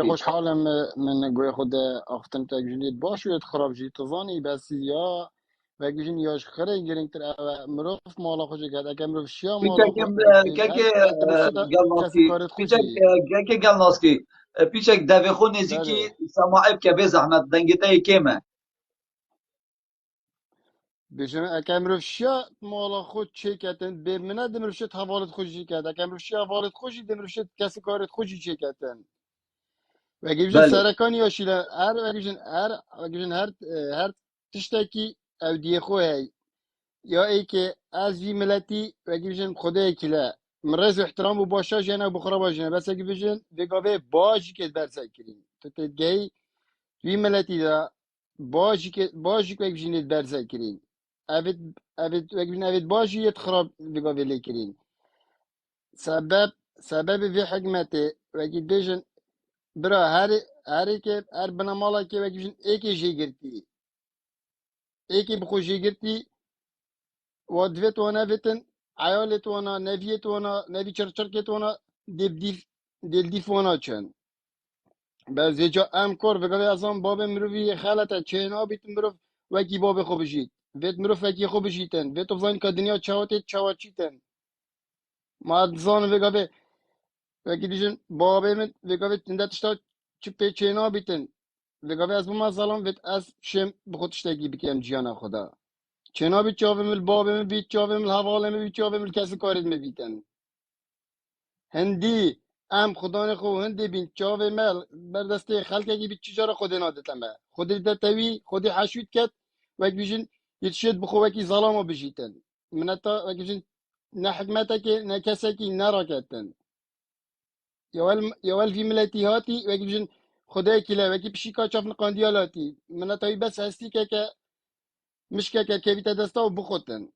خوش حالم من گوی خود اختم تجدید باشوید خراب جی توانی بس یا و گیجین یاش خره گرینگ تر مروف مالا خوش کرد اگر مروف شیا مالا که گلناسکی پیچک دوی خو نزیکی سماعب که به زحمت دنگتای کمه بجم اکمرف شیا مالا خود چه کردن به منه دمرفشت حوالت خوشی کرد اکمرف شیا حوالت خوشی دمرفشت کسی کارت خوشی چه کردن و گیجن سرکانی آشیلا و گیجن هر تشتکی او دیه خواه یا ای که از وی ملتی و گیجن خدای کلا مرز احترام و باشا جنا بخرا باجنا بس اگه بجن بگاوه باجی که برسه کرین تو تدگی وی ملتی دا باجی که بجنید برسه کرین اوید باشی یه خراب بگاوی لیکرین سبب وی حکمته وکی بیشن برا هر که هر بنامالا که وکی بیشن ایکی جی گرتی ایکی بخو جی گرتی و دویت وانا ویتن عیالت وانا نویت وانا نوی چرچرکت وانا دل دیف وانا چن بس جا ام کار بگاوی ازان باب مروی خالتا چینا بیت مروف وکی باب خوب جید وید مروف وکی خوب جیتن وید افزاین که دنیا چاوچیتن ما زان وگاوی وکی دیجن بابه من وگاوی تندت شتا چپه چینا بیتن وگاوی از بوم سلام وید از شم بخودشتگی بکیم جیانا خدا چینا بی چاوه مل بابه من بی چاوه مل حواله من بی چاوه مل کسی کارید می بیتن هندی ام خدای خو هندی بین چاوه مل بردسته خلقه کی بی چجارا خود نادتم به خود دتوی خود حشود کت وک بیجن یتشد بخو وکی ظلامو بجیتن منتا وک بیجن نه حکمتا که نه کسا کی نراکتن یوال في ملتي هاتي وك بيجن خدای كلا وكي بشيكا شاف نقانديالاتي منتا بس هستي كا مش كا كيفيتا دستا وبخوتن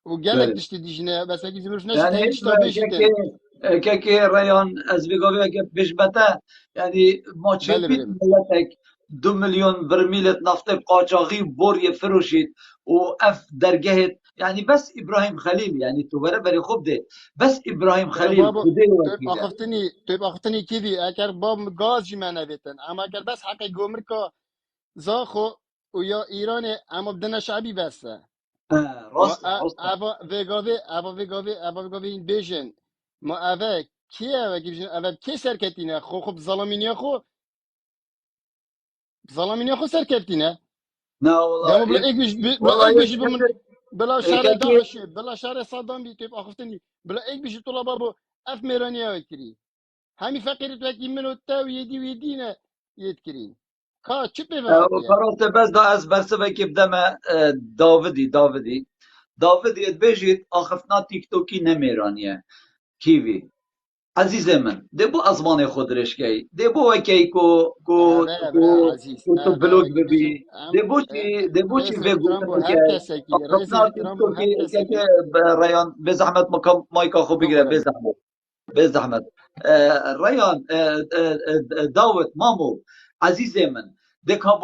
وقالك بله تشتي ديجنا بس هكي زمرش نشت يعني هاي تشتا بيجتن كي ريان از بيقولوا كي بيشبتا يعني ما تشيت بله بيت بله ملتك 2 مليون برميل نفط قاچاقي بور يفروشيت واف درجه يعني بس ابراهيم خليل يعني تو بري خوب ده بس ابراهيم برا خليل بابا خدي طيب وكيله اخفتني طيب اخفتني كذي اكر باب غاز جي ما نبيتن اما اكر بس حقي جومركا زاخو ويا ايران اما بدنا شعبي بس ما راسته راسته ابا فيغاوي این بیژن ما اوه کیه و کی بیژن اوه کی سرکتینه خو خب ظالمینیا خو سرکتینه لا دمو بلا والله بلا والله ایک بیش بمن بلا شهر كي داعش بلا شهر صدام بي تيب اخفتني بلا ایک بیش طلاب بابو اف ميرانيا وكري همي فقيرت وكي منو تا ويدينا يتكرين كا تشبه بفتيه قررت بس دا از برسه بكي بدما داودي اتبيجيت اخفنا تيك توكي نميرانيه كيفي عزیز من دبو ازمان خود رشکی دبو وکی اوه برا عزیز کو تو اوه بلوگ وكي بيجن ببی دبو چی رئيس بگو الاحترام بو که هر كسكي رئيس اقنا تیک الاحترام بو هر توکی که كسكي ریان به زحمت مایکا خو بگیره بقول به لك زحمت به زحمت ریان داوت مامو عزیز من دکا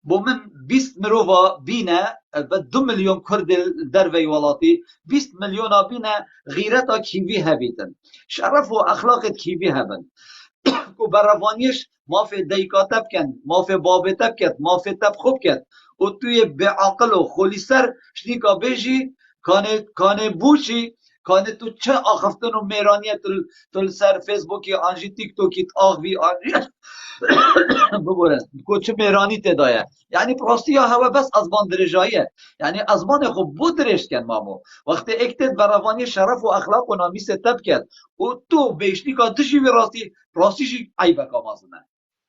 بو من 20 مروفا بینه به 2 ملیون کرد در وی ولاتی 20 ملیونا بینه غیرتا کیوی هبیتن شرف و اخلاق کیوی هبن کو بروانیش مافی دیکاتب کن مافی بابتب کن مافی تب خوب کن و توی به عقل و خولی سر شنیکا بیجی کانه بوشی کانه تو چه آخفتن و میرانیه تل سر فیسبوکی آنجی تیک توکی آغوی آنجی ببورن کو چه میرانی تدایه یعنی پراستی یا هوا بس ازبان درجاییه یعنی ازبان خوب بود درشت کن مامو وقتی اکتد بروانی شرف و اخلاق و نامیس تب کن و تو بیشتی که تشی وی راستیشی عیبه که مازنه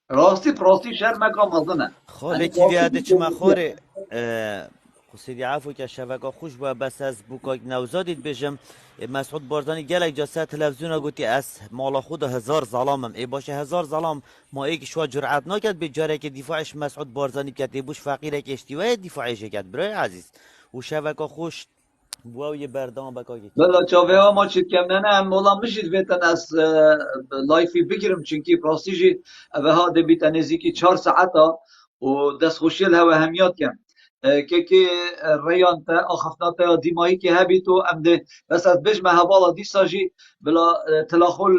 راستی شرمه که مازنه خاله یعنی کیوی راستی عده چه بیشتریه مخوره خسیدی عفو که شبکه خوش با بس از بوکاک نوزادید بجم مسعود بارزانی گلک جاسه تلویزیون گوتی از مالا خود 1000 ظلامم ای باشه 1000 ظلام ما ایک شوا جرعت نکرد به جاره که دفاعش مسعود بارزانی کرد ای بوش فقیره که اشتیوه دفاعش کرد برای عزیز و شبکه خوش بواو یه بردام بکاک کیوی بلا چاوه ها ما چید کم نه مولا مشید بیتن از لایفی بگیرم چونکی پراستیجی اوه ها ده بیتن نزیکی 4 ساعتا و دست خوشیل هوا همیات کم که ریان تا آخفنا تا دیمایی که هبی تو ام ده بس از بجمه هوالا دی ساجی بلا تلاخل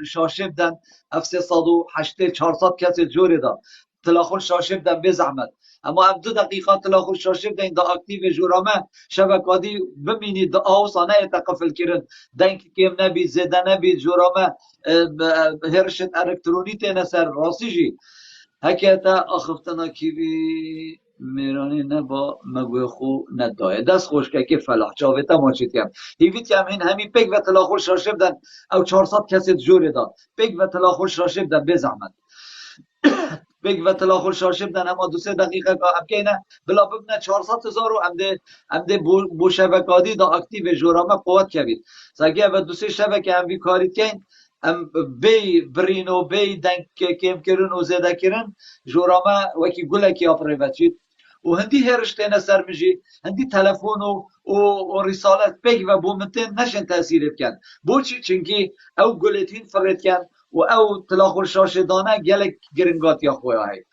شاشه بدن اف 380 400 کسی جوری دا تلاخل شاشه بدن به زحمت اما ام 2 دقیقه تلاخل شاشه بدن دا اکتیو جورامه شبکادی ببینید آوسانه تقفل کردن دنگ کم نبی زده نبی جورامه هرشت الکترونی تینه سر راستی جی هکیتا آخفتنا کیوی میرانی نبا مگوی خو ندایه دست خوش که فلاح چاویتا ماچید کم هیویت کم این همی پیک و تلاخل شاشه بدن او 400 کسی جوری دا پیک و تلاخل شاشه بدن بزحمت بگ و تلاخل شاشه بدن اما 2-3 دقیقه که ام کینه بلا ببینه 400,000 و امده بو شبکادی دا اکتیو جورامه قوت کبید ساگه و 2-3 شبکه هم بی کاری کن ام بی برین و بی دنگ کم کرن و زیده کرن جورامه وکی گلکی آفره بچید و هندی هرشتین سر میجی هندی تلفن و رسالت بگ و بومتین نشن تاثیر بکن بوچی چنگی او گلتین فرد کن و او تلاخل شاشه دانه گلک گرنگات یا خواه های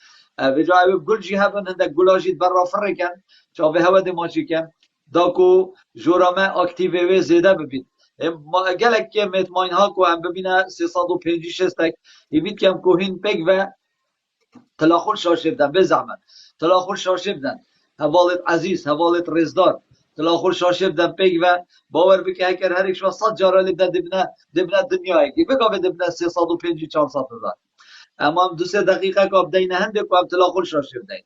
به جای او گل جی هبن هنده گلاجید بر فرد کن چاوه هوا ده ماچی کن داکو جورامه اکتیوه زیده ببید گلک که متماین ها کو هم ببینه 350 تک ایوید کم کوهین پک و تلاخل شاشه بدن به زحمت تلاخل شاشه بدن حوالت عزیز حوالت رزدار تلاخل شاشه بدن پک و باور بکه هکر هر یک شما 100 جاره لبنه دبنه دنیایی که بگا به دبنه 350 400 هزار اما هم 2-3 دقیقه که ابدین هنده که اب تلاخل شاشه بدن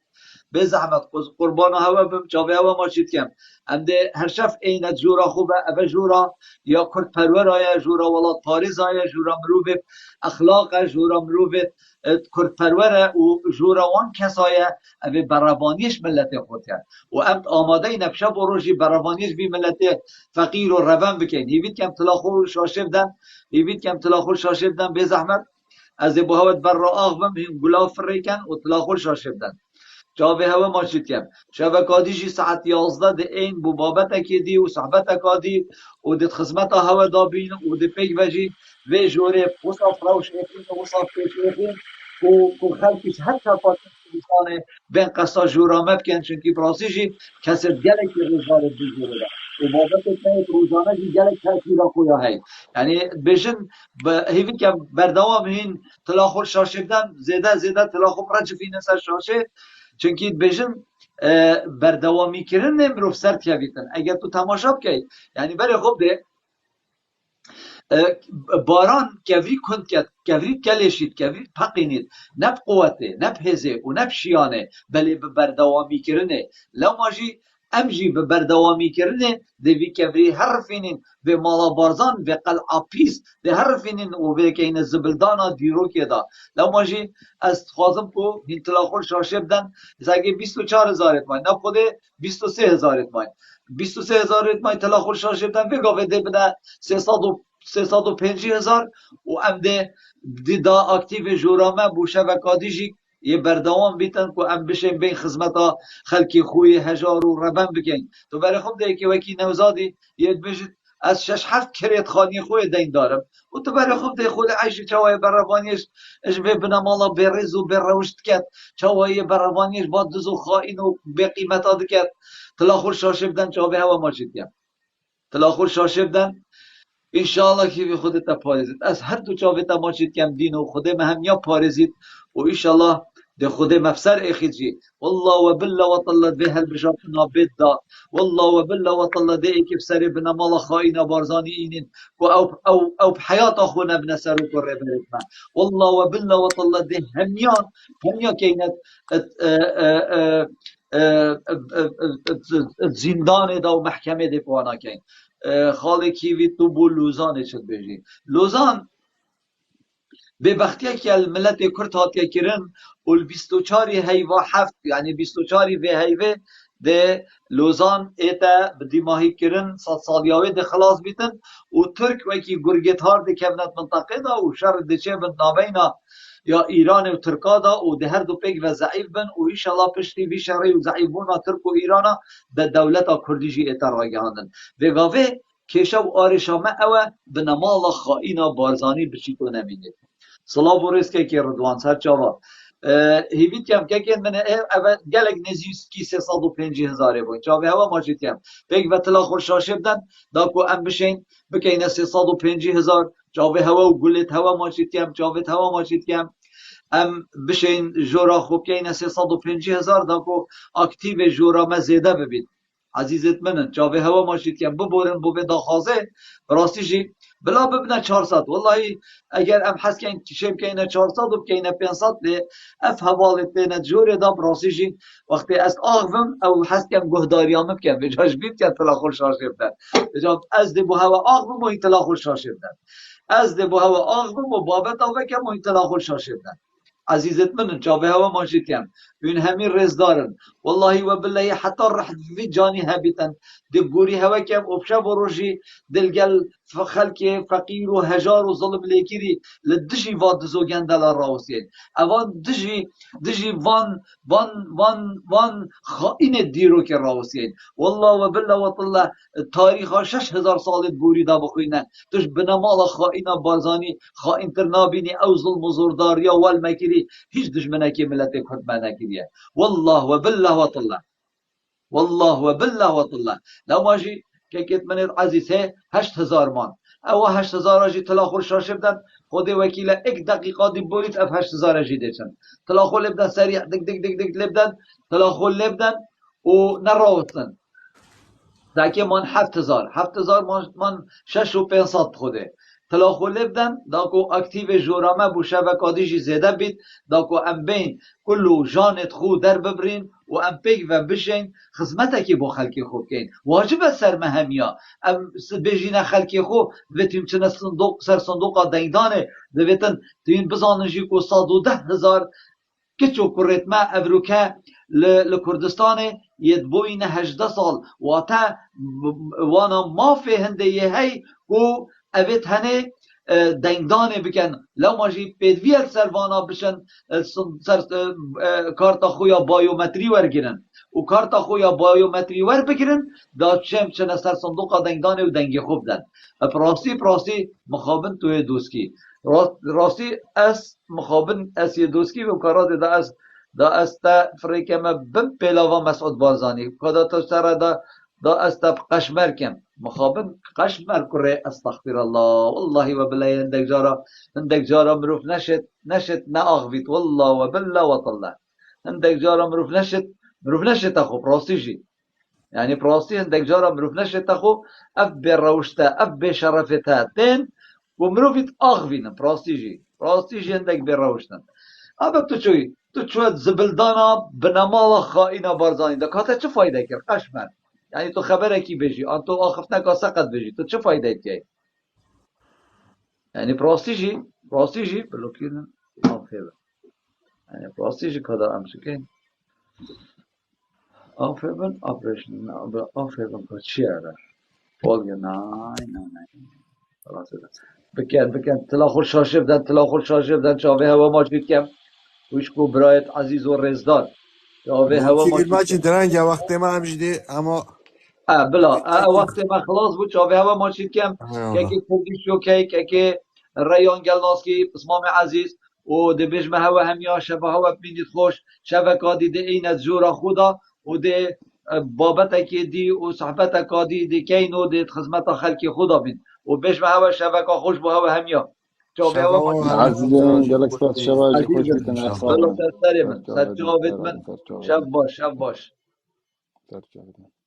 به زحمت قربان هوا بم چاوی هوا ماشید کم ام ده هر شف عین جورا خوبه او جورا یا کرد پرور آیا جورا ولات پاریز آیا جورا مروف اخلاق جورا مروف کرد پرور و جورا وان کس آیا او برابانیش ملت خود کرد و ام آماده نفشه بروجی برابانیش بی ملت فقیر و روان بکن هیوید کم تلاخو شاشفدن هیوید کم تلاخو شاشفدن به زحمت از بهوت بر را آغبم هین گلاف فریکن و تلاخو شاشفدن جاوی هوا ماشید کم شبکادیشی ساعت 11 ده این بو بابت دی و صحبت کادی و ده خدمت هوا دابین و ده پیک وجی و جوره وصف روش افین و وصف پیش افین و خلقش حتی پاتن بسانه بین قصا جورامه بکن چونکی براسیشی کسی گلک روزاره دی جوره و بابت تنید روزانه جی گلک تاثیر خویا هی یعنی بجن هیوی که بردوام هین تلاخور شاشدن زیده تلاخور رجفین سر شاشه چونکی بجن بردوامی کردن نمیروف سرد کبیتن اگر تو تماشا بکی یعنی برای خوب ده باران کوری کند کرد کوری کلشید کوری پقینید نب قوته نب هزه و نب شیانه بله بردوامی کردنه لاماجی امجی به بردوامی کردنه دوی کوری هر فینین و مالا بارزان و قلعه پیس ده هر فینین و به که این زبلدانا دیرو که دا لاماجی از خوازم کو این تلاخور شاشه بدن زگه 24,000 اتمای نب خوده 23,000 اتمای 23,000 اتمای تلاخور شاشه بدن و گاوه ده بده 350,000 و ام ده دیدا اکتیو جورامه بو شبکادیجی یه بردوام بیتن که ام بشین بین خدمتا خلکی خوی هجار و ربن بکن تو برای خود ده که وکی نوزادی یه بجید از 6-7 کریت خانی خوی دین دارم و تو برای خود ده خود عیش چوای برروانیش اش به بنامالا بریز و بروشت کت چوای برروانیش با دزو خائن و به قیمتا دکت تلاخور شاشه بدن چوابه هوا ماشید کم تلاخور شاشه بدن انشاءالله که خودت پارزید از هر دو چاوه تماشید کم دین و خود مهمیا پارزید و انشاءالله ده خود مفسر اخیجی والله و بالله و طلت به هل بجاتنا بید دا والله و بالله و طلت ده ایکی بسری بنا مالا خائینا بارزانی اینین و او بحیات اخونا بنسر و کره برد والله و بالله و طلت ده همیا که اینت زندان دا و محکمه ده پوانا کن خالی کیوی تو بو لوزان شد بجی لوزان به وقتی که الملت کرد هاتیا کرن اول 24 هیوا هفت یعنی 24 و هیوه ده لوزان ایتا بدی ماهی کرن 100 سالیاوی ده خلاص بیتن و ترک وکی گرگت هار ده کبنت منطقه دا و شر ده چه بند نابینا یا ایران و ترکا دا و ده هر دو پیک و ضعیف بن و ایشالله پشتی بی شرعی و ضعیفونا ترک و ایرانا ده دولتا کردیجی ایتا را گهاندن و واوه کشا و آرشامه اوه بنمال خائینا بارزانی بچیتو نمینید صلاح بورس که ردوان سر چاوا هیوید کم که من اوه گلک نزیست کی 350,000 بوین چاوه هوا ماشید کم پیک و تلاخور شاشه بدن دا کو ام بشین بکین 350,000 چاوه هوا و گلت هوا ماشید کم چاوه هوا ماشید کم ام بشین جورا خوب کین 350,000 دا کو اکتیو جورا مزیده ببید عزیزت منن چاوه هوا ماشید کم ببورن بو به داخازه راستی جی بلا ببنا 400 والله اگر ام حس کن شیم کینه 400 و کینه 500 لی اف حوالت بین جوری دام راستی جی وقتی از آغم او حس کن گهداریام بکن بجاش بید که تلاخور شاشه بدن بجا از دی بو هوا آغم و تلاخور شاشه بدن از دی بو هوا آغم و بابت او که مو تلاخور شاشه بدن عزیزت منن چاوه هوا ماشید کم این همین رز دارن والله و بالله حتی رح في جانی هبیتن دی گوری هوا کم ابشا بروجی دلگل خلق فقیر و هجار و ظلم لیکیری لدجی واد زوگندل راوسید اوان دجی وان خائن دیرو که راوسید والله و بالله و طلع تاریخ 6,000 سال گوری دا بخوینه دش بنمال خائن بارزانی خائن ترنابینی او ظلم و زورداریا والمکری هیچ دشمنه که ملت کرد منکریه والله و بالله و طلع والله و بالله و طلع لو ماجی که کت من عزیز ہے 8,000 مان او 8,000 اجی تلاخور شاشه بدن خود وکیل 1 دقیقه دی بولید اف 8,000 اجی دیشن تلاخور لبدن سریع دک دک دک دک لبدن تلاخور لبدن و نراوتن داکی من 7,000 من 6,500 خوده تلاخوله بدن داکو اکتیو جورامه بو شبکاتی جی زیده بید داکو ام بین کلو جانت خو در ببرین و ام پیک و بشین خدمته که با خلکی خوب کین واجب سر مهمیا ام بجین خلکی خو ویتیم چنه صندوق سر صندوق دیندانه دویتن توین بزانجی کو 110,000 کچو کرت ما افروکه لکردستان یدبوین 18 سال واتا وانا ما فهنده یه هی و اوید هنه دیندانه بکن لو ماجی پیدویل سروانا بشن سر کارتا خویا بایومتری ورگیرن و کارتا خویا بایومتری ور بگیرن دا چنه سر صندوق دیندانه و دنگی خوب دن پراستی مخابن توی دوسکی راستی اس مخابن اس یه دوسکی و کارات دا است فریکم بم پیلاوا مسعود بارزانی کدا تو سر دا است قشمر کم مخابن قشمر کره استغفر الله والله و بالله عندك جارا مروف نشت ناغفيت والله وبالله وطلع عندك جارا مروف نشت اخو براستيجي يعني براستي عندك جارا مروف نشت اخو اف بروشته اف بشرفتها تين ومروفيت اغفين براستيجي عندك بروشتن ابا تو شوية زبلدانا بنمالا خائنا بارزاني دا كاتا چه فايده كر قشمر يعني تو خبره کی بجی آن تو آخفتنا کا سقط بجی تو چه فایده ای يعني براستيجي بلوكين آفیبن يعني براستيجي کدا امسکین آفیبن آپریشن آفیبن که چیه را باگه نه خلاص بکن تلاخور شاشه بدن چاوه هوا ماجید کم وش کو برایت عزیز و رزدار چاوه هوا ماجید درنگ وقتی ما هم جدی اما بلا وقت ما خلاص بود چاوه هوا ماشین کم که کردیش و که ریان گلناسکی اسمام عزیز و ده بجم هوا همیا شبه هوا بینید خوش شبه کادی ده این از جورا خودا و ده بابت که دی و صحبت کادی ده کین و ده خدمت خلکی خدا بین و بجم هوا شبه که خوش با هوا همیا چاوه هوا ماشین عزیزم دلک سپاس شبه خوش بیتن بلا سر من شب باش سر جاوید